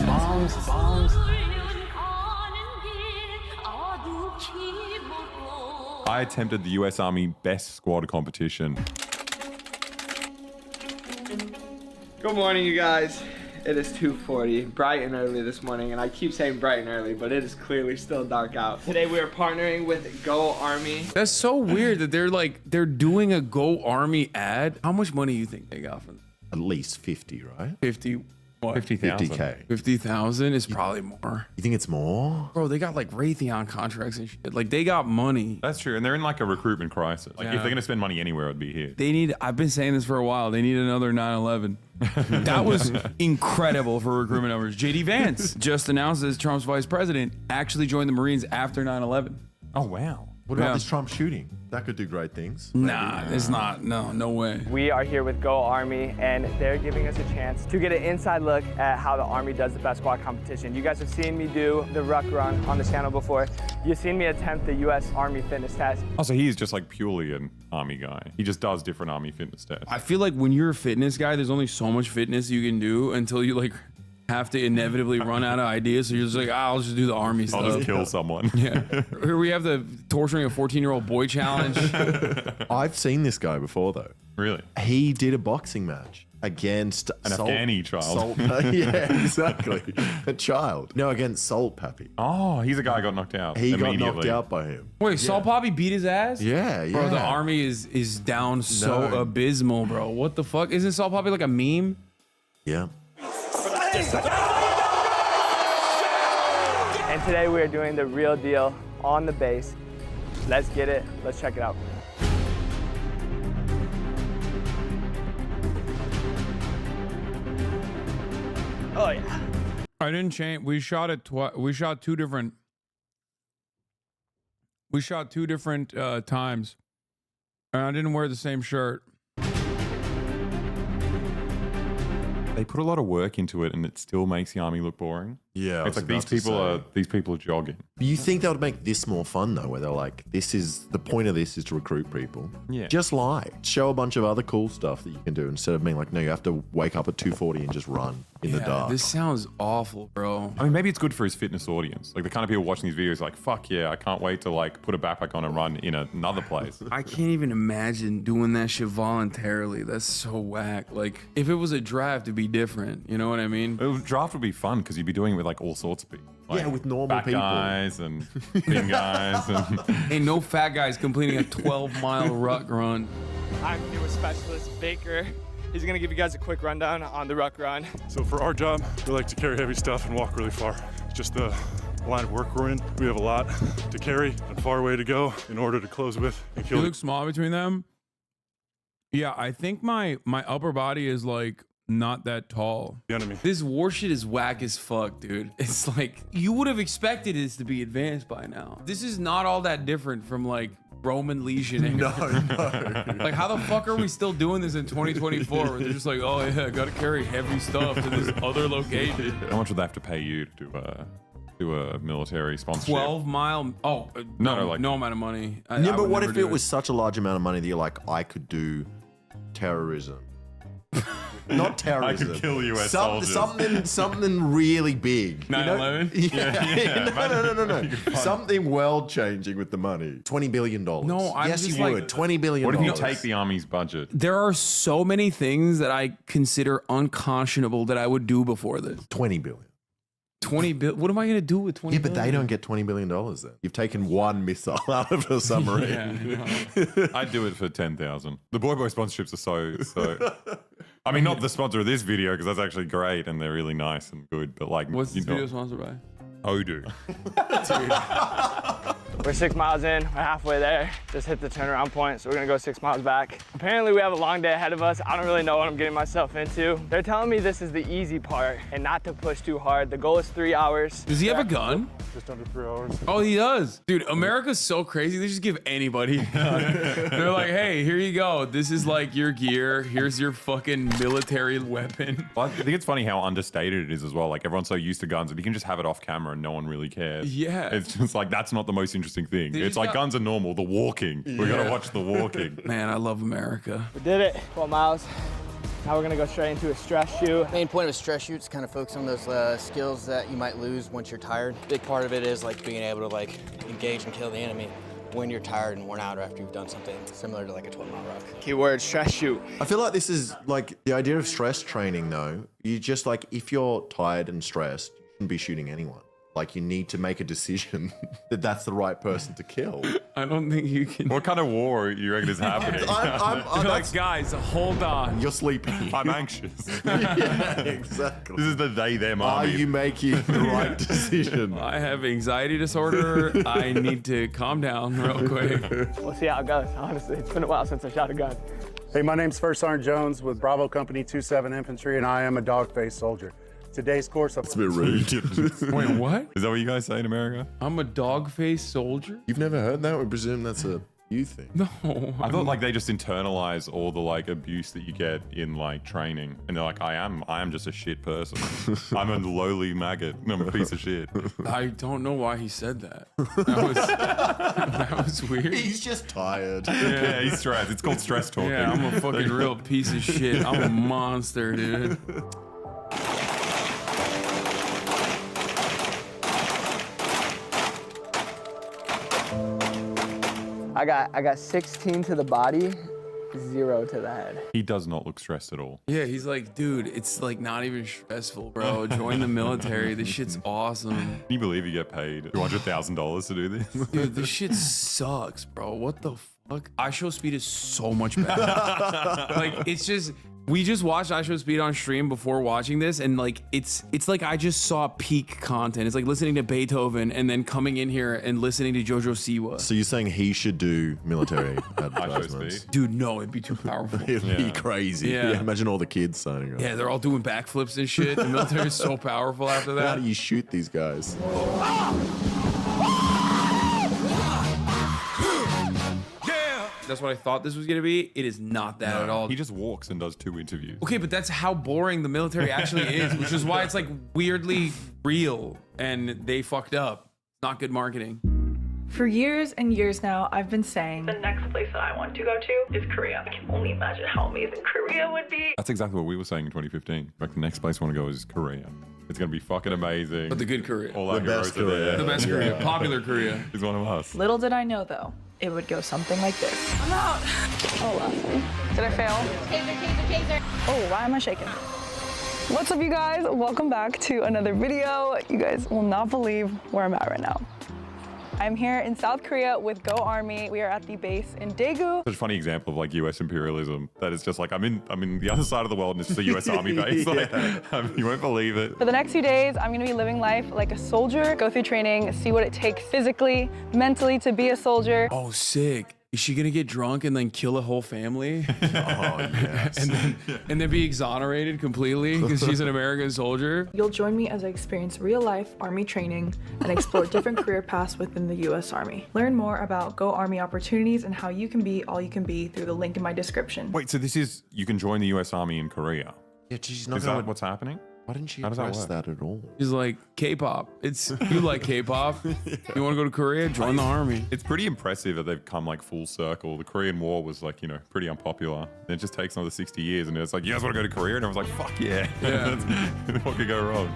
I attempted the U.S. Army Best Squad competition. Good morning, you guys. It is 2:40, bright and early this morning, and I keep saying bright and early, but it is clearly still dark out. Today we are partnering with Go Army. That's so weird that they're doing a Go Army ad. How much money do you think they got from that? At least 50, right? 50. What? 50,000. 50K. 50,000 is probably more. You think it's more? Bro, they got like Raytheon contracts and shit. Like they got money. That's true. And they're in like a recruitment crisis. Like Yeah. if they're going to spend money anywhere, it'd be here. They need, I've been saying this for a while, they need another 9/11. That was incredible for recruitment numbers. JD Vance just announced as Trump's vice president, actually joined the Marines after 9/11. Oh, wow. What about this Trump shooting? That could do great things. Nah, it's not. No way. We are here with Go Army, and they're giving us a chance to get an inside look at how the Army does the Best Squad competition. You guys have seen me do the ruck run on this channel before. You've seen me attempt the U.S. Army fitness test. Oh, so he's just like purely an Army guy. He just does different Army fitness tests. I feel like when you're a fitness guy, there's only so much fitness you can do until you like have to inevitably run out of ideas. So you're just like, I'll just do the Army stuff. I'll just kill someone. Yeah. Here we have the torturing a 14-year-old boy challenge. I've seen this guy before, though. Really? He did a boxing match. against an Afghani child. Yeah, exactly. A child. No, against Salt Pappy. Oh, he's a guy who got knocked out. He got immediately. knocked out by him. Wait, Salt Pappy beat his ass? Yeah, yeah. Bro, the army is down so No. abysmal, bro. What the fuck? Isn't Salt Pappy like a meme? Yeah. And today we are doing the real deal on the base. Let's get it. Let's check it out. Oh yeah. I didn't change. We shot it twice. We shot two different times. And I didn't wear the same shirt. They put a lot of work into it, and it still makes the army look boring. Yeah, it's like these people are jogging. You think that would make this more fun though, where they're like, the point of this is to recruit people. Yeah. Just lie. Show a bunch of other cool stuff that you can do instead of being like, no, you have to wake up at 2:40 and just run in the dark. This sounds awful, bro. I mean, maybe it's good for his fitness audience. Like the kind of people watching these videos, like, fuck yeah, I can't wait to like put a backpack on and run in another place. I can't even imagine doing that shit voluntarily. That's so whack. Like, if it was a draft, it'd be different. You know what I mean? Draft would be fun because you'd be doing it with like all sorts of people. Like, yeah, with normal fat people. guys and thin guys. And Ain't no fat guys completing a 12-mile ruck run. I'm here with Specialist Baker. He's gonna give you guys a quick rundown on the ruck run. So for our job, we like to carry heavy stuff and walk really far. It's just the line of work we're in. We have a lot to carry and far way to go in order to close with and You kill. look small between them. Yeah, I think my upper body is like not that tall. The enemy. This war shit is whack as fuck, dude. It's like you would have expected this to be advanced by now. This is not all that different from like Roman legionnaires. No. Like how the fuck are we still doing this in 2024? Where they're just like, oh yeah, I gotta carry heavy stuff to this other location. how much would they have to pay you to do a military sponsorship? 12-mile. Oh No, like no amount of money. Yeah, I but would what never if do it was such a large amount of money that you're like, I could do terrorism? Not terrorism. I could kill US soldiers. Something really big. 9/11? No. Something world changing with the money. $20 billion. No, I'm yes, just you like- would. $20 billion. What if you take the army's budget? There are so many things that I consider unconscionable that I would do before this. $20 billion. 20 bill. What am I gonna do with 20? Yeah, but they don't get $20 billion then. You've taken one missile out of a submarine. Yeah, I'd do it for 10,000. The BoyBoy sponsorships are so. I mean, not the sponsor of this video because that's actually great and they're really nice and good. But like, What's this video sponsored by? Odoo. We're 6 miles in, we're halfway there. Just hit the turnaround point, so we're gonna go 6 miles back. Apparently we have a long day ahead of us. I don't really know what I'm getting myself into. They're telling me this is the easy part and not to push too hard. The goal is 3 hours. Does he have a gun? Just under 3 hours. Oh, he does. Dude, America's so crazy. They just give anybody a gun. They're like, hey, here you go. This is like your gear. Here's your fucking military weapon. Well, I think it's funny how understated it is as well. Like everyone's so used to guns, and you can just have it off camera and no one really cares. Yeah. It's just like that's not the most interesting thing. They It's just like got- guns are normal. The walking. We gotta watch the walking. Man, I love America. We did it, 12 miles. Now we're gonna go straight into a stress shoot. Main point of a stress shoot is kind of focus on those skills that you might lose once you're tired. Big part of it is like being able to like engage and kill the enemy when you're tired and worn out or after you've done something similar to like a 12-mile ruck. Keyword, stress shoot. I feel like this is like the idea of stress training though. You just like, if you're tired and stressed, you shouldn't be shooting anyone. Like you need to make a decision that that's the right person to kill. I don't think you can. What kind of war you reckon is happening? You're like, guys, hold on. You're sleeping. I'm anxious. Yeah, exactly. This is the them Are army. you making the right decision? I have anxiety disorder. I need to calm down real quick. We'll see how it goes, honestly. It's been a while since I shot a gun. Hey, my name's First Sergeant Jones with Bravo Company 27 Infantry, and I am a dog-faced soldier. Today's course of... It's a bit rude. Wait, what? Is that what you guys say in America? I'm a dog-faced soldier? You've never heard that? We presume that's a you thing. No. I thought like they just internalize all the like abuse that you get in like training, and they're like, I am just a shit person. I'm a lowly maggot. I'm a piece of shit. I don't know why he said that. That was weird. He's just tired. Yeah, he's stressed. It's called stress talking. Yeah, I'm a fucking real piece of shit. I'm a monster, dude. I got 16 to the body 0 to the head. He does not look stressed at all. Yeah, he's like, dude, it's like not even stressful, bro. Join the military. This shit's awesome. Can you believe you get paid $200,000 to do this? Dude, this shit sucks, bro. What the fuck? iShowSpeed is so much better. Like, it's just, we just watched iShowSpeed on stream before watching this, and like, it's like I just saw peak content. It's like listening to Beethoven and then coming in here and listening to Jojo Siwa. So you're saying he should do military advertisements? Dude, no, it'd be too powerful. It'd be crazy. Yeah. Imagine all the kids signing up. Yeah, they're all doing backflips and shit. The military is so powerful after that. How do you shoot these guys? That's what I thought this was gonna be. It is not that at all. He just walks and does 2 interviews. Okay, but that's how boring the military actually is, which is why it's like weirdly real, and they fucked up. Not good marketing. For years and years now, I've been saying the next place that I want to go to is Korea. I can only imagine how amazing Korea would be. That's exactly what we were saying in 2015. Like, the next place I want to go is Korea. It's going to be fucking amazing. But the good Korea. All our heroes are there. The best Korea. Popular Korea. He's one of us. Little did I know, though, it would go something like this. I'm out. Oh, last one. Did I fail? Taser. Oh, why am I shaking? What's up, you guys? Welcome back to another video. You guys will not believe where I'm at right now. I'm here in South Korea with Go Army. We are at the base in Daegu. Such a funny example of like US imperialism. That is just like, I'm in the other side of the world and it's just a US Army base. Like, you won't believe it. For the next few days, I'm gonna be living life like a soldier, go through training, see what it takes physically, mentally to be a soldier. Oh, sick. Is she gonna get drunk and then kill a whole family? Oh, yes. and then be exonerated completely because she's an American soldier? You'll join me as I experience real life Army training and explore different career paths within the US Army. Learn more about Go Army opportunities and how you can be all you can be through the link in my description. Wait, so this is, you can join the US Army in Korea? Yeah, she's not Is that what's happening? Why didn't she How does that address work? that at all? She's like, K-pop. It's, you like K-pop? You wanna go to Korea? Join the army. It's pretty impressive that they've come like full circle. The Korean War was like, you know, pretty unpopular. And it just takes another 60 years and it's like, you guys want to go to Korea? And everyone's like, fuck yeah. What could go wrong?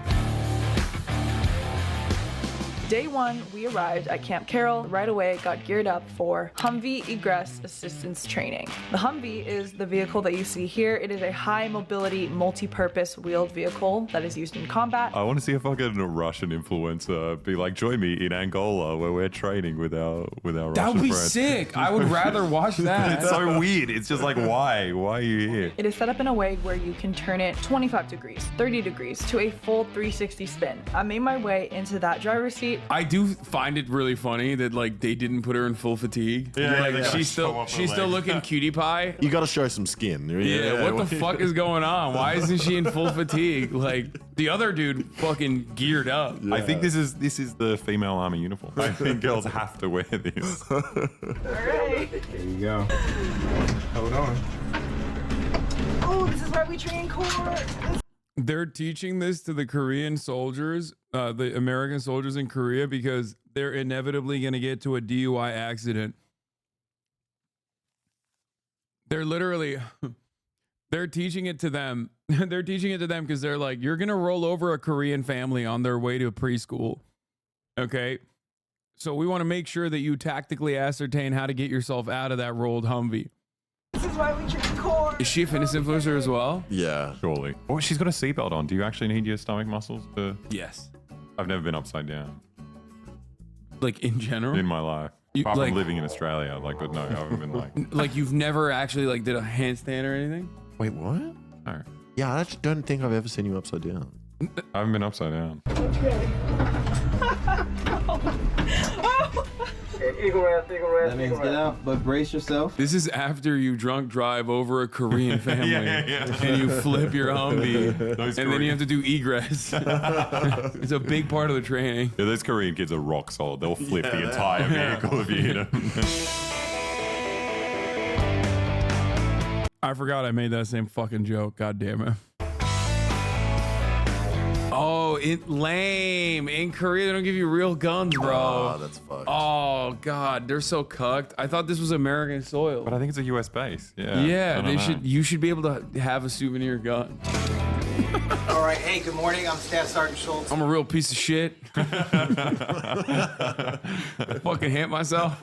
Day one, we arrived at Camp Carroll. Right away, got geared up for Humvee Egress Assistance Training. The Humvee is the vehicle that you see here. It is a high mobility, multi-purpose wheeled vehicle that is used in combat. I want to see a fucking Russian influencer be like, join me in Angola where we're training with our Russian That would be friends. sick. I would rather watch that. It's so weird. It's just like, why? Why are you here? It is set up in a way where you can turn it 25 degrees, 30 degrees to a full 360 spin. I made my way into that driver's seat. I do find it really funny that like they didn't put her in full fatigue. Yeah, like yeah. she's still looking cutie pie. You got to show some skin. Yeah, what the fuck is going on? Why isn't she in full fatigue? Like the other dude fucking geared up. I think this is the female army uniform. I think girls have to wear this. All right. There you go. Hold on. Oh, this is why we train Corps. They're teaching this to the Korean soldiers, the American soldiers in Korea, because they're inevitably going to get to a DUI accident. They're literally, they're teaching it to them. They're teaching it to them because they're like, you're going to roll over a Korean family on their way to preschool. Okay. So we want to make sure that you tactically ascertain how to get yourself out of that rolled Humvee. This is why we train Corps. Is she a fitness influencer as well? Yeah. Surely. Oh, she's got a seatbelt on. Do you actually need your stomach muscles to? Yes. I've never been upside down. Like in general? In my life. Apart from living in Australia. Like, but no, I haven't been like. Like you've never actually like did a handstand or anything? Wait, what? No. Yeah, I actually don't think I've ever seen you upside down. I haven't been upside down. That means get out, but brace yourself. This is after you drunk drive over a Korean family and you flip your Humvee and then you have to do egress. It's a big part of the training. Yeah, those Korean kids are rock solid. They'll flip the entire vehicle if you hit them. I forgot I made that same fucking joke. God damn it. Oh, lame. In Korea, they don't give you real guns, bro. Oh, that's fucked. Oh, God. They're so cucked. I thought this was American soil. But I think it's a US base. Yeah. Yeah, I don't know. you should be able to have a souvenir gun. All right, hey, good morning. I'm Staff Sergeant Schultz. I'm a real piece of shit. Fucking hit myself.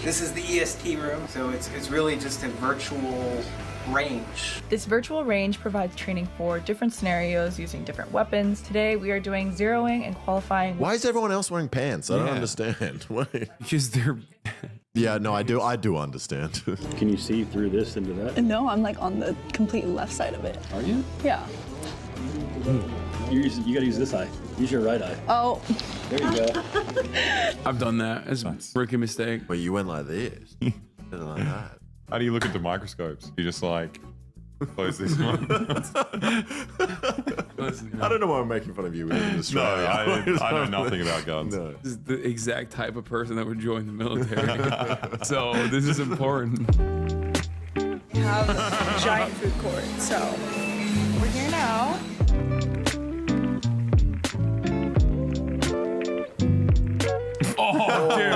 This is the EST room, so it's really just a virtual range. This virtual range provides training for different scenarios using different weapons. Today we are doing zeroing and qualifying. Why is everyone else wearing pants? I don't understand. Wait. Because they're... Yeah, no, I do understand. Can you see through this into that? No, I'm like on the complete left side of it. Are you? Yeah. You gotta use this eye. Use your right eye. Oh. There you go. I've done that. It's a rookie mistake. But you went like this. Didn't like that. How do you look into microscopes? You just like close this one. I don't know why I'm making fun of you in Australia. No, I know nothing about guns. No. This is the exact type of person that would join the military. So this is important. We have a giant food court, so we're here now. Oh, dude.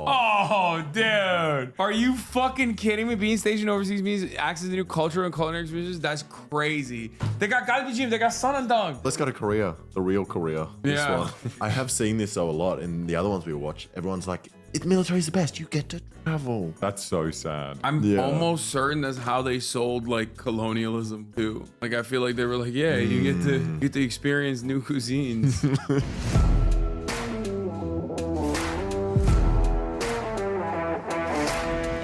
Oh, dude. Are you fucking kidding me? Being stationed overseas means access to new cultural and culinary experiences? That's crazy. They got galbijim. They got sanandang. Let's go to Korea, the real Korea. This Yeah. one. I have seen this though a lot in the other ones we watch. Everyone's like, "It's military's the best. You get to travel." That's so sad. I'm almost certain that's how they sold like colonialism too. Like I feel like they were like, yeah, you get to experience new cuisines.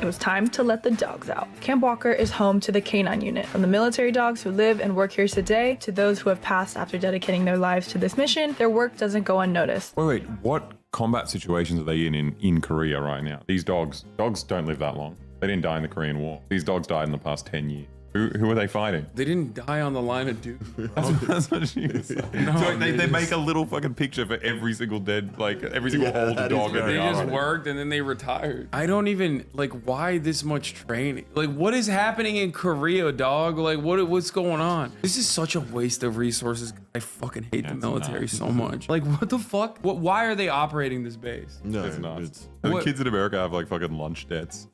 It was time to let the dogs out. Camp Walker is home to the Canine Unit. From the military dogs who live and work here today to those who have passed after dedicating their lives to this mission, their work doesn't go unnoticed. Wait, what combat situations are they in Korea right now? These dogs don't live that long. They didn't die in the Korean War. These dogs died in the past 10 years. Who are they fighting? They didn't die on the line of duty. That's what she was saying. No, So they make a little fucking picture for every single dead, like every single old dog. They just worked and then they retired. I don't even like why this much training. Like what is happening in Korea, dog? Like what's going on? This is such a waste of resources. I fucking hate the military so much. Like what the fuck? Why are they operating this base? No, it's nuts. The kids in America have like fucking lunch debts.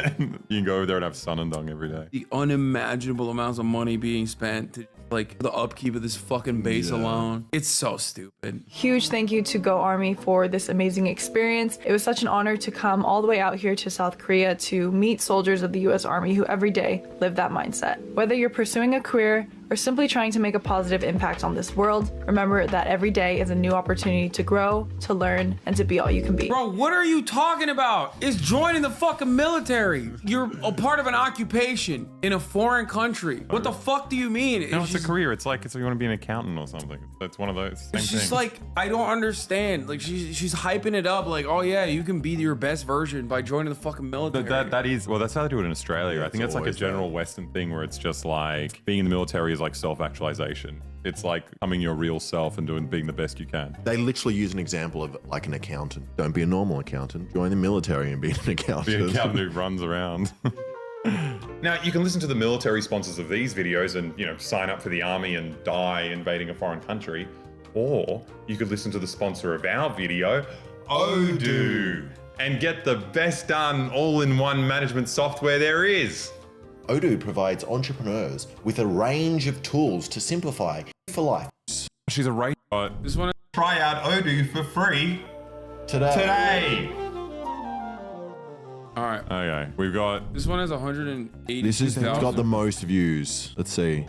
You can go over there and have sanandang every day. The unimaginable amounts of money being spent to like the upkeep of this fucking base alone. It's so stupid. Huge thank you to Go Army for this amazing experience. It was such an honor to come all the way out here to South Korea to meet soldiers of the US Army who every day live that mindset. Whether you're pursuing a career or simply trying to make a positive impact on this world, remember that every day is a new opportunity to grow, to learn, and to be all you can be. Bro, what are you talking about? It's joining the fucking military. You're a part of an occupation in a foreign country. What the fuck do you mean? No, it's a career. It's like you want to be an accountant or something. That's one of those same It's things. just like, I don't understand. Like she's hyping it up like, oh yeah, you can be your best version by joining the fucking military. That is, well, that's how they do it in Australia. Yeah, I think it's that's like a always general Western thing where it's just like being in the military is like self-actualization. It's like becoming your real self and being the best you can. They literally use an example of like an accountant. Don't be a normal accountant. Join the military and be an accountant. Be an accountant who runs around. Now, you can listen to the military sponsors of these videos and, sign up for the army and die invading a foreign country. Or you could listen to the sponsor of our video, Odoo, and get the best done all-in-one management software there is. Odoo provides entrepreneurs with a range of tools to simplify for life. She's a race. This one. Try out Odoo for free today. All right. Okay, we've got. This one has 180. This has got the most views. Let's see.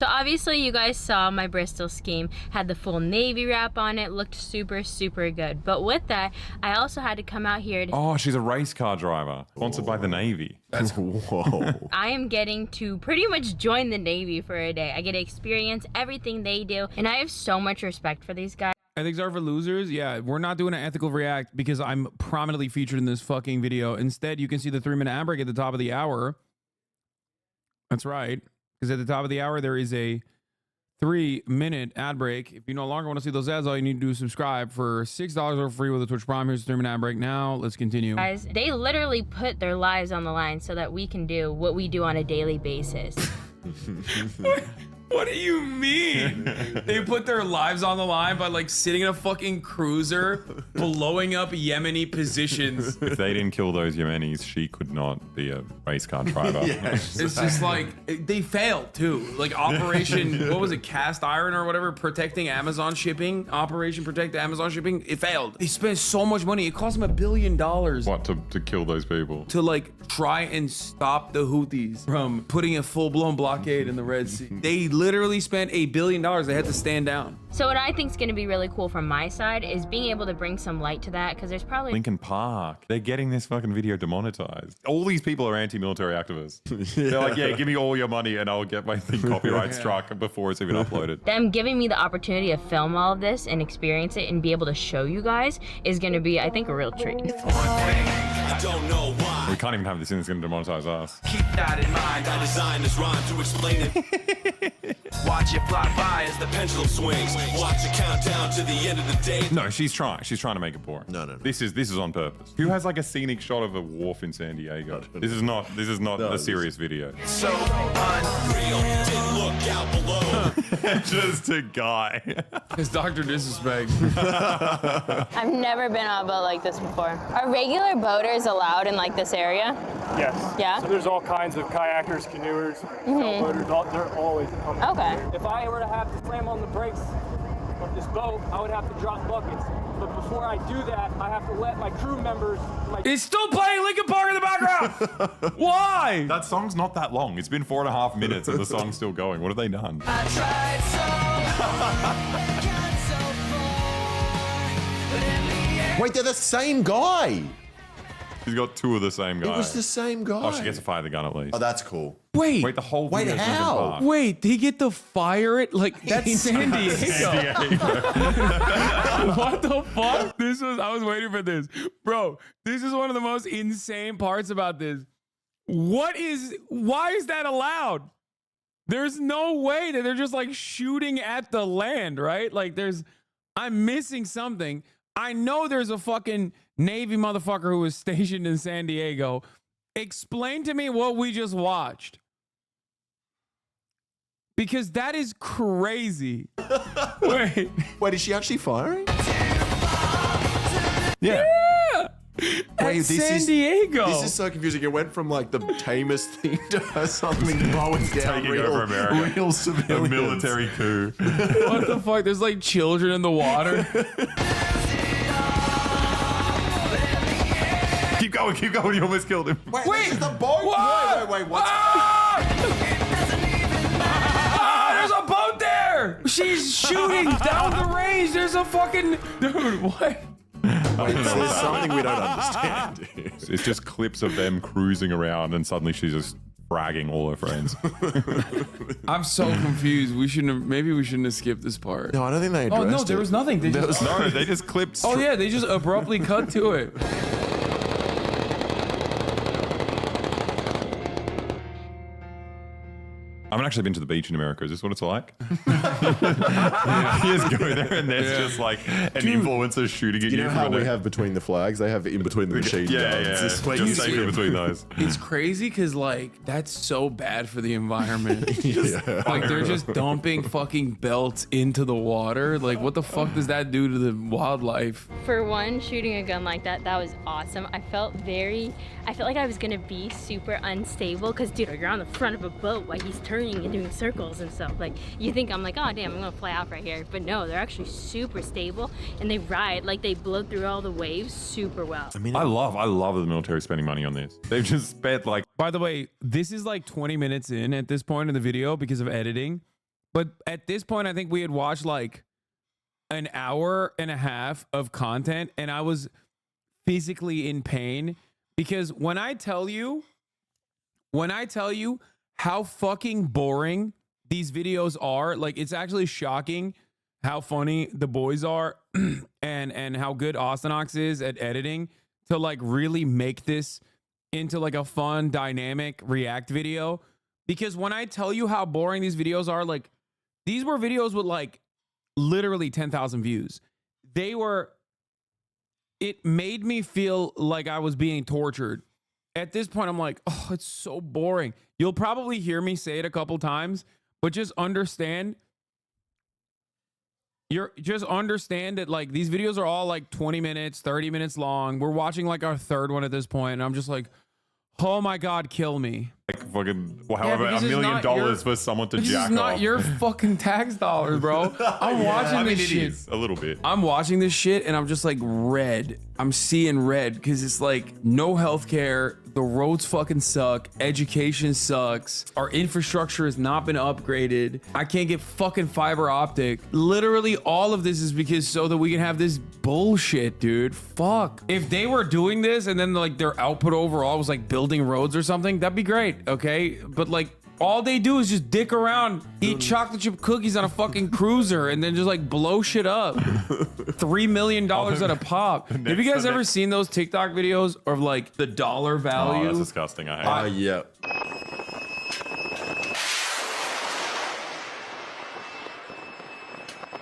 So obviously you guys saw my Bristol scheme, had the full Navy wrap on it, looked super, super good. But with that, I also had to come out here to... Oh, she's a race car driver, sponsored by the Navy. That's whoa. I am getting to pretty much join the Navy for a day. I get to experience everything they do, and I have so much respect for these guys. Ethics are for losers. Yeah, we're not doing an ethical react because I'm prominently featured in this fucking video. Instead, you can see the 3-minute ad break at the top of the hour. That's right. Because at the top of the hour, there is a 3-minute ad break. If you no longer want to see those ads, all you need to do is subscribe for $6 or free with a Twitch Prime. Here's the 3-minute ad break. Now, let's continue. Guys, they literally put their lives on the line so that we can do what we do on a daily basis. What do you mean? They put their lives on the line by like sitting in a fucking cruiser, blowing up Yemeni positions. If they didn't kill those Yemenis, she could not be a race car driver. It's just like they failed too. Like Operation, what was it, Cast Iron or whatever, protecting Amazon shipping. Operation Protect Amazon Shipping. It failed. They spent so much money. It cost them $1 billion. What, to kill those people? To like try and stop the Houthis from putting a full-blown blockade in the Red Sea. They literally spent $1 billion. They had to stand down. So what I think is going to be really cool from my side is being able to bring some light to that, because there's probably Lincoln Park. They're getting this fucking video demonetized. All these people are anti-military activists. They're like, yeah, give me all your money and I'll get my thing copyright struck before it's even uploaded. them giving me the opportunity to film all of this and experience it and be able to show you guys is going to be, I think, a real treat. I don't know why. We can't even have this in. It's going to demonetize us. Keep that in mind. I designed this rhyme to explain it. Watch it fly by as the pendulum swings. Watch it count down to the end of the day. No, she's trying. She's trying to make it boring. No. This is on purpose. Who has like a scenic shot of a wharf in San Diego? This is not a serious video. So unreal. Didn't look out below. Just a guy. It's Dr. Disrespect. I've never been on a boat like this before. Are regular boaters allowed in like this area? Yes. Yeah? So there's all kinds of kayakers, canoers, sailboaters, they're always coming. Okay. If I were to have to slam on the brakes of this boat, I would have to drop buckets. But before I do that, I have to let my crew members... It's still playing Linkin Park in the background! Why? That song's not that long. It's been 4.5 minutes and the song's still going. What have they done? I tried so Wait, they're the same guy. He's got two of the same guy. It was the same guy. Oh, she gets to fire the gun at least. Oh, that's cool. Wait, the whole Wait, video's Linkin how? Park. Wait, they get to fire it? Like, that's San Diego. San Diego. What the fuck? I was waiting for this. Bro, this is one of the most insane parts about this. Why is that allowed? There's no way that they're just like shooting at the land, right? Like I'm missing something. I know there's a fucking Navy motherfucker who was stationed in San Diego. Explain to me what we just watched. Because that is crazy. Wait, is she actually firing? Yeah. Wait, San Diego. This is so confusing. It went from like the tamest thing to something mowing down Taking over America. real civilians. A military coup. What the fuck? There's like children in the water. Keep going. You almost killed him. Wait, the boat? Wait, what's... There's a boat there! She's shooting down the range. There's a fucking... Dude, what? Wait, there's something we don't understand. It's just clips of them cruising around and suddenly she's just bragging all her friends. I'm so confused. Maybe we shouldn't have skipped this part. No, I don't think they addressed Oh, no, there was nothing. They just clipped... Oh, yeah, they just abruptly cut to it. I haven't actually been to the beach in America. Is this what it's like? You just go there and there's just like an influencer shooting at you. You know how we have between the flags? They have in between the machine guns. Just safe in between those. It's crazy because like that's so bad for the environment. Like they're just dumping fucking belts into the water. Like what the fuck does that do to the wildlife? For one, shooting a gun like that was awesome. I felt like I was gonna be super unstable because dude, you're on the front of a boat while he's turning and doing circles and stuff. Like you think I'm like, oh damn, I'm gonna fly out right here, but no, they're actually super stable and they ride like they blow through all the waves super well. I mean, I love the military spending money on this. They've just spent like... By the way, this is like 20 minutes in at this point in the video because of editing, but at this point I think we had watched like an hour and a half of content and I was physically in pain because when I tell you how fucking boring these videos are, like it's actually shocking how funny the boys are and how good Austinox is at editing to like really make this into like a fun dynamic react video. Because when I tell you how boring these videos are, like these were videos with like literally 10,000 views. It made me feel like I was being tortured. At this point, I'm like, oh, it's so boring. You'll probably hear me say it a couple times, But just understand, that like these videos are all like 20 minutes, 30 minutes long. We're watching like our third one at this point, and I'm just like, oh my God, kill me. Like fucking however $1 million for someone to This jack is not off. your fucking tax dollars, bro. I'm watching I mean, this it shit. is a little bit. I'm watching this shit and I'm just like red. I'm seeing red because it's like no healthcare. The roads fucking suck. Education sucks. Our infrastructure has not been upgraded. I can't get fucking fiber optic. Literally all of this is because so that we can have this bullshit, dude. Fuck. If they were doing this and then like their output overall was like building roads or something, that'd be great. Okay. But like, all they do is just dick around, eat chocolate chip cookies on a fucking cruiser, and then just like blow shit up. $3 million at a pop. Have you guys ever seen those TikTok videos of like the dollar value? Oh, that's disgusting. I hate it. Yeah.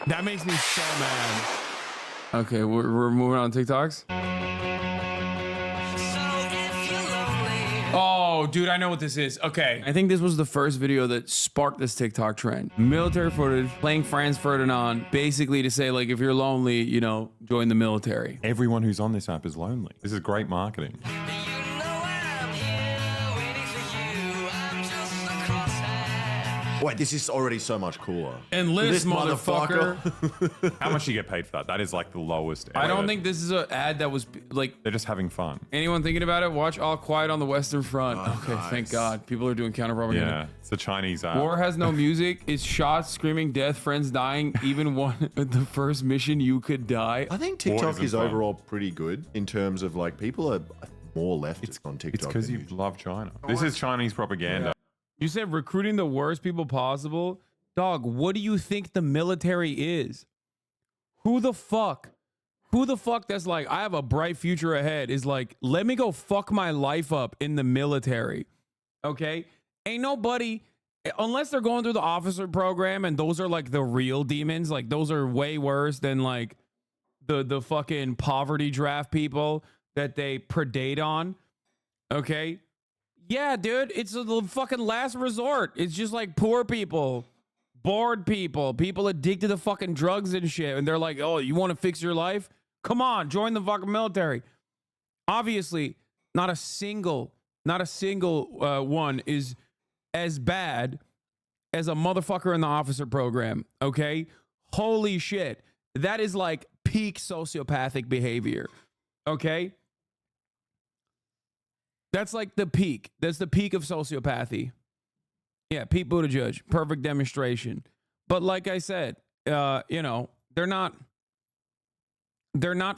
That makes me so mad. Okay, we're moving on to TikToks. Oh, dude, I know what this is. Okay. I think this was the first video that sparked this TikTok trend. Military footage, playing Franz Ferdinand, basically to say, like, if you're lonely, you know, join the military. Everyone who's on this app is lonely. This is great marketing. Wait, this is already so much cooler. Enlist, motherfucker. How much do you get paid for that? That is like the lowest. I don't think this is an ad that was like. They're just having fun. Anyone thinking about it? Watch All Quiet on the Western Front. Okay, nice. thank God. People are doing counter propaganda. Yeah, it's a Chinese app. War has no music. It's shots, screaming, death, friends dying. Even one the first mission you could die. I think TikTok is overall pretty good in terms of like people are more leftist on TikTok. It's because you love China. This is Chinese propaganda. Yeah. You said recruiting the worst people possible. Dog, what do you think the military is? Who the fuck that's like, I have a bright future ahead is like, let me go fuck my life up in the military. Okay? Ain't nobody, unless they're going through the officer program and those are like the real demons, like those are way worse than like the fucking poverty draft people that they predate on. Okay? Yeah, dude, it's the fucking last resort. It's just like poor people, bored people, people addicted to fucking drugs and shit. And they're like, oh, you want to fix your life? Come on, join the fucking military. Obviously, not a single one is as bad as a motherfucker in the officer program, okay? Holy shit. That is like peak sociopathic behavior, okay? That's like the peak. That's the peak of sociopathy. Yeah, Pete Buttigieg, perfect demonstration. But like I said, you know, they're not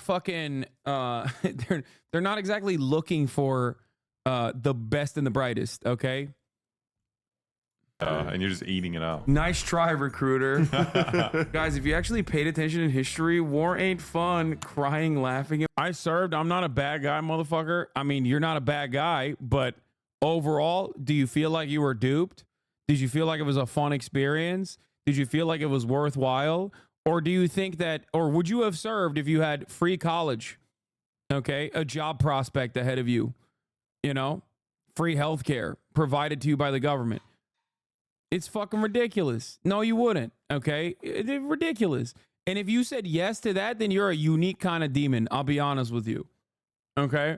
fucking they're not exactly looking for the best and the brightest, okay? And you're just eating it up. Nice try, recruiter. Guys, if you actually paid attention in history, war ain't fun. Crying, laughing. I served. I'm not a bad guy, motherfucker. I mean, you're not a bad guy, but overall, do you feel like you were duped? Did you feel like it was a fun experience? Did you feel like it was worthwhile? Or do you think that, or would you have served if you had free college? Okay, a job prospect ahead of you, you know, free healthcare provided to you by the government. It's fucking ridiculous. No, you wouldn't. Okay. It's ridiculous. And if you said yes to that, then you're a unique kind of demon. I'll be honest with you. Okay.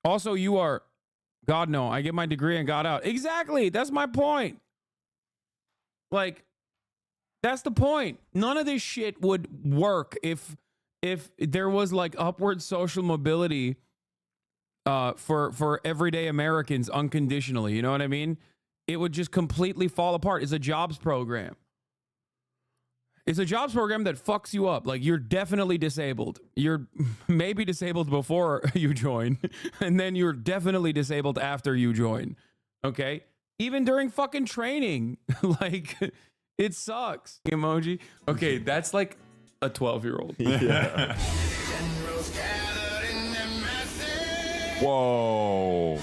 Also, you are, God, no, I get my degree and got out. Exactly. That's my point. Like, that's the point. None of this shit would work if there was like upward social mobility for everyday Americans unconditionally. You know what I mean? It would just completely fall apart. It's a jobs program. It's a jobs program that fucks you up. Like, you're definitely disabled. You're maybe disabled before you join, and then you're definitely disabled after you join. Okay? Even during fucking training. Like, it sucks. Emoji. Okay, that's like a 12-year-old. Yeah. Whoa.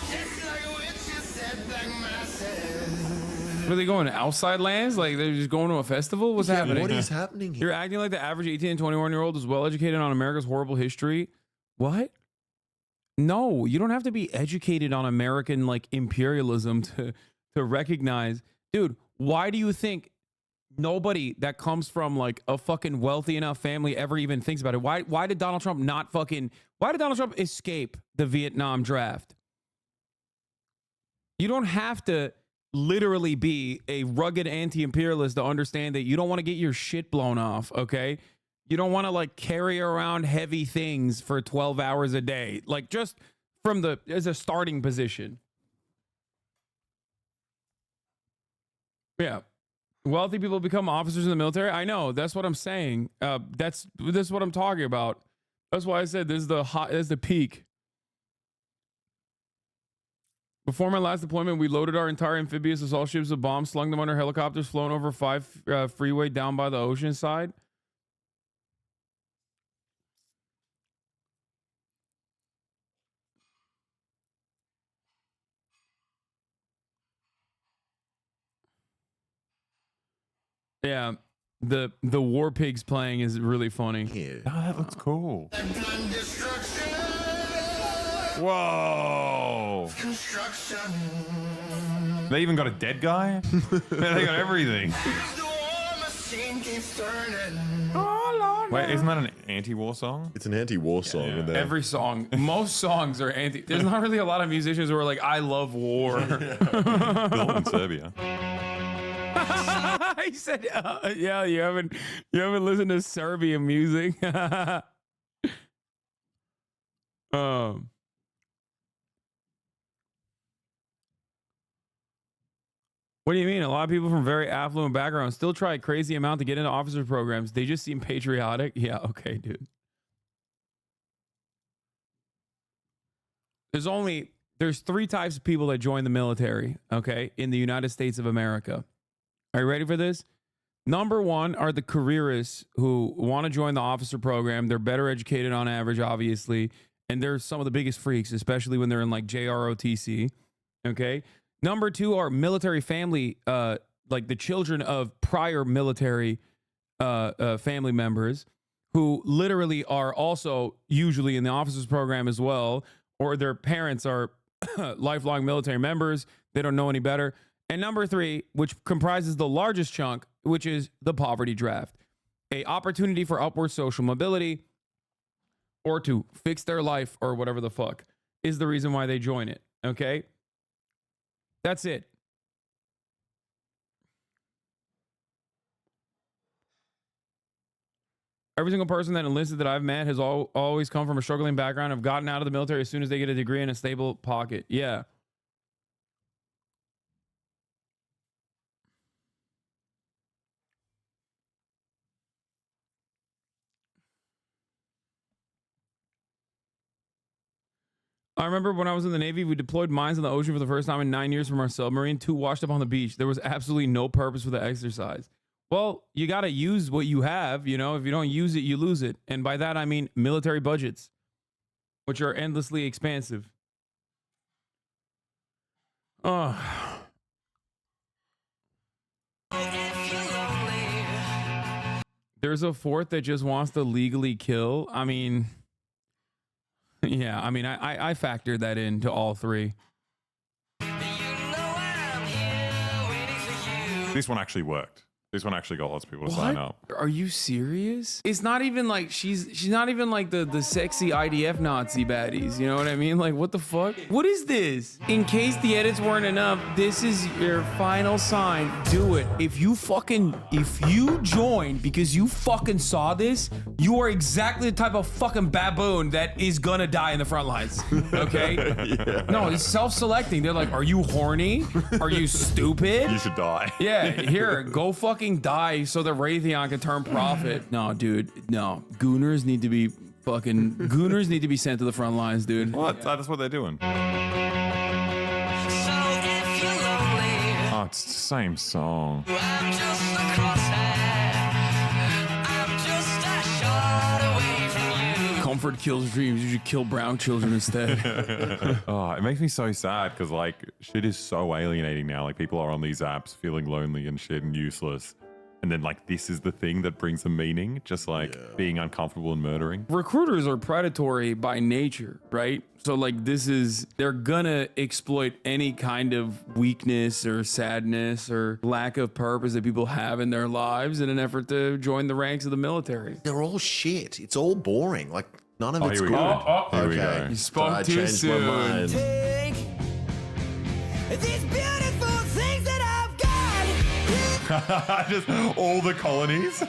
Are they going to outside lands? Like they're just going to a festival? What's happening? What is happening here? You're acting like the average 18 and 21-year-old is well educated on America's horrible history. What? No, you don't have to be educated on American like imperialism to recognize. Dude, why do you think nobody that comes from like a fucking wealthy enough family ever even thinks about it? Why did Donald Trump why did Donald Trump escape the Vietnam draft? You don't have to literally be a rugged anti-imperialist to understand that you don't want to get your shit blown off, okay? You don't want to like carry around heavy things for 12 hours a day, like just from as a starting position. Yeah. Wealthy people become officers in the military. I know. That's what I'm saying. This is what I'm talking about. That's why I said this is the peak. Before my last deployment, we loaded our entire amphibious assault ships with bombs, slung them under helicopters, flown over 5 freeway down by the ocean side. Yeah, the War Pigs playing is really funny. Yeah. Oh, that looks cool. Whoa! They even got a dead guy? They got everything. Wait, isn't that an anti-war song? It's an anti-war song. Yeah. In there. Every song, most songs are anti. There's not really a lot of musicians who are like, I love war. Built in Serbia. He said, yeah, you haven't listened to Serbian music. What do you mean? A lot of people from very affluent backgrounds still try a crazy amount to get into officer programs. They just seem patriotic. Yeah, okay, dude. There's 3 types of people that join the military, okay, in the United States of America. Are you ready for this? Number 1 are the careerists who want to join the officer program. They're better educated on average, obviously, and they're some of the biggest freaks, especially when they're in like JROTC, okay? Number 2 are military family, like the children of prior military family members who literally are also usually in the officers program as well, or their parents are lifelong military members. They don't know any better. And number 3, which comprises the largest chunk, which is the poverty draft, a opportunity for upward social mobility or to fix their life or whatever the fuck is the reason why they join it. Okay. That's it. Every single person that enlisted that I've met has always come from a struggling background, have gotten out of the military as soon as they get a degree in a stable pocket. Yeah. I remember when I was in the Navy, we deployed mines in the ocean for the first time in 9 years from our submarine. 2 washed up on the beach. There was absolutely no purpose for the exercise. Well, you got to use what you have. You know, if you don't use it, you lose it. And by that, I mean military budgets, which are endlessly expansive. Oh. There's a 4th that just wants to legally kill. I mean... Yeah, I mean, I factored that into all 3. This one actually worked. This one actually got lots of people to sign up. Are you serious? It's not even like she's not even like the sexy IDF Nazi baddies. You know what I mean? Like, what the fuck? What is this? In case the edits weren't enough, this is your final sign. Do it. If you join because you fucking saw this, you are exactly the type of fucking baboon that is gonna die in the front lines. Okay? Yeah. No, it's self-selecting. They're like, are you horny? Are you stupid? You should die. Yeah, here, go fucking die so the Raytheon can turn profit. No, dude, no. Gooners need to be sent to the front lines, dude. What? That's what they're doing. Oh, it's the same song. Comfort kills dreams. You should kill brown children instead. Oh, it makes me so sad because like shit is so alienating now. Like people are on these apps feeling lonely and shit and useless. And then like this is the thing that brings the meaning, just like being uncomfortable and murdering. Recruiters are predatory by nature, right? So like they're gonna exploit any kind of weakness or sadness or lack of purpose that people have in their lives in an effort to join the ranks of the military. They're all shit. It's all boring. Like none of it's here we good. go. Here we Okay. go. You spoke I too changed soon. my mind. These beautiful things that I've got. Just all the colonies.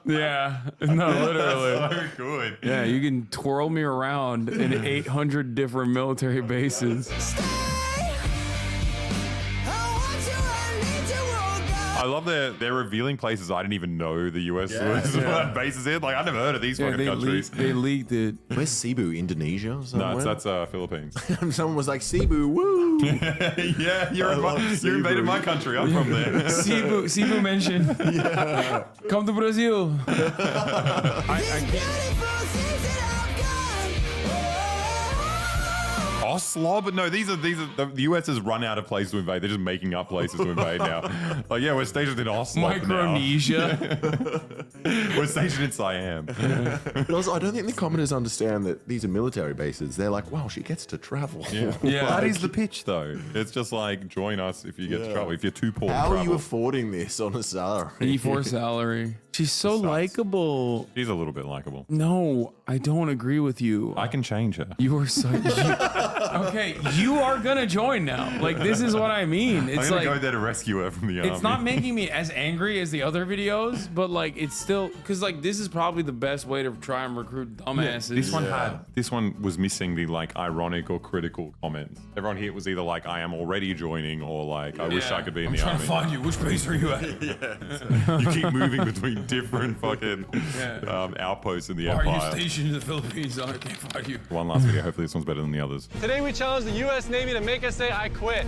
Yeah, no, literally. So good. Yeah, you can twirl me around in 800 different military bases. I love they're revealing places I didn't even know the US was bases in. Like I never heard of these fucking countries. They leaked it. Where's Cebu? Indonesia? Or somewhere? No, that's Philippines. Someone was like, Cebu, woo! Yeah, you invaded my country. I'm from there. Cebu mentioned. Yeah. Come to Brazil. Oslo, but no, these are the US has run out of places to invade. They're just making up places to invade now. Like, yeah, we're stationed in Oslo. Micronesia. Now. We're stationed in Siam. But also, I don't think the commenters understand that these are military bases. They're like, wow, she gets to travel. Yeah. Yeah. That is the pitch, though. It's just like, join us if you get to travel. If you're too poor to How travel. are you affording this on a salary? E4 salary. She's so likable. She's a little bit likable. No, I don't agree with you. I can change her. You are so. Okay, you are gonna join now. Like, this is what I mean. It's I'm gonna like go there to rescue her from the army. it's not making me as angry as the other videos, but like it's still because like this is probably the best way to try and recruit dumbasses. This one was missing the like ironic or critical comments. Everyone here was either like, I am already joining, or like, I wish I could be in the army. I'm trying to find you. Which base are you at? You keep moving between different fucking outposts in the Why empire. are you stationed in the Philippines? I can't find you. One last video. Hopefully this one's better than the others. Today we challenge the U.S. Navy to make us say, I quit.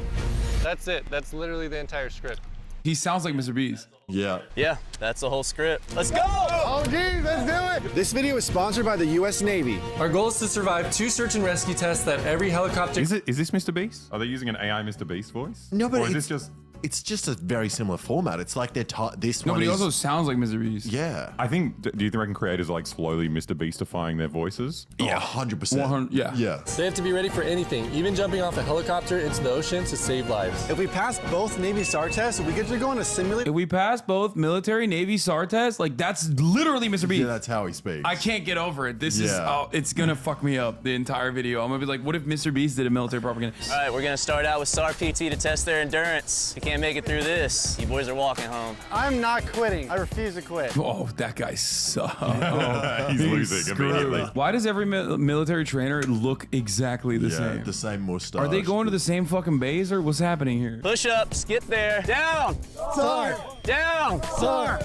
That's it. That's literally the entire script. He sounds like Mr. Beast. Yeah. Yeah, that's the whole script. Let's go! Oh, geez, let's do it! This video is sponsored by the U.S. Navy. Our goal is to survive 2 search and rescue tests that every helicopter... Is this Mr. Beast? Are they using an AI Mr. Beast voice? No, but or is this just... It's just a very similar format. It's like they're this No, one but he is, also sounds like Mr. Beast. Yeah. I think, do you reckon creators are like slowly Mr. Beastifying their voices? Yeah, 100%. Yeah. They have to be ready for anything, even jumping off a helicopter into the ocean to save lives. If we pass both Navy SAR tests, we get to go on a simulator. If we pass both military Navy SAR tests, like that's literally Mr. Beast. Yeah, that's how he speaks. I can't get over it. This is it's gonna fuck me up the entire video. I'm gonna be like, what if Mr. Beast did a military propaganda? All right, we're gonna start out with SAR PT to test their endurance. If you can't make it through this, you boys are walking home. I'm not quitting. I refuse to quit. Oh, that guy sucks. He's losing immediately. Why does every military trainer look exactly the same? The same mustache. Are they going to the same fucking base or what's happening here? Push ups, get there. Down! SAR! Down! SAR!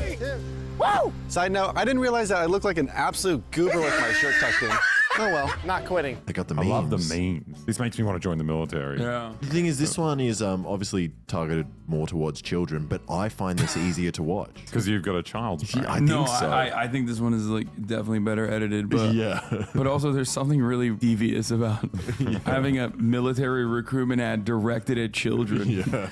Woo! Side note, I didn't realize that I look like an absolute goober with my shirt tucked in. Oh well, not quitting. I got the I memes. love the memes. This makes me want to join the military. Yeah. The thing is, this one is obviously targeted more towards children, but I find this easier to watch. Because you've got a child's brain. I think so. I think this one is like definitely better edited, but Yeah. but also there's something really devious about having a military recruitment ad directed at children. Yeah.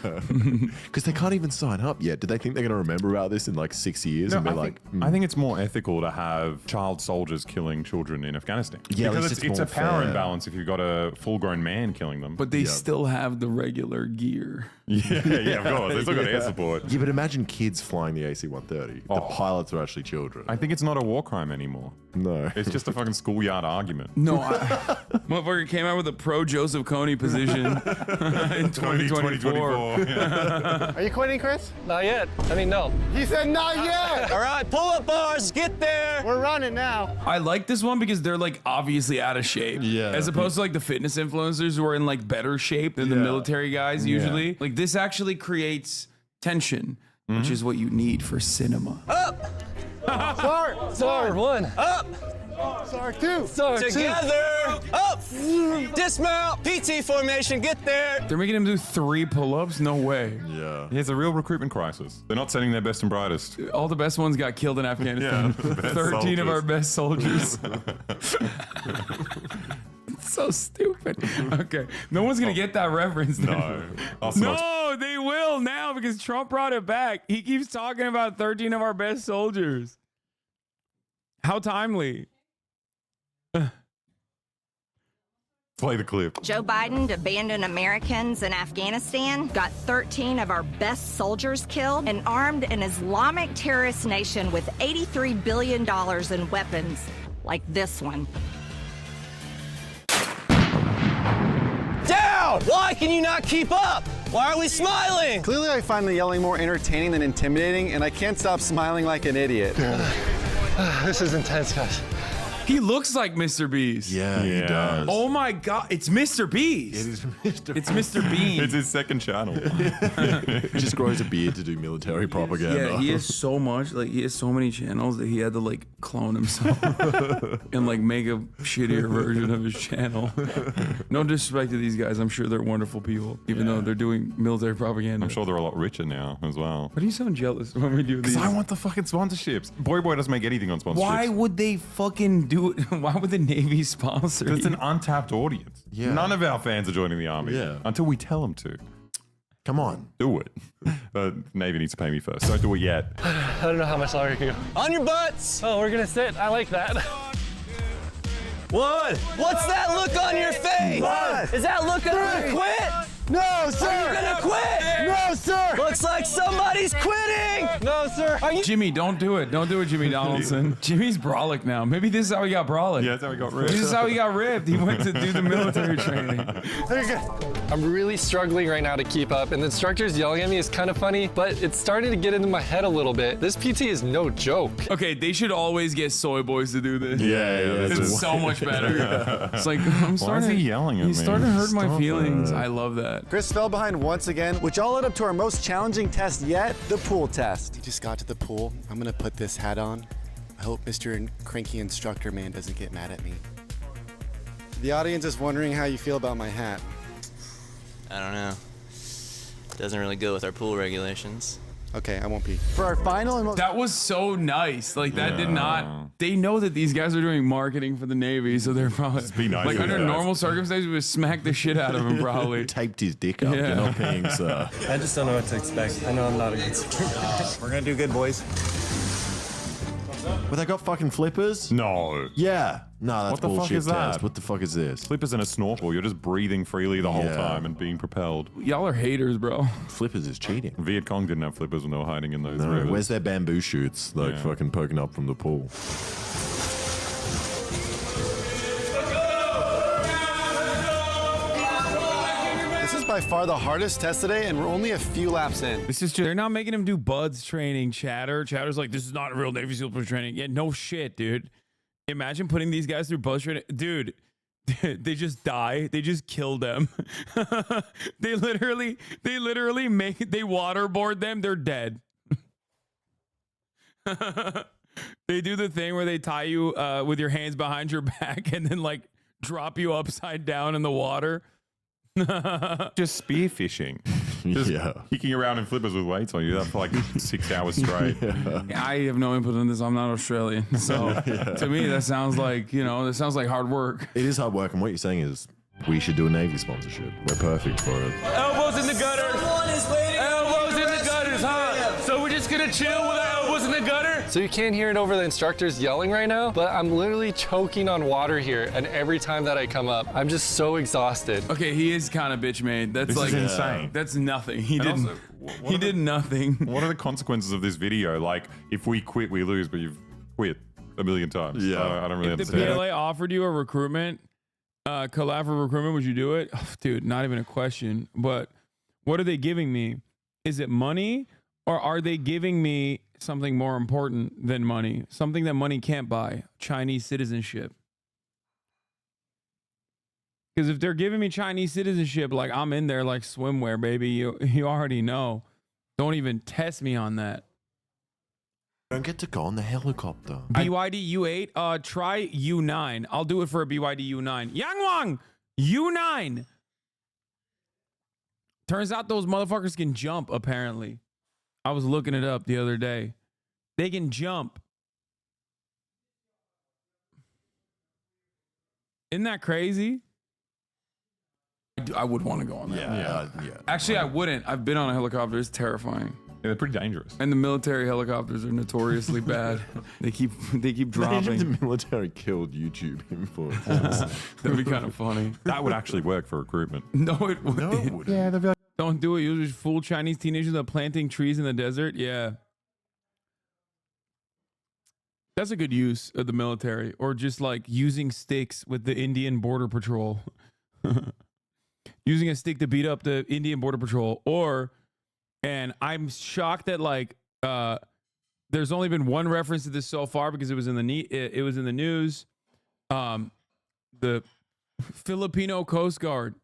Because they can't even sign up yet. Do they think they're going to remember about this in like 6 years and be like, I think it's more ethical to have child soldiers killing children in Afghanistan. Yeah, at because least it's a it's power more fair. imbalance if you've got a full-grown man killing them. But they still have the regular gear. yeah, of course. They still got air support. Yeah, but imagine kids flying the AC-130. The pilots are actually children. I think it's not a war crime anymore. No. It's just a fucking schoolyard argument. No, motherfucker came out with a pro Joseph Kony position in 2024. Are you quitting, Chris? Not yet. I mean, no. He said not yet! All right, pull up bars, get there. We're running now. I like this one because they're like obviously out of shape. Yeah. As opposed to like the fitness influencers who are in like better shape than the military guys usually. Like this actually creates tension, which is what you need for cinema. Up! SAR! SAR 1. Up! SAR 2! SAR 2. Together! Up! Dismount! PT formation, get there! They're making him do 3 pull-ups? No way. Yeah. It's a real recruitment crisis. They're not sending their best and brightest. All the best ones got killed in Afghanistan. the best 13 of soldiers. our best soldiers. So stupid. Okay. No one's going to get that reference. No. No, they will. real now because Trump brought it back. He keeps talking about 13 of our best soldiers. How timely. Play the clip. Joe Biden abandoned Americans in Afghanistan, got 13 of our best soldiers killed, and armed an Islamic terrorist nation with $83 billion in weapons, like this one. Down! Why can you not keep up? Why are we smiling? Clearly, I find the yelling more entertaining than intimidating, and I can't stop smiling like an idiot. This is intense, guys. He looks like Mr. Beast. Yeah, he does. Oh my God, it's Mr. Beast. It is Mr. It's Mr. Bean. It's his second channel. He just grows a beard to do military propaganda. Yeah, he has so much, like he has so many channels that he had to like clone himself and like make a shittier version of his channel. No disrespect to these guys, I'm sure they're wonderful people, even though they're doing military propaganda. I'm sure they're a lot richer now as well. Why do you sound jealous when we do these? Because I want the fucking sponsorships. BoyBoy doesn't make anything on sponsorships. Why would they fucking do it? Why would the Navy sponsor? It's an untapped audience. Yeah. None of our fans are joining the army. Yeah. Until we tell them to. Come on. Do it. Navy needs to pay me first. Don't do it yet. I don't know how much longer I can go. On your butts! Oh, we're gonna sit. I like that. What? What's that look on your face? What? Is that look gonna quit? No, sir! Are you gonna quit? No, sir! Looks like somebody's quitting! No, sir. Are you? Jimmy, don't do it. Don't do it, Jimmy Donaldson. Jimmy's brolic now. Maybe this is how he got brolic. Yeah, that's how he got ripped. This is how he got ripped. He went to do the military training. I'm really struggling right now to keep up, and the instructor's yelling at me is kind of funny, but it's starting to get into my head a little bit. This PT is no joke. Okay, they should always get soy boys to do this. Yeah. It's so much better. It's like, I'm starting. Why is he yelling at me? He's starting to hurt my Stop feelings. it. I love that. Chris fell behind once again, which all led up to our most challenging test yet, the pool test. We just got to the pool. I'm gonna put this hat on. I hope Mr. Cranky Instructor Man doesn't get mad at me. The audience is wondering how you feel about my hat. I don't know. Doesn't really go with our pool regulations. Okay, I won't be. For our final and most... That was so nice. Like, that did not... They know that these guys are doing marketing for the Navy, so they're probably... be nice like, to under guys. normal circumstances, we would smack the shit out of him, probably. Taped his dick up. Yeah. You're not paying, sir. I just don't know what to expect. I know I'm not a good swimmer. We're gonna do good, boys. Well, they got fucking flippers? No. Yeah. No, that's What the fuck bullshit is that? test. What the fuck is this? Flippers and a snorkel. You're just breathing freely the whole Yeah. time and being propelled. Y'all are haters, bro. Flippers is cheating. Viet Cong didn't have flippers when they were hiding in those No, rivers. where's their bamboo shoots? Like Yeah. fucking poking up from the pool. This is by far the hardest test today, and we're only a few laps in. This is just, they're not making him do buds training, Chatter's like, this is not a real Navy SEAL training. Yeah, no shit, dude. Imagine putting these guys through buds training. Dude, they just die. They just kill them. they literally they waterboard them. They're dead. They do the thing where they tie you with your hands behind your back and then like drop you upside down in the water. Just spear fishing. Just kicking around in flippers with weights on you. That for like 6 hours straight. I have no input on this. I'm not Australian. So to me, that sounds like, that sounds like hard work. It is hard work, and what you're saying is we should do a Navy sponsorship. We're perfect for it. Elbows in the gutters. Elbows in the gutters, huh? So we're just gonna chill with our elbows in the gutter? So you can't hear it over the instructors yelling right now, but I'm literally choking on water here, and every time that I come up, I'm just so exhausted. Okay, he is kind of bitch made. That's This like is insane. That's nothing. He And didn't. also, He did nothing. What are the consequences of this video? Like, if we quit, we lose, but you've quit a million times. Yeah. I don't really If the understand. PLA offered you a recruitment, collab for recruitment, would you do it? Oh, dude, not even a question. But what are they giving me? Is it money, or are they giving me something more important than money? Something that money can't buy? Chinese citizenship. Because if they're giving me Chinese citizenship, like I'm in there like swimwear, baby. You already know. Don't even test me on that. Don't get to go on the helicopter. BYD U8, try U9. I'll do it for a BYD U9. Yang Wang, U9. Turns out those motherfuckers can jump, apparently. I was looking it up the other day. They can jump. Isn't that crazy? I would want to go on that. Yeah. Actually, I wouldn't. I've been on a helicopter. It's terrifying. Yeah, they're pretty dangerous. And the military helicopters are notoriously bad. They keep Imagine dropping. the military killed YouTube influencers. That'd be kind of funny. That would actually work for recruitment. No, it wouldn't. No, it wouldn't. Yeah, they'd be like, Don't do it. You just fool Chinese teenagers that are planting trees in the desert. Yeah. That's a good use of the military, or just like using sticks with the Indian Border Patrol. Using a stick to beat up the Indian Border Patrol, and I'm shocked that like there's only been one reference to this so far because it was in the news. The Filipino Coast Guard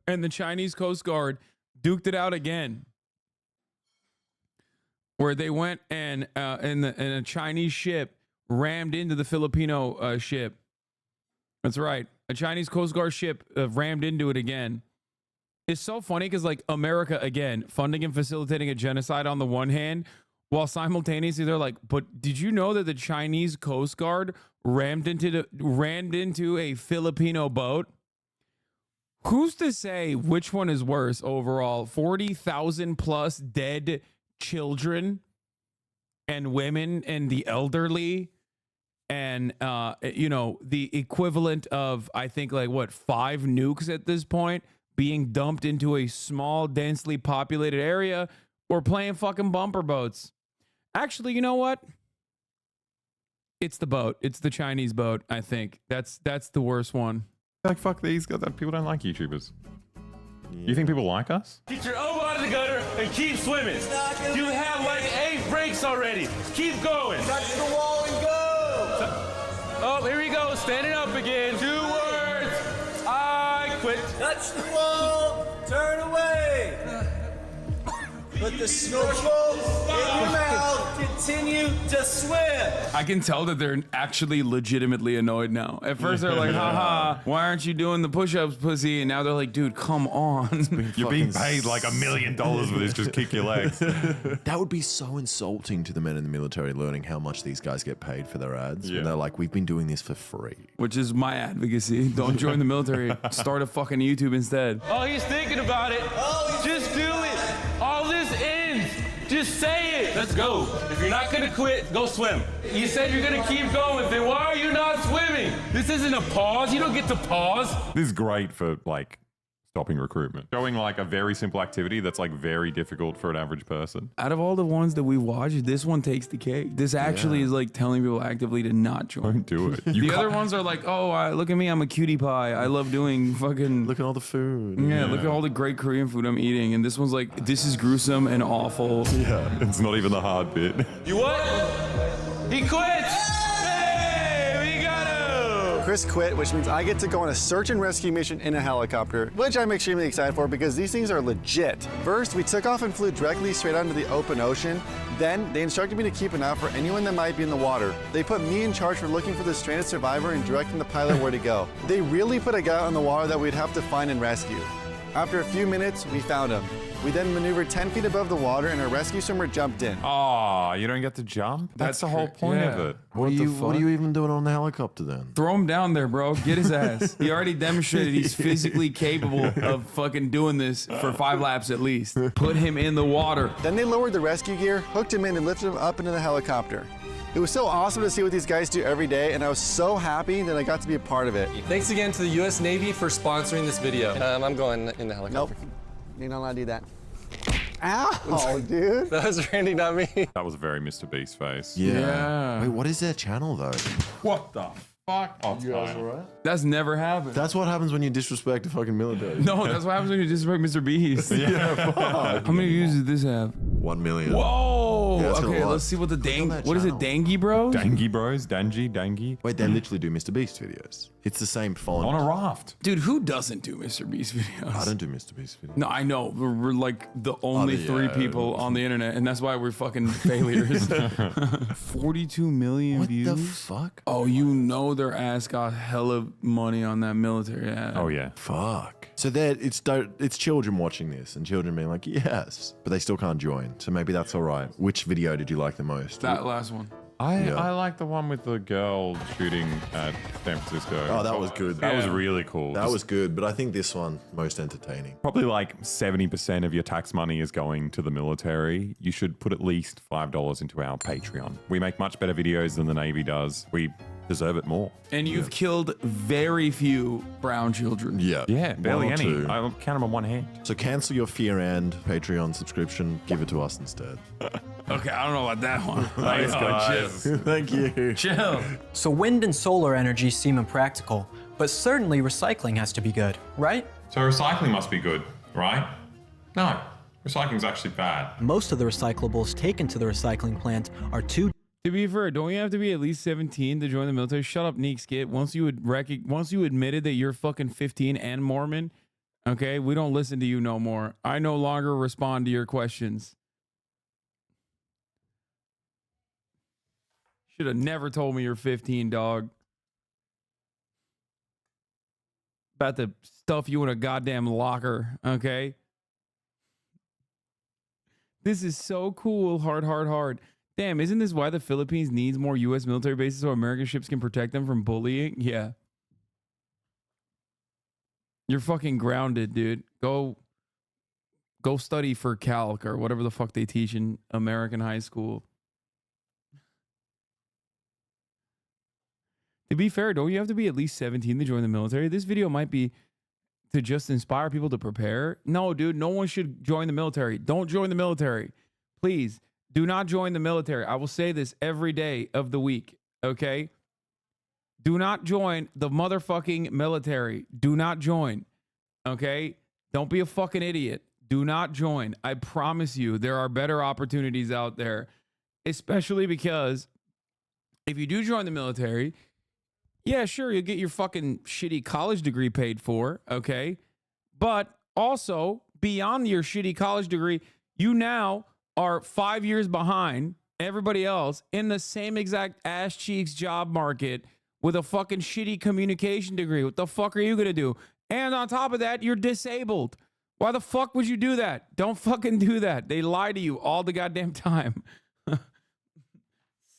and the Chinese Coast Guard duked it out again, where they went and in a Chinese ship rammed into the Filipino ship. That's right, a Chinese Coast Guard ship rammed into it again. It's so funny because like America again funding and facilitating a genocide on the one hand, while simultaneously they're like, but did you know that the Chinese Coast Guard rammed into a Filipino boat? Who's to say which one is worse overall? 40,000 plus dead children and women and the elderly, and the equivalent of I think like what 5 nukes at this point being dumped into a small, densely populated area, or playing fucking bumper boats. Actually, you know what? It's the boat. It's the Chinese boat, I think. That's the worst one. like, fuck these guys. People don't like YouTubers. You think people like us? Get your elbow out of the gutter and keep swimming. You have like 8 breaks already. Keep going. Touch the wall and go. Oh, here we go. Standing up again. 2 words. I quit. Touch the wall. Turn away. Put the snorkel in your mouth. Continue to swim. I can tell that they're actually legitimately annoyed now. At first they're like, haha, why aren't you doing the push-ups, pussy? And now they're like, dude, come on. You're being paid like $1 million for this. Just kick your legs. That would be so insulting to the men in the military learning how much these guys get paid for their ads. Yeah. When they're like, we've been doing this for free. Which is my advocacy. Don't join the military. Start a fucking YouTube instead. Oh, he's thinking about it. Oh, just do it. All this ends. Just say it. Let's go. If you're not gonna quit, go swim. You said you're gonna keep going. Then why are you not swimming? This isn't a pause. You don't get to pause. This is great for like stopping recruitment. Showing like a very simple activity that's like very difficult for an average person. Out of all the ones that we watched, this one takes the cake. This actually is like telling people actively to not join. Don't do it. The other ones are like, oh, look at me, I'm a cutie pie. I love doing fucking... Look at all the food. Yeah, look at all the great Korean food I'm eating. And this one's like, this is gruesome and awful. Yeah, it's not even the hard bit. You what? He quit. Chris quit, which means I get to go on a search and rescue mission in a helicopter, which I'm extremely excited for because these things are legit. First, we took off and flew directly straight onto the open ocean. Then, they instructed me to keep an eye out for anyone that might be in the water. They put me in charge for looking for the stranded survivor and directing the pilot where to go. They really put a guy on the water that we'd have to find and rescue. After a few minutes, we found him. We then maneuvered 10 feet above the water and our rescue swimmer jumped in. Oh, you don't get to jump? That's the whole point of it. What are you even doing on the helicopter then? Throw him down there, bro. Get his ass. He already demonstrated he's physically capable of fucking doing this for 5 laps at least. Put him in the water. Then they lowered the rescue gear, hooked him in, and lifted him up into the helicopter. It was so awesome to see what these guys do every day, and I was so happy that I got to be a part of it. Thanks again to the U.S. Navy for sponsoring this video. I'm going in the helicopter. Nope. You're not allowed to do that. Ow, dude. That was Randy, not me. That was a very Mr. Beast face. Yeah. Wait, what is their channel though? What the fuck? Oh, You guys all right? That's never happened. That's what happens when you disrespect the fucking military. No, that's what happens when you disrespect Mr. Beast. Yeah, fuck. How many views did this have? 1 million. Whoa! Yeah, that's got a Okay, lot. let's see what the Click on that what is it, channel. Dangy Bros? Dangy Bros? Dangy? Wait, they literally do Mr. Beast videos. It's the same font. On a raft. Dude, who doesn't do Mr. Beast videos? I don't do Mr. Beast videos. No, I know. We're like the only 3 people on the internet, and that's why we're fucking failures. 42 million views. What the fuck? Oh, you know their ass got hella money on that military ad. Oh, yeah. Fuck. So it's children watching this and children being like, yes, but they still can't join. So maybe that's all right. Which video did you like the most? That last one. I like the one with the girl shooting at San Francisco. Oh, that was good. That was really cool. That was good, but I think this one most entertaining. Probably like 70% of your tax money is going to the military. You should put at least $5 into our Patreon. We make much better videos than the Navy does. We deserve it more. And you've killed very few brown children. Yeah. Yeah, barely One or any. two. I'll count them on one hand. So cancel your Fear and Patreon subscription. Give it to us instead. Okay, I don't know about that one. Thanks, guys. Thank you. Chill. So wind and solar energy seem impractical, but certainly recycling has to be good, right? So recycling must be good, right? No, recycling's actually bad. Most of the recyclables taken to the recycling plant are too. To be fair, don't you have to be at least 17 to join the military? Shut up, Neek Skit. Once you admitted that you're fucking 15 and Mormon, okay, we don't listen to you no more. I no longer respond to your questions. Should have never told me you're 15, dog. About to stuff you in a goddamn locker, okay? This is so cool. Hard. Damn, isn't this why the Philippines needs more U.S. military bases so American ships can protect them from bullying? Yeah. You're fucking grounded, dude. Go study for calc or whatever the fuck they teach in American high school. To be fair, don't you have to be at least 17 to join the military? This video might be to just inspire people to prepare. No, dude, no one should join the military. Don't join the military. Please. Do not join the military. I will say this every day of the week, okay? Do not join the motherfucking military. Do not join, okay? Don't be a fucking idiot. Do not join. I promise you there are better opportunities out there, especially because if you do join the military, yeah, sure, you'll get your fucking shitty college degree paid for, okay? But also, beyond your shitty college degree, you now are 5 years behind everybody else in the same exact ass cheeks job market with a fucking shitty communication degree. What the fuck are you gonna do? And on top of that, you're disabled. Why the fuck would you do that? Don't fucking do that. They lie to you all the goddamn time.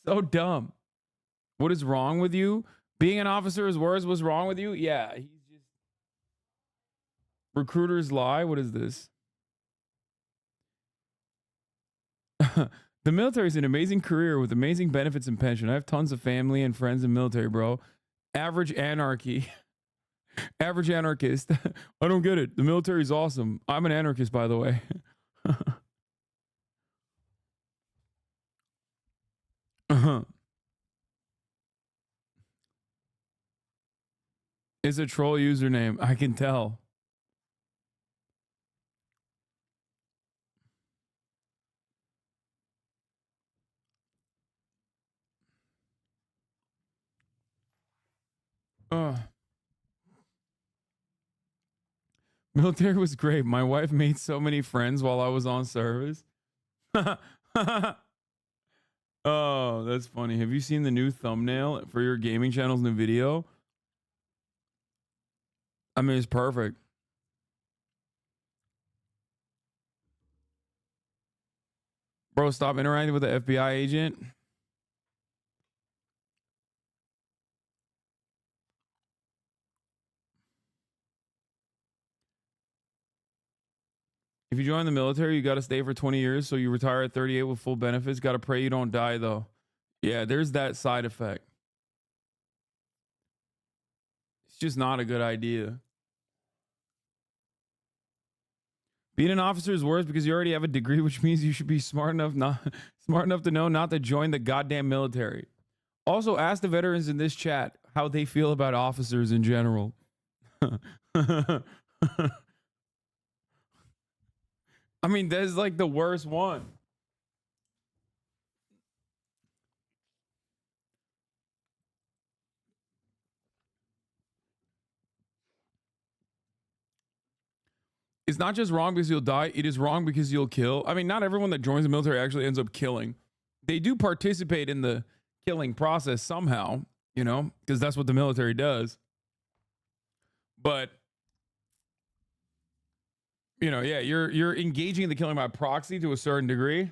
So dumb. What is wrong with you? Being an officer is worse. What's wrong with you? Yeah, he's just... Recruiters lie? What is this? The military is an amazing career with amazing benefits and pension. I have tons of family and friends in military, bro. Average anarchy. Average anarchist. I don't get it. The military is awesome. I'm an anarchist, by the way. It's a troll username. I can tell. Military was great. My wife made so many friends while I was on service. Oh, that's funny. Have you seen the new thumbnail for your gaming channel's new video? I mean, it's perfect. Bro, stop interacting with the FBI agent. If you join the military, you got to stay for 20 years. So you retire at 38 with full benefits. Got to pray you don't die, though. Yeah, there's that side effect. It's just not a good idea. Being an officer is worse because you already have a degree, which means you should be smart enough to know not to join the goddamn military. Also, ask the veterans in this chat how they feel about officers in general. I mean, that's like the worst one. It's not just wrong because you'll die. It is wrong because you'll kill. I mean, not everyone that joins the military actually ends up killing. They do participate in the killing process somehow, you know, because that's what the military does. But, you know, yeah, you're engaging in the killing by proxy to a certain degree.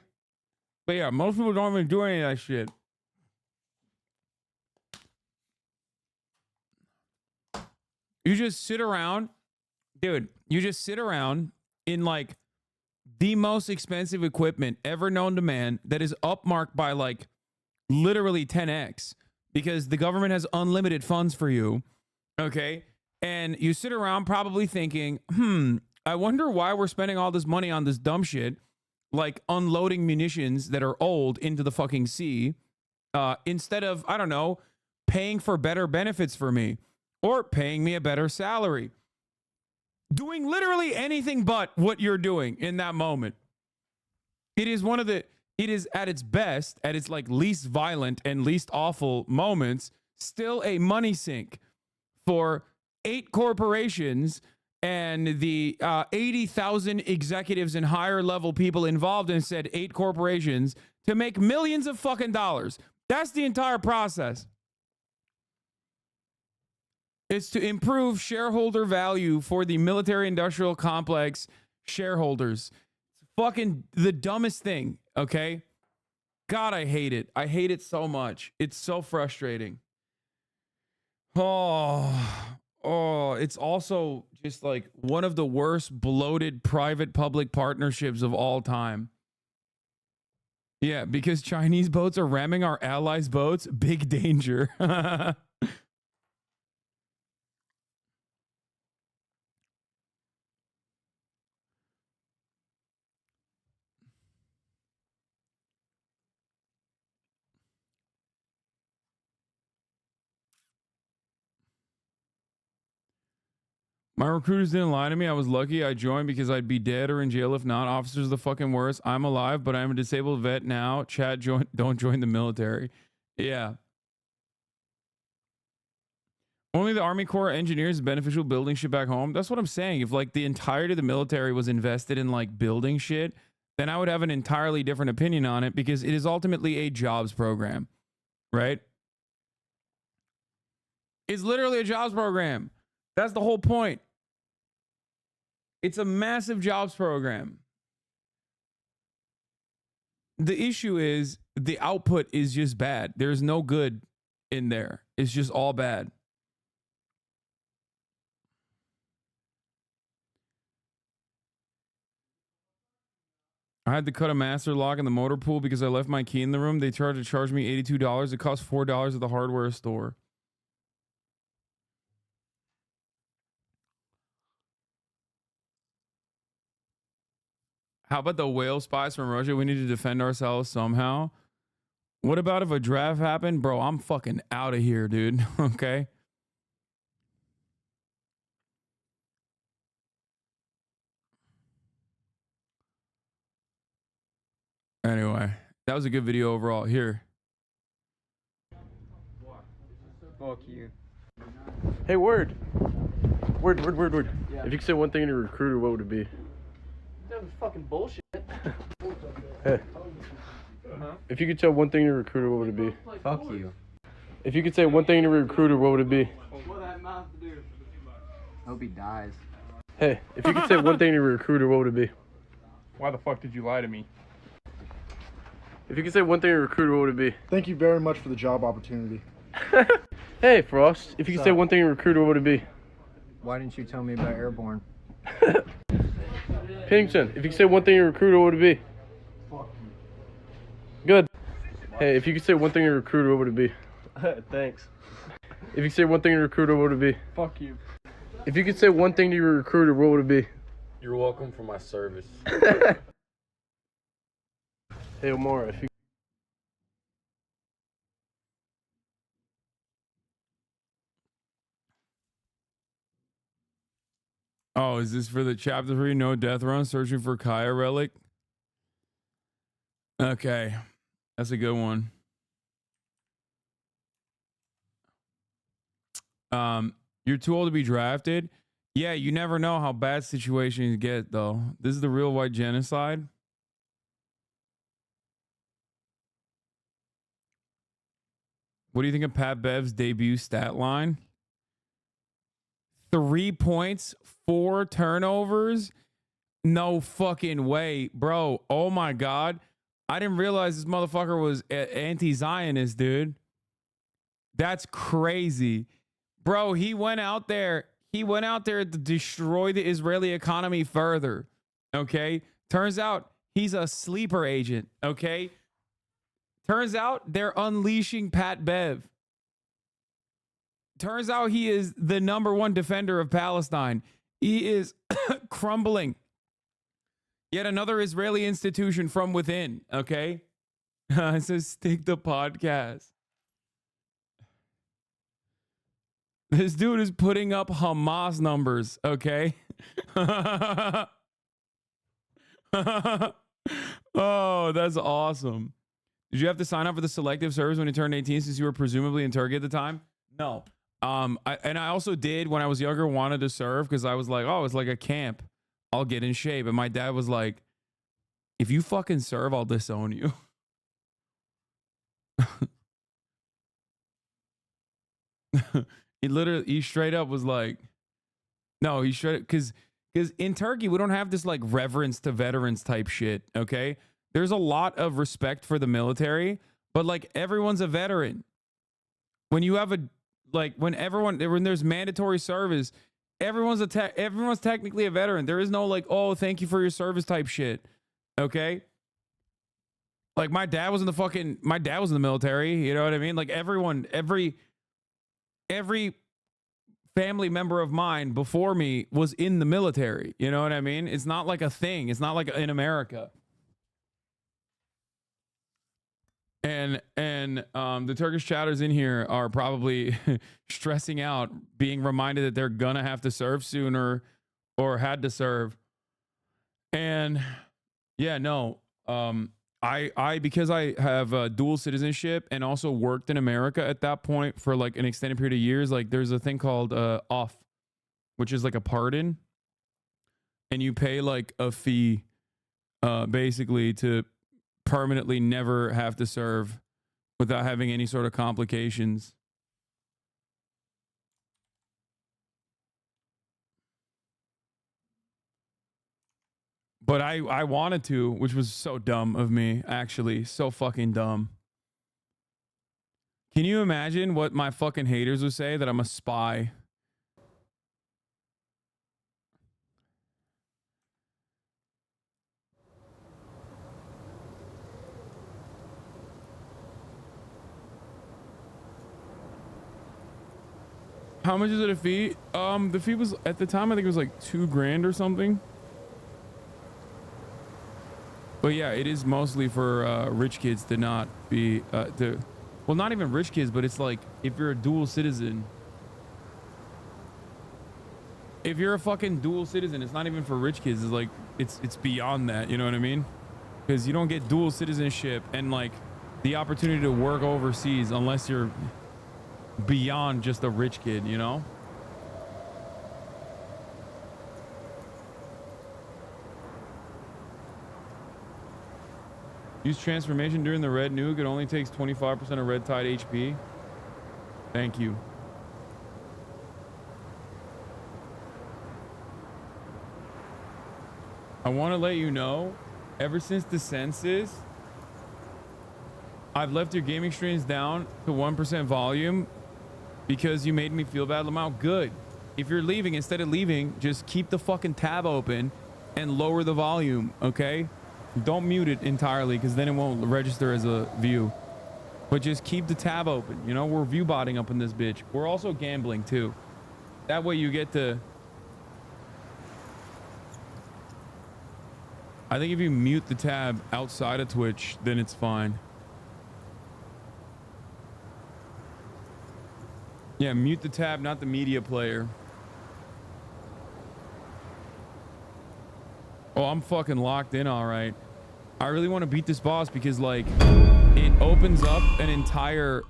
But yeah, most people don't even do any of that shit. You just sit around, dude. You just sit around in like the most expensive equipment ever known to man that is upmarked by like literally 10x because the government has unlimited funds for you. Okay. And you sit around probably thinking, I wonder why we're spending all this money on this dumb shit, like unloading munitions that are old into the fucking sea, instead of, I don't know, paying for better benefits for me or paying me a better salary. Doing literally anything but what you're doing in that moment. It is at its best, at its like least violent and least awful moments, still a money sink for 8 corporations and the 80,000 executives and higher level people involved in said 8 corporations to make millions of fucking dollars. That's the entire process. It's to improve shareholder value for the military industrial complex shareholders. It's fucking the dumbest thing, okay? God, I hate it. I hate it so much. It's so frustrating. It's also just like one of the worst bloated private-public partnerships of all time. Yeah, because Chinese boats are ramming our allies' boats. Big danger. My recruiters didn't lie to me. I was lucky. I joined because I'd be dead or in jail if not. Officers are the fucking worst. I'm alive, but I'm a disabled vet now. Chat, don't join the military. Yeah. Only the Army Corps engineers is beneficial building shit back home. That's what I'm saying. If like the entirety of the military was invested in like building shit, then I would have an entirely different opinion on it because it is ultimately a jobs program, right? It's literally a jobs program. That's the whole point. It's a massive jobs program. The issue is the output is just bad. There's no good in there. It's just all bad. I had to cut a master lock in the motor pool because I left my key in the room. They tried to charge me $82. It cost $4 at the hardware store. How about the whale spies from Russia? We need to defend ourselves somehow. What about if a draft happened? Bro, I'm fucking out of here, dude. Okay. Anyway, that was a good video overall. Here. Fuck you. Hey, word. Word. Yeah. If you could say one thing to a recruiter, what would it be? That was fucking bullshit. Hey. If you could tell one thing to a recruiter, what would it be? Fuck you. If you could say one thing to a recruiter, what would it be? What that mouth to do? Hope he dies. Hey, if you could say one thing to a recruiter, what would it be? Why the fuck did you lie to me? If you could say one thing to a recruiter, what would it be? Thank you very much for the job opportunity. Hey, Frost. If you could say one thing to a recruiter, what would it be? Why didn't you tell me about Airborne? Pennington. If you could say one thing to a recruiter, what would it be? Fuck you. Good. Hey, if you could say one thing to a recruiter, what would it be? Thanks. If you could say one thing to a recruiter, what would it be? Fuck you. If you could say one thing to your recruiter, what would it be? You're welcome for my service. Hey, Omar, if you... Oh, is this for the chapter 3 no death run searching for Kaya relic? Okay. That's a good one. You're too old to be drafted. Yeah, you never know how bad situations get though. This is the real white genocide. What do you think of Pat Bev's debut stat line? 3 points, 4 turnovers. No fucking way, bro. Oh my God. I didn't realize this motherfucker was anti-Zionist, dude. That's crazy. Bro, he went out there. He went out there to destroy the Israeli economy further. Okay. Turns out he's a sleeper agent. Okay. Turns out they're unleashing Pat Bev. Turns out he is the #1 defender of Palestine. He is crumbling yet another Israeli institution from within. Okay. It says stick the podcast. This dude is putting up Hamas numbers. Okay. Oh, that's awesome. Did you have to sign up for the selective service when you turned 18 since you were presumably in Turkey at the time? No. I also did when I was younger, wanted to serve because I was like, oh, it's like a camp. I'll get in shape. And my dad was like, if you fucking serve, I'll disown you. He straight up was like, no, he straight up, because in Turkey, we don't have this like reverence to veterans type shit. Okay. There's a lot of respect for the military, but like everyone's a veteran. When you have when there's mandatory service, everyone's technically a veteran. There is no like, oh, thank you for your service type shit. Okay. Like my dad was in the military. You know what I mean? Like every family member of mine before me was in the military. You know what I mean? It's not like a thing. It's not like in America. And the Turkish chatters in here are probably stressing out, being reminded that they're gonna have to serve sooner or had to serve. And yeah, no, I because I have dual citizenship and also worked in America at that point for like an extended period of years, like there's a thing called off, which is like a pardon, and you pay like a fee basically to permanently never have to serve without having any sort of complications. But I wanted to, which was so dumb of me, actually. So fucking dumb. Can you imagine what my fucking haters would say, that I'm a spy? How much is it a fee? The fee was, at the time, I think it was like $2,000 or something. But yeah, it is mostly for rich kids to not be, well, not even rich kids, but it's like if you're a dual citizen. If you're a fucking dual citizen, it's not even for rich kids. It's like, it's beyond that, you know what I mean? Because you don't get dual citizenship and like the opportunity to work overseas unless you're beyond just a rich kid, you know? Use transformation during the red nuke. It only takes 25% of red tide HP. Thank you. I want to let you know, ever since the census, I've left your gaming streams down to 1% volume because you made me feel bad. Lamau, good. If you're leaving, instead of leaving, just keep the fucking tab open and lower the volume, okay? Don't mute it entirely because then it won't register as a view. But just keep the tab open. You know, we're view botting up in this bitch. We're also gambling too. That way you get to... I think if you mute the tab outside of Twitch, then it's fine. Yeah, mute the tab, not the media player. Oh, I'm fucking locked in, all right. I really want to beat this boss because, like, it opens up an entire,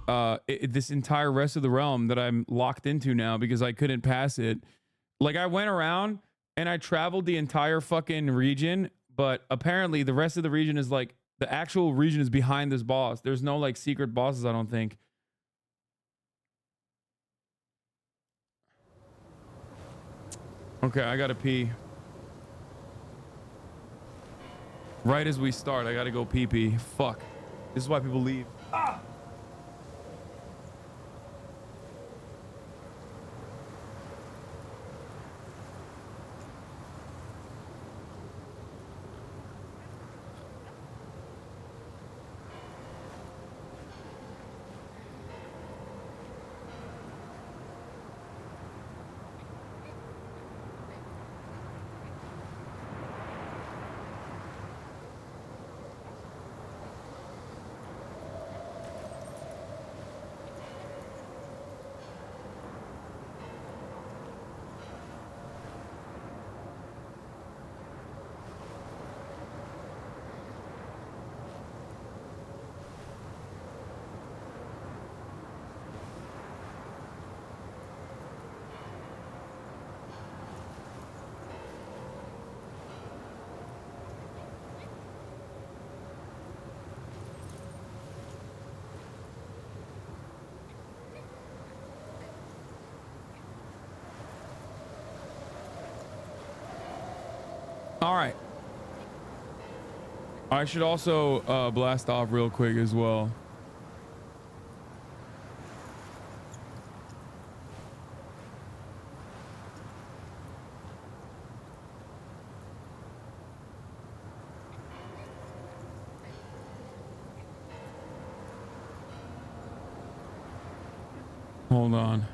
this entire rest of the realm that I'm locked into now because I couldn't pass it. Like, I went around and I traveled the entire fucking region, but apparently the rest of the region is, like, the actual region is behind this boss. There's no, like, secret bosses, I don't think. Okay, I gotta pee. Right as we start, I gotta go pee-pee. Fuck. This is why people leave. Ah! All right. I should also blast off real quick as well. Hold on.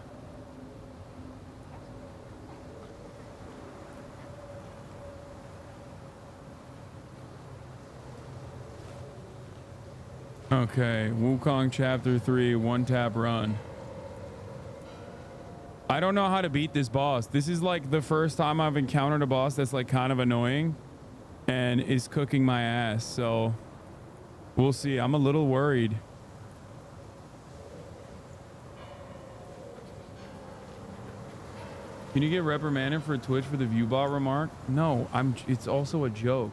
Okay, Wukong Chapter 3, one tap run. I don't know how to beat this boss. This is like the first time I've encountered a boss that's like kind of annoying and is cooking my ass. So we'll see. I'm a little worried. Can you get reprimanded for Twitch for the viewbot remark? No, it's also a joke.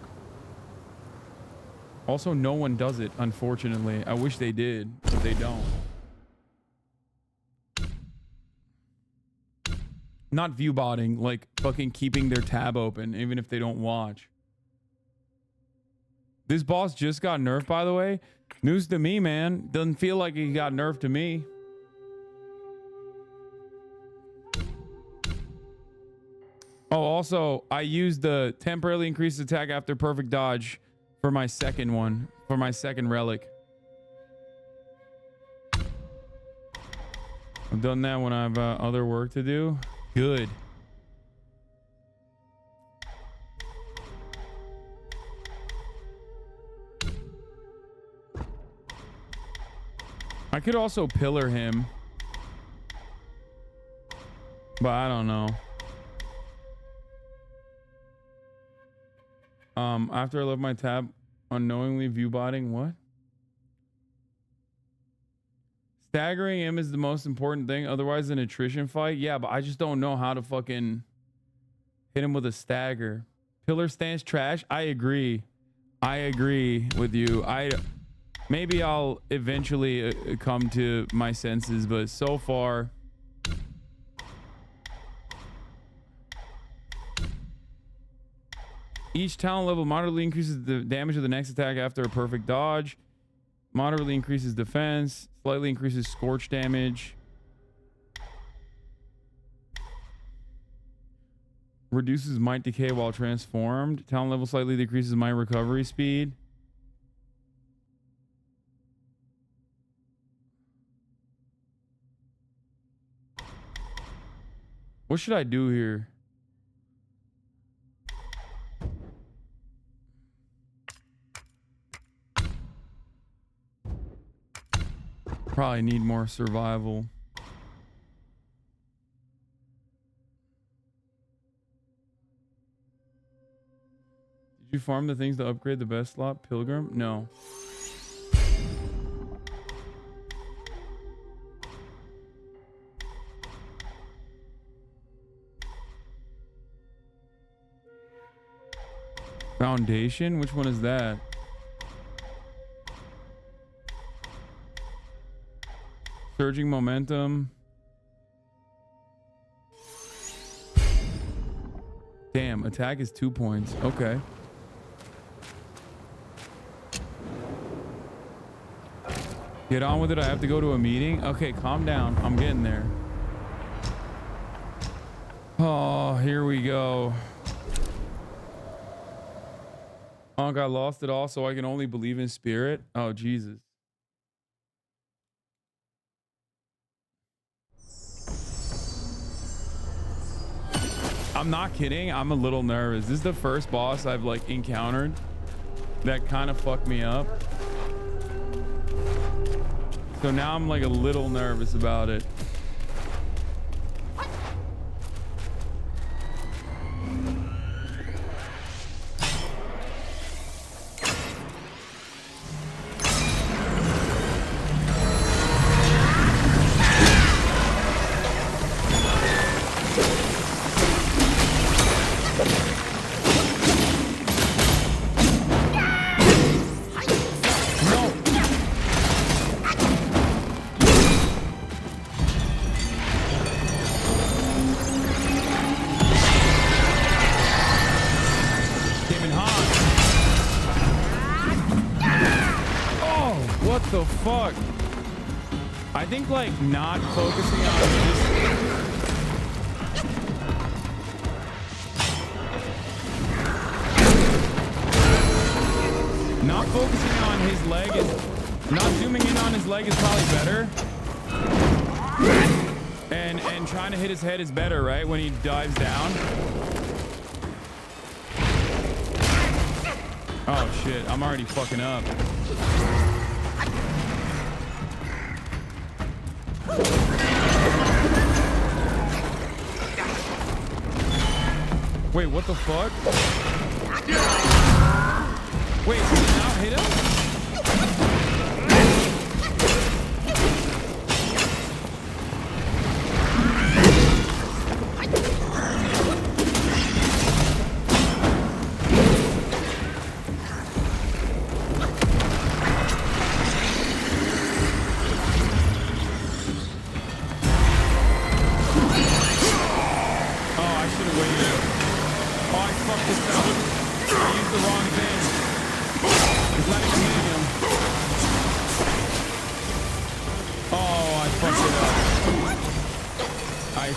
Also, no one does it, unfortunately. I wish they did, but they don't. Not viewbotting, like fucking keeping their tab open, even if they don't watch. This boss just got nerfed, by the way. News to me, man. Doesn't feel like he got nerfed to me. Oh, also, I used the temporarily increased attack after perfect dodge for my second one, for my second relic. I've done that when I've other work to do. Good. I could also pillar him, but I don't know. After I left my tab, unknowingly viewbotting, what? Staggering him is the most important thing. Otherwise, an attrition fight. Yeah, but I just don't know how to fucking hit him with a stagger. Pillar stance trash. I agree. I agree with you. Maybe I'll eventually come to my senses, but so far. Each talent level moderately increases the damage of the next attack after a perfect dodge. Moderately increases defense. Slightly increases scorch damage. Reduces might decay while transformed. Talent level slightly decreases might recovery speed. What should I do here? Probably need more survival. Did you farm the things to upgrade the best slot? Pilgrim? No. Foundation? Which one is that? Surging momentum. Damn, attack is 2 points. Okay. Get on with it. I have to go to a meeting. Okay, calm down. I'm getting there. Oh, here we go. Oh, I lost it all, so I can only believe in spirit. Oh, Jesus. I'm not kidding. I'm a little nervous. This is the first boss I've like encountered that kind of fucked me up. So now I'm like a little nervous about it. the fuck? I think like not focusing on this. Not focusing on his leg is not zooming in on his leg is probably better. And trying to hit his head is better, right? When he dives down. Oh shit, I'm already fucking up. Wait, what the fuck? Wait, did it not hit him?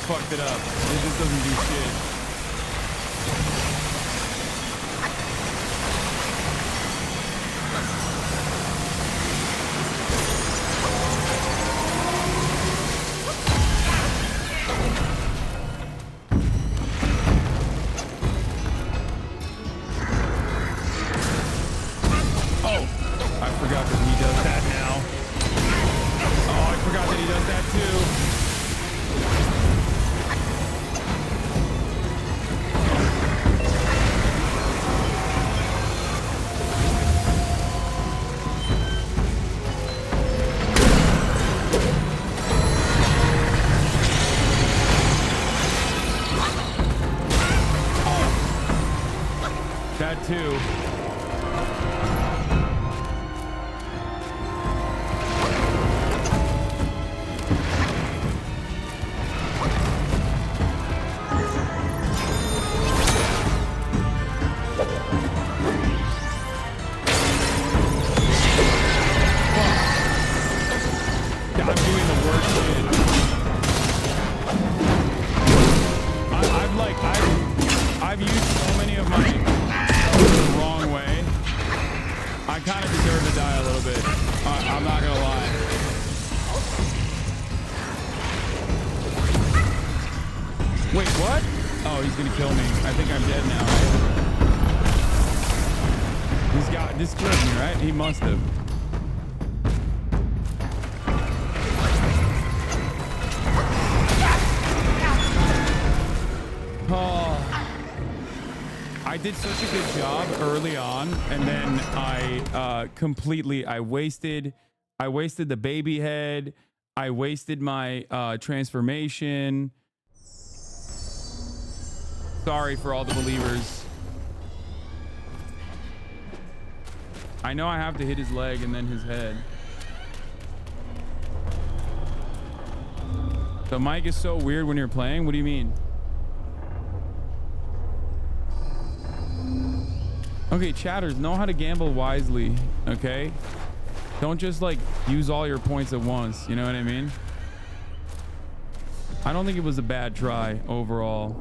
Fucked it up. It just doesn't do shit. Oh, I forgot that he does that now. Oh, I forgot that he does that too. Too. I've used so many of my the wrong way. I kind of deserve to die a little bit. I'm not gonna lie. Wait, what? Oh, he's gonna kill me. I think I'm dead now. He's got this killed me, right? He must have. Oh, I did such a good job early on, and then I wasted the baby head. I wasted my transformation. Sorry for all the believers. I know I have to hit his leg and then his head. The mic is so weird when you're playing. What do you mean? Okay, chatters, know how to gamble wisely, okay? Don't just like use all your points at once, you know what I mean? I don't think it was a bad try overall.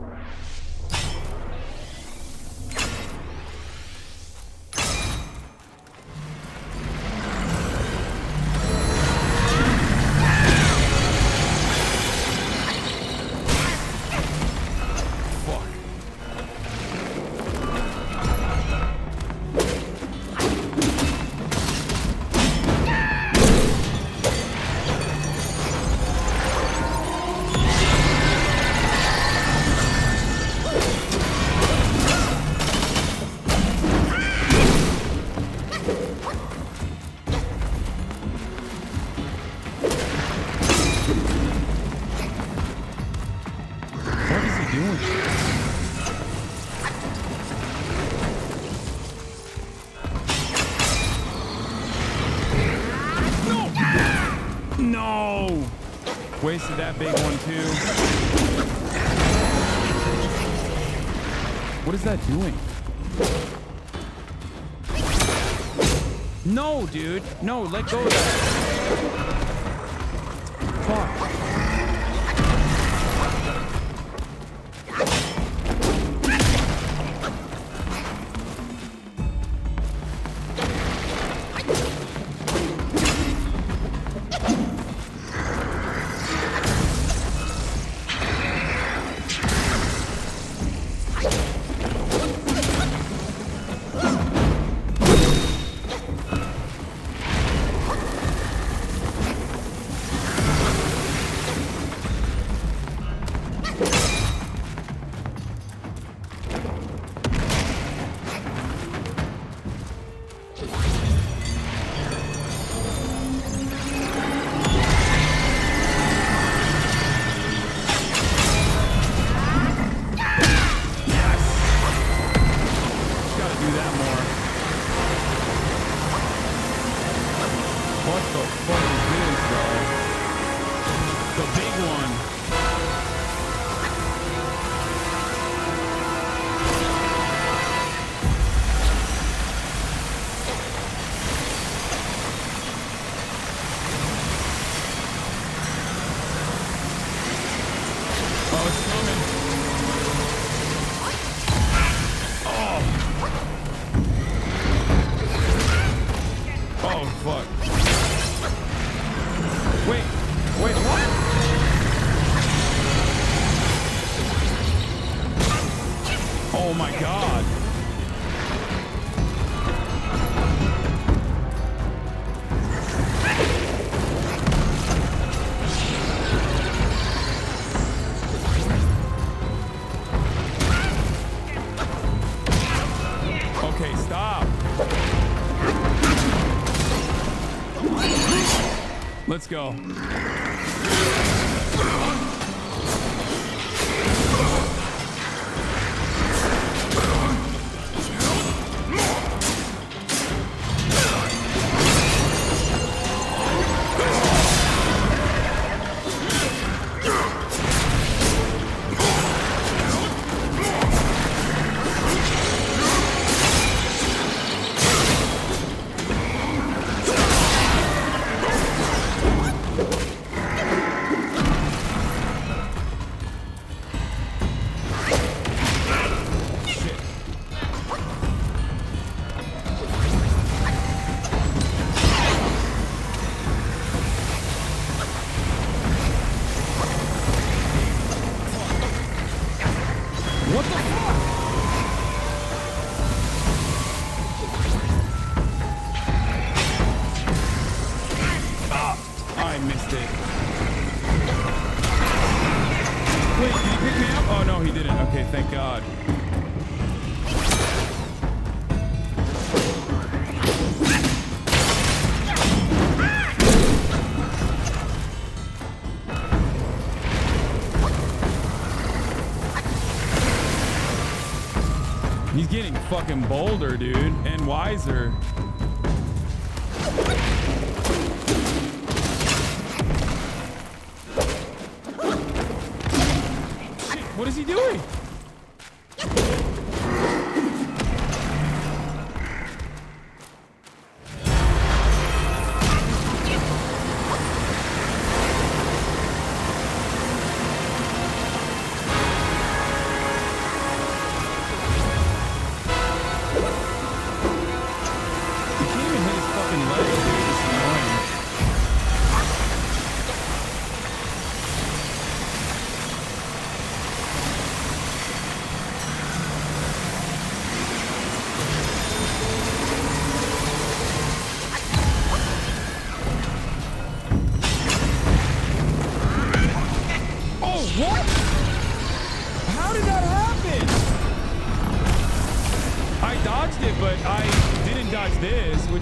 Wasted that big one too. What is that doing? No, dude. No, let go of that. Fuck. Let's go. He's getting fucking bolder, dude, and wiser. Shit, what is he doing?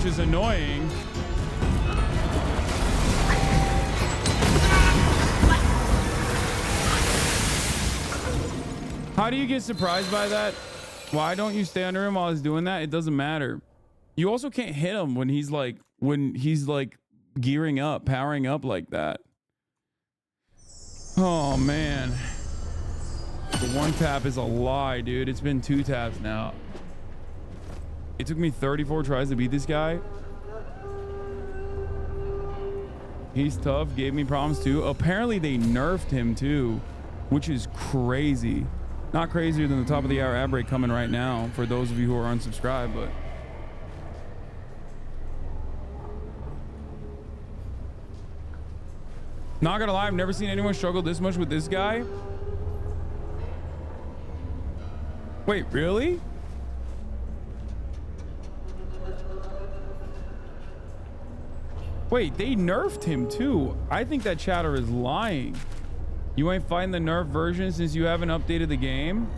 Is annoying. How do you get surprised by that? Why don't you stay under him while he's doing that? It doesn't matter. You also can't hit him when he's like gearing up, powering up like that. Oh man. The one tap is a lie, dude. It's been 2 taps now. It took me 34 tries to beat this guy. He's tough. Gave me problems too. Apparently they nerfed him too, which is crazy. Not crazier than the top of the hour ad break coming right now for those of you who are unsubscribed, but not gonna lie, I've never seen anyone struggle this much with this guy. Wait, really? Wait, they nerfed him too. I think that chatter is lying. You ain't fighting the nerf version since you haven't updated the game?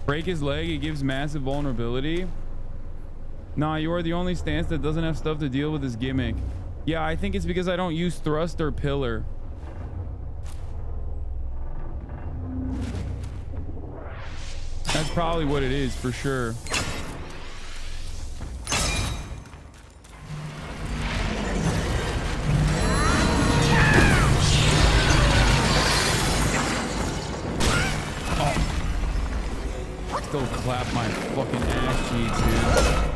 Break his leg, it gives massive vulnerability. Nah, you are the only stance that doesn't have stuff to deal with his gimmick. Yeah, I think it's because I don't use thrust or pillar. That's probably what it is, for sure. Oh. Still clap my fucking ass cheeks, dude.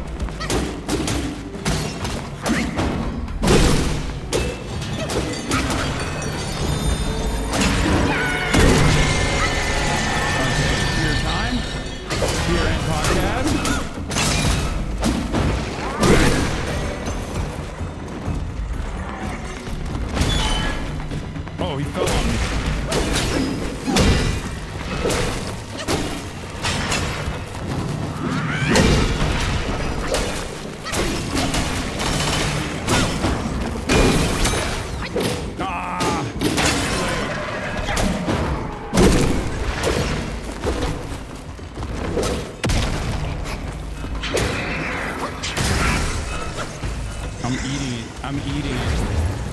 Oh, he fell on me.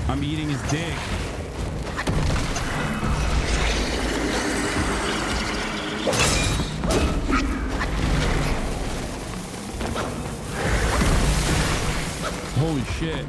I'm eating his dick. Holy shit.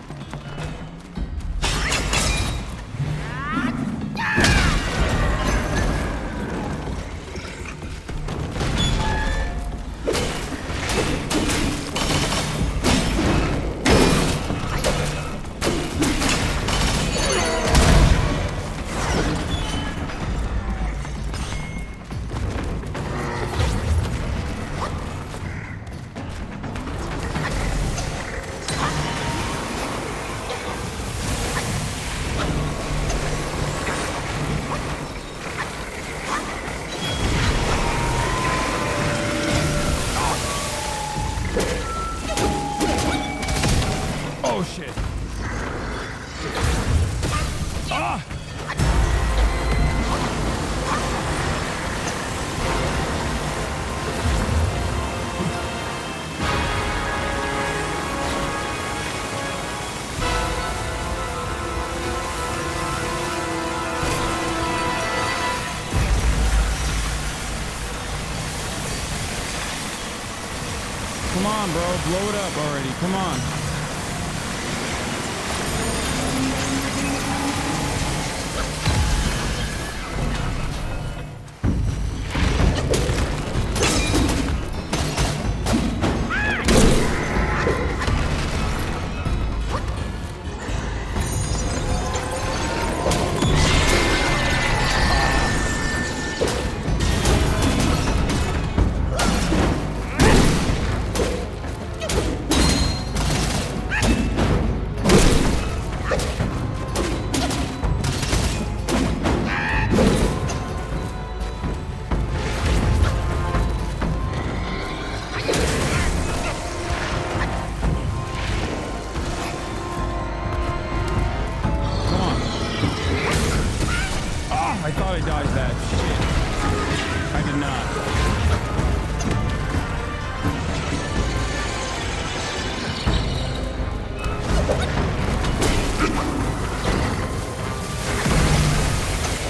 Oh shit. Ah! Come on, bro. Blow it up already. Come on. I thought I dodged that. Shit. I did not.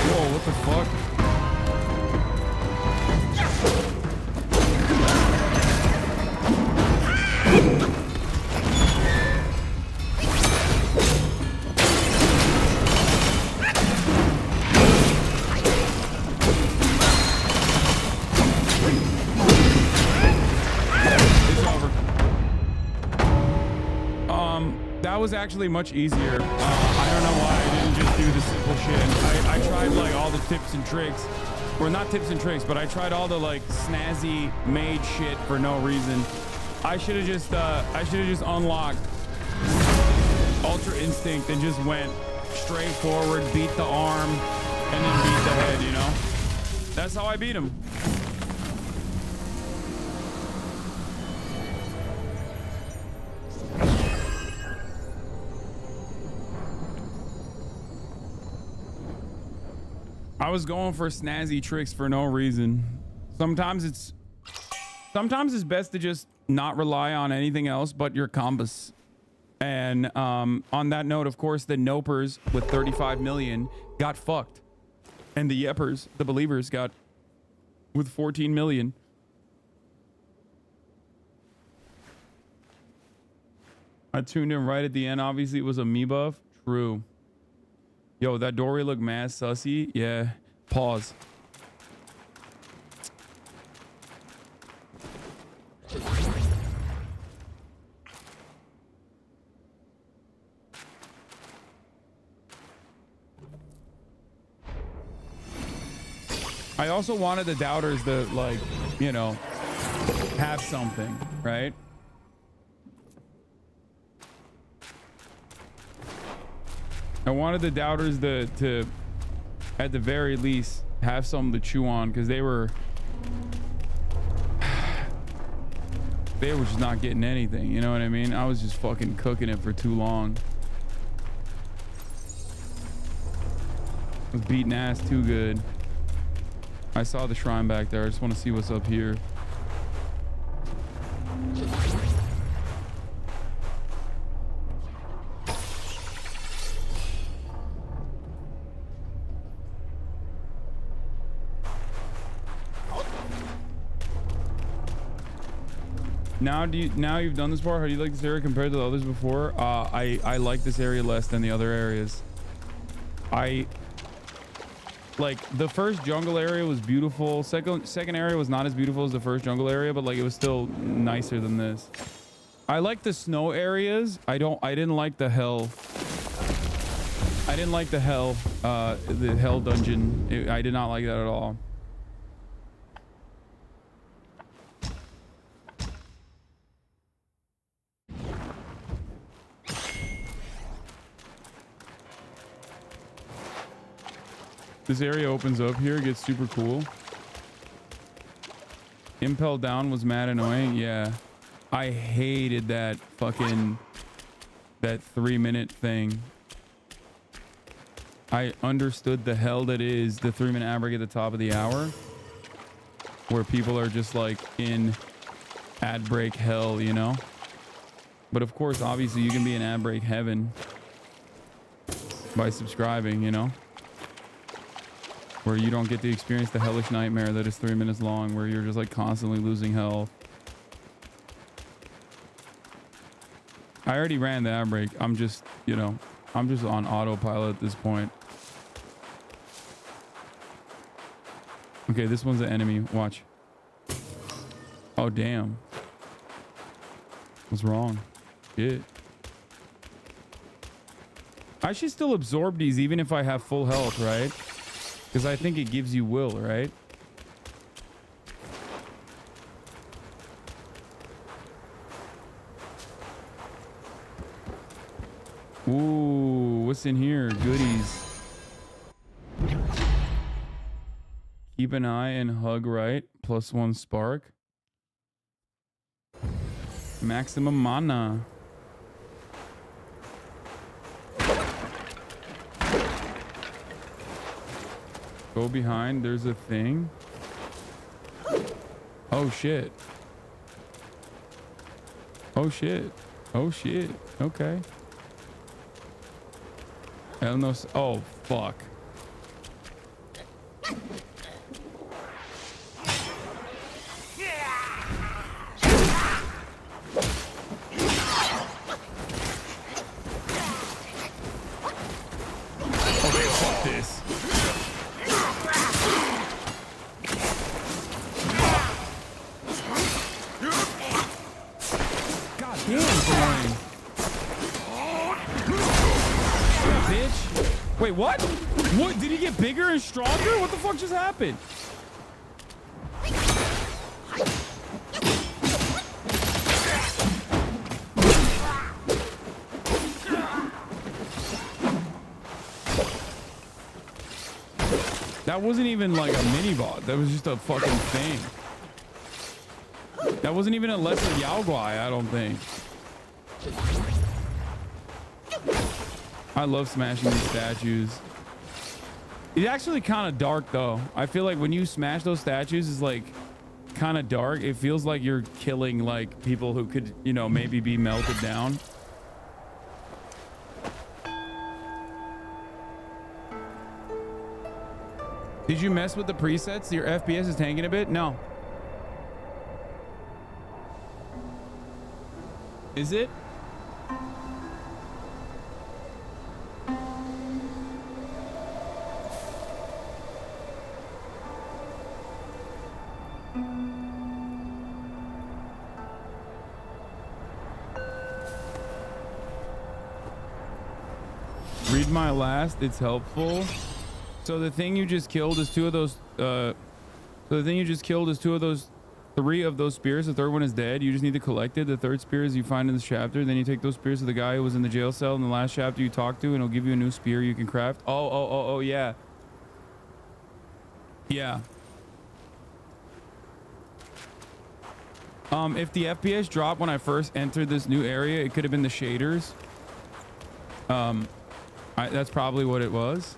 Whoa, what the fuck? was actually much easier. I don't know why I didn't just do the simple shit. I tried like all the tips and tricks. Well, not tips and tricks, but I tried all the like snazzy made shit for no reason. I should have just unlocked Ultra Instinct and just went straight forward, beat the arm, and then beat the head, you know? That's how I beat him. I was going for snazzy tricks for no reason. Sometimes it's best to just not rely on anything else but your compass. And on that note, of course, the nopers with 35 million got fucked. And the yeppers, the believers, got with 14 million. I tuned in right at the end. Obviously, it was a me buff. True. Yo, that doorway looked mad sussy. Yeah. Pause. I also wanted the doubters to, like, you know, have something, right? I wanted the doubters to at the very least have something to chew on, because they were just not getting anything, you know what I mean? I was just fucking cooking it for too long. I was beating ass too good. I saw the shrine back there. I just want to see what's up here. Now you've done this part, how do you like this area compared to the others before? I like this area less than the other areas. Like, the first jungle area was beautiful. Second area was not as beautiful as the first jungle area, but like it was still nicer than this. I like the snow areas. I didn't like the hell. I didn't like the hell dungeon. I did not like that at all. This area opens up here, it gets super cool. Impel down was mad annoying. Yeah, I hated that fucking 3-minute thing. I understood the hell that is the 3-minute ad break at the top of the hour, where people are just like in ad break hell, you know. But of course, obviously, you can be in ad break heaven by subscribing, you know, where you don't get to experience the hellish nightmare that is 3 minutes long, where you're just like constantly losing health. I already ran the ad break. I'm just, you know, I'm just on autopilot at this point. Okay, this one's an enemy. Watch. Oh, damn. What's wrong? Shit. I should still absorb these even if I have full health, right? Because I think it gives you will, right? Ooh, what's in here? Goodies. Keep an eye and hug right. +1 spark. Maximum mana. Go behind. There's a thing. Oh shit. Oh shit. Oh shit. Okay. I don't know. Oh fuck. Okay, fuck this. God damn, it's annoying. Wait, what? What? Did he get bigger and stronger? What the fuck just happened? That wasn't even like a mini bot. That was just a fucking thing. That wasn't even a lesser Yao Guai, I don't think. I love smashing these statues. It's actually kind of dark though. I feel like when you smash those statues, it's like kind of dark. It feels like you're killing like people who could, you know, maybe be melted down. Did you mess with the presets? Your FPS is tanking a bit? No. Is it? Read my last, it's helpful. So the thing you just killed is two of those three of those spears. The third one is dead. You just need to collect it. The third spear is you find in this chapter. Then you take those spears to the guy who was in the jail cell in the last chapter you talked to, and it'll give you a new spear you can craft. Oh, yeah. Yeah. If the FPS dropped when I first entered this new area, it could have been the shaders. That's probably what it was.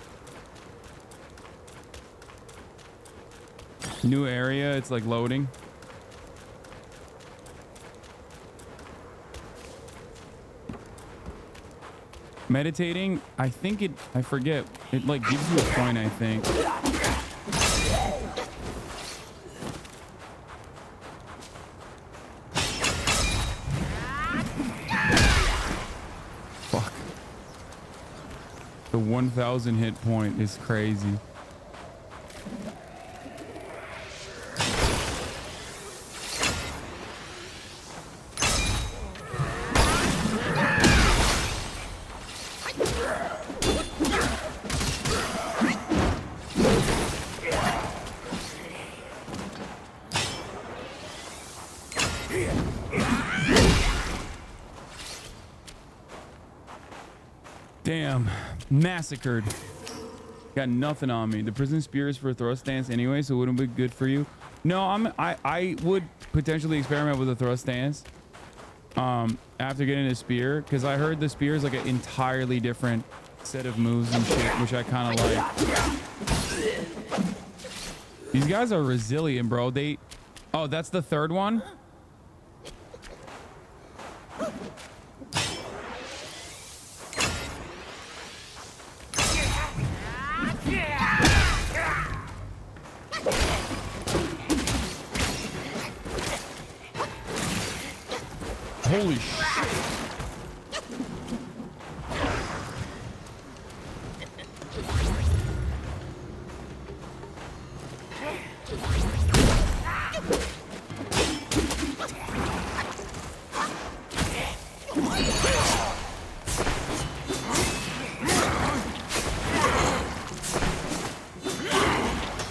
New area, it's like loading. Meditating, I think I forget. It like gives you a point, I think. Fuck. The 1,000 hit point is crazy. Damn, massacred. Got nothing on me. The prison spear is for a thrust stance anyway, so it wouldn't be good for you. No, I would potentially experiment with a thrust stance after getting a spear, because I heard the spear is like an entirely different set of moves and shit, which I kind of like. These guys are resilient, bro. Oh, that's the third one. Holy shit.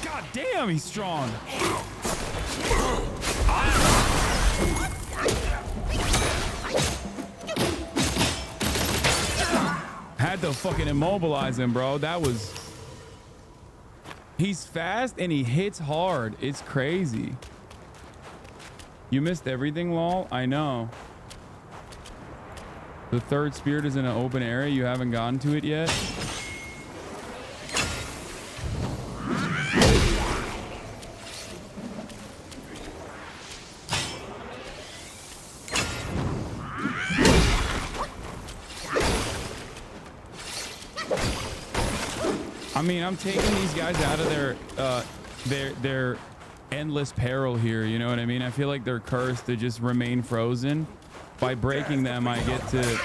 God damn, he's strong. Had to fucking immobilize him, bro. He's fast and he hits hard. It's crazy. You missed everything, lol. I know. The third spirit is in an open area. You haven't gotten to it yet. I mean, I'm taking these guys out of their endless peril here. You know what I mean? I feel like they're cursed to just remain frozen. By breaking them, I get to...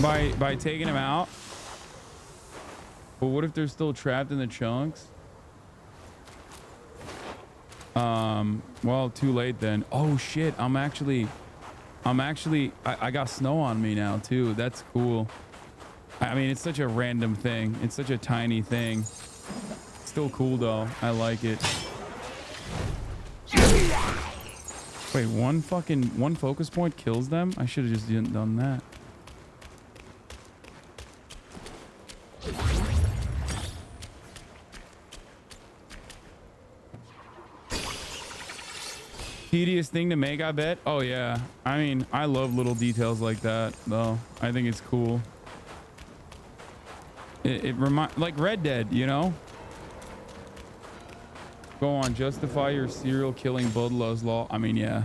By taking them out. But what if they're still trapped in the chunks? Well, too late then. Oh shit, I'm actually I got snow on me now too. That's cool. I mean, it's such a random thing. It's such a tiny thing. Still cool though. I like it. Wait, one focus point kills them? I should have just done that. Tedious thing to make, I bet. Oh yeah. I mean, I love little details like that though. I think it's cool. It reminds, like Red Dead, you know? Go on, justify your serial killing bloodlust law. I mean, yeah.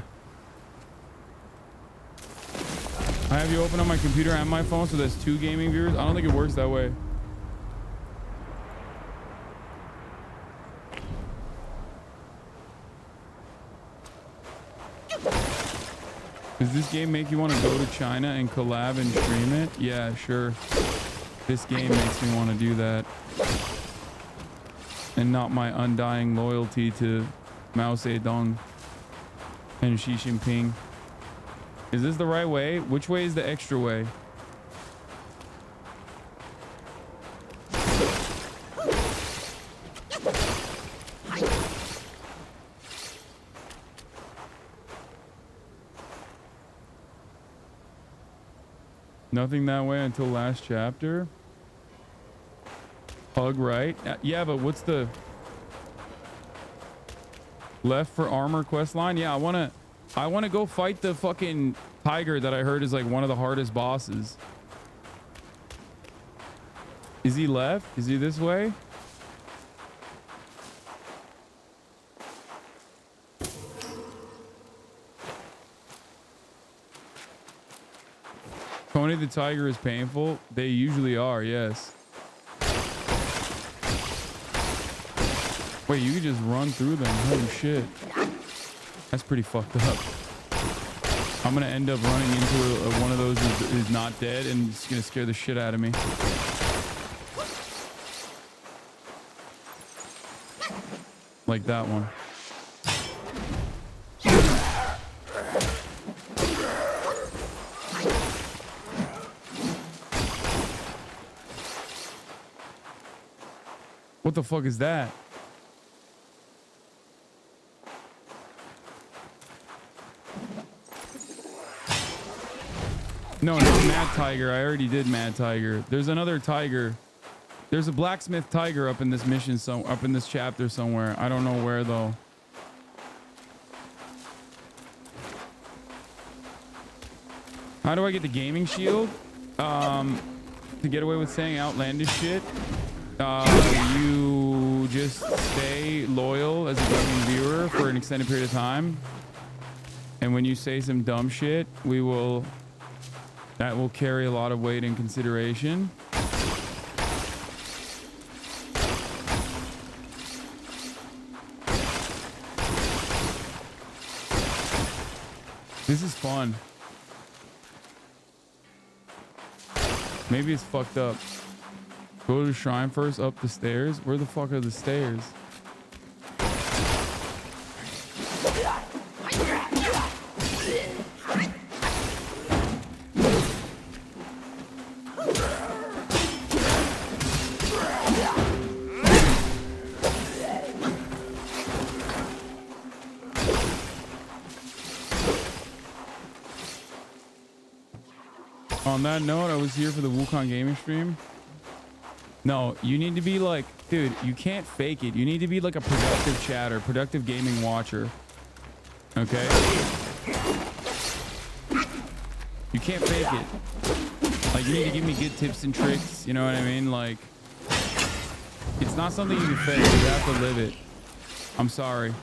I have you open on my computer and my phone, so there's 2 gaming viewers. I don't think it works that way. Does this game make you want to go to China and collab and stream it? Yeah, sure. This game makes me want to do that. And not my undying loyalty to Mao Zedong and Xi Jinping. Is this the right way? Which way is the extra way? Nothing that way until last chapter. Hug right. Yeah, but what's the left for armor quest line? Yeah, I wanna go fight the fucking tiger that I heard is like one of the hardest bosses. Is he left? Is he this way? Tony the tiger is painful. They usually are, yes. Wait, you could just run through them. Holy shit. That's pretty fucked up. I'm gonna end up running into one of those who's not dead and it's gonna scare the shit out of me. Like that one. What the fuck is that? No, not Mad Tiger. I already did Mad Tiger. There's another tiger. There's a blacksmith tiger up in this mission, up in this chapter somewhere. I don't know where though. How do I get the gaming shield? To get away with saying outlandish shit. You just stay loyal as a gaming viewer for an extended period of time. And when you say some dumb shit, that will carry a lot of weight and consideration. This is fun. Maybe it's fucked up. Go to the shrine first, up the stairs. Where the fuck are the stairs? On that note, I was here for the Wukong gaming stream. No, you need to be like, dude, you can't fake it. You need to be like a productive chatter, productive gaming watcher. Okay? You can't fake it. Like, you need to give me good tips and tricks. You know what I mean? Like, it's not something you can fake. You have to live it. I'm sorry.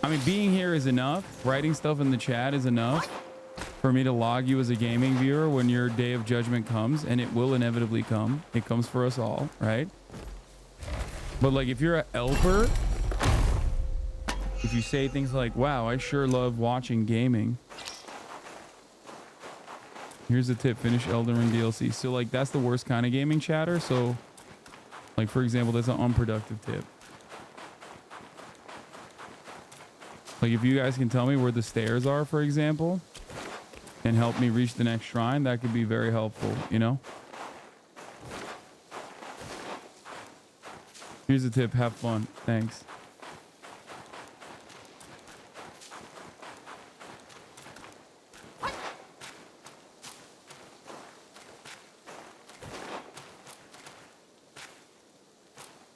I mean, being here is enough. Writing stuff in the chat is enough for me to log you as a gaming viewer when your day of judgment comes, and it will inevitably come. It comes for us all, right? But like, if you're a elper, if you say things like, wow, I sure love watching gaming, Here's a tip: finish Elden Ring DLC. So like that's the worst kind of gaming chatter. So like for example, that's an unproductive tip. Like if you guys can tell me where the stairs are, for example, and help me reach the next shrine, that could be very helpful, you know? Here's a tip: have fun. Thanks.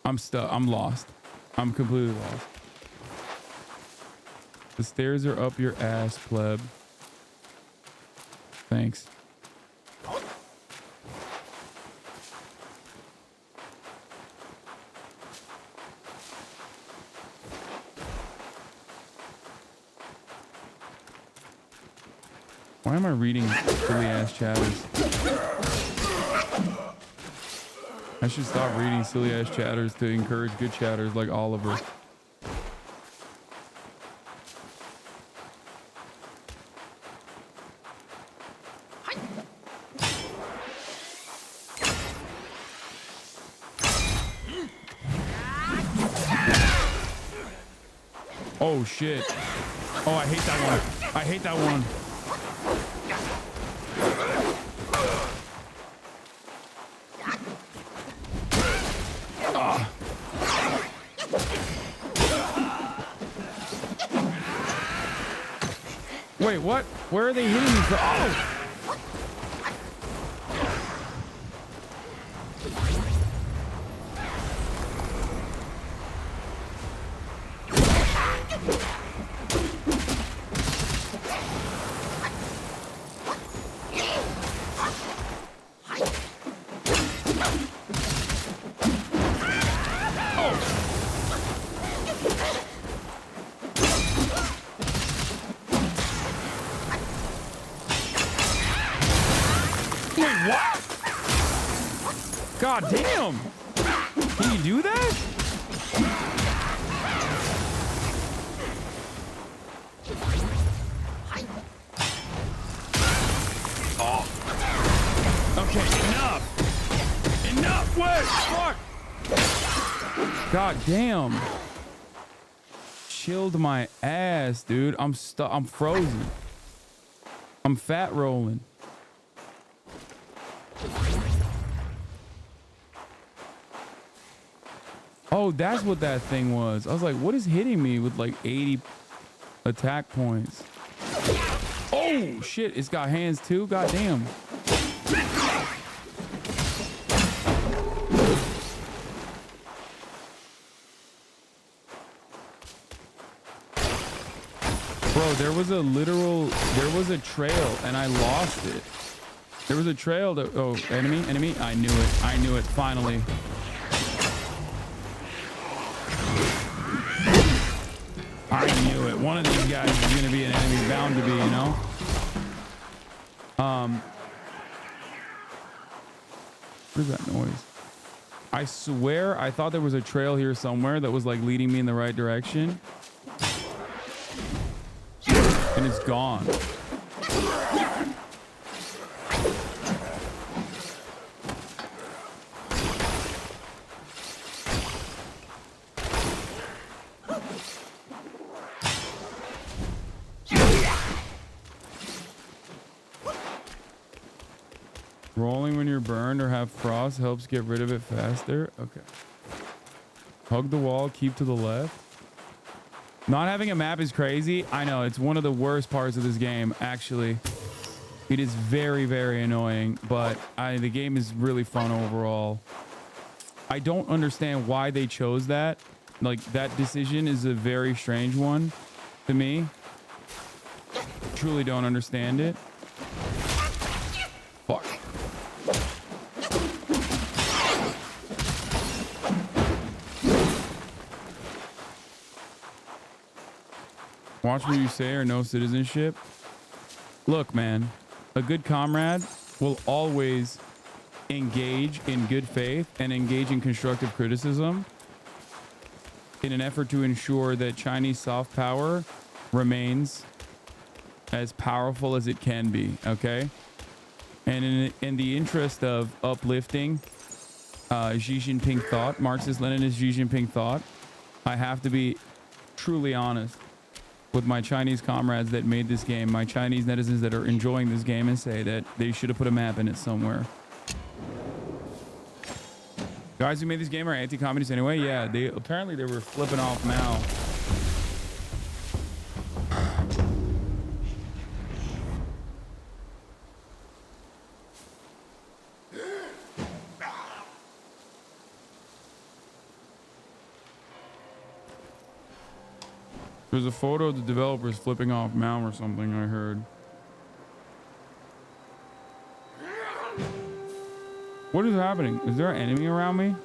I'm stuck. I'm lost. I'm completely lost. The stairs are up your ass, pleb. Thanks. Why am I reading silly ass chatters? I should stop reading silly ass chatters to encourage good chatters like Oliver. Oh shit. Oh, I hate that one. I hate that one. Wait, what? Where are they hitting me from? Oh! God damn! Can you do that? Oh. Okay, enough! Enough! Wait! Fuck! God damn! Chilled my ass, dude. I'm stuck. I'm frozen. I'm fat rolling. Oh, that's what that thing was. I was like, what is hitting me with like 80 attack points? Oh, shit. It's got hands too? God damn. Bro, there was a trail and I lost it. There was a trail that, oh, enemy. I knew it, finally. I knew it. One of these guys is going to be an enemy, bound to be, you know? What is that noise? I swear I thought there was a trail here somewhere that was like leading me in the right direction. And it's gone. Rolling when you're burned or have frost helps get rid of it faster. Okay. Hug the wall, keep to the left. Not having a map is crazy. I know, it's one of the worst parts of this game, actually. It is very, very annoying, but the game is really fun overall. I don't understand why they chose that. Like, that decision is a very strange one to me. Truly don't understand it. Fuck. Watch what you say or no citizenship. Look, man, a good comrade will always engage in good faith and engage in constructive criticism in an effort to ensure that Chinese soft power remains as powerful as it can be, okay? And in the interest of uplifting Xi Jinping thought, Marxist-Leninist Xi Jinping thought, I have to be truly honest with my Chinese comrades that made this game, my Chinese netizens that are enjoying this game, and say that they should have put a map in it somewhere. Guys who made this game are anti-communist anyway. Yeah, they were flipping off Mao. There's a photo of the developers flipping off Mao or something, I heard. What is happening? Is there an enemy around me?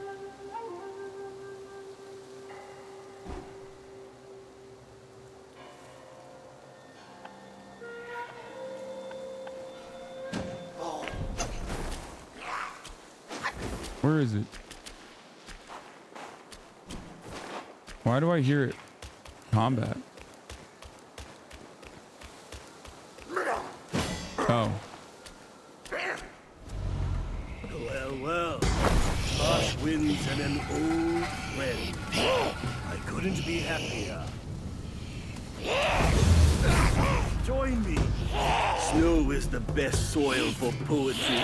Where is it? Why do I hear it? Combat. Oh. Well, harsh winds and an old friend. I couldn't be happier. Join me. Snow is the best soil for poetry.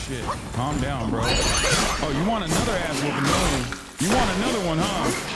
Shit. Calm down, bro. Oh, you want another ass whooping, don't you? You want another one, huh?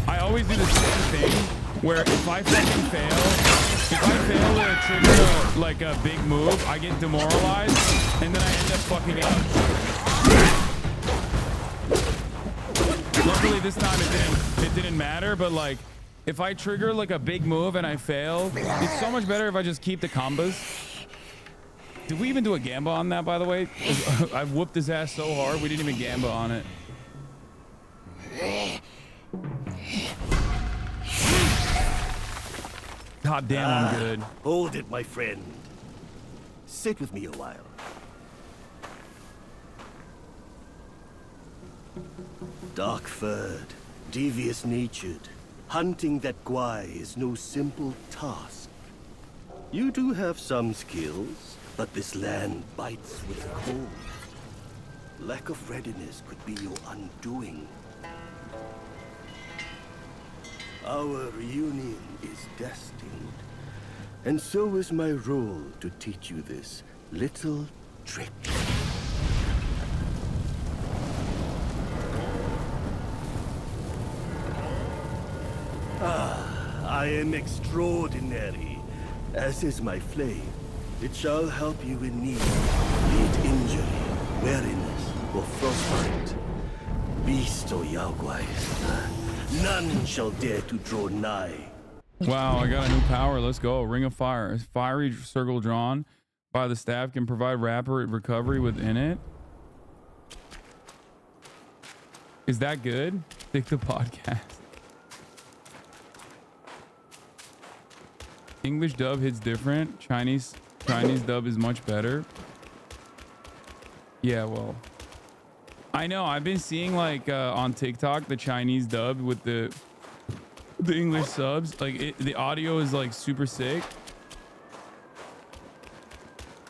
I always do the same thing where if I fucking fail, to trigger like a big move, I get demoralized and then I end up fucking up. Luckily this time it didn't matter, but like if I trigger like a big move and I fail, it's so much better if I just keep the combos. Did we even do a gamba on that, by the way? I whooped his ass so hard we didn't even gamba on it. God damn, I'm good. Hold it, my friend. Sit with me a while. Dark-furred, devious-natured, hunting that Gwai is no simple task. You do have some skills, but this land bites with the cold. Lack of readiness could be your undoing. Our reunion is destined, and so is my role to teach you this little trick. I am extraordinary, as is my flame. It shall help you in need, be it injury, weariness, or frostbite. Beast or Yaoguai, none shall dare to draw nigh. Wow, I got a new power. Let's go. Ring of Fire. A fiery circle drawn by the staff can provide rapid recovery within it. Is that good? Stick the podcast. English dub hits different. Chinese dub is much better. Yeah, well, I know. I've been seeing like on TikTok the Chinese dub with the English subs. Like the audio is like super sick.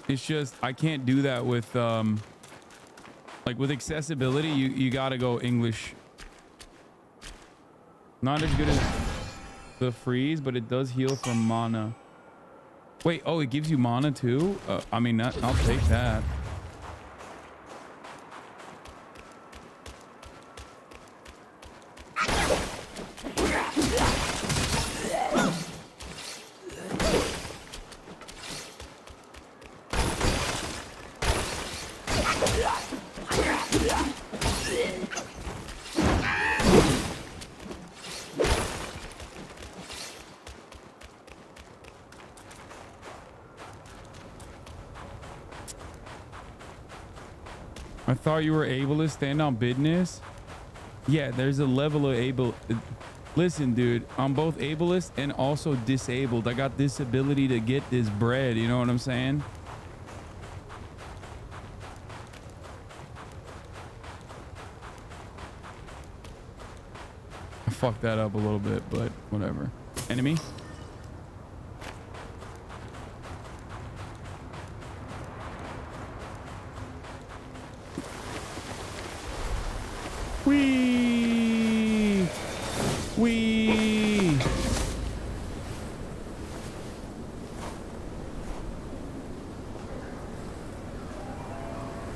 It's just I can't do that with like with accessibility. You gotta go English. Not as good as the freeze, but it does heal from mana. Wait, oh, it gives you mana too? I mean, I'll take that. I thought you were able to stand on business. Yeah, there's a level of able. Listen, dude, I'm both ableist and also disabled. I got this ability to get this bread. You know what I'm saying? I fucked that up a little bit, but whatever. Enemy. Wee.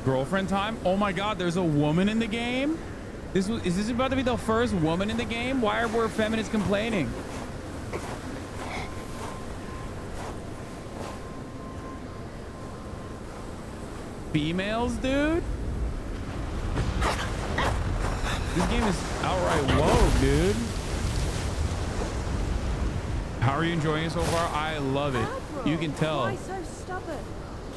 Girlfriend time? Oh my god, there's a woman in the game? Is this about to be the first woman in the game? Why are more feminists complaining? Females, dude? This game is outright whoa, dude. How are you enjoying it so far? I love it. Admiral, You can tell. Why so stubborn?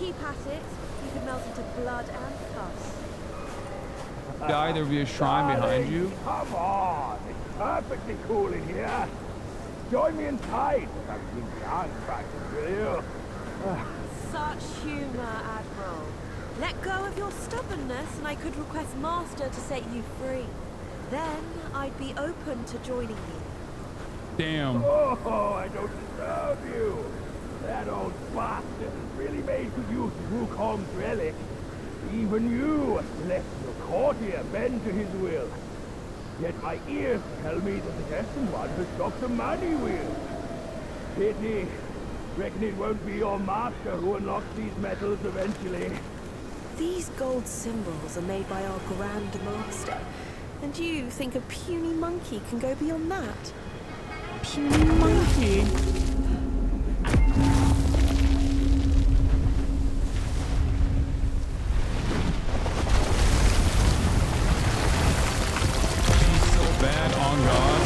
Keep at it. You could melt into blood and pus. Die, there'll be a shrine behind you. Come on, it's perfectly cool in here. Join me inside. Have some dance practice, will you? Such humor, Admiral. Let go of your stubbornness and I could request Master to set you free. Then I'd be open to joining you. Damn. Oh, I don't deserve you. That old bastard has really made good use of Wukong's relic. Even you, left your courtier, bend to his will. Yet my ears tell me that the destined one has stopped the money wheel. Pity. Reckon it won't be your master who unlocks these metals eventually. These gold symbols are made by our Grand Master. And you think a puny monkey can go beyond that? Puny monkey? She's so bad on God.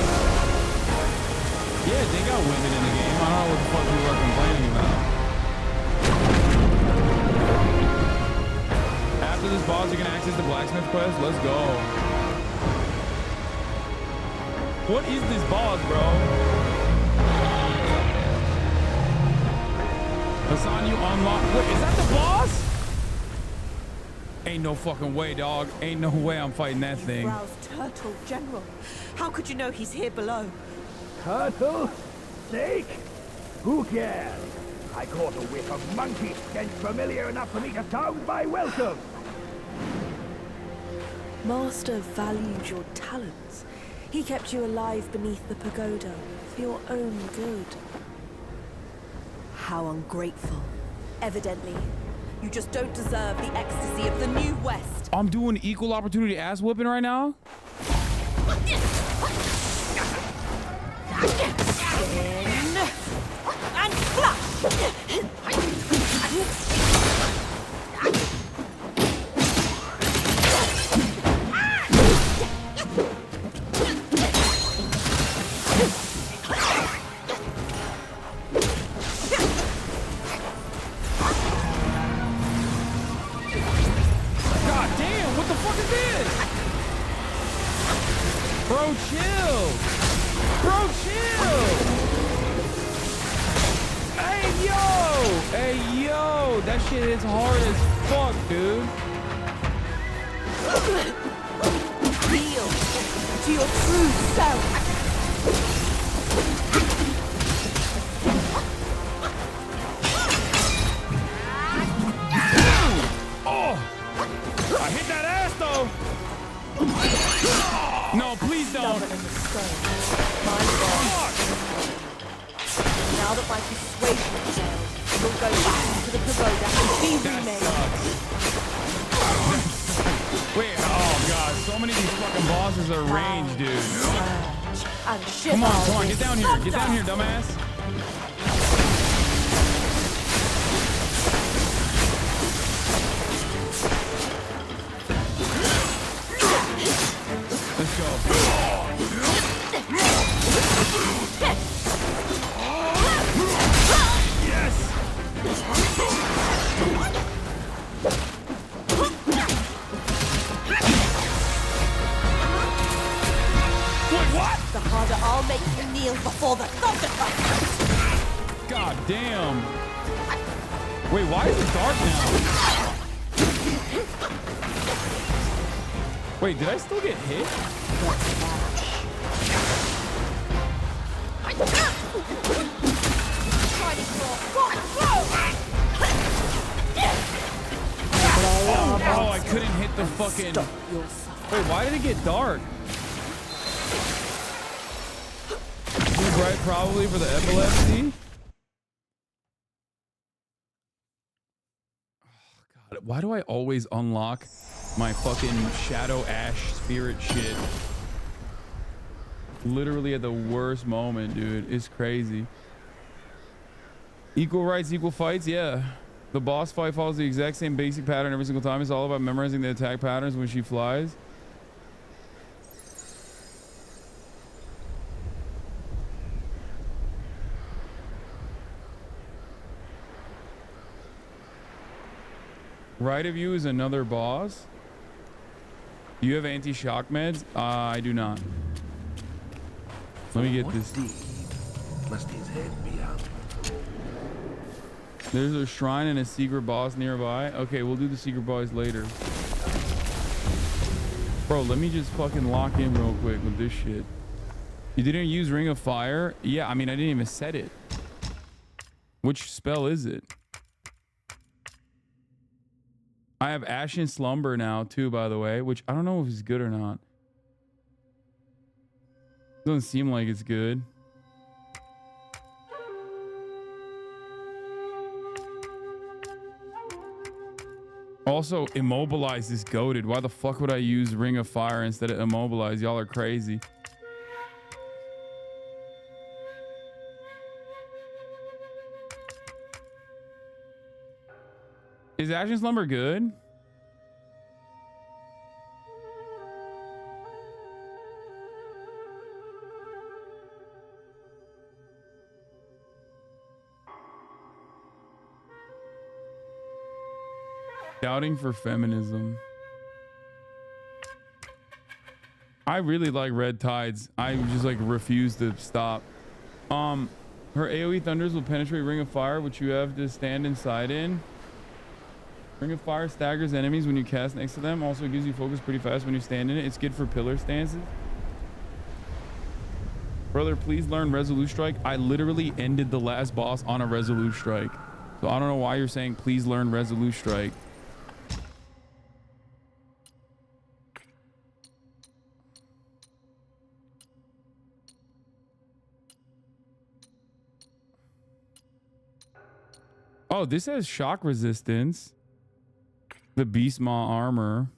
Yeah, they got women in the game. I don't know what the fuck people are complaining about. After this boss, you can access the blacksmith quest. Let's go. What is this boss, bro? Hasan, you unlock. Wait, is that the boss? Ain't no fucking way, dog. Ain't no way I'm fighting that thing. Roused Turtle General. How could you know he's here below? Turtle? Snake? Who cares? I caught a whiff of monkey stench familiar enough for me to sound my welcome. Master valued your talents. He kept you alive beneath the pagoda for your own good. How ungrateful. Evidently, you just don't deserve the ecstasy of the New West. I'm doing equal opportunity ass whooping right now. And flush! Bro, chill. Bro, chill. Hey, yo. Hey, yo. That shit hits hard as fuck, dude. Kneel to your true self. Oh! I hit that ass though! No, please don't! Now that my persuasion failed, you'll go back to the pagoda and be remade. Wait, oh god, so many of these fucking bosses are ranged, dude. Come on, get down here, dumbass. Let's go. Yes! Wait, what? The harder I'll make you kneel before the thunder comes. God damn. Wait, why is it dark now? Wait, did I still get hit? Oh, I couldn't hit the fucking... Wait, why did it get dark? Too bright probably for the epilepsy. Oh, God, why do I always unlock my fucking Shadow Ash spirit shit literally at the worst moment, dude? It's crazy. Equal rights, equal fights. Yeah, the boss fight follows the exact same basic pattern every single time. It's all about memorizing the attack patterns when she flies. Right of you is another boss. You have anti-shock meds? I do not. Let me get this. Must his head be out? There's a shrine and a secret boss nearby. Okay, we'll do the secret boss later. Bro, let me just fucking lock in real quick with this shit. You didn't use Ring of Fire? Yeah, I mean, I didn't even set it. Which spell is it? I have Ashen Slumber now too, by the way, which I don't know if it's good or not. Doesn't seem like it's good. Also, Immobilize is goated. Why the fuck would I use Ring of Fire instead of Immobilize? Y'all are crazy. Is Ashen Slumber good? Shouting for feminism. I really like Red Tides. I just like refuse to stop. Her AoE thunders will penetrate Ring of Fire, which you have to stand inside in. Ring of Fire staggers enemies when you cast next to them. Also gives you focus pretty fast when you stand in it. It's good for pillar stances. Brother, please learn Resolute Strike. I literally ended the last boss on a Resolute Strike. So I don't know why you're saying please learn Resolute Strike. Oh, this has shock resistance. The Beast Maw armor.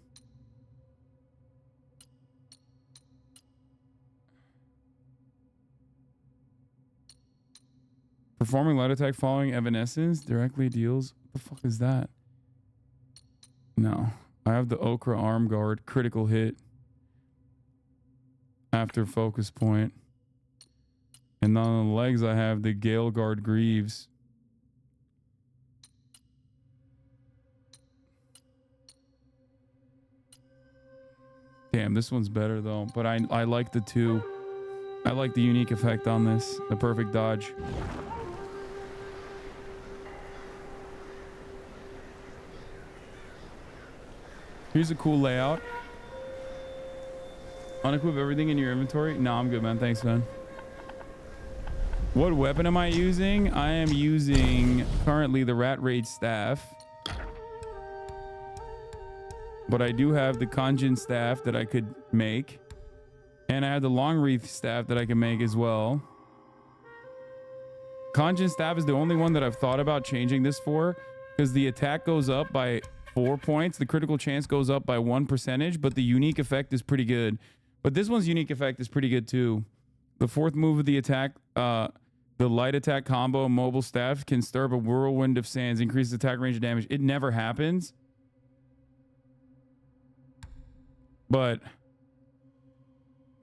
Performing light attack following Evanescence directly deals. What the fuck is that? No. I have the Okra arm guard. Critical hit. After focus point. And on the legs I have the Gale Guard Greaves. Damn, this one's better though. But I like the two. I like the unique effect on this. The perfect dodge. Here's a cool layout. Unequip everything in your inventory. No, I'm good, man. Thanks, man. What weapon am I using? I am using currently the Rat Rage staff. But I do have the Conjun staff that I could make. And I have the Long Wreath staff that I can make as well. Conjun staff is the only one that I've thought about changing this for, because the attack goes up by 4 points. The critical chance goes up by 1%, but the unique effect is pretty good. But this one's unique effect is pretty good too. The fourth move of the attack, the light attack combo mobile staff can stir up a whirlwind of sands, increases attack range of damage. It never happens. But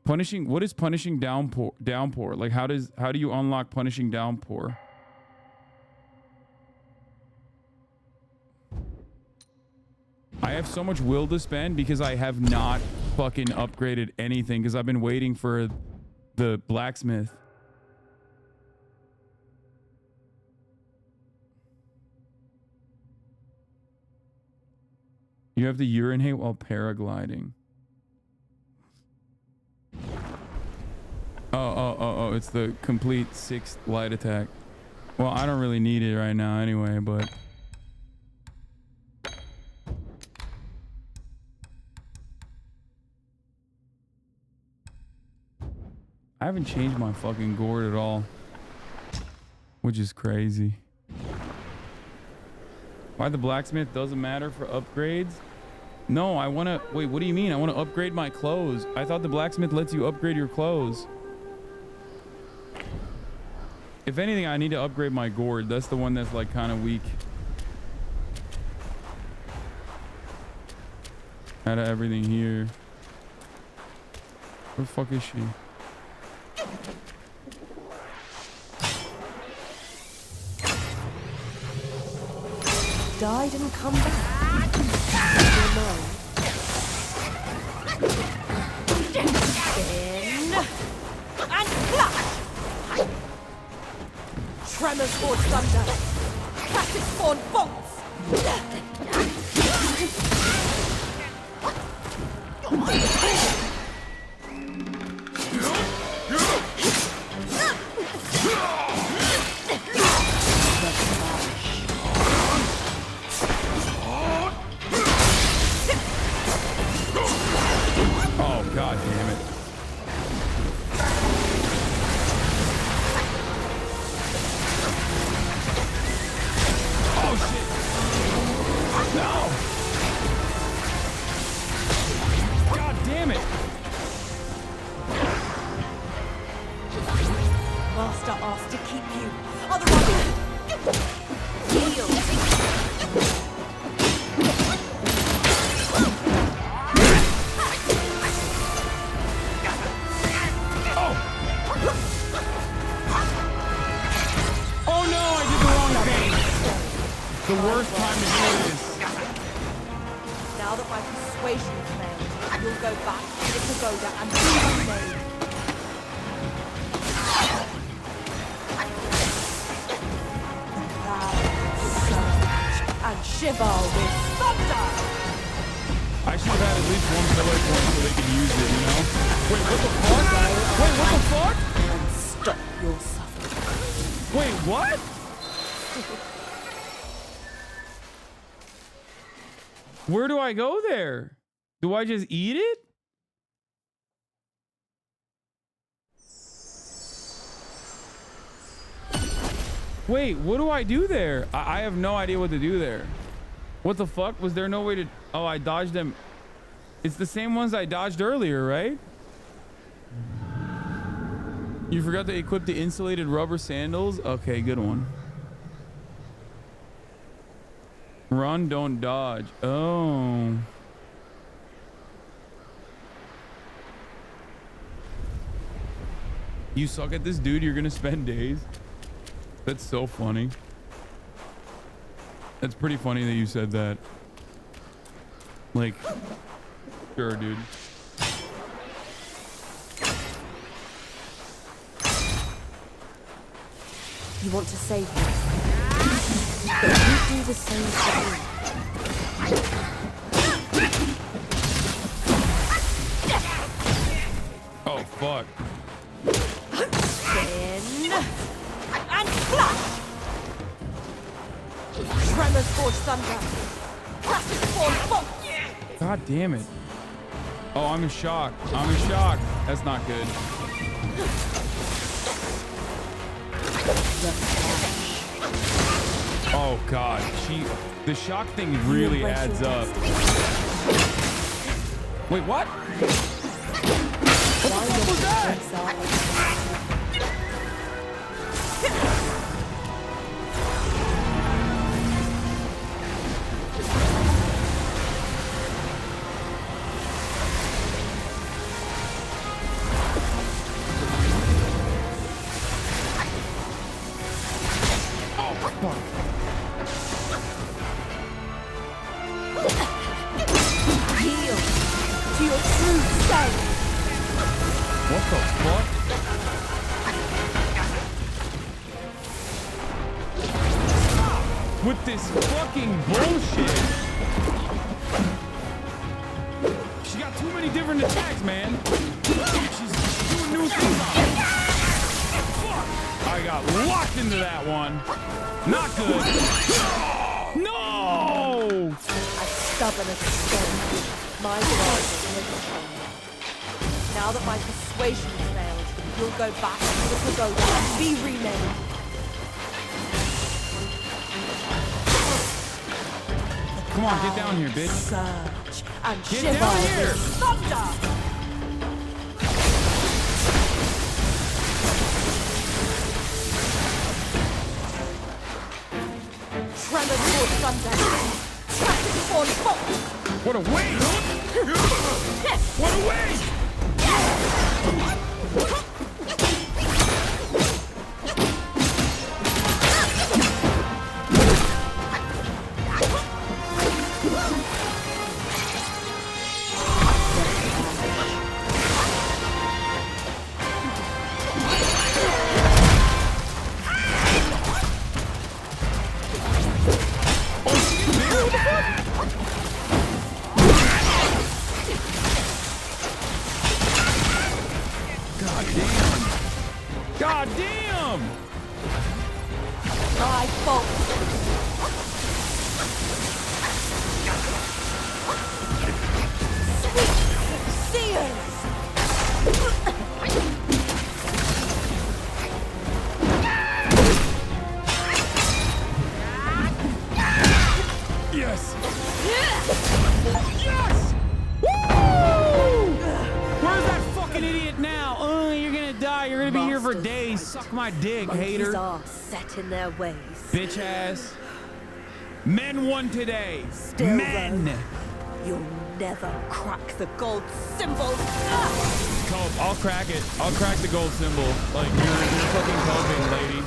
punishing, what is punishing downpour? Like how do you unlock punishing downpour? I have so much will to spend because I have not fucking upgraded anything because I've been waiting for the blacksmith. You have to urinate while paragliding. Oh, it's the complete 6th light attack. Well, I don't really need it right now anyway, but... I haven't changed my fucking gourd at all, which is crazy. Why the blacksmith doesn't matter for upgrades? No, I want to... Wait, what do you mean? I want to upgrade my clothes. I thought the blacksmith lets you upgrade your clothes. If anything, I need to upgrade my gourd. That's the one that's like kind of weak. Out of everything here. Where the fuck is she? Died and come back. You're mine. In and flash. Tremors forge thunder. Classic spawn bolts. Oh, god damn it. Oh shit. No. God damn it. Master asked to keep you. Otherwise, heal. The worst time to do this. Now that my persuasion's made, you'll go back to the pagoda and be unnamed. And shiver with thunder. I should have had at least one pillar point so they could use it, you know? Wait, what the fuck? Wait, what the fuck? And stop your suffering. Wait, what? Where do I go there? Do I just eat it? Wait, what do I do there? I have no idea what to do there. What the fuck? Was there no way to... Oh, I dodged them. It's the same ones I dodged earlier, right? You forgot to equip the insulated rubber sandals? Okay, good one. Run, don't dodge. Oh. You suck at this, dude. You're gonna spend days. That's so funny. That's pretty funny that you said that. Like, sure, dude. You want to save me. But you do the same for me. Oh, fuck. Spin. And flash! Tremors forge thunder. Classic form fuck. God damn it. Oh, I'm in shock. I'm in shock. That's not good. Oh God, the shock thing really adds up. Wait, what? What the fuck was that? Yield to your true self. What the fuck? With this fucking bullshit. She got too many different attacks, man. She's doing new things on it. Fuck. I got locked into that one. Not good. No! As stubborn as a stone, my God will take a hold. Now that my persuasion has failed, you'll go back to the pagoda and be remade. Come on, get down here, bitch. Surge and Get shiver down here. with thunder. Tremors forge thunder. Classic form fuck. What a waste! What a waste! God damn! My fault. Sweet seers. Yes! Yes! Woo! Where's that fucking idiot now? You're gonna die. You're gonna be here for days. Suck my dick, hater. Are set in their ways. Bitch ass. Men won today. Still, Men. though, you'll never crack the gold symbol. Cope, I'll crack it. I'll crack the gold symbol. Like, you're fucking coping, lady.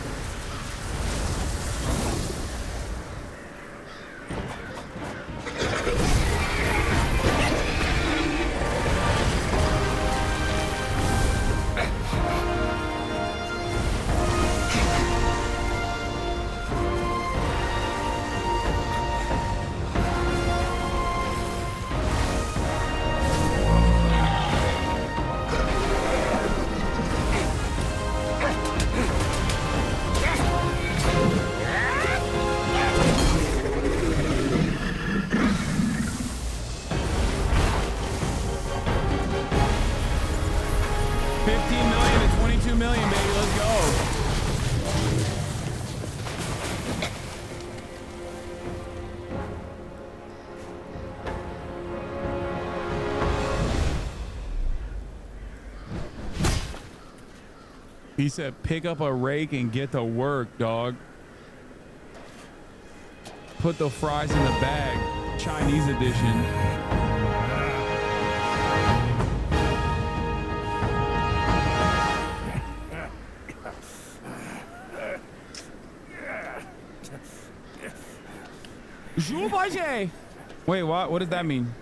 He said, pick up a rake and get to work, dog. Put the fries in the bag. Chinese edition. Wait, what? What does that mean?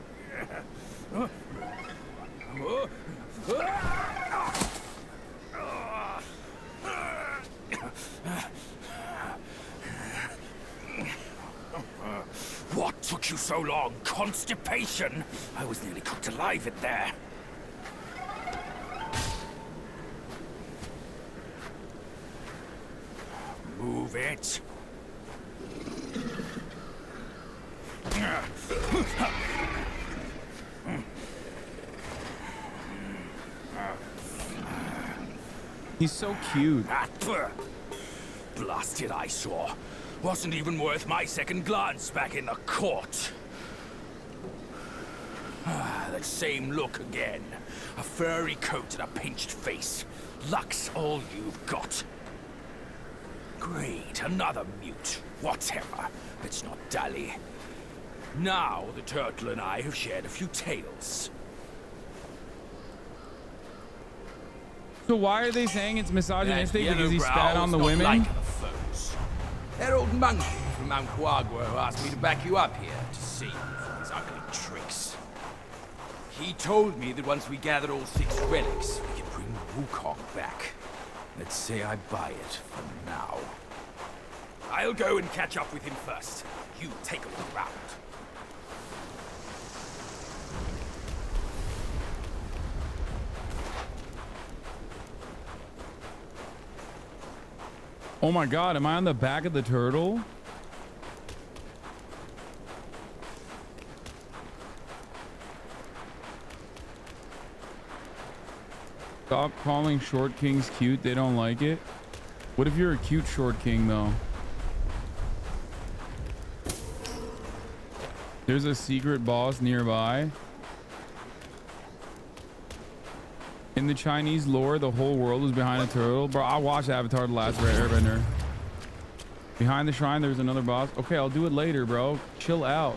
so long. Constipation. I was nearly cooked alive in there. Move it. He's so cute. Blasted eyesore. Wasn't even worth my second glance back in the court. That same look again. A furry coat and a pinched face. Luck's all you've got. Great, another mute. Whatever. Let's not dally. Now the turtle and I have shared a few tales. So why are they saying it's misogynistic? Because he spat on the women? Like the foes. That old monkey from Mount Quagua asked me to back you up here to save you from his ugly tricks. He told me that once we gather all 6 relics, we can bring Wukong back. Let's say I buy it for now. I'll go and catch up with him first. You take a look around. Oh my god, am I on the back of the turtle? Stop calling short kings cute, they don't like it. What if you're a cute short king though? There's a secret boss nearby. In the Chinese lore, the whole world was behind a turtle. Bro, I watched Avatar: The Last Airbender. Behind the shrine, there's another boss. Okay, I'll do it later, bro. Chill out.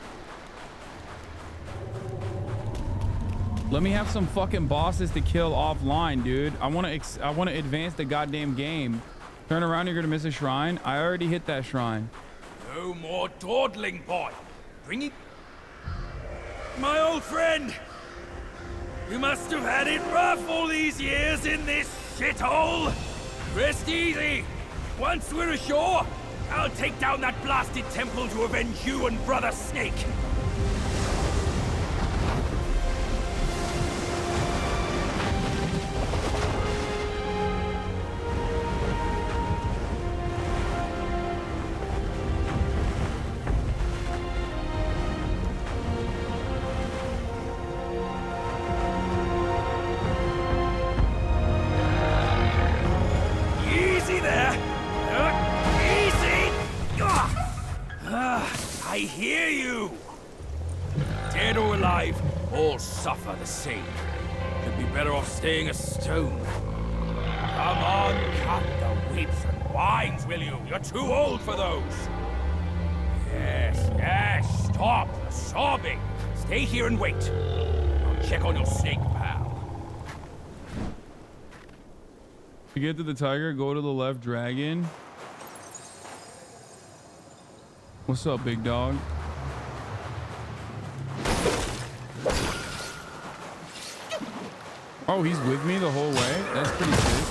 Let me have some fucking bosses to kill offline, dude. I want to advance the goddamn game. Turn around, you're gonna miss a shrine. I already hit that shrine. No more dawdling, boy. Bring it. My old friend. You must have had it rough all these years in this shithole. Rest easy. Once we're ashore, I'll take down that blasted temple to avenge you and Brother Snake. I hear you! Dead or alive, all suffer the same. You'd be better off staying a stone. Come on, cut the whips and wines, will you? You're too old for those. Yes, stop the sobbing. Stay here and wait. I'll check on your snake, pal. To get to the tiger, go to the left dragon. What's up, big dog? Oh, he's with me the whole way? That's pretty sick.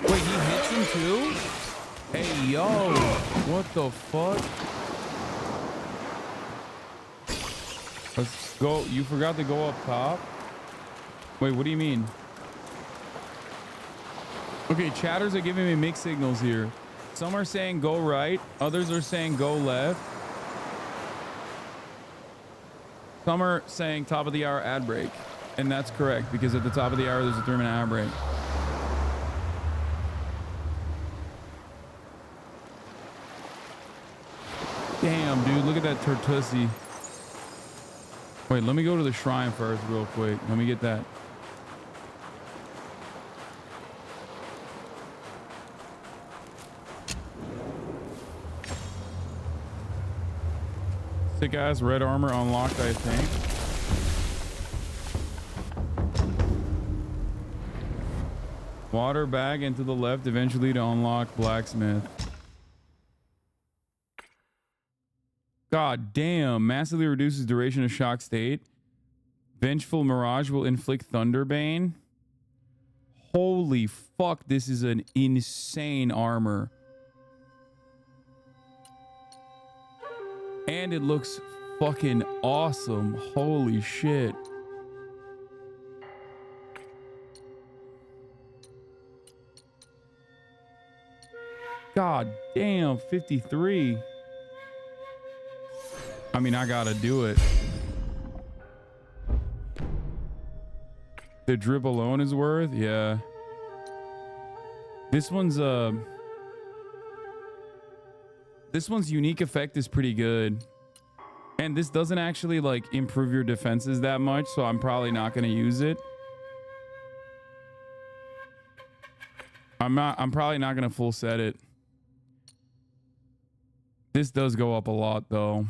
Wait, he hits him too? Hey, yo. What the fuck? Let's go. You forgot to go up top? Wait, what do you mean? Okay, chatters are giving me mixed signals here. Some are saying go right, others are saying go left. Some are saying top of the hour ad break. And that's correct, because at the top of the hour there's a 3-minute ad break. Damn, dude, look at that Turtussi. Wait, let me go to the shrine first real quick. Let me get that. Sick ass red armor unlocked, I think. Water bag into the left, eventually to unlock blacksmith. God damn, massively reduces duration of shock state. Vengeful Mirage will inflict Thunderbane. Holy fuck, this is an insane armor. And it looks fucking awesome. Holy shit. God damn, 53. I mean, I gotta do it. The drip alone is worth, yeah. This one's unique effect is pretty good. And this doesn't actually like improve your defenses that much, so I'm probably not gonna use it. I'm probably not gonna full set it. This does go up a lot though.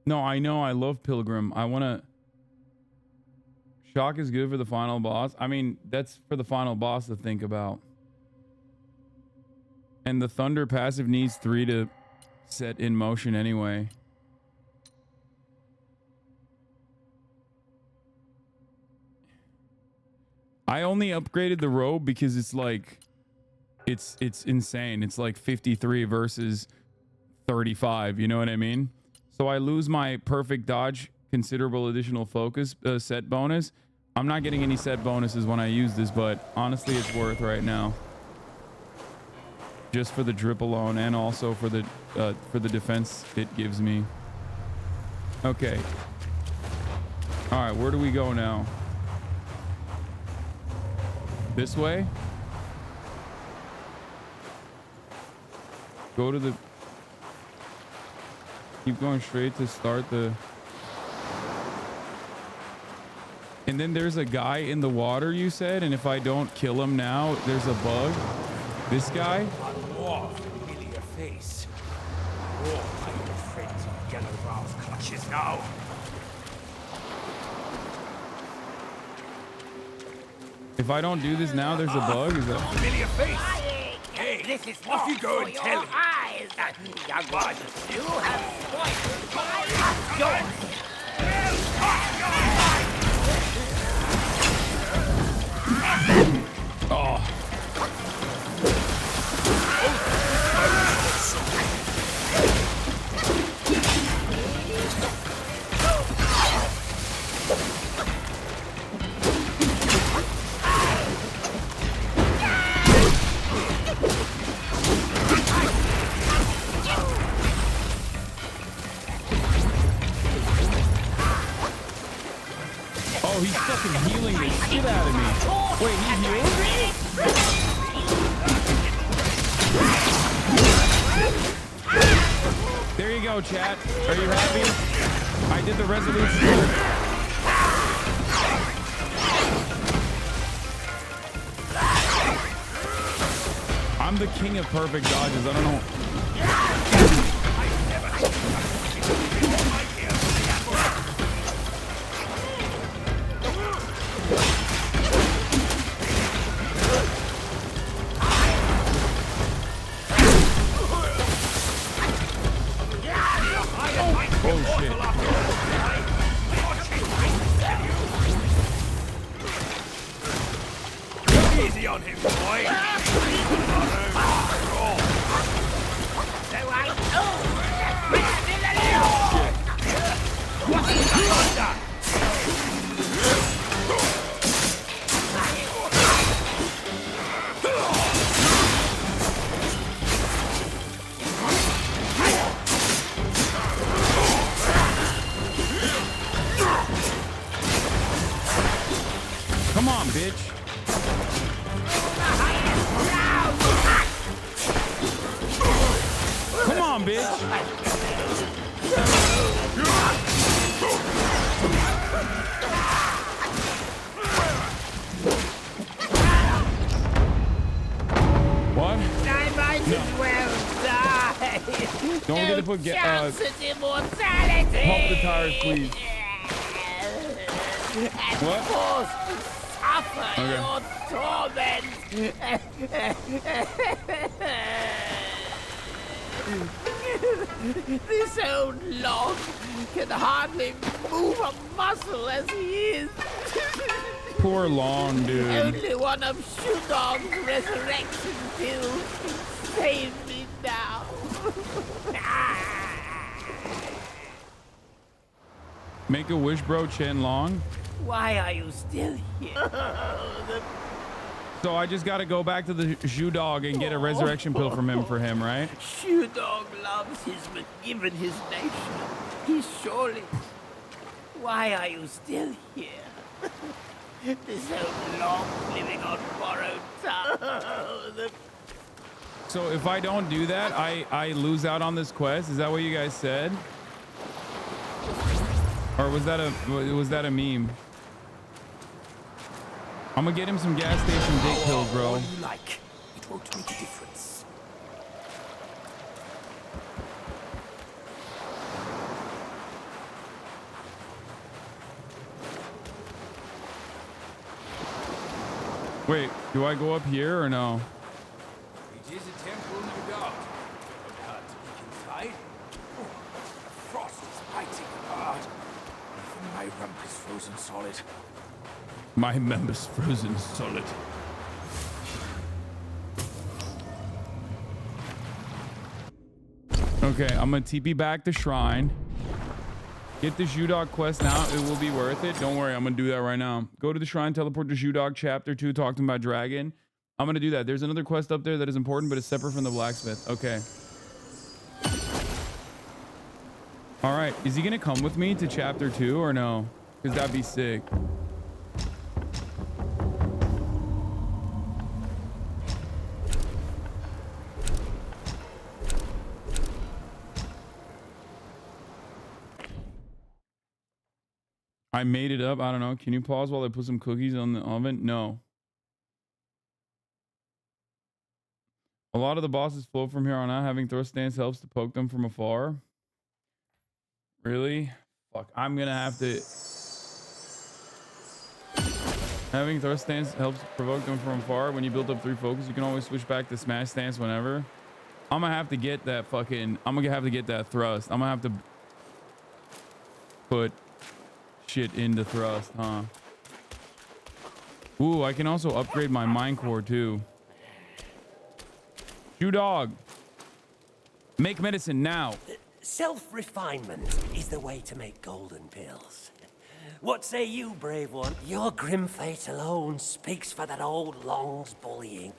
No, I know I love Pilgrim. I wanna... Shock is good for the final boss. I mean, that's for the final boss to think about. And the Thunder passive needs 3 to set in motion anyway. I only upgraded the robe because it's like, it's insane. It's like 53 versus 35. You know what I mean? So I lose my perfect dodge, considerable additional focus set bonus. I'm not getting any set bonuses when I use this, but honestly, it's worth right now. Just for the drip alone, and also for the defense it gives me. Okay. All right, where do we go now? This way? Go to the... Keep going straight to start the... And then there's a guy in the water, you said, and if I don't kill him now, there's a bug. This guy? More familiar face. All my good friends in Yellow Ralph's clutches now. If I don't do this now, there's a bug? Is that... Familiar face. Hey, this is off you go and tell him. Young one, you have spoiled my yours. Oh. Oh, he's fucking healing the shit out of me. Wait, he healed? There you go, chat. Are you happy? I did the resolution. I'm the king of perfect dodges. I don't know. Oh shit. Easy on him, boy. Come on, bitch. Come on, bitch. What? I might as well die. Don't forget to put chance at immortality. pump the tires, please. What? Suffer Okay. your torment. This old log can hardly move a muscle as he is. Poor Long, dude. Only one of Wukong's resurrection pills can save me now. Make a wish, bro, Chen Long. Why are you still here? So I just got to go back to the Zhu Dog and get a resurrection pill from him for him, right? Wukong loves his given his nation. He's surely. Why are you still here? This old Long living on borrowed time. So if I don't do that, I lose out on this quest. Is that what you guys said? Or was that a meme? I'm gonna get him some gas station dick pills, bro. All you like. It won't make a difference. Wait, do I go up here or no? It is a temple, no doubt. But hard to look inside. Oh, the frost is biting hard. Even my rump is frozen solid. My member's frozen solid. Okay, I'm gonna TP back the shrine. Get the Zhu-Dog quest now. It will be worth it. Don't worry, I'm gonna do that right now. Go to the shrine, teleport to Zhu-Dog chapter 2, talk to him about dragon. I'm gonna do that. There's another quest up there that is important, but it's separate from the blacksmith. Okay. All right, is he gonna come with me to chapter 2 or no? Because that'd be sick. I made it up. I don't know. Can you pause while I put some cookies on the oven? No. A lot of the bosses flow from here on out. Having throw stance helps to poke them from afar. Really? Fuck. I'm gonna have to. Having throw stance helps provoke them from afar. When you build up 3 focus, you can always switch back to smash stance whenever. I'm gonna have to get that fucking. I'm gonna have to get that thrust. I'm gonna have to put shit into thrust, huh? Ooh, I can also upgrade my mind core too. Zhu-Dog, make medicine now. Self-refinement is the way to make golden pills. What say you, brave one? Your grim fate alone speaks for that old Long's bullying.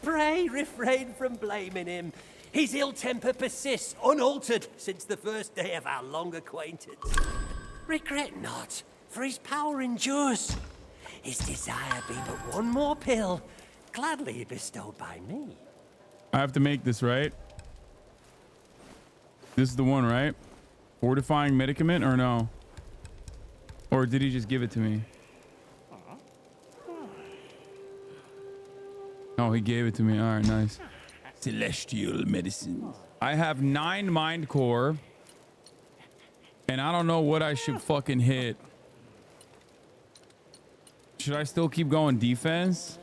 Pray refrain from blaming him. His ill temper persists unaltered since the first day of our long acquaintance. Regret not, for his power endures. His desire be but one more pill, gladly bestowed by me. I have to make this, right? This is the one, right? Fortifying medicament or no? Or did he just give it to me? Oh, he gave it to me. All right, nice. Celestial medicine. I have 9 mind core. And I don't know what I should fucking hit. Should I still keep going defense?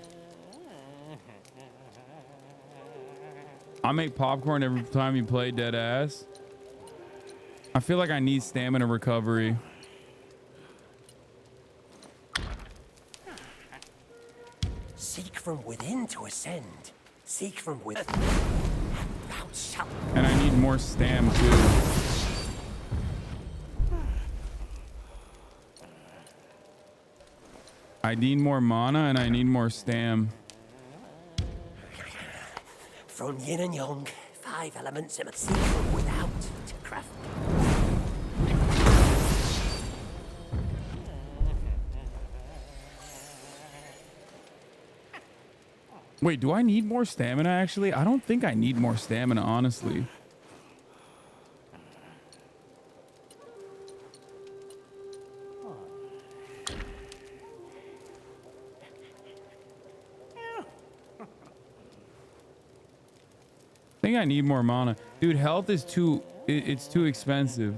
I make popcorn every time you play dead ass. I feel like I need stamina recovery. Seek from within to ascend. Seek from within. And I need more stam too. I need more mana and I need more stam. From yin and yang, 5 elements and seek from without to craft. Wait, do I need more stamina actually? I don't think I need more stamina, honestly. I think I need more mana. Dude, health is it's too expensive.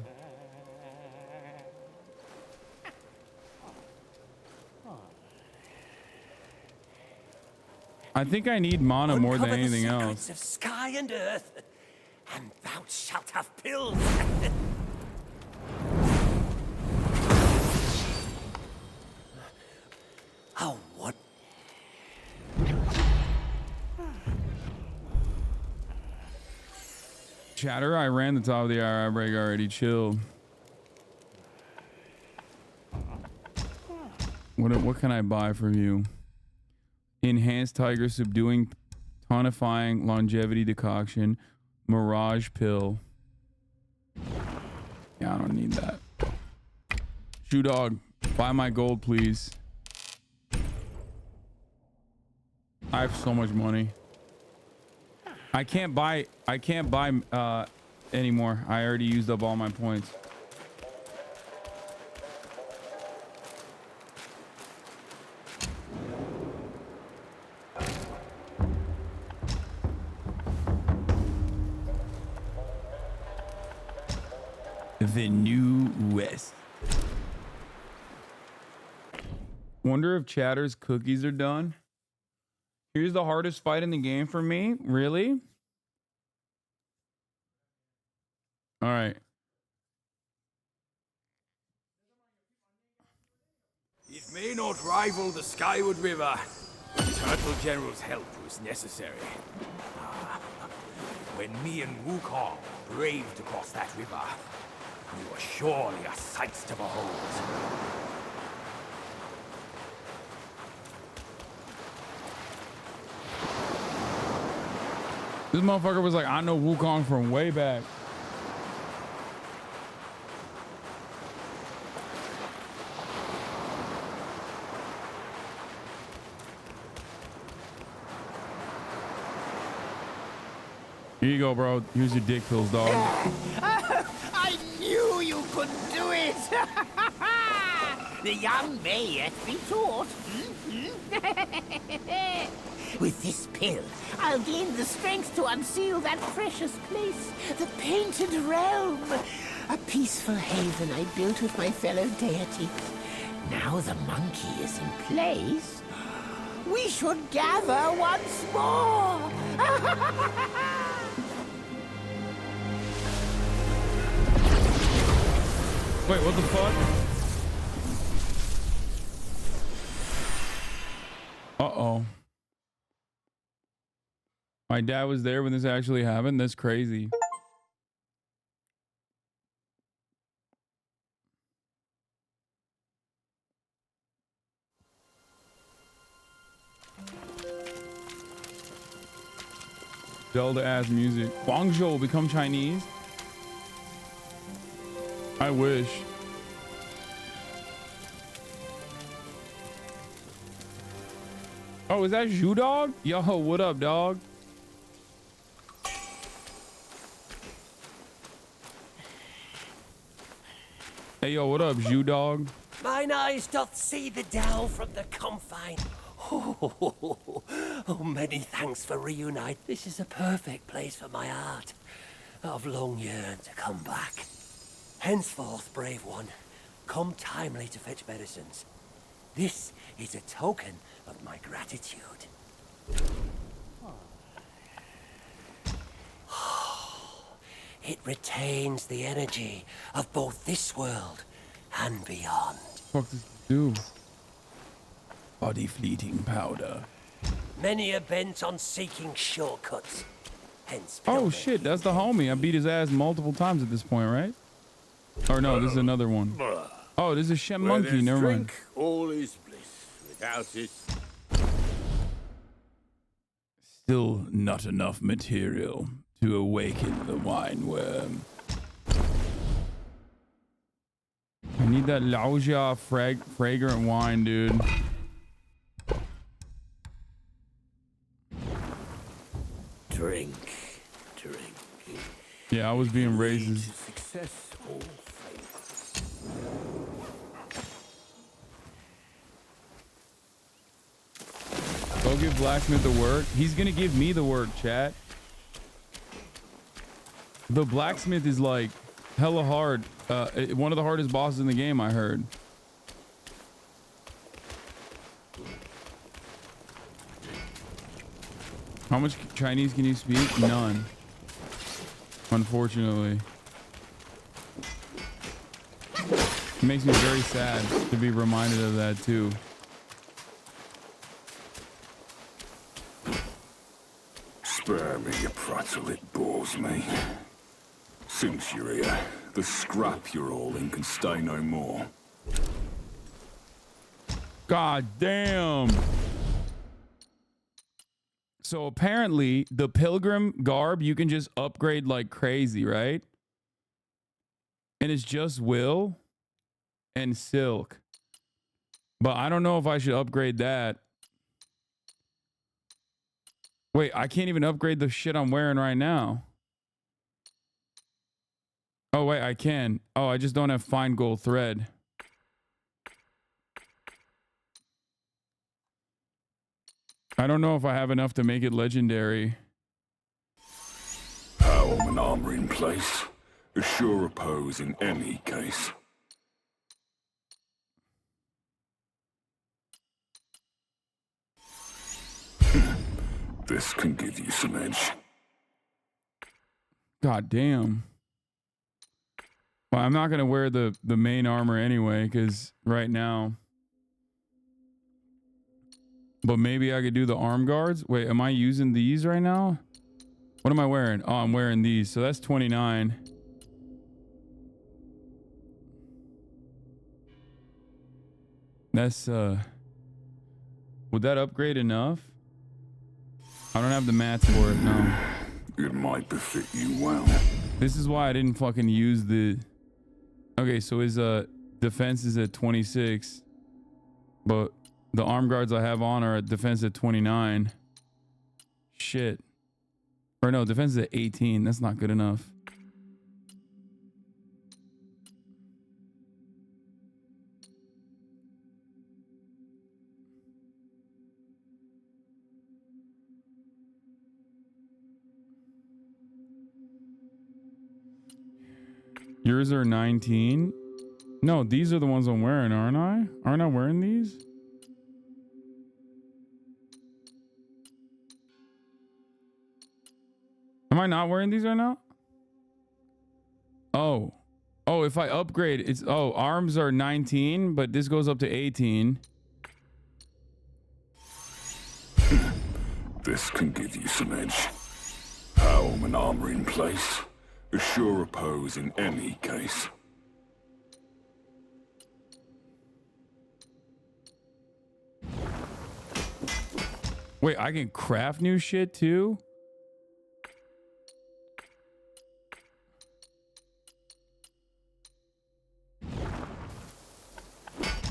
I think I need mana more than anything else. Of sky and earth, and thou shalt have pills. Chatter, I ran the top of the IR break already. Chill. What can I buy from you? Enhanced Tiger Subduing Tonifying Longevity Decoction. Mirage Pill. Yeah, I don't need that. Shoe Dog, buy my gold, please. I have so much money. I can't buy anymore. I already used up all my points. The New West. Wonder if Chatter's cookies are done. Here's the hardest fight in the game for me. Really? All right. It may not rival the Skyward River, but Turtle General's help was necessary. When me and Wukong braved across that river, we were surely a sight to behold. This motherfucker was like, I know Wukong from way back. Here you go, bro. Here's your dick pills, dog. I knew you could do it! The young may yet be taught. With this pill, I'll gain the strength to unseal that precious place, the Painted Realm. A peaceful haven I built with my fellow deities. Now the monkey is in place, we should gather once more. Wait, what the fuck? Uh-oh. My dad was there when this actually happened? That's crazy. Zelda-ass music. Guangzhou become Chinese? I wish. Oh, is that Zhu Dog? Yo, what up, dog? Hey, yo, what up, Zhu Dog? Mine eyes doth see the dell from the confine. Oh, many thanks for reunite. This is a perfect place for my art. I've long yearned to come back. Henceforth, brave one, come timely to fetch medicines. This is a token of my gratitude. It retains the energy of both this world and beyond. What does it do? Body fleeting powder. Many are bent on seeking shortcuts. Hence, Oh shit, that's the homie. I beat his ass multiple times at this point, right? Or no, this is another one. Oh, this is Shem Where Monkey. there's Never mind. drink, all is bliss. Without it, Still not enough material to awaken the wine worm. I need that Laojia fragrant wine, dude. drink. Yeah, I was being racist. Success all Go give Blacksmith the work. He's gonna give me the work, chat. The Blacksmith is like hella hard. One of the hardest bosses in the game, I heard. How much Chinese can you speak? None. Unfortunately. It makes me very sad to be reminded of that too. Spare me, you pretzel, it bores me. Since you're here, the scrap you're all in can stay no more. God damn. So apparently the pilgrim garb you can just upgrade like crazy, right? And it's just will and silk. But I don't know if I should upgrade that. Wait, I can't even upgrade the shit I'm wearing right now. Oh, wait, I can. Oh, I just don't have fine gold thread. I don't know if I have enough to make it legendary. Helm and armor in place. A sure oppose in any case. This can give you some edge. God damn. Well, I'm not going to wear the main armor anyway, because right now... But maybe I could do the arm guards. Wait, am I using these right now? What am I wearing? Oh, I'm wearing these. So that's 29. That's, would that upgrade enough? I don't have the mats for it, no. It might befit you well. This is why I didn't fucking use the... Okay, so his defense is at 26. But the arm guards I have on are at defense at 29. Shit. Or no, defense is at 18. That's not good enough. Yours are 19. No, these are the ones I'm wearing, aren't I? Aren't I wearing these? Am I not wearing these right now? Oh. Oh, if I upgrade, it's... Oh, arms are 19, but this goes up to 18. This can give you some edge. Helm and armor in place. A sure oppose in any case. Wait, I can craft new shit too?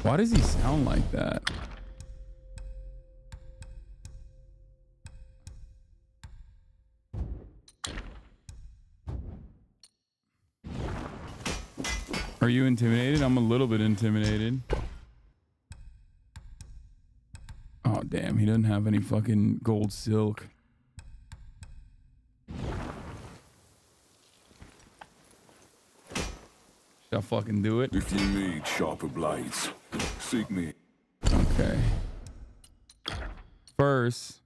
Why does he sound like that? Are you intimidated? I'm a little bit intimidated. Oh, damn. He doesn't have any fucking gold silk. Should I fucking do it? If you need sharper blades, seek me. Okay. First,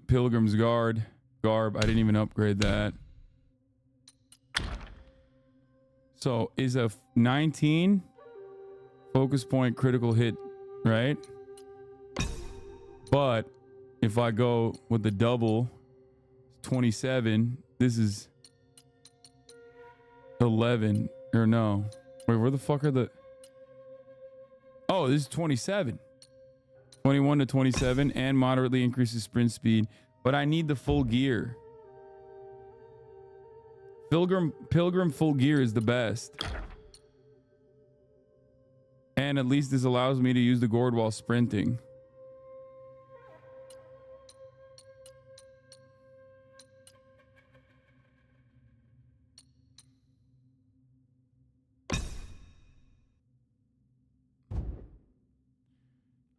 Pilgrim's garb. I didn't even upgrade that. So is a 19 focus point critical hit, right? But if I go with the double, 27, this is 11 or no. Wait, where the fuck are the... Oh, this is 27. 21 to 27 and moderately increases sprint speed, but I need the full gear. Pilgrim full gear is the best. And at least this allows me to use the gourd while sprinting.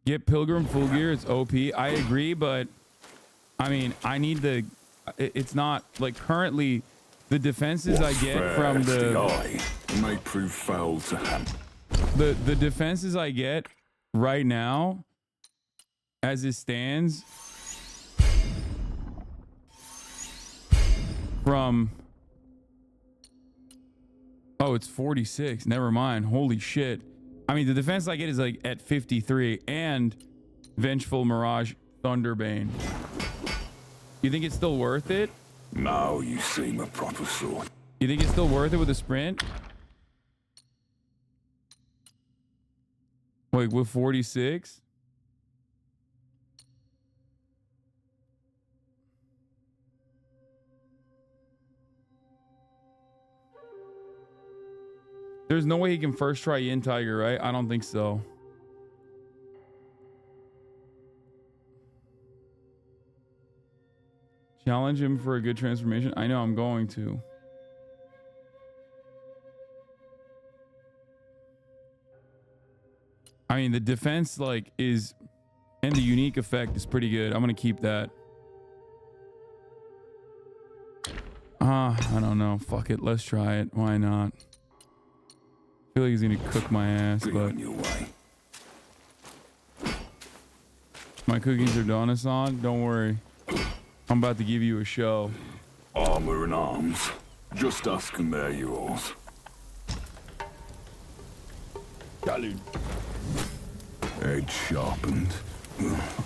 Get Pilgrim full gear, it's OP. I agree, but I mean, I need the... It's not like currently... The defenses I get from the may prove foul to hand. The defenses I get right now, as it stands, from... Oh, it's 46. Never mind. Holy shit. I mean, the defense I get is like at 53 and Vengeful Mirage Thunderbane. You think it's still worth it? Now you seem a proper sort. You think it's still worth it with a sprint? Like with 46? There's no way he can first try in Tiger, right? I don't think so. Challenge him for a good transformation. I know I'm going to. I mean, the defense like is, and the unique effect is pretty good. I'm gonna keep that. I don't know. Fuck it. Let's try it. Why not? I feel like he's gonna cook my ass, but my cookies are done, Hasan. Don't worry. I'm about to give you a show. Armor and arms. Just ask and they're yours. Edge sharpened.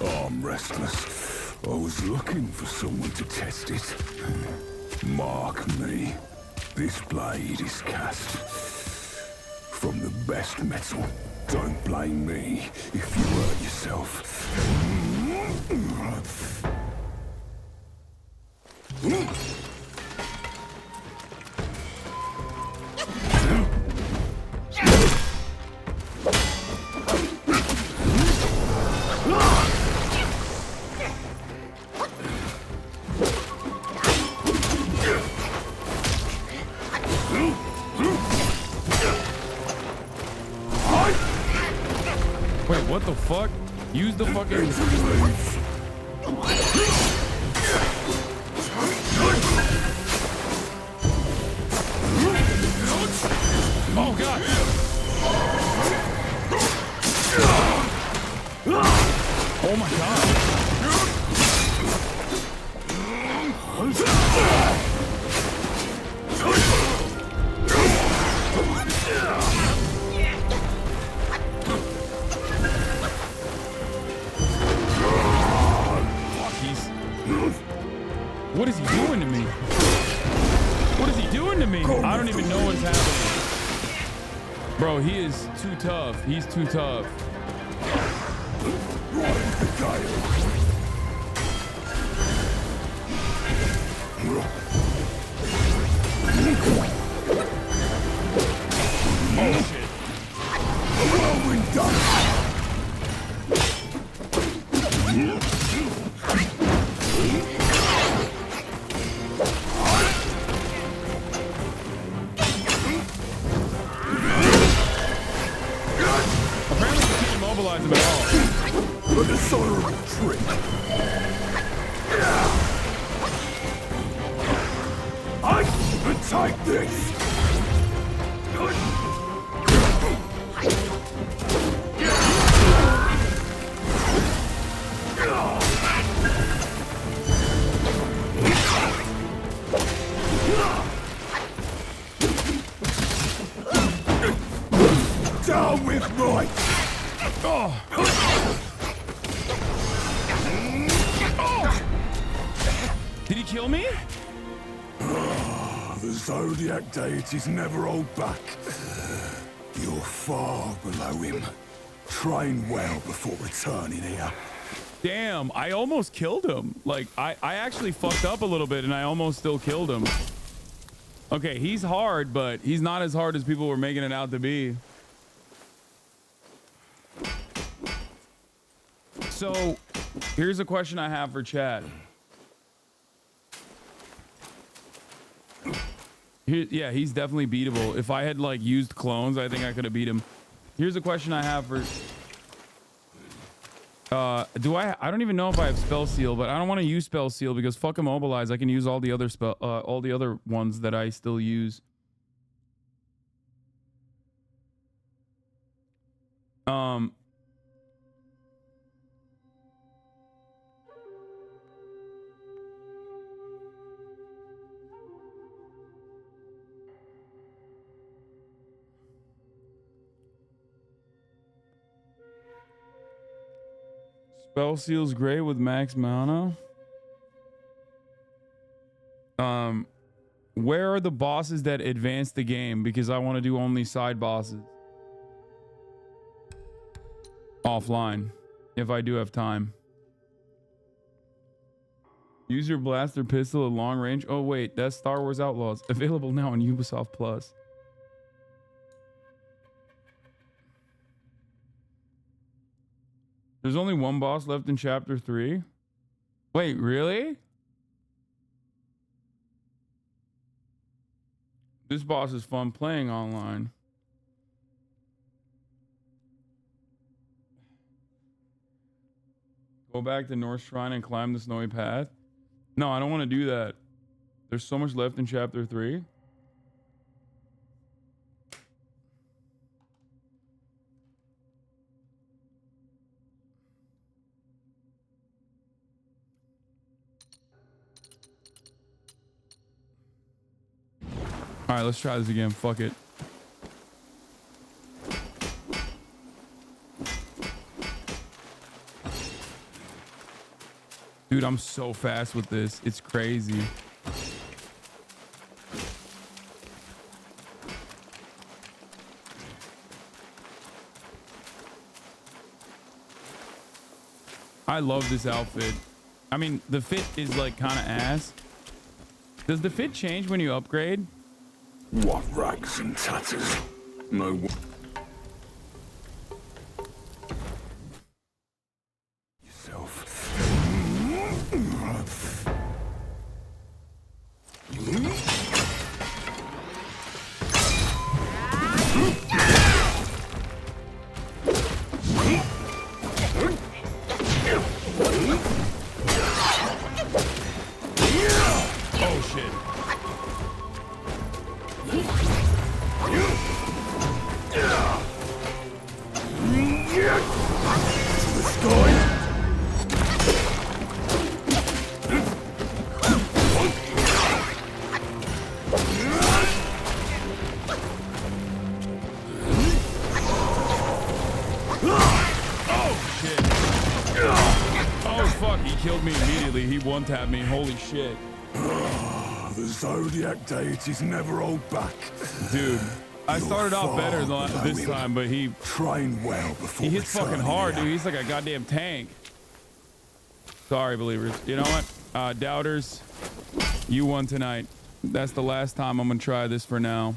Arm restless. I was looking for someone to test it. Mark me. This blade is cast from the best metal. Don't blame me if you hurt yourself. Wait, what the fuck? Use the fucking... Oh god! Oh my god! What is he doing to me? What is he doing to me? I don't even know what's happening. Bro, he is too tough. He's too tough. Oh shit. Apparently you can't immobilize him at all. But the sort of a trick. I take this. Down with might. Oh. Did he kill me? The Zodiac deities never hold back. You're far below him. Train well before returning here. Damn, I almost killed him. Like, I actually fucked up a little bit and I almost still killed him. Okay, he's hard, but he's not as hard as people were making it out to be. So, here's a question I have for Chad. Yeah, he's definitely beatable. If I had like used clones, I think I could have beat him. Here's a question I have for... I don't even know if I have spell seal, but I don't want to use spell seal because fuck immobilize. I can use all the other all the other ones that I still use. Spell seal's great with max mana. Where are the bosses that advance the game? Because I want to do only side bosses. Offline, if I do have time. Use your blaster pistol at long range. Oh wait, that's Star Wars Outlaws. Available now on Ubisoft Plus. There's only one boss left in chapter 3. Wait, really? This boss is fun playing online. Go back to North Shrine and climb the snowy path. No, I don't want to do that. There's so much left in chapter 3. All right, let's try this again. Fuck it. Dude, I'm so fast with this. It's crazy. I love this outfit. I mean, the fit is like kind of ass. Does the fit change when you upgrade? What rags and tatters? No one. Yourself. Oh shit. One-tap me. Holy shit. The Zodiac deities never hold back. Dude, I started off better this time, but he trained well before he hits fucking hard, dude. He's like a goddamn tank. Sorry, believers. You know what? Doubters, you won tonight. That's the last time I'm gonna try this for now.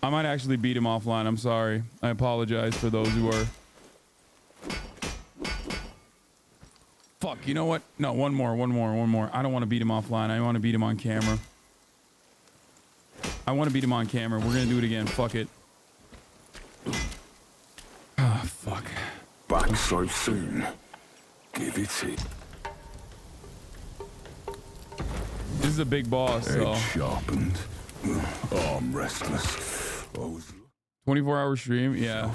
I might actually beat him offline. I'm sorry. I apologize for those who are. Fuck, you know what? No, one more. I don't want to beat him offline. I want to beat him on camera. We're gonna do it again. Fuck it. Ah, fuck. Back so soon. Give it it. This is a big boss, so. Edge sharpened. Arm restless. 24-hour stream? Yeah.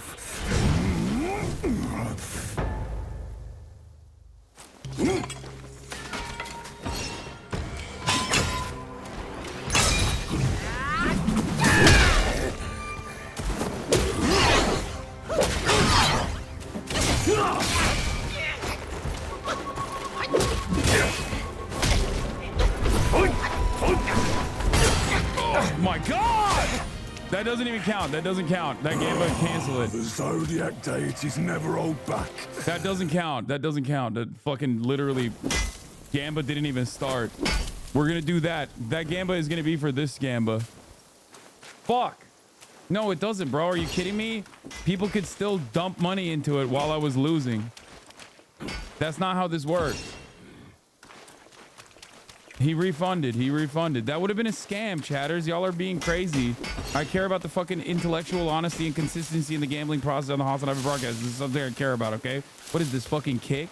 Oh my god! That doesn't even count. That doesn't count. That game would cancel it. The Zodiac deities never hold back. That doesn't count. That doesn't count. That fucking literally Gamba didn't even start. We're gonna do that. That Gamba is gonna be for this Gamba. Fuck. No, it doesn't, bro. Are you kidding me? People could still dump money into it while I was losing. That's not how this works. He refunded. That would have been a scam, chatters. Y'all are being crazy. I care about the fucking intellectual honesty and consistency in the gambling process on the HasanAbi broadcast. This is something I care about, okay? What is this, fucking kick?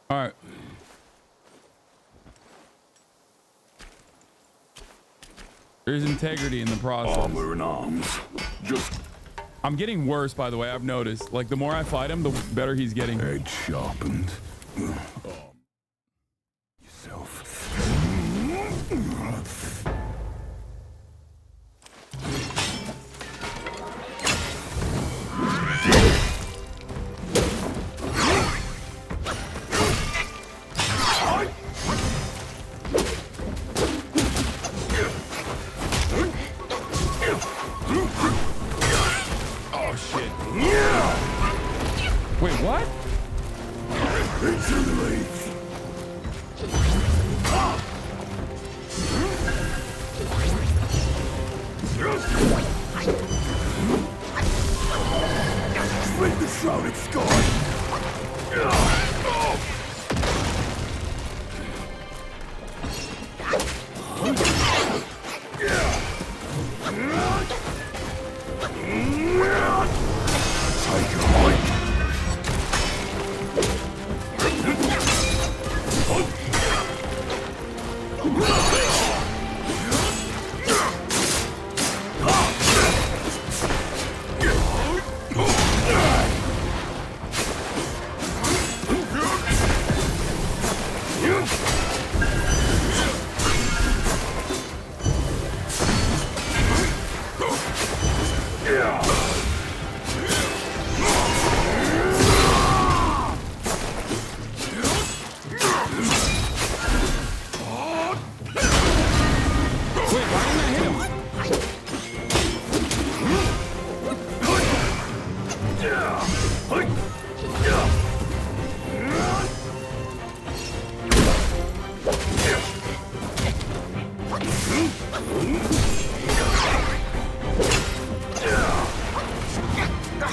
All right. There's integrity in the process. Armor and arms. I'm getting worse, by the way. I've noticed. Like, the more I fight him, the better he's getting. Edge sharpened. Yourself. Into the leaves. Split the shrouded sky. Take a hike.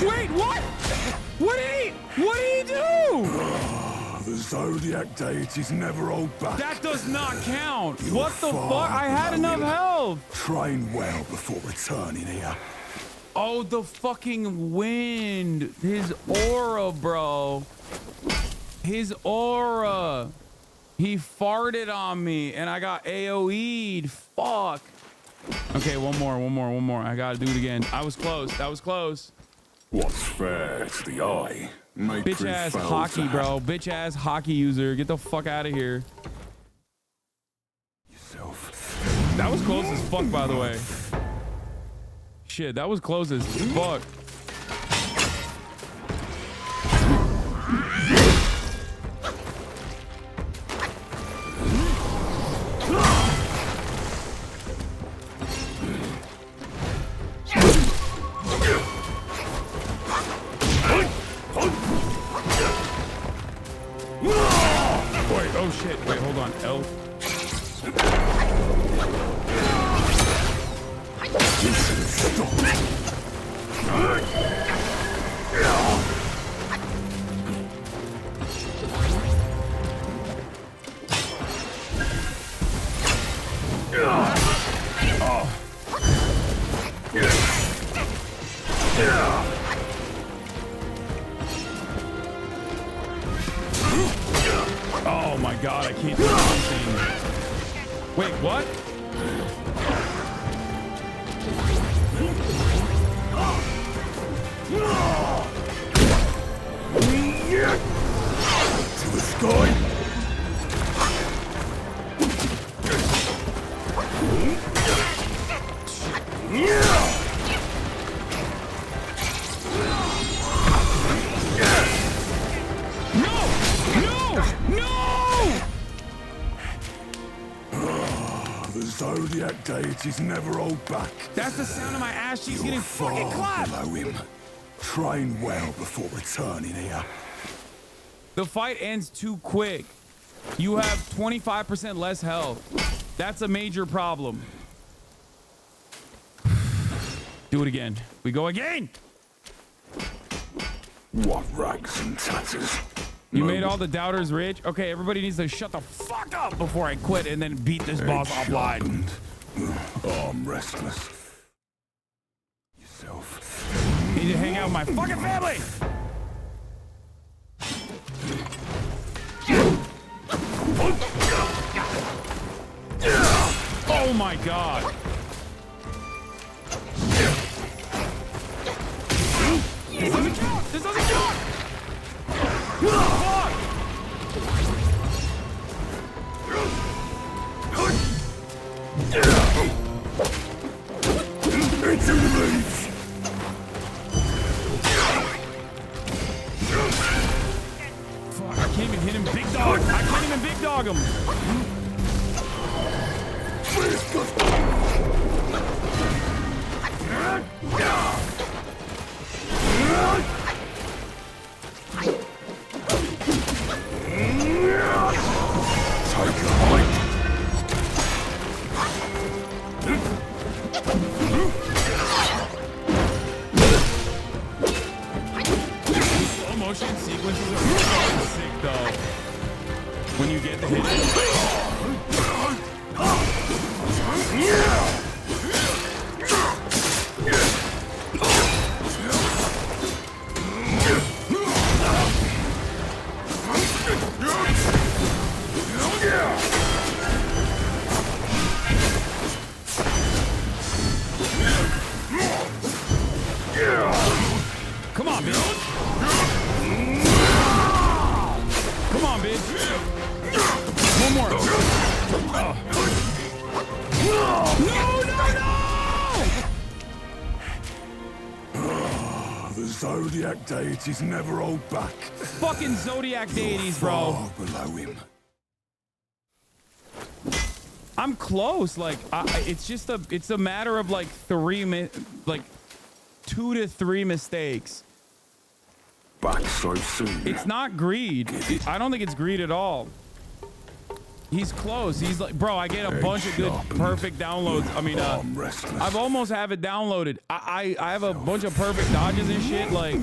Wait, what? What did he do? The Zodiac deities never hold back. That does not count. What the fuck? I had enough health. Train well before returning here. Oh, the fucking wind. His aura, bro. His aura. He farted on me and I got AoE'd. Fuck. Okay, one more. I gotta do it again. I was close. That was close. What's fair to the eye? Bitch ass hockey, bro. Bitch ass hockey user. Get the fuck out of here. That was close as fuck, by the way. Shit, that was close as fuck. Wait, oh shit. Wait, hold on. L. Oh my god, I can't do anything. Wait, what? To the sky. The Zodiac deities never hold back. That's the sound of my ass cheeks getting fucking clapped. Below him. Train well before returning here. The fight ends too quick. You have 25% less health. That's a major problem. Do it again. We go again. What rags and tatters. You made all the doubters rich? Okay, everybody needs to shut the fuck up before I quit and then beat this boss offline. I'm restless. Need to hang out with my fucking family. Oh my god. This doesn't count. This doesn't count. Fuck. Into the leaves. Fuck, I can't even hit him big dog. I can't even big dog him. when you get to hit it. Come on, bitch. Come on, bitch. One more. No! The Zodiac deities never hold back. Fucking Zodiac deities, bro. Far below him. I'm close. Like, it's a matter of like 2 to 3 mistakes. Back so soon. It's not greed. I don't think it's greed at all. He's close. He's like, bro, I get a bunch of good, perfect downloads. I mean, I've almost have it downloaded. I have a bunch of perfect dodges and shit. Like,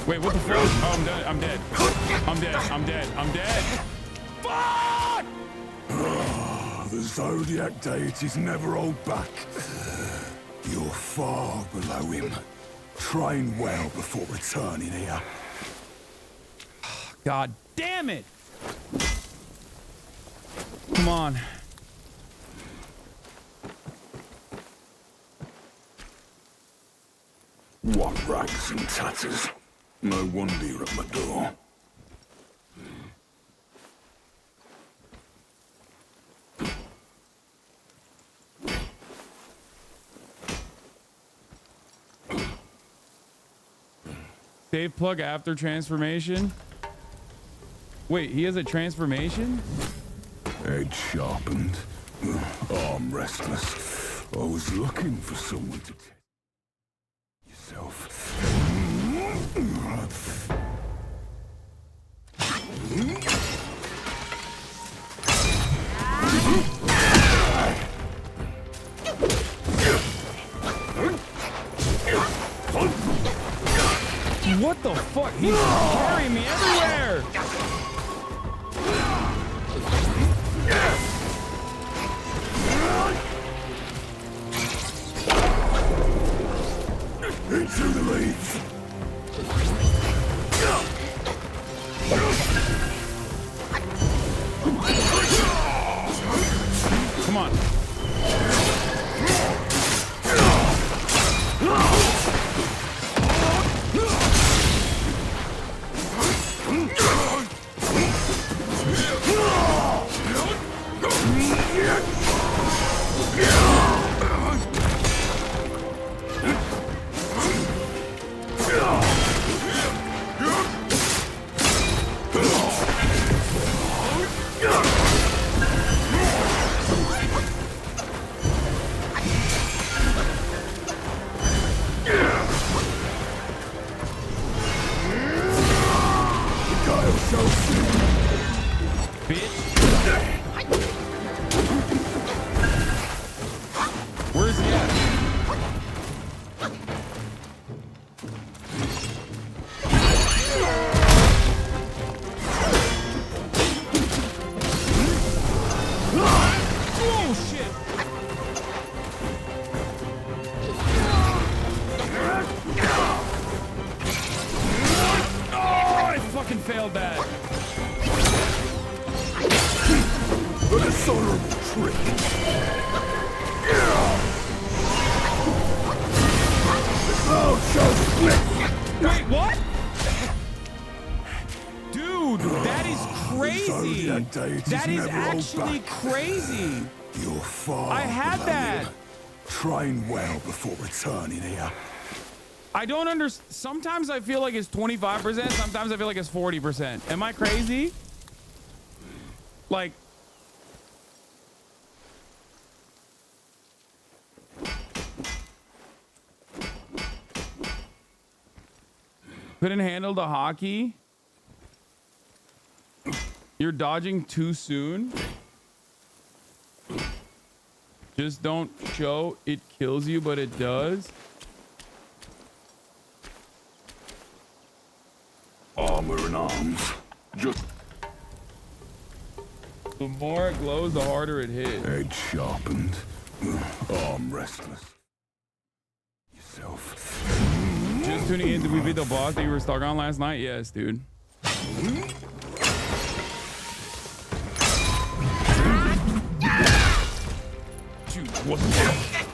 wait, what the fuck? Oh, I'm dead. I'm dead. I'm dead. I'm dead. I'm dead. Fuck! The Zodiac deities never hold back. You're far below him. Train well before returning here. God damn it! Come on. What rags and tatters. No wonder you're at my door. Save plug after transformation. Wait, he has a transformation? Edge sharpened. Arm restless. I was looking for someone to test yourself. What the fuck? He's carrying me everywhere! Into the leaves. Come on. Where's he at? Oh shit! Oh, I fucking failed that. But a honorable trick. Wait, what? Dude, that is crazy. That is actually crazy. You're far I had below that. him. Train well before returning here. I don't understand. Sometimes I feel like it's 25%. Sometimes I feel like it's 40%. Am I crazy? Like, couldn't handle the hockey. You're dodging too soon. Just don't show it kills you, but it does. Armor and arms. Just the more it glows, the harder it hits. edge sharpened. Arm restless. Yourself. Just tuning in. Did we beat the boss that you were stuck on last night? Yes, dude. Dude, what the fuck?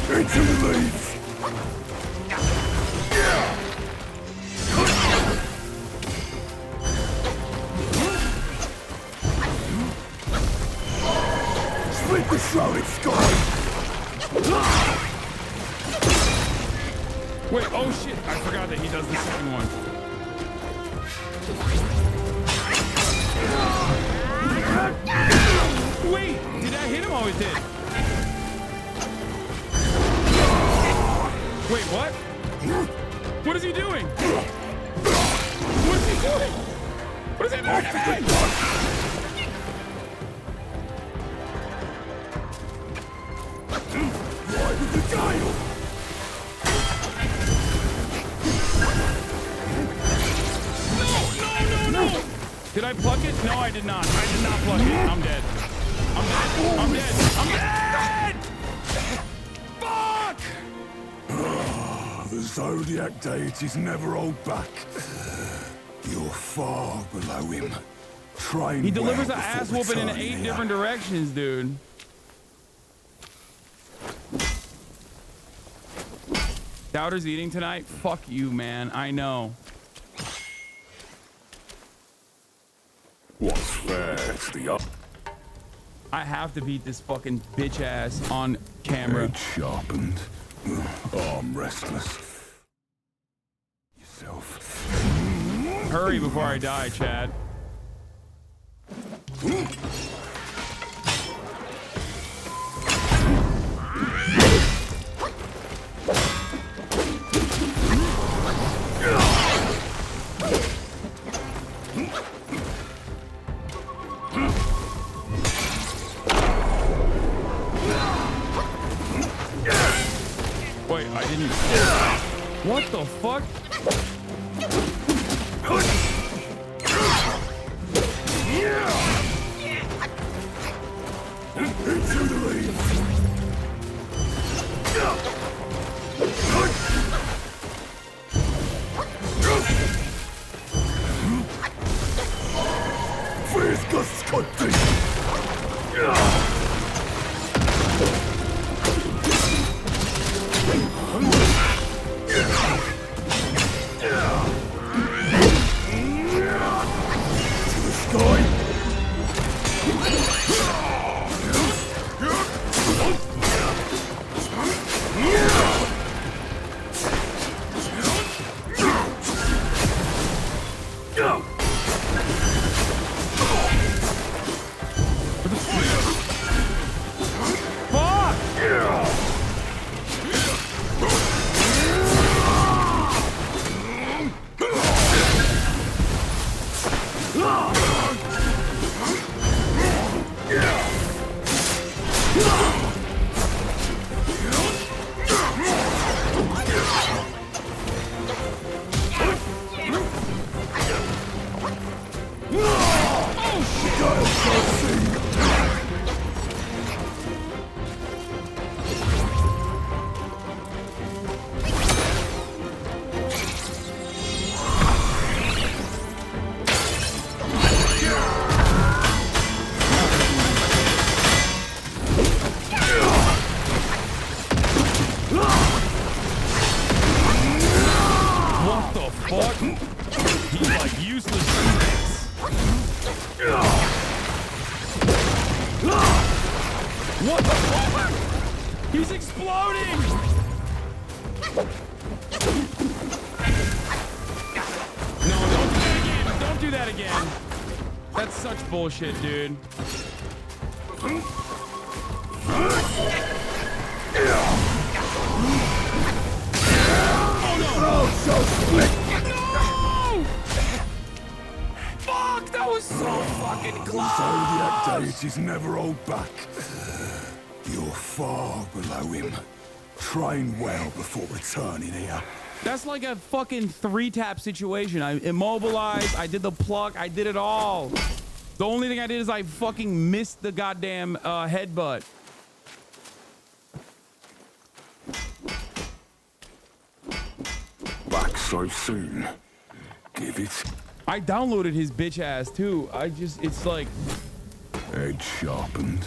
Into the leaves. Split the shrouded sky. Wait, oh shit. I forgot that he does the second one. Wait, did I hit him? Oh, it did. Wait, what? What is he doing? What is he doing? What is he doing to me? Why with the dial? No! Did I pluck it? No, I did not. I did not pluck it. I'm dead. I'm dead. I'm dead. I'm dead! Fuck! The Zodiac deities never hold back. You're far below him. Train He delivers well an ass before whooping in returning 8 here. different directions, dude. Doubter's eating tonight? Fuck you, man. I know. What's fair to the up? I have to beat this fucking bitch ass on camera. Edge sharpened. Arm restless. Yourself. Hurry before I die, Chad. Wait, I didn't. What the fuck? Into the leaves. Fierce gusts cut deep. fuck? He's like useless teammates. What the fuck? He's exploding! No, don't do that again. Don't do that again. That's such bullshit, dude. Oh no! Oh, so slick! No! Fuck! That was so fucking close! Zodiac deities never hold back. You're far below him. Train well before returning here. That's like a fucking 3-tap situation. I immobilized, I did the pluck, I did it all. The only thing I did is I fucking missed the goddamn headbutt. Back so soon. Give it. I downloaded his bitch ass too. It's like... Edge sharpened.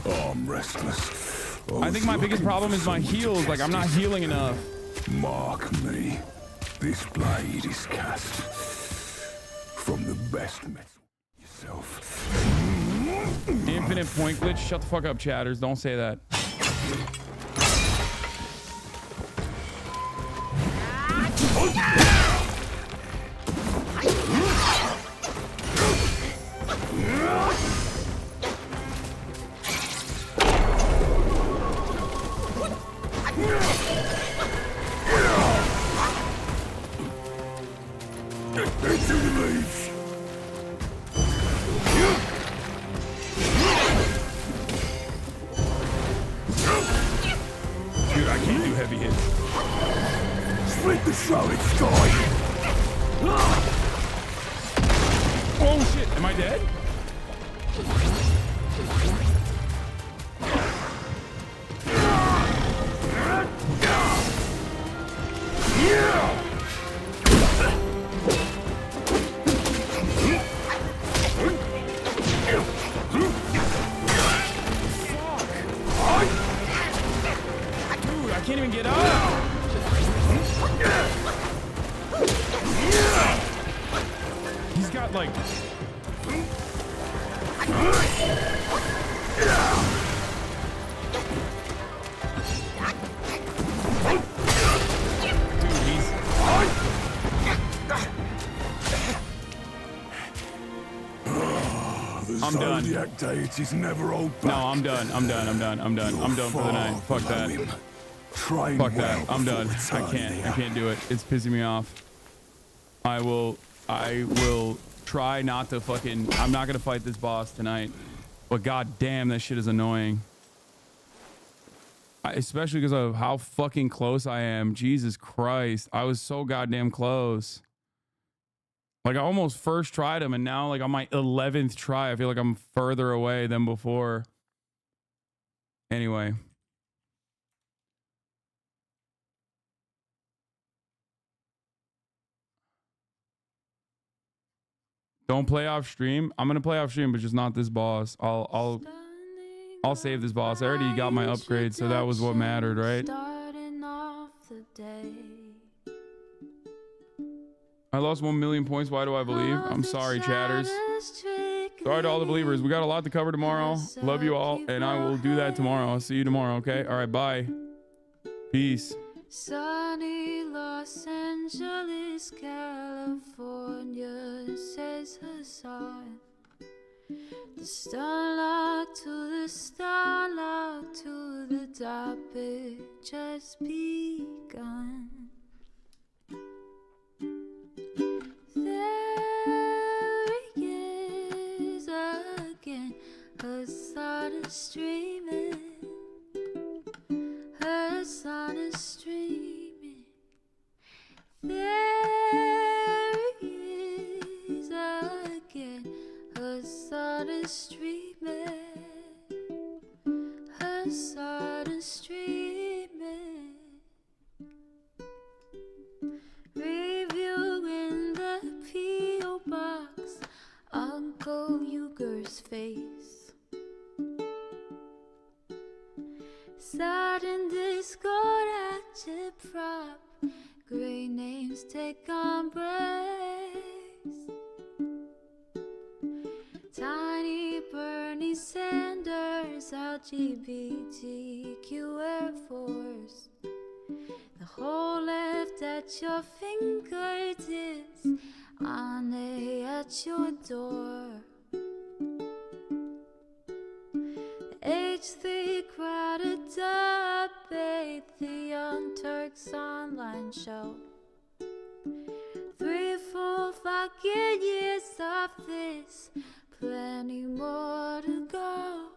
Arm restless. I think my biggest problem is my heals. Like, I'm not healing enough. Mark me. This blade is cast from the best metal yourself. Infinite point glitch. Shut the fuck up, chatters. Don't say that. Dude, I can't do heavy hits. Split the solid sky. Oh shit, am I dead? Dude, I can't even get up. He's got like... I'm done. Zodiac deities never hold back. No, I'm done. I'm done for the night. Fuck that. Fuck that. I'm done. I can't do it. It's pissing me off. I will try not to fucking... I'm not gonna fight this boss tonight. But god damn, that shit is annoying. Especially because of how fucking close I am. Jesus Christ. I was so goddamn close. Like, I almost first tried him, and now, like, on my 11th try, I feel like I'm further away than before. Anyway. Don't play off stream. I'm gonna play off stream, but just not this boss. I'll save this boss. I already got my upgrade, so that was what mattered, right? I lost 1 million points. Why do I believe? I'm sorry, chatters. Sorry to all the believers. We got a lot to cover tomorrow. Love you all, and I will do that tomorrow. I'll see you tomorrow, okay? All right, bye. Peace. Sunny Los Angeles, California, says Hasan. The starlight to the starlight to the topic just begun. There he is again, Hasan is streaming. Hasan is streaming. There he is again, Hasan is streaming. Hasan is streaming. Reviewing the P.O. box, Uncle Uger's face. Sudden Discord agitprop, Great names take embrace. Tiny Bernie Sanders, LGBTQ Air Force. The whole left at your fingertips, on at your door. H3 crowded debate, the Young Turks online show. 3 full fucking years of this, plenty more to go.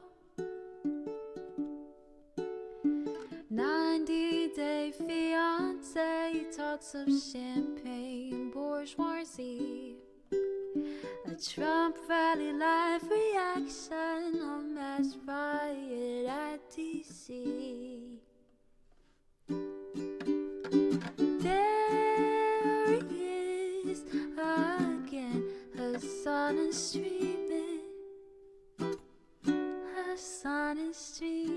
90-day fiance, talks of champagne bourgeoisie. A Trump rally live reaction, a mass riot at DC. There he is again, Hasan is streaming. Hasan is streaming.